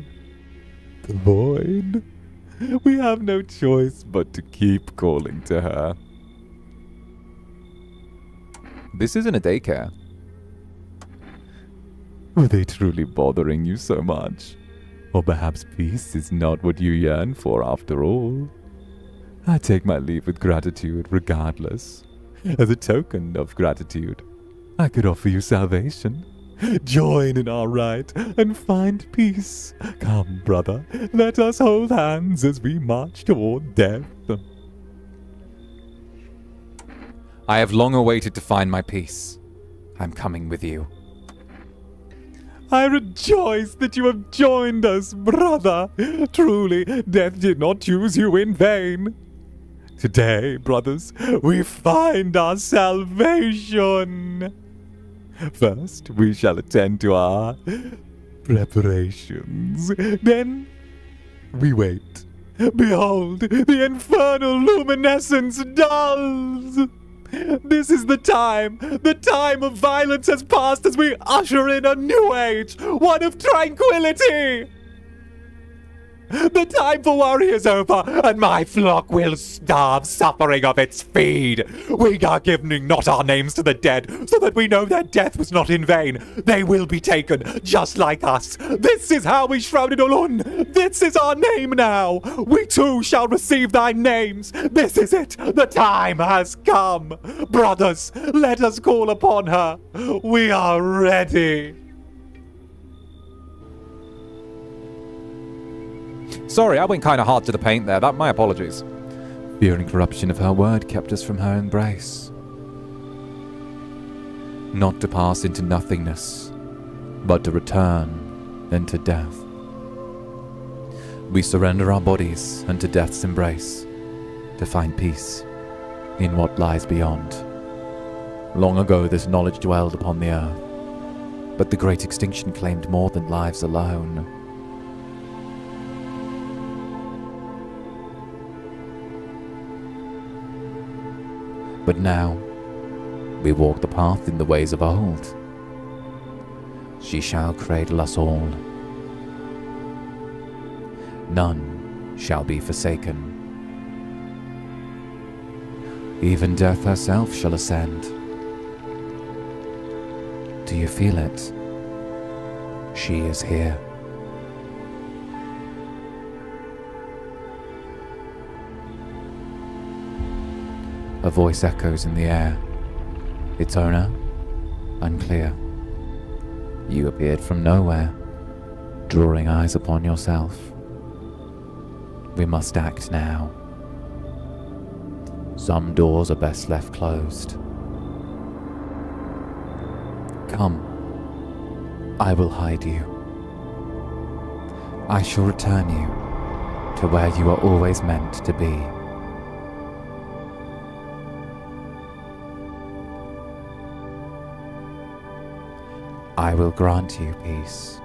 the void. We have no choice but to keep calling to her. This isn't a daycare. Were they truly bothering you so much? Or perhaps peace is not what you yearn for after all? I take my leave with gratitude regardless. As a token of gratitude, I could offer you salvation. Join in our rite and find peace. Come, brother, let us hold hands as we march toward death. I have long awaited to find my peace. I'm coming with you. I rejoice that you have joined us, brother. Truly, death did not choose you in vain. Today, brothers, we find our salvation. First, we shall attend to our preparations. Then, we wait Behold, the infernal luminescence dulls! This is the time of violence has passed as we usher in a new age, one of tranquility! The time for worry is over, and my flock will starve, suffering of its feed. We are giving not our names to the dead, so that we know their death was not in vain. They will be taken, just like us. This is how we 𝓱𝓸𝓼𝓽. This is our name now. We too shall receive thy names. This is it. The time has come. Brothers, let us call upon her. We are ready. Sorry, I went kind of hard to the paint there. My apologies. Fear and corruption of her word kept us from her embrace. Not to pass into nothingness, but to return into death. We surrender our bodies unto death's embrace, to find peace in what lies beyond. Long ago this knowledge dwelled upon the earth, but the great extinction claimed more than lives alone. But now, we walk the path in the ways of old. She shall cradle us all. None shall be forsaken. Even death herself shall ascend. Do you feel it? She is here. A voice echoes in the air. Its owner? Unclear. You appeared from nowhere, drawing eyes upon yourself. We must act now. Some doors are best left closed. Come, I will hide you. I shall return you to where you are always meant to be. I will grant you peace.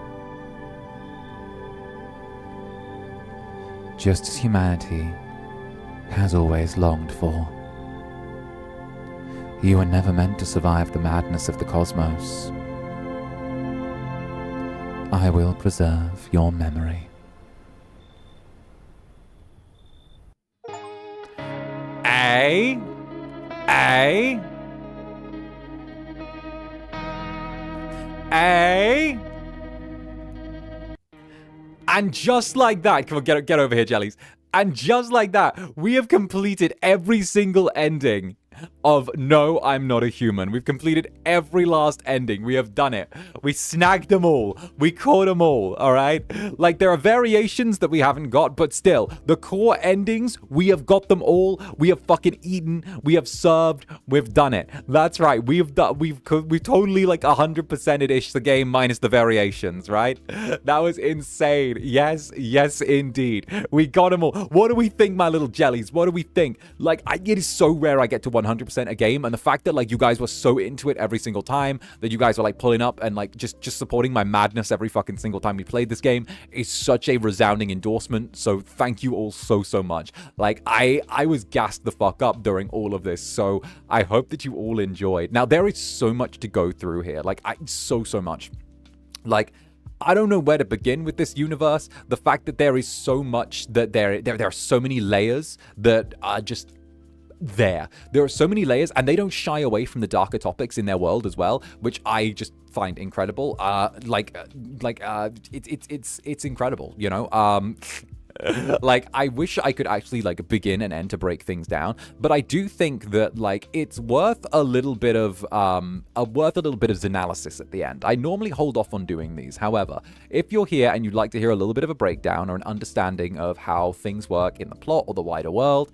Just as humanity has always longed for. You were never meant to survive the madness of the cosmos. I will preserve your memory. And just like that, come on, get over here, jellies. And just like that, we have completed every single ending of No, I'm Not a Human. We've completed every last ending. We have done it. We snagged them all. We caught them all right? Like, there are variations that we haven't got, but still, the core endings, we have got them all. We have fucking eaten. We have served. We've done it. That's right. We've totally like 100%-ish the game minus the variations, right? That was insane. Yes, indeed. We got them all. What do we think, my little jellies? What do we think? Like, it is so rare I get to 100% a game, and the fact that like you guys were so into it every single time, that you guys were like pulling up and like just supporting my madness every fucking single time we played this game is such a resounding endorsement. So thank you all so much. Like, I was gassed the fuck up during all of this, so I hope that you all enjoyed. Now, there is so much to go through here, like so much. Like, I don't know where to begin with this universe. The fact that there is so much, that there are so many layers that are just there are so many layers, and they don't shy away from the darker topics in their world as well, which I just find incredible. It's incredible, you know. Like, I wish I could actually like begin and end to break things down, but I do think that like it's worth a little bit of analysis at the end. I normally hold off on doing these. However, if you're here and you'd like to hear a little bit of a breakdown or an understanding of how things work in the plot or the wider world,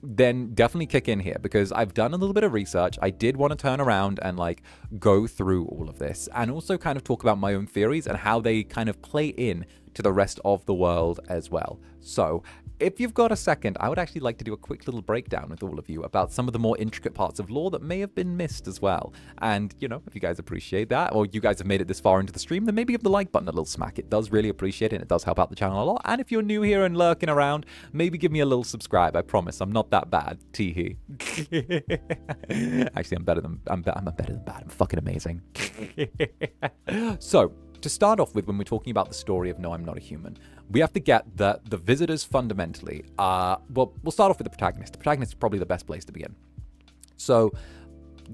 then definitely kick in here, because I've done a little bit of research. I did want to turn around and like go through all of this and also kind of talk about my own theories and how they kind of play in to the rest of the world as well. So if you've got a second, I would actually like to do a quick little breakdown with all of you about some of the more intricate parts of lore that may have been missed as well. And, you know, if you guys appreciate that, or you guys have made it this far into the stream, then maybe give the like button a little smack. It does really appreciate it, and it does help out the channel a lot. And if you're new here and lurking around, maybe give me a little subscribe. I promise I'm not that bad. Tee-hee. Actually, I'm better than bad. I'm fucking amazing. So, to start off with, when we're talking about the story of No, I'm Not a Human, we have to get that the visitors fundamentally well, we'll start off with the protagonist. The protagonist is probably the best place to begin. So,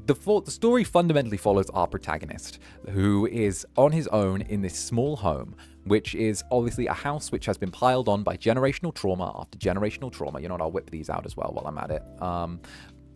the story fundamentally follows our protagonist, who is on his own in this small home, which is obviously a house which has been piled on by generational trauma after generational trauma. You know what, I'll whip these out as well while I'm at it.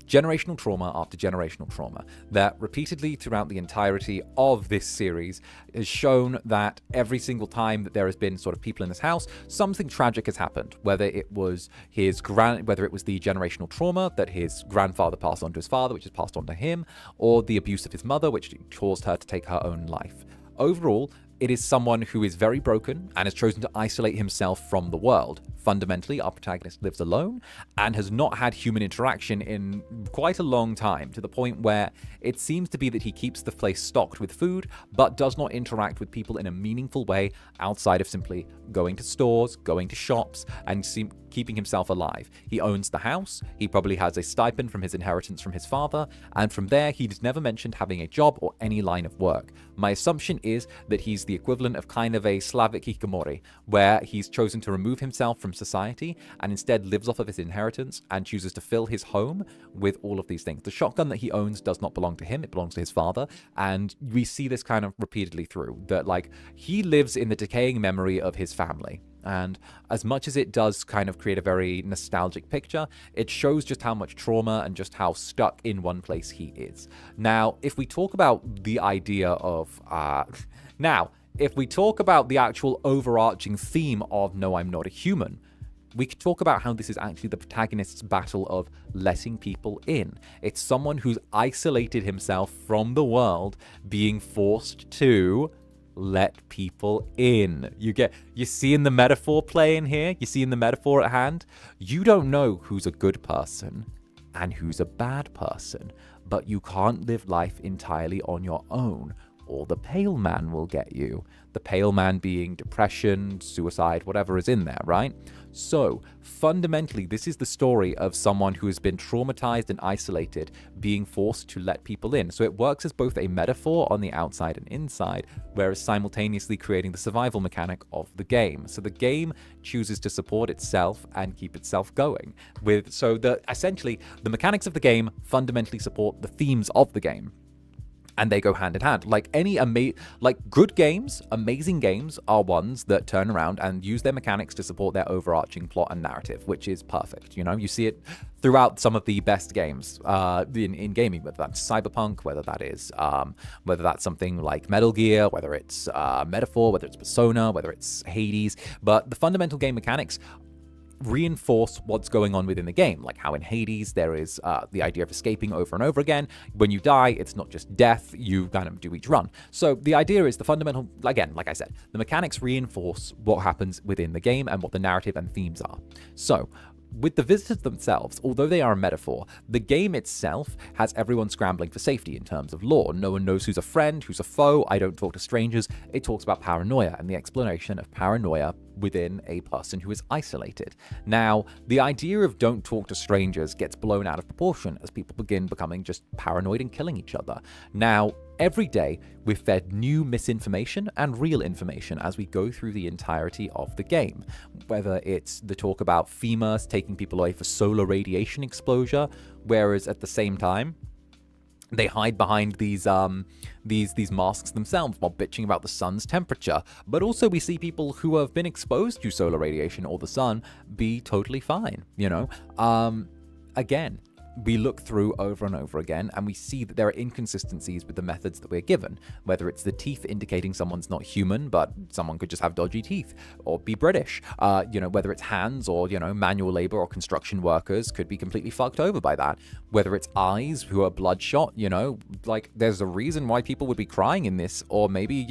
Generational trauma after generational trauma that repeatedly throughout the entirety of this series has shown that every single time that there has been sort of people in this house, something tragic has happened. Whether it was the generational trauma that his grandfather passed on to his father, which is passed on to him, or the abuse of his mother, which caused her to take her own life. Overall, it is someone who is very broken and has chosen to isolate himself from the world. Fundamentally, our protagonist lives alone and has not had human interaction in quite a long time, to the point where it seems to be that he keeps the place stocked with food, but does not interact with people in a meaningful way outside of simply going to stores, going to shops, and keeping himself alive. He owns the house, he probably has a stipend from his inheritance from his father, and from there, he's never mentioned having a job or any line of work. My assumption is that he's the equivalent of kind of a 𝔂𝓸𝓾𝓻 hikikomori, where he's chosen to remove himself from society and instead lives off of his inheritance and chooses to fill his home with all of these things. The shotgun that he owns does not belong to him, it belongs to his father, and we see this kind of repeatedly through, that like he lives in the decaying memory of his family. And as much as it does kind of create a very nostalgic picture, it shows just how much trauma and just how stuck in one place he is. Now, if we talk about the idea of if we talk about the actual overarching theme of No, I'm Not a Human, we could talk about how this is actually the protagonist's battle of letting people in. It's someone who's isolated himself from the world, being forced to let people in. You see in the metaphor playing here, you see in the metaphor at hand, you don't know who's a good person and who's a bad person, but you can't live life entirely on your own, or the pale man will get you. The pale man being depression, suicide, whatever is in there, right? So, fundamentally, this is the story of someone who has been traumatized and isolated, being forced to let people in. So it works as both a metaphor on the outside and inside, whereas simultaneously creating the survival mechanic of the game. So the game chooses to support itself and keep itself going. Essentially, the mechanics of the game fundamentally support the themes of the game. And they go hand in hand. Like good games, amazing games are ones that turn around and use their mechanics to support their overarching plot and narrative, which is perfect. You know, you see it throughout some of the best games in gaming, whether that's Cyberpunk, whether that's something like Metal Gear, whether it's Metaphor, whether it's Persona, whether it's Hades. But the fundamental game mechanics reinforce what's going on within the game, like how in Hades there is the idea of escaping over and over again. When you die, it's not just death, you kind of do each run. So the idea is the fundamental, again, like I said, the mechanics reinforce what happens within the game and what the narrative and themes are. So with the visitors themselves, although they are a metaphor, the game itself has everyone scrambling for safety in terms of lore. No one knows who's a friend, who's a foe. I don't talk to strangers. It talks about paranoia and the explanation of paranoia within a person who is isolated. Now, the idea of don't talk to strangers gets blown out of proportion as people begin becoming just paranoid and killing each other. Now, every day, we're fed new misinformation and real information as we go through the entirety of the game. Whether it's the talk about FEMA taking people away for solar radiation exposure, whereas at the same time, they hide behind these masks themselves while bitching about the sun's temperature. But also we see people who have been exposed to solar radiation or the sun be totally fine, you know? Again, we look through over and over again and we see that there are inconsistencies with the methods that we're given, whether it's the teeth indicating someone's not human, but someone could just have dodgy teeth or be British, whether it's hands or, manual labor or construction workers could be completely fucked over by that, whether it's eyes who are bloodshot, like there's a reason why people would be crying in this, or maybe,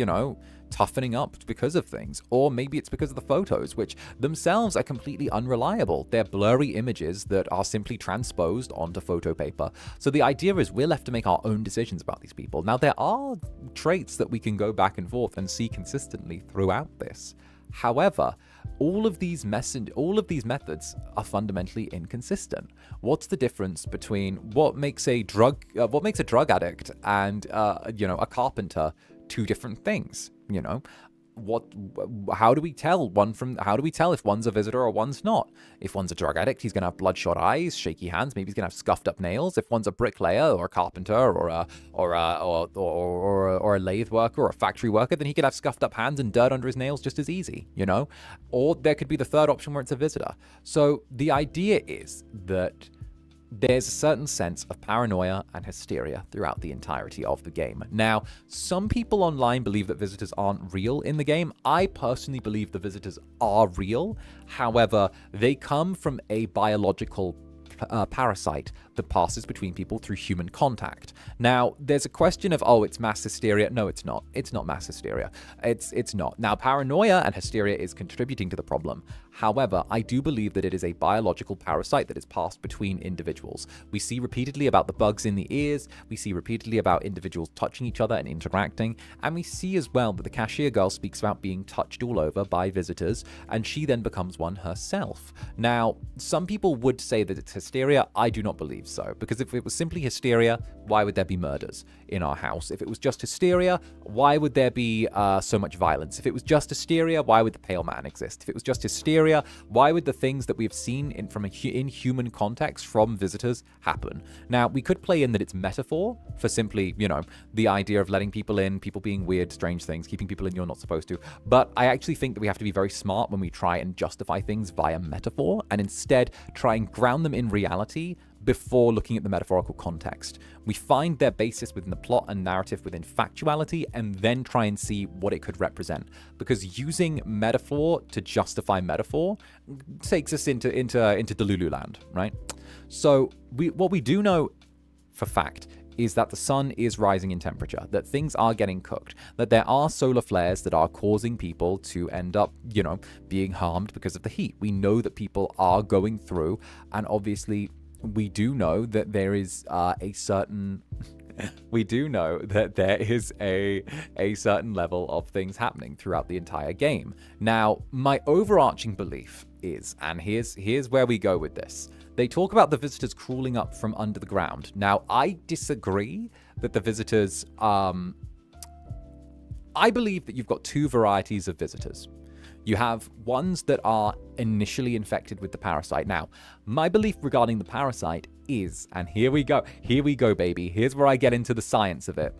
toughening up because of things, or maybe it's because of the photos, which themselves are completely unreliable. They're blurry images that are simply transposed onto photo paper. So the idea is we're left to make our own decisions about these people. Now, there are traits that we can go back and forth and see consistently throughout this. However, all of these methods are fundamentally inconsistent. What's the difference between what makes a drug addict and a carpenter two different things? How do we tell if one's a visitor or one's not? If one's a drug addict, he's gonna have bloodshot eyes, shaky hands, maybe he's gonna have scuffed up nails. If one's a bricklayer or a carpenter or a lathe worker or a factory worker, then he could have scuffed up hands and dirt under his nails just as easy, Or there could be the third option where it's a visitor. So the idea is that there's a certain sense of paranoia and hysteria throughout the entirety of the game. Now, some people online believe that visitors aren't real in the game. I personally believe the visitors are real. However, they come from a biological parasite that passes between people through human contact. Now, there's a question of, it's mass hysteria. No, it's not. It's not mass hysteria. It's not. Now, paranoia and hysteria is contributing to the problem. However, I do believe that it is a biological parasite that is passed between individuals. We see repeatedly about the bugs in the ears. We see repeatedly about individuals touching each other and interacting. And we see as well that the cashier girl speaks about being touched all over by visitors, and she then becomes one herself. Now, some people would say that it's hysteria. I do not believe so, because if it was simply hysteria, why would there be murders in our house? If it was just hysteria, why would there be so much violence? If it was just hysteria, why would the pale man exist? If it was just hysteria, why would the things that we've seen in human context from visitors happen? Now, we could play in that it's metaphor for simply, the idea of letting people in, people being weird, strange things, keeping people in you're not supposed to. But I actually think that we have to be very smart when we try and justify things via metaphor, and instead try and ground them in reality before looking at the metaphorical context. We find their basis within the plot and narrative within factuality, and then try and see what it could represent. Because using metaphor to justify metaphor takes us into Delulu land, right? So what we do know for fact is that the sun is rising in temperature, that things are getting cooked, that there are solar flares that are causing people to end up, being harmed because of the heat. We know that people are going through, and obviously we do know that there is a certain level of things happening throughout the entire game. Now, my overarching belief is, and here's where we go with this. They talk about the visitors crawling up from under the ground. Now, I disagree that the visitors, I believe that you've got two varieties of visitors. You have ones that are initially infected with the parasite. Now, my belief regarding the parasite is, and here we go, baby. Here's where I get into the science of it.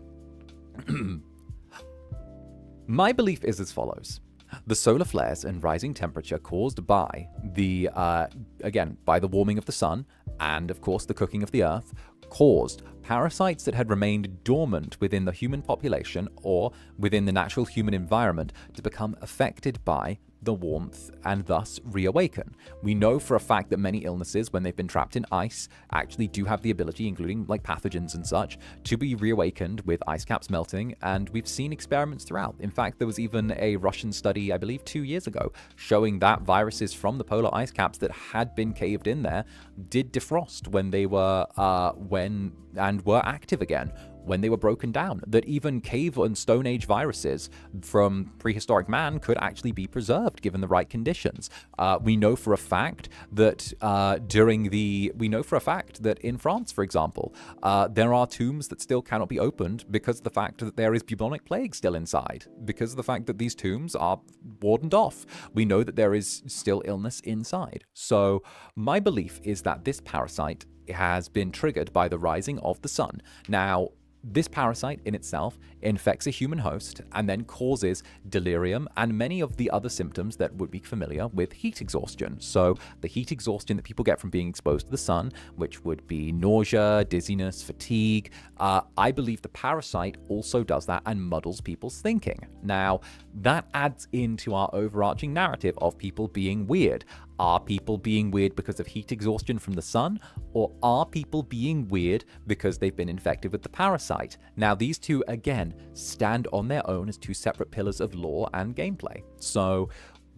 My belief is as follows. The solar flares and rising temperature caused by by the warming of the sun and, of course, the cooking of the earth, caused parasites that had remained dormant within the human population or within the natural human environment to become affected by the warmth and thus reawaken. We know for a fact that many illnesses, when they've been trapped in ice, actually do have the ability, including like pathogens and such, to be reawakened with ice caps melting, and we've seen experiments throughout. In fact, there was even a Russian study, I believe 2 years ago, showing that viruses from the polar ice caps that had been caved in there did defrost when they were were active again when they were broken down, that even cave and stone age viruses from prehistoric man could actually be preserved given the right conditions. We know for a fact that in France, for example, there are tombs that still cannot be opened because of the fact that there is bubonic plague still inside, because of the fact that these tombs are warded off. We know that there is still illness inside. So my belief is that this parasite has been triggered by the rising of the sun. Now, this parasite in itself infects a human host and then causes delirium and many of the other symptoms that would be familiar with heat exhaustion. So the heat exhaustion that people get from being exposed to the sun, which would be nausea, dizziness, fatigue, I believe the parasite also does that and muddles people's thinking. Now, that adds into our overarching narrative of people being weird. Are people being weird because of heat exhaustion from the sun, or are people being weird because they've been infected with the parasite? parasite. Now, these two, again, stand on their own as two separate pillars of lore and gameplay. So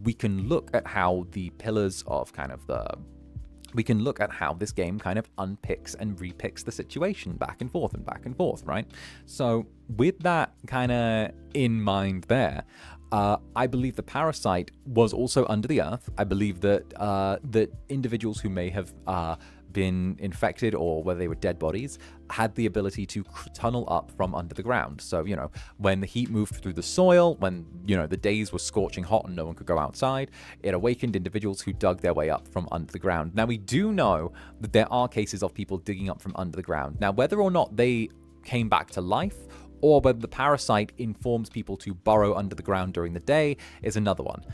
we can look at how the pillars of we can look at how this game kind of unpicks and repicks the situation back and forth, right? So with that kind of in mind there, I believe the parasite was also under the earth. I believe that that individuals who may have been infected or whether they were dead bodies had the ability to tunnel up from under the ground. So, you know, when the heat moved through the soil, when, you know, the days were scorching hot and no one could go outside, it awakened individuals who dug their way up from under the ground. Now, we do know that there are cases of people digging up from under the ground. Now, whether or not they came back to life or whether the parasite informs people to burrow under the ground during the day is another one.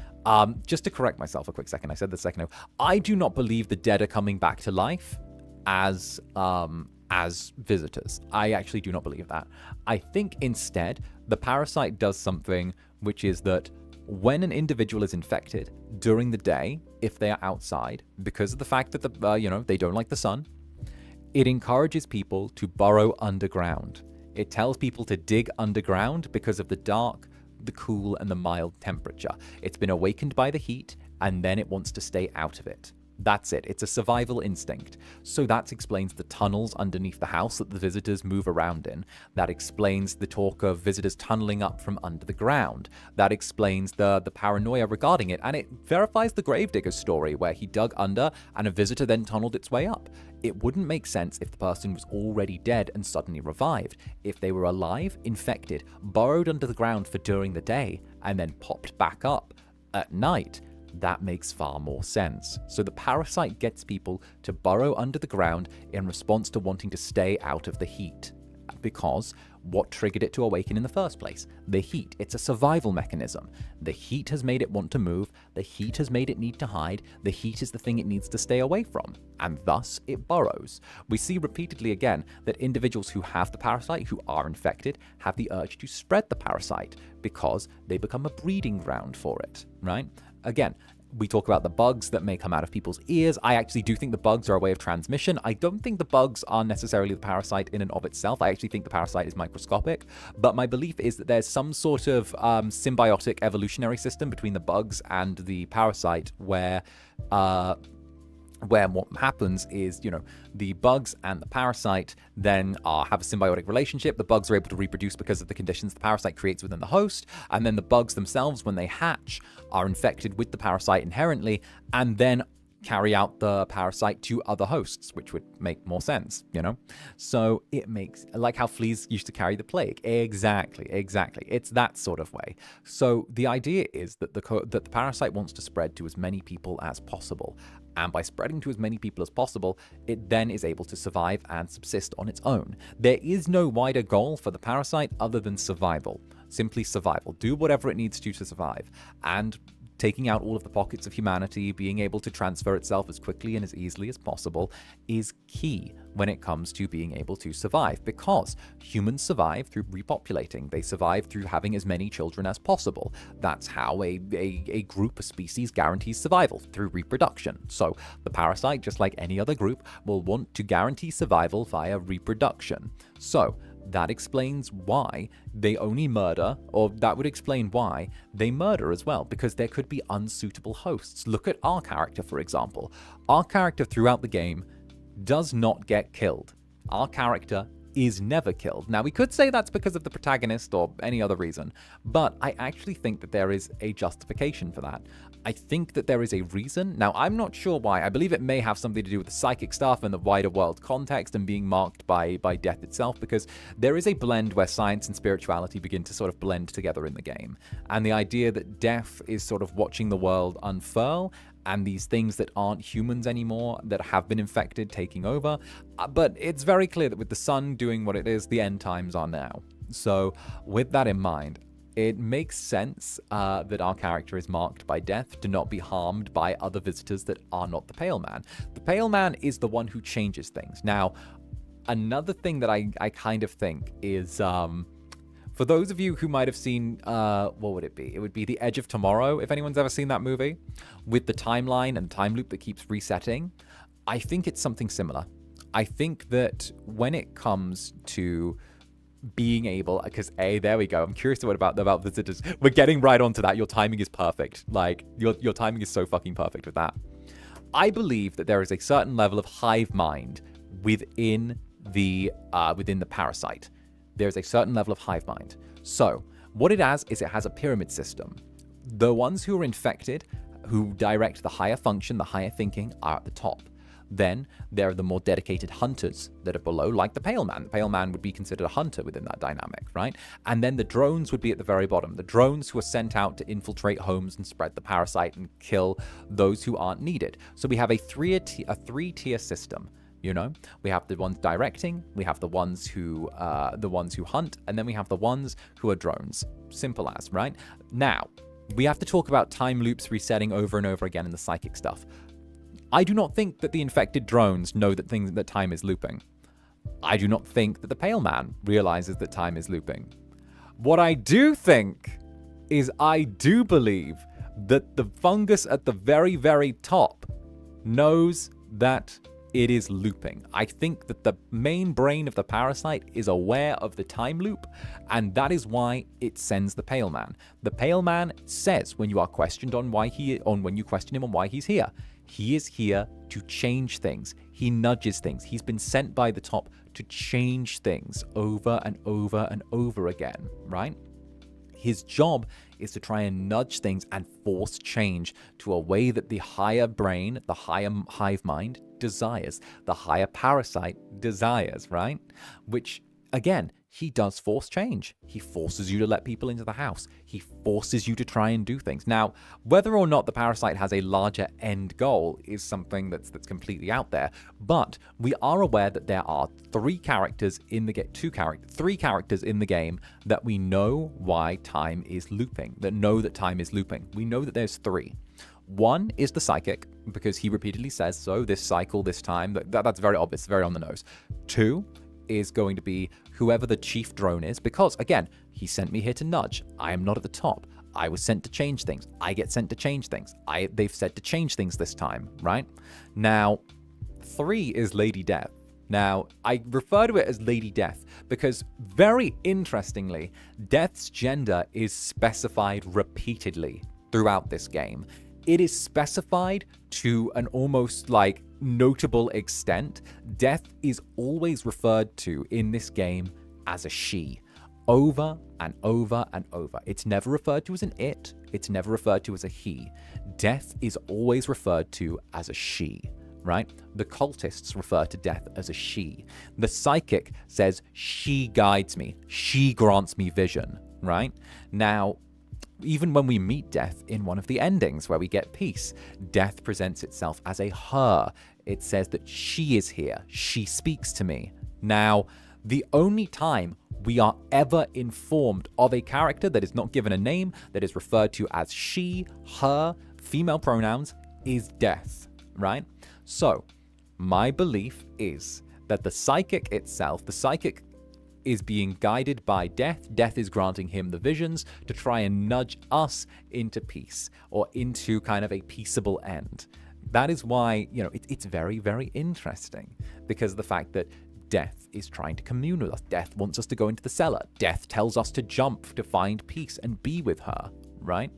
Just to correct myself a quick second, I said this a second ago. I do not believe the dead are coming back to life as visitors. I actually do not believe that. I think instead, the parasite does something which is that when an individual is infected during the day, if they are outside, because of the fact that they don't like the sun, it encourages people to burrow underground. It tells people to dig underground because of the dark, the cool, and the mild temperature. It's been awakened by the heat, and then it wants to stay out of it. That's it. It's a survival instinct. So that explains the tunnels underneath the house that the visitors move around in. That explains the talk of visitors tunneling up from under the ground. That explains the paranoia regarding it. And it verifies the Gravedigger's story where he dug under and a visitor then tunneled its way up. It wouldn't make sense if the person was already dead and suddenly revived. If they were alive, infected, burrowed under the ground for during the day, and then popped back up at night, that makes far more sense. So the parasite gets people to burrow under the ground in response to wanting to stay out of the heat. Because what triggered it to awaken in the first place? The heat. It's a survival mechanism. The heat has made it want to move. The heat has made it need to hide. The heat is the thing it needs to stay away from. And thus, it burrows. We see repeatedly again that individuals who have the parasite, who are infected, have the urge to spread the parasite because they become a breeding ground for it, right? Again, we talk about the bugs that may come out of people's ears. I actually do think the bugs are a way of transmission. I don't think the bugs are necessarily the parasite in and of itself. I actually think the parasite is microscopic, but my belief is that there's some sort of symbiotic evolutionary system between the bugs and the parasite where what happens is, the bugs and the parasite then have a symbiotic relationship. The bugs are able to reproduce because of the conditions the parasite creates within the host, and then the bugs themselves, when they hatch, are infected with the parasite inherently, and then carry out the parasite to other hosts, which would make more sense, So it makes, like how fleas used to carry the plague. Exactly. It's that sort of way. So the idea is that the parasite wants to spread to as many people as possible. And by spreading to as many people as possible, it then is able to survive and subsist on its own. There is no wider goal for the parasite other than survival. Simply survival. Do whatever it needs to survive. And taking out all of the pockets of humanity, being able to transfer itself as quickly and as easily as possible is key when it comes to being able to survive, because humans survive through repopulating. They survive through having as many children as possible. That's how a group, a species, guarantees survival, through reproduction. So the parasite, just like any other group, will want to guarantee survival via reproduction. So that explains why they only murder, or that would explain why they murder as well, because there could be unsuitable hosts. Look at our character, for example. Our character throughout the game does not get killed. Our character is never killed. Now, we could say that's because of the protagonist or any other reason, but I actually think that there is a justification for that. I think that there is a reason. Now, I'm not sure why. I believe it may have something to do with the psychic stuff and the wider world context and being marked by death itself, because there is a blend where science and spirituality begin to sort of blend together in the game. And the idea that death is sort of watching the world unfurl, and these things that aren't humans anymore, that have been infected, taking over. But it's very clear that with the sun doing what it is, the end times are now. So with that in mind, it makes sense that our character is marked by death to not be harmed by other visitors that are not the Pale Man. The Pale Man is the one who changes things. Now, another thing that I kind of think is... for those of you who might have seen, what would it be? It would be The Edge of Tomorrow, if anyone's ever seen that movie, with the timeline and time loop that keeps resetting. I think it's something similar. I think that when it comes to being able, because there we go. I'm curious about visitors. We're getting right onto that. Your timing is perfect. Like your timing is so fucking perfect with that. I believe that there is a certain level of hive mind within the parasite. There's a certain level of hive mind. So what it has is it has a pyramid system. The ones who are infected, who direct the higher function, the higher thinking, are at the top. Then there are the more dedicated hunters that are below, like the Pale Man. The Pale Man would be considered a hunter within that dynamic, right? And then the drones would be at the very bottom. The drones who are sent out to infiltrate homes and spread the parasite and kill those who aren't needed. So we have a three-tier system. You know, we have the ones directing, we have the ones who hunt, and then we have the ones who are drones. Simple as, right? Now, we have to talk about time loops resetting over and over again in the psychic stuff. I do not think that the infected drones know that time is looping. I do not think that the Pale Man realizes that time is looping. What I do think is I do believe that the fungus at the very, very top knows that it is looping. I think that the main brain of the parasite is aware of the time loop, and that is why it sends the Pale Man. The Pale Man says when you are questioned when you question him on why he's here, he is here to change things. He nudges things. He's been sent by the top to change things over and over and over again, right? His job is to try and nudge things and force change to a way that the higher brain, the higher hive mind desires, the higher parasite desires, right? Which, again, he does force change. He forces you to let people into the house. He forces you to try and do things. Now, whether or not the parasite has a larger end goal is something that's completely out there. But we are aware that there are three characters in the game that we know why time is looping, that know that time is looping. We know that there's three. One is the psychic, because he repeatedly says so, this cycle, this time. That's very obvious, very on the nose. Two is going to be whoever the chief drone is, because, again, he sent me here to nudge. I am not at the top. I was sent to change things. I get sent to change things. They've said to change things this time, right? Now, three is Lady Death. Now, I refer to it as Lady Death because, very interestingly, Death's gender is specified repeatedly throughout this game. It is specified to an almost like notable extent. Death is always referred to in this game as a she, over and over and over. It's never referred to as an it. It's never referred to as a he. Death is always referred to as a she, right? The cultists refer to Death as a she. The psychic says, she guides me. She grants me vision, right? Now, even when we meet Death in one of the endings where we get peace, Death presents itself as a her. It says that she is here. She speaks to me. Now, the only time we are ever informed of a character that is not given a name, that is referred to as she, her, female pronouns, is Death, right? So, my belief is that the psychic itself, the psychic is being guided by Death. Death is granting him the visions to try and nudge us into peace or into kind of a peaceable end. That is why, it's very, very interesting because of the fact that Death is trying to commune with us. Death wants us to go into the cellar. Death tells us to jump to find peace and be with her, right?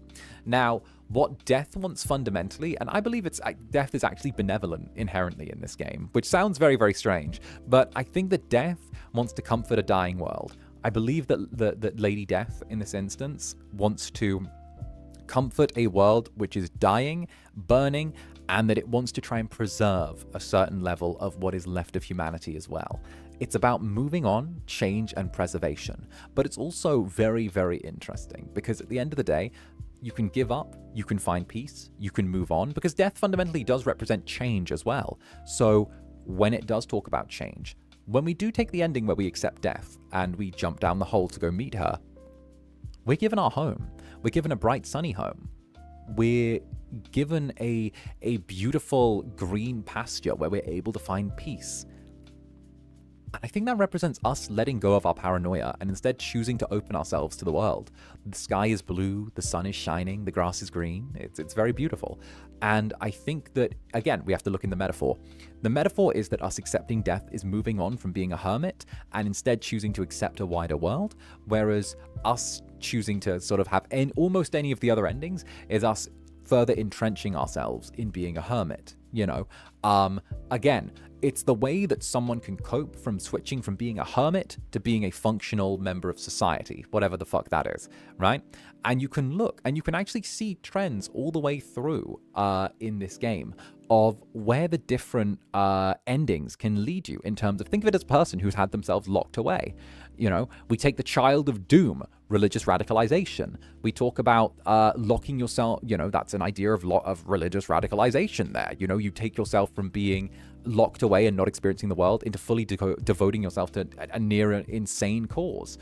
Now, what Death wants fundamentally, and I believe Death is actually benevolent inherently in this game, which sounds very, very strange, but I think that Death wants to comfort a dying world. I believe that Lady Death, in this instance, wants to comfort a world which is dying, burning, and that it wants to try and preserve a certain level of what is left of humanity as well. It's about moving on, change, and preservation, but it's also very, very interesting because at the end of the day, you can give up, you can find peace, you can move on, because Death fundamentally does represent change as well. So when it does talk about change, when we do take the ending where we accept Death and we jump down the hole to go meet her, we're given our home. We're given a bright, sunny home. We're given a beautiful green pasture where we're able to find peace. And I think that represents us letting go of our paranoia and instead choosing to open ourselves to the world. The sky is blue, the sun is shining, the grass is green. It's very beautiful. And I think that, again, we have to look in the metaphor. The metaphor is that us accepting death is moving on from being a hermit and instead choosing to accept a wider world, whereas us choosing to sort of have almost any of the other endings is us further entrenching ourselves in being a hermit, you know? Again, it's the way that someone can cope from switching from being a hermit to being a functional member of society, whatever the fuck that is, right? And you can look and you can actually see trends all the way through in this game of where the different endings can lead you in terms of, think of it as a person who's had themselves locked away. You know, we take the child of doom, religious radicalization. We talk about locking yourself, you know, that's an idea of religious radicalization there. You know, you take yourself from being locked away and not experiencing the world into fully devoting yourself to a near insane cause.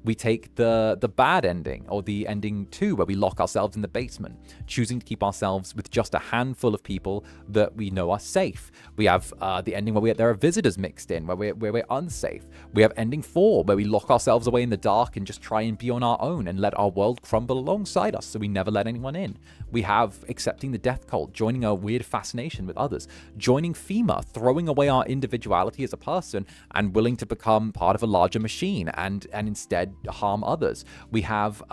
We take the bad ending, or the ending 2, where we lock ourselves in the basement, choosing to keep ourselves with just a handful of people that we know are safe. We have the ending where there are visitors mixed in, where we're unsafe. We have ending 4, where we lock ourselves away in the dark and just try and be on our own and let our world crumble alongside us so we never let anyone in. We have accepting the death cult, joining a weird fascination with others, joining FEMA, throwing away our individuality as a person and willing to become part of a larger machine and instead harm others. We have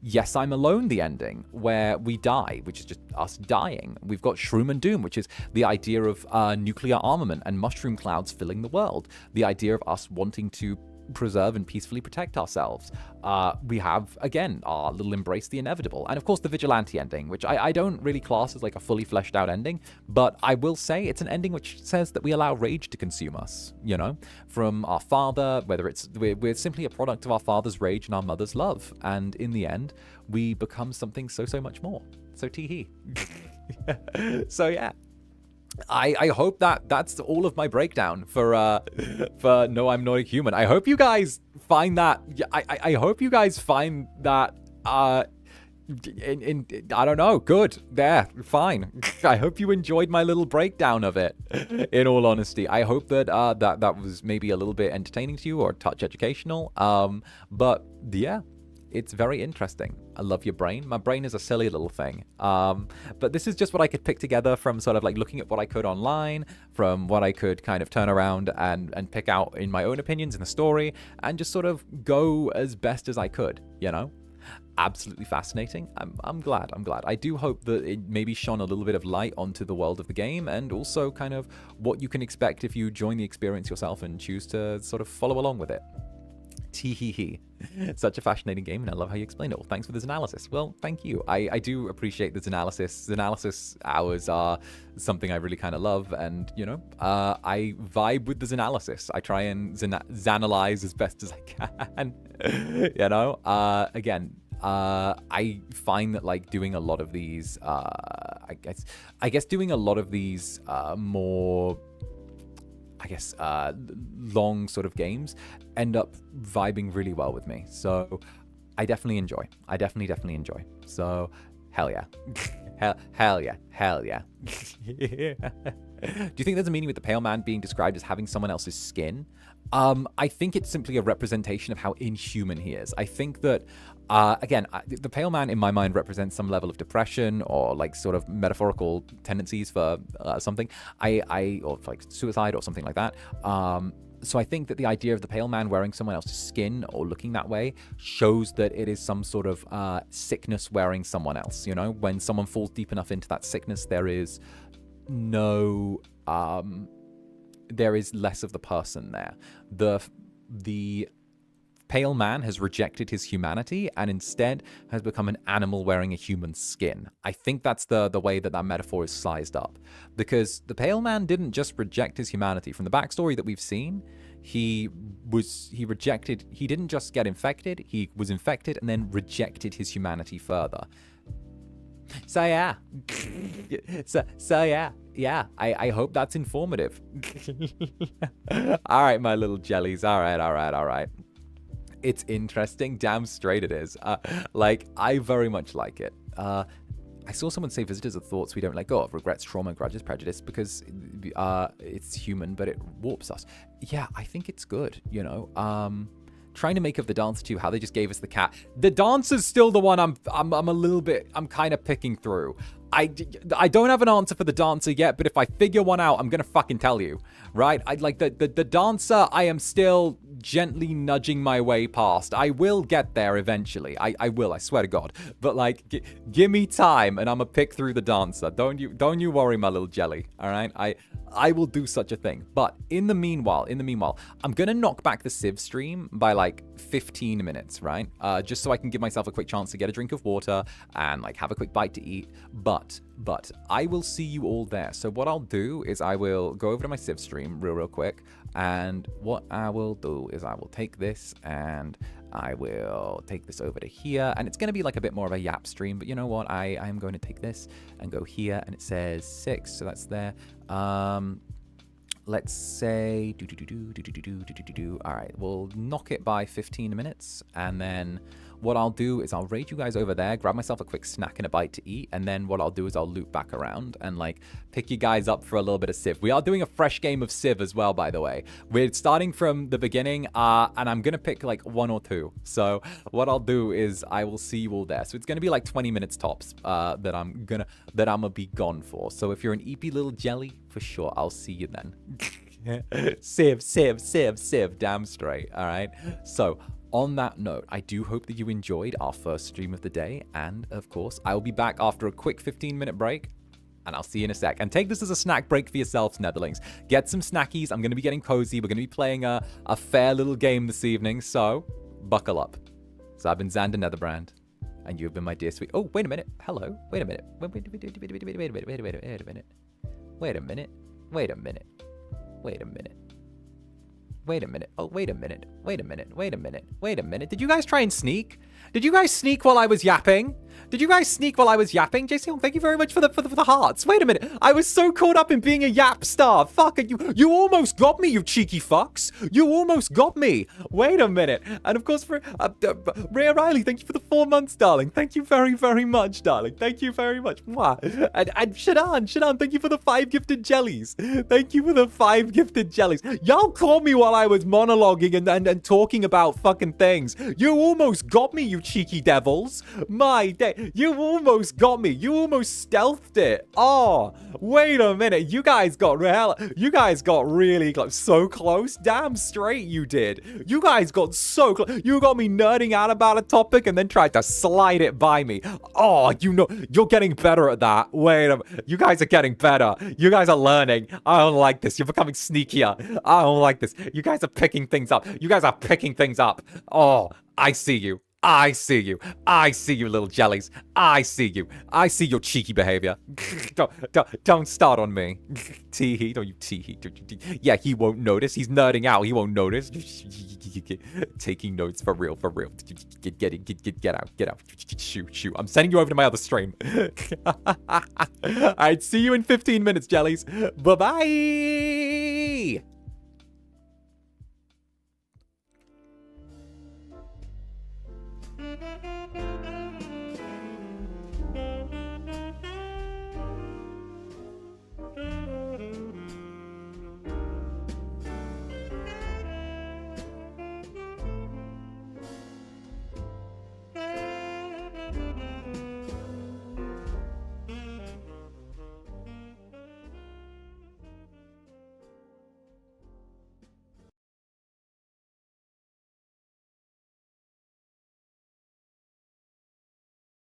Yes, I'm Alone, the ending, where we die, which is just us dying. We've got Shroom and Doom, which is the idea of nuclear armament and mushroom clouds filling the world. The idea of us wanting to preserve and peacefully protect ourselves. We have, again, our little embrace the inevitable. And of course, the vigilante ending, which I don't really class as like a fully fleshed out ending, but I will say it's an ending which says that we allow rage to consume us, you know, from our father, whether it's, we're simply a product of our father's rage and our mother's love. And in the end, we become something so much more. So tee-hee. So yeah. I hope that's all of my breakdown for No, I'm Not a Human. I hope you guys find that. I hope you guys find that. I don't know. Good. There. Fine. I hope you enjoyed my little breakdown of it. In all honesty, I hope that that was maybe a little bit entertaining to you or touch educational. But yeah. It's very interesting. I love your brain. My brain is a silly little thing. But this is just what I could pick together from sort of like looking at what I could online, from what I could kind of turn around and pick out in my own opinions in the story, and just sort of go as best as I could, you know? Absolutely fascinating. I'm glad. I do hope that it maybe shone a little bit of light onto the world of the game, and also kind of what you can expect if you join the experience yourself and choose to sort of follow along with it. Tee-hee-hee. Such a fascinating game, and I love how you explained it. Well, thanks for this analysis. Well, thank you. I do appreciate this analysis. Analysis hours are something I really kind of love, and, you know, I vibe with this analysis. I try and Xanalyze as best as I can, you know? Again, I find that, like, doing a lot of these, I guess doing a lot of these more... long sort of games end up vibing really well with me. So I definitely enjoy. So hell yeah. hell yeah. Do you think there's a meaning with the pale man being described as having someone else's skin? I think it's simply a representation of how inhuman he is. I think that, again, the pale man in my mind represents some level of depression or like sort of metaphorical tendencies for something, or like suicide or something like that. So I think that the idea of the pale man wearing someone else's skin or looking that way shows that it is some sort of sickness wearing someone else. You know, when someone falls deep enough into that sickness, there is no... there is less of the person there. The pale man has rejected his humanity and instead has become an animal wearing a human skin. I think that's the way that metaphor is sized up, because the pale man didn't just reject his humanity. From the backstory that we've seen, he didn't just get infected, he was infected and then rejected his humanity further. So yeah. Yeah, I hope that's informative. All right, my little jellies. All right. It's interesting. Damn straight it is. Like, I very much like it. I saw someone say visitors are thoughts we don't let go of, regrets, trauma, grudges, prejudice, because it's human, but it warps us. Yeah, I think it's good, you know. Trying to make of the dancer too, how they just gave us the cat. The dancer's still the one I'm kind of picking through. I don't have an answer for the dancer yet, but if I figure one out, I'm gonna fucking tell you, right? I like the dancer. I am still gently nudging my way past. I will get there eventually. I will. I swear to God. But like, give me time, and I'ma pick through the dancer. Don't you worry, my little jelly. All right. I will do such a thing. But in the meanwhile, I'm gonna knock back the Civ stream by like 15 minutes, right? Just so I can give myself a quick chance to get a drink of water and like have a quick bite to eat. But I will see you all there. So what I'll do is I will go over to my Civ stream real quick, and what I will do is I will take this and I will take this over to here, and it's going to be like a bit more of a yap stream, but you know what? I am going to take this and go here, and it says 6, so that's there. Let's say all right, we'll knock it by 15 minutes, and then what I'll do is I'll raid you guys over there, grab myself a quick snack and a bite to eat, and then what I'll do is I'll loop back around and like pick you guys up for a little bit of Civ. We are doing a fresh game of Civ as well, by the way. We're starting from the beginning, and I'm gonna pick like 1 or 2. So what I'll do is I will see you all there. So it's gonna be like 20 minutes tops that I'm gonna be gone for. So if you're an EP little jelly, for sure, I'll see you then. Civ, damn straight. All right. So on that note, I do hope that you enjoyed our first stream of the day, and of course, I will be back after a quick 15-minute break, and I'll see you in a sec. And take this as a snack break for yourselves, Netherlings. Get some snackies. I'm going to be getting cozy. We're going to be playing a fair little game this evening, so buckle up. So I've been Zander Netherbrand, and you've been my dear sweet... Oh, wait a minute. Hello. Wait a minute. Wait a minute. Wait a minute. Wait a minute. Wait a minute. Wait a minute. Oh, wait a minute. Wait a minute. Wait a minute. Wait a minute. Did you guys try and sneak? Did you guys sneak while I was yapping? Did you guys sneak while I was yapping? JC, thank you very much for the hearts. Wait a minute. I was so caught up in being a yap star. Fuck, you almost got me, you cheeky fucks. You almost got me. Wait a minute. And of course, for Rhea Riley, thank you for the 4 months, darling. Thank you very, very much, darling. Thank you very much. Mwah. And Shadan, thank you for the 5 gifted jellies. Thank you for the 5 gifted jellies. Y'all caught me while I was monologuing and talking about fucking things. You almost got me, you cheeky devils. My day. You almost got me. You almost stealthed it. Oh, wait a minute. You guys got really so close. Damn straight you did. You guys got so close. You got me nerding out about a topic and then tried to slide it by me. Oh, you know, you're getting better at that. Wait a minute. You guys are getting better. You guys are learning. I don't like this. You're becoming sneakier. I don't like this. You guys are picking things up. You guys are picking things up. Oh, I see you. I see you. I see you, little jellies. I see you. I see your cheeky behavior. Don't start on me. Tee-hee, don't you tee-hee. Yeah, he won't notice. He's nerding out. He won't notice. Taking notes for real. Get out. Shoot. I'm sending you over to my other stream. Alright, see you in 15 minutes, jellies. Bye-bye.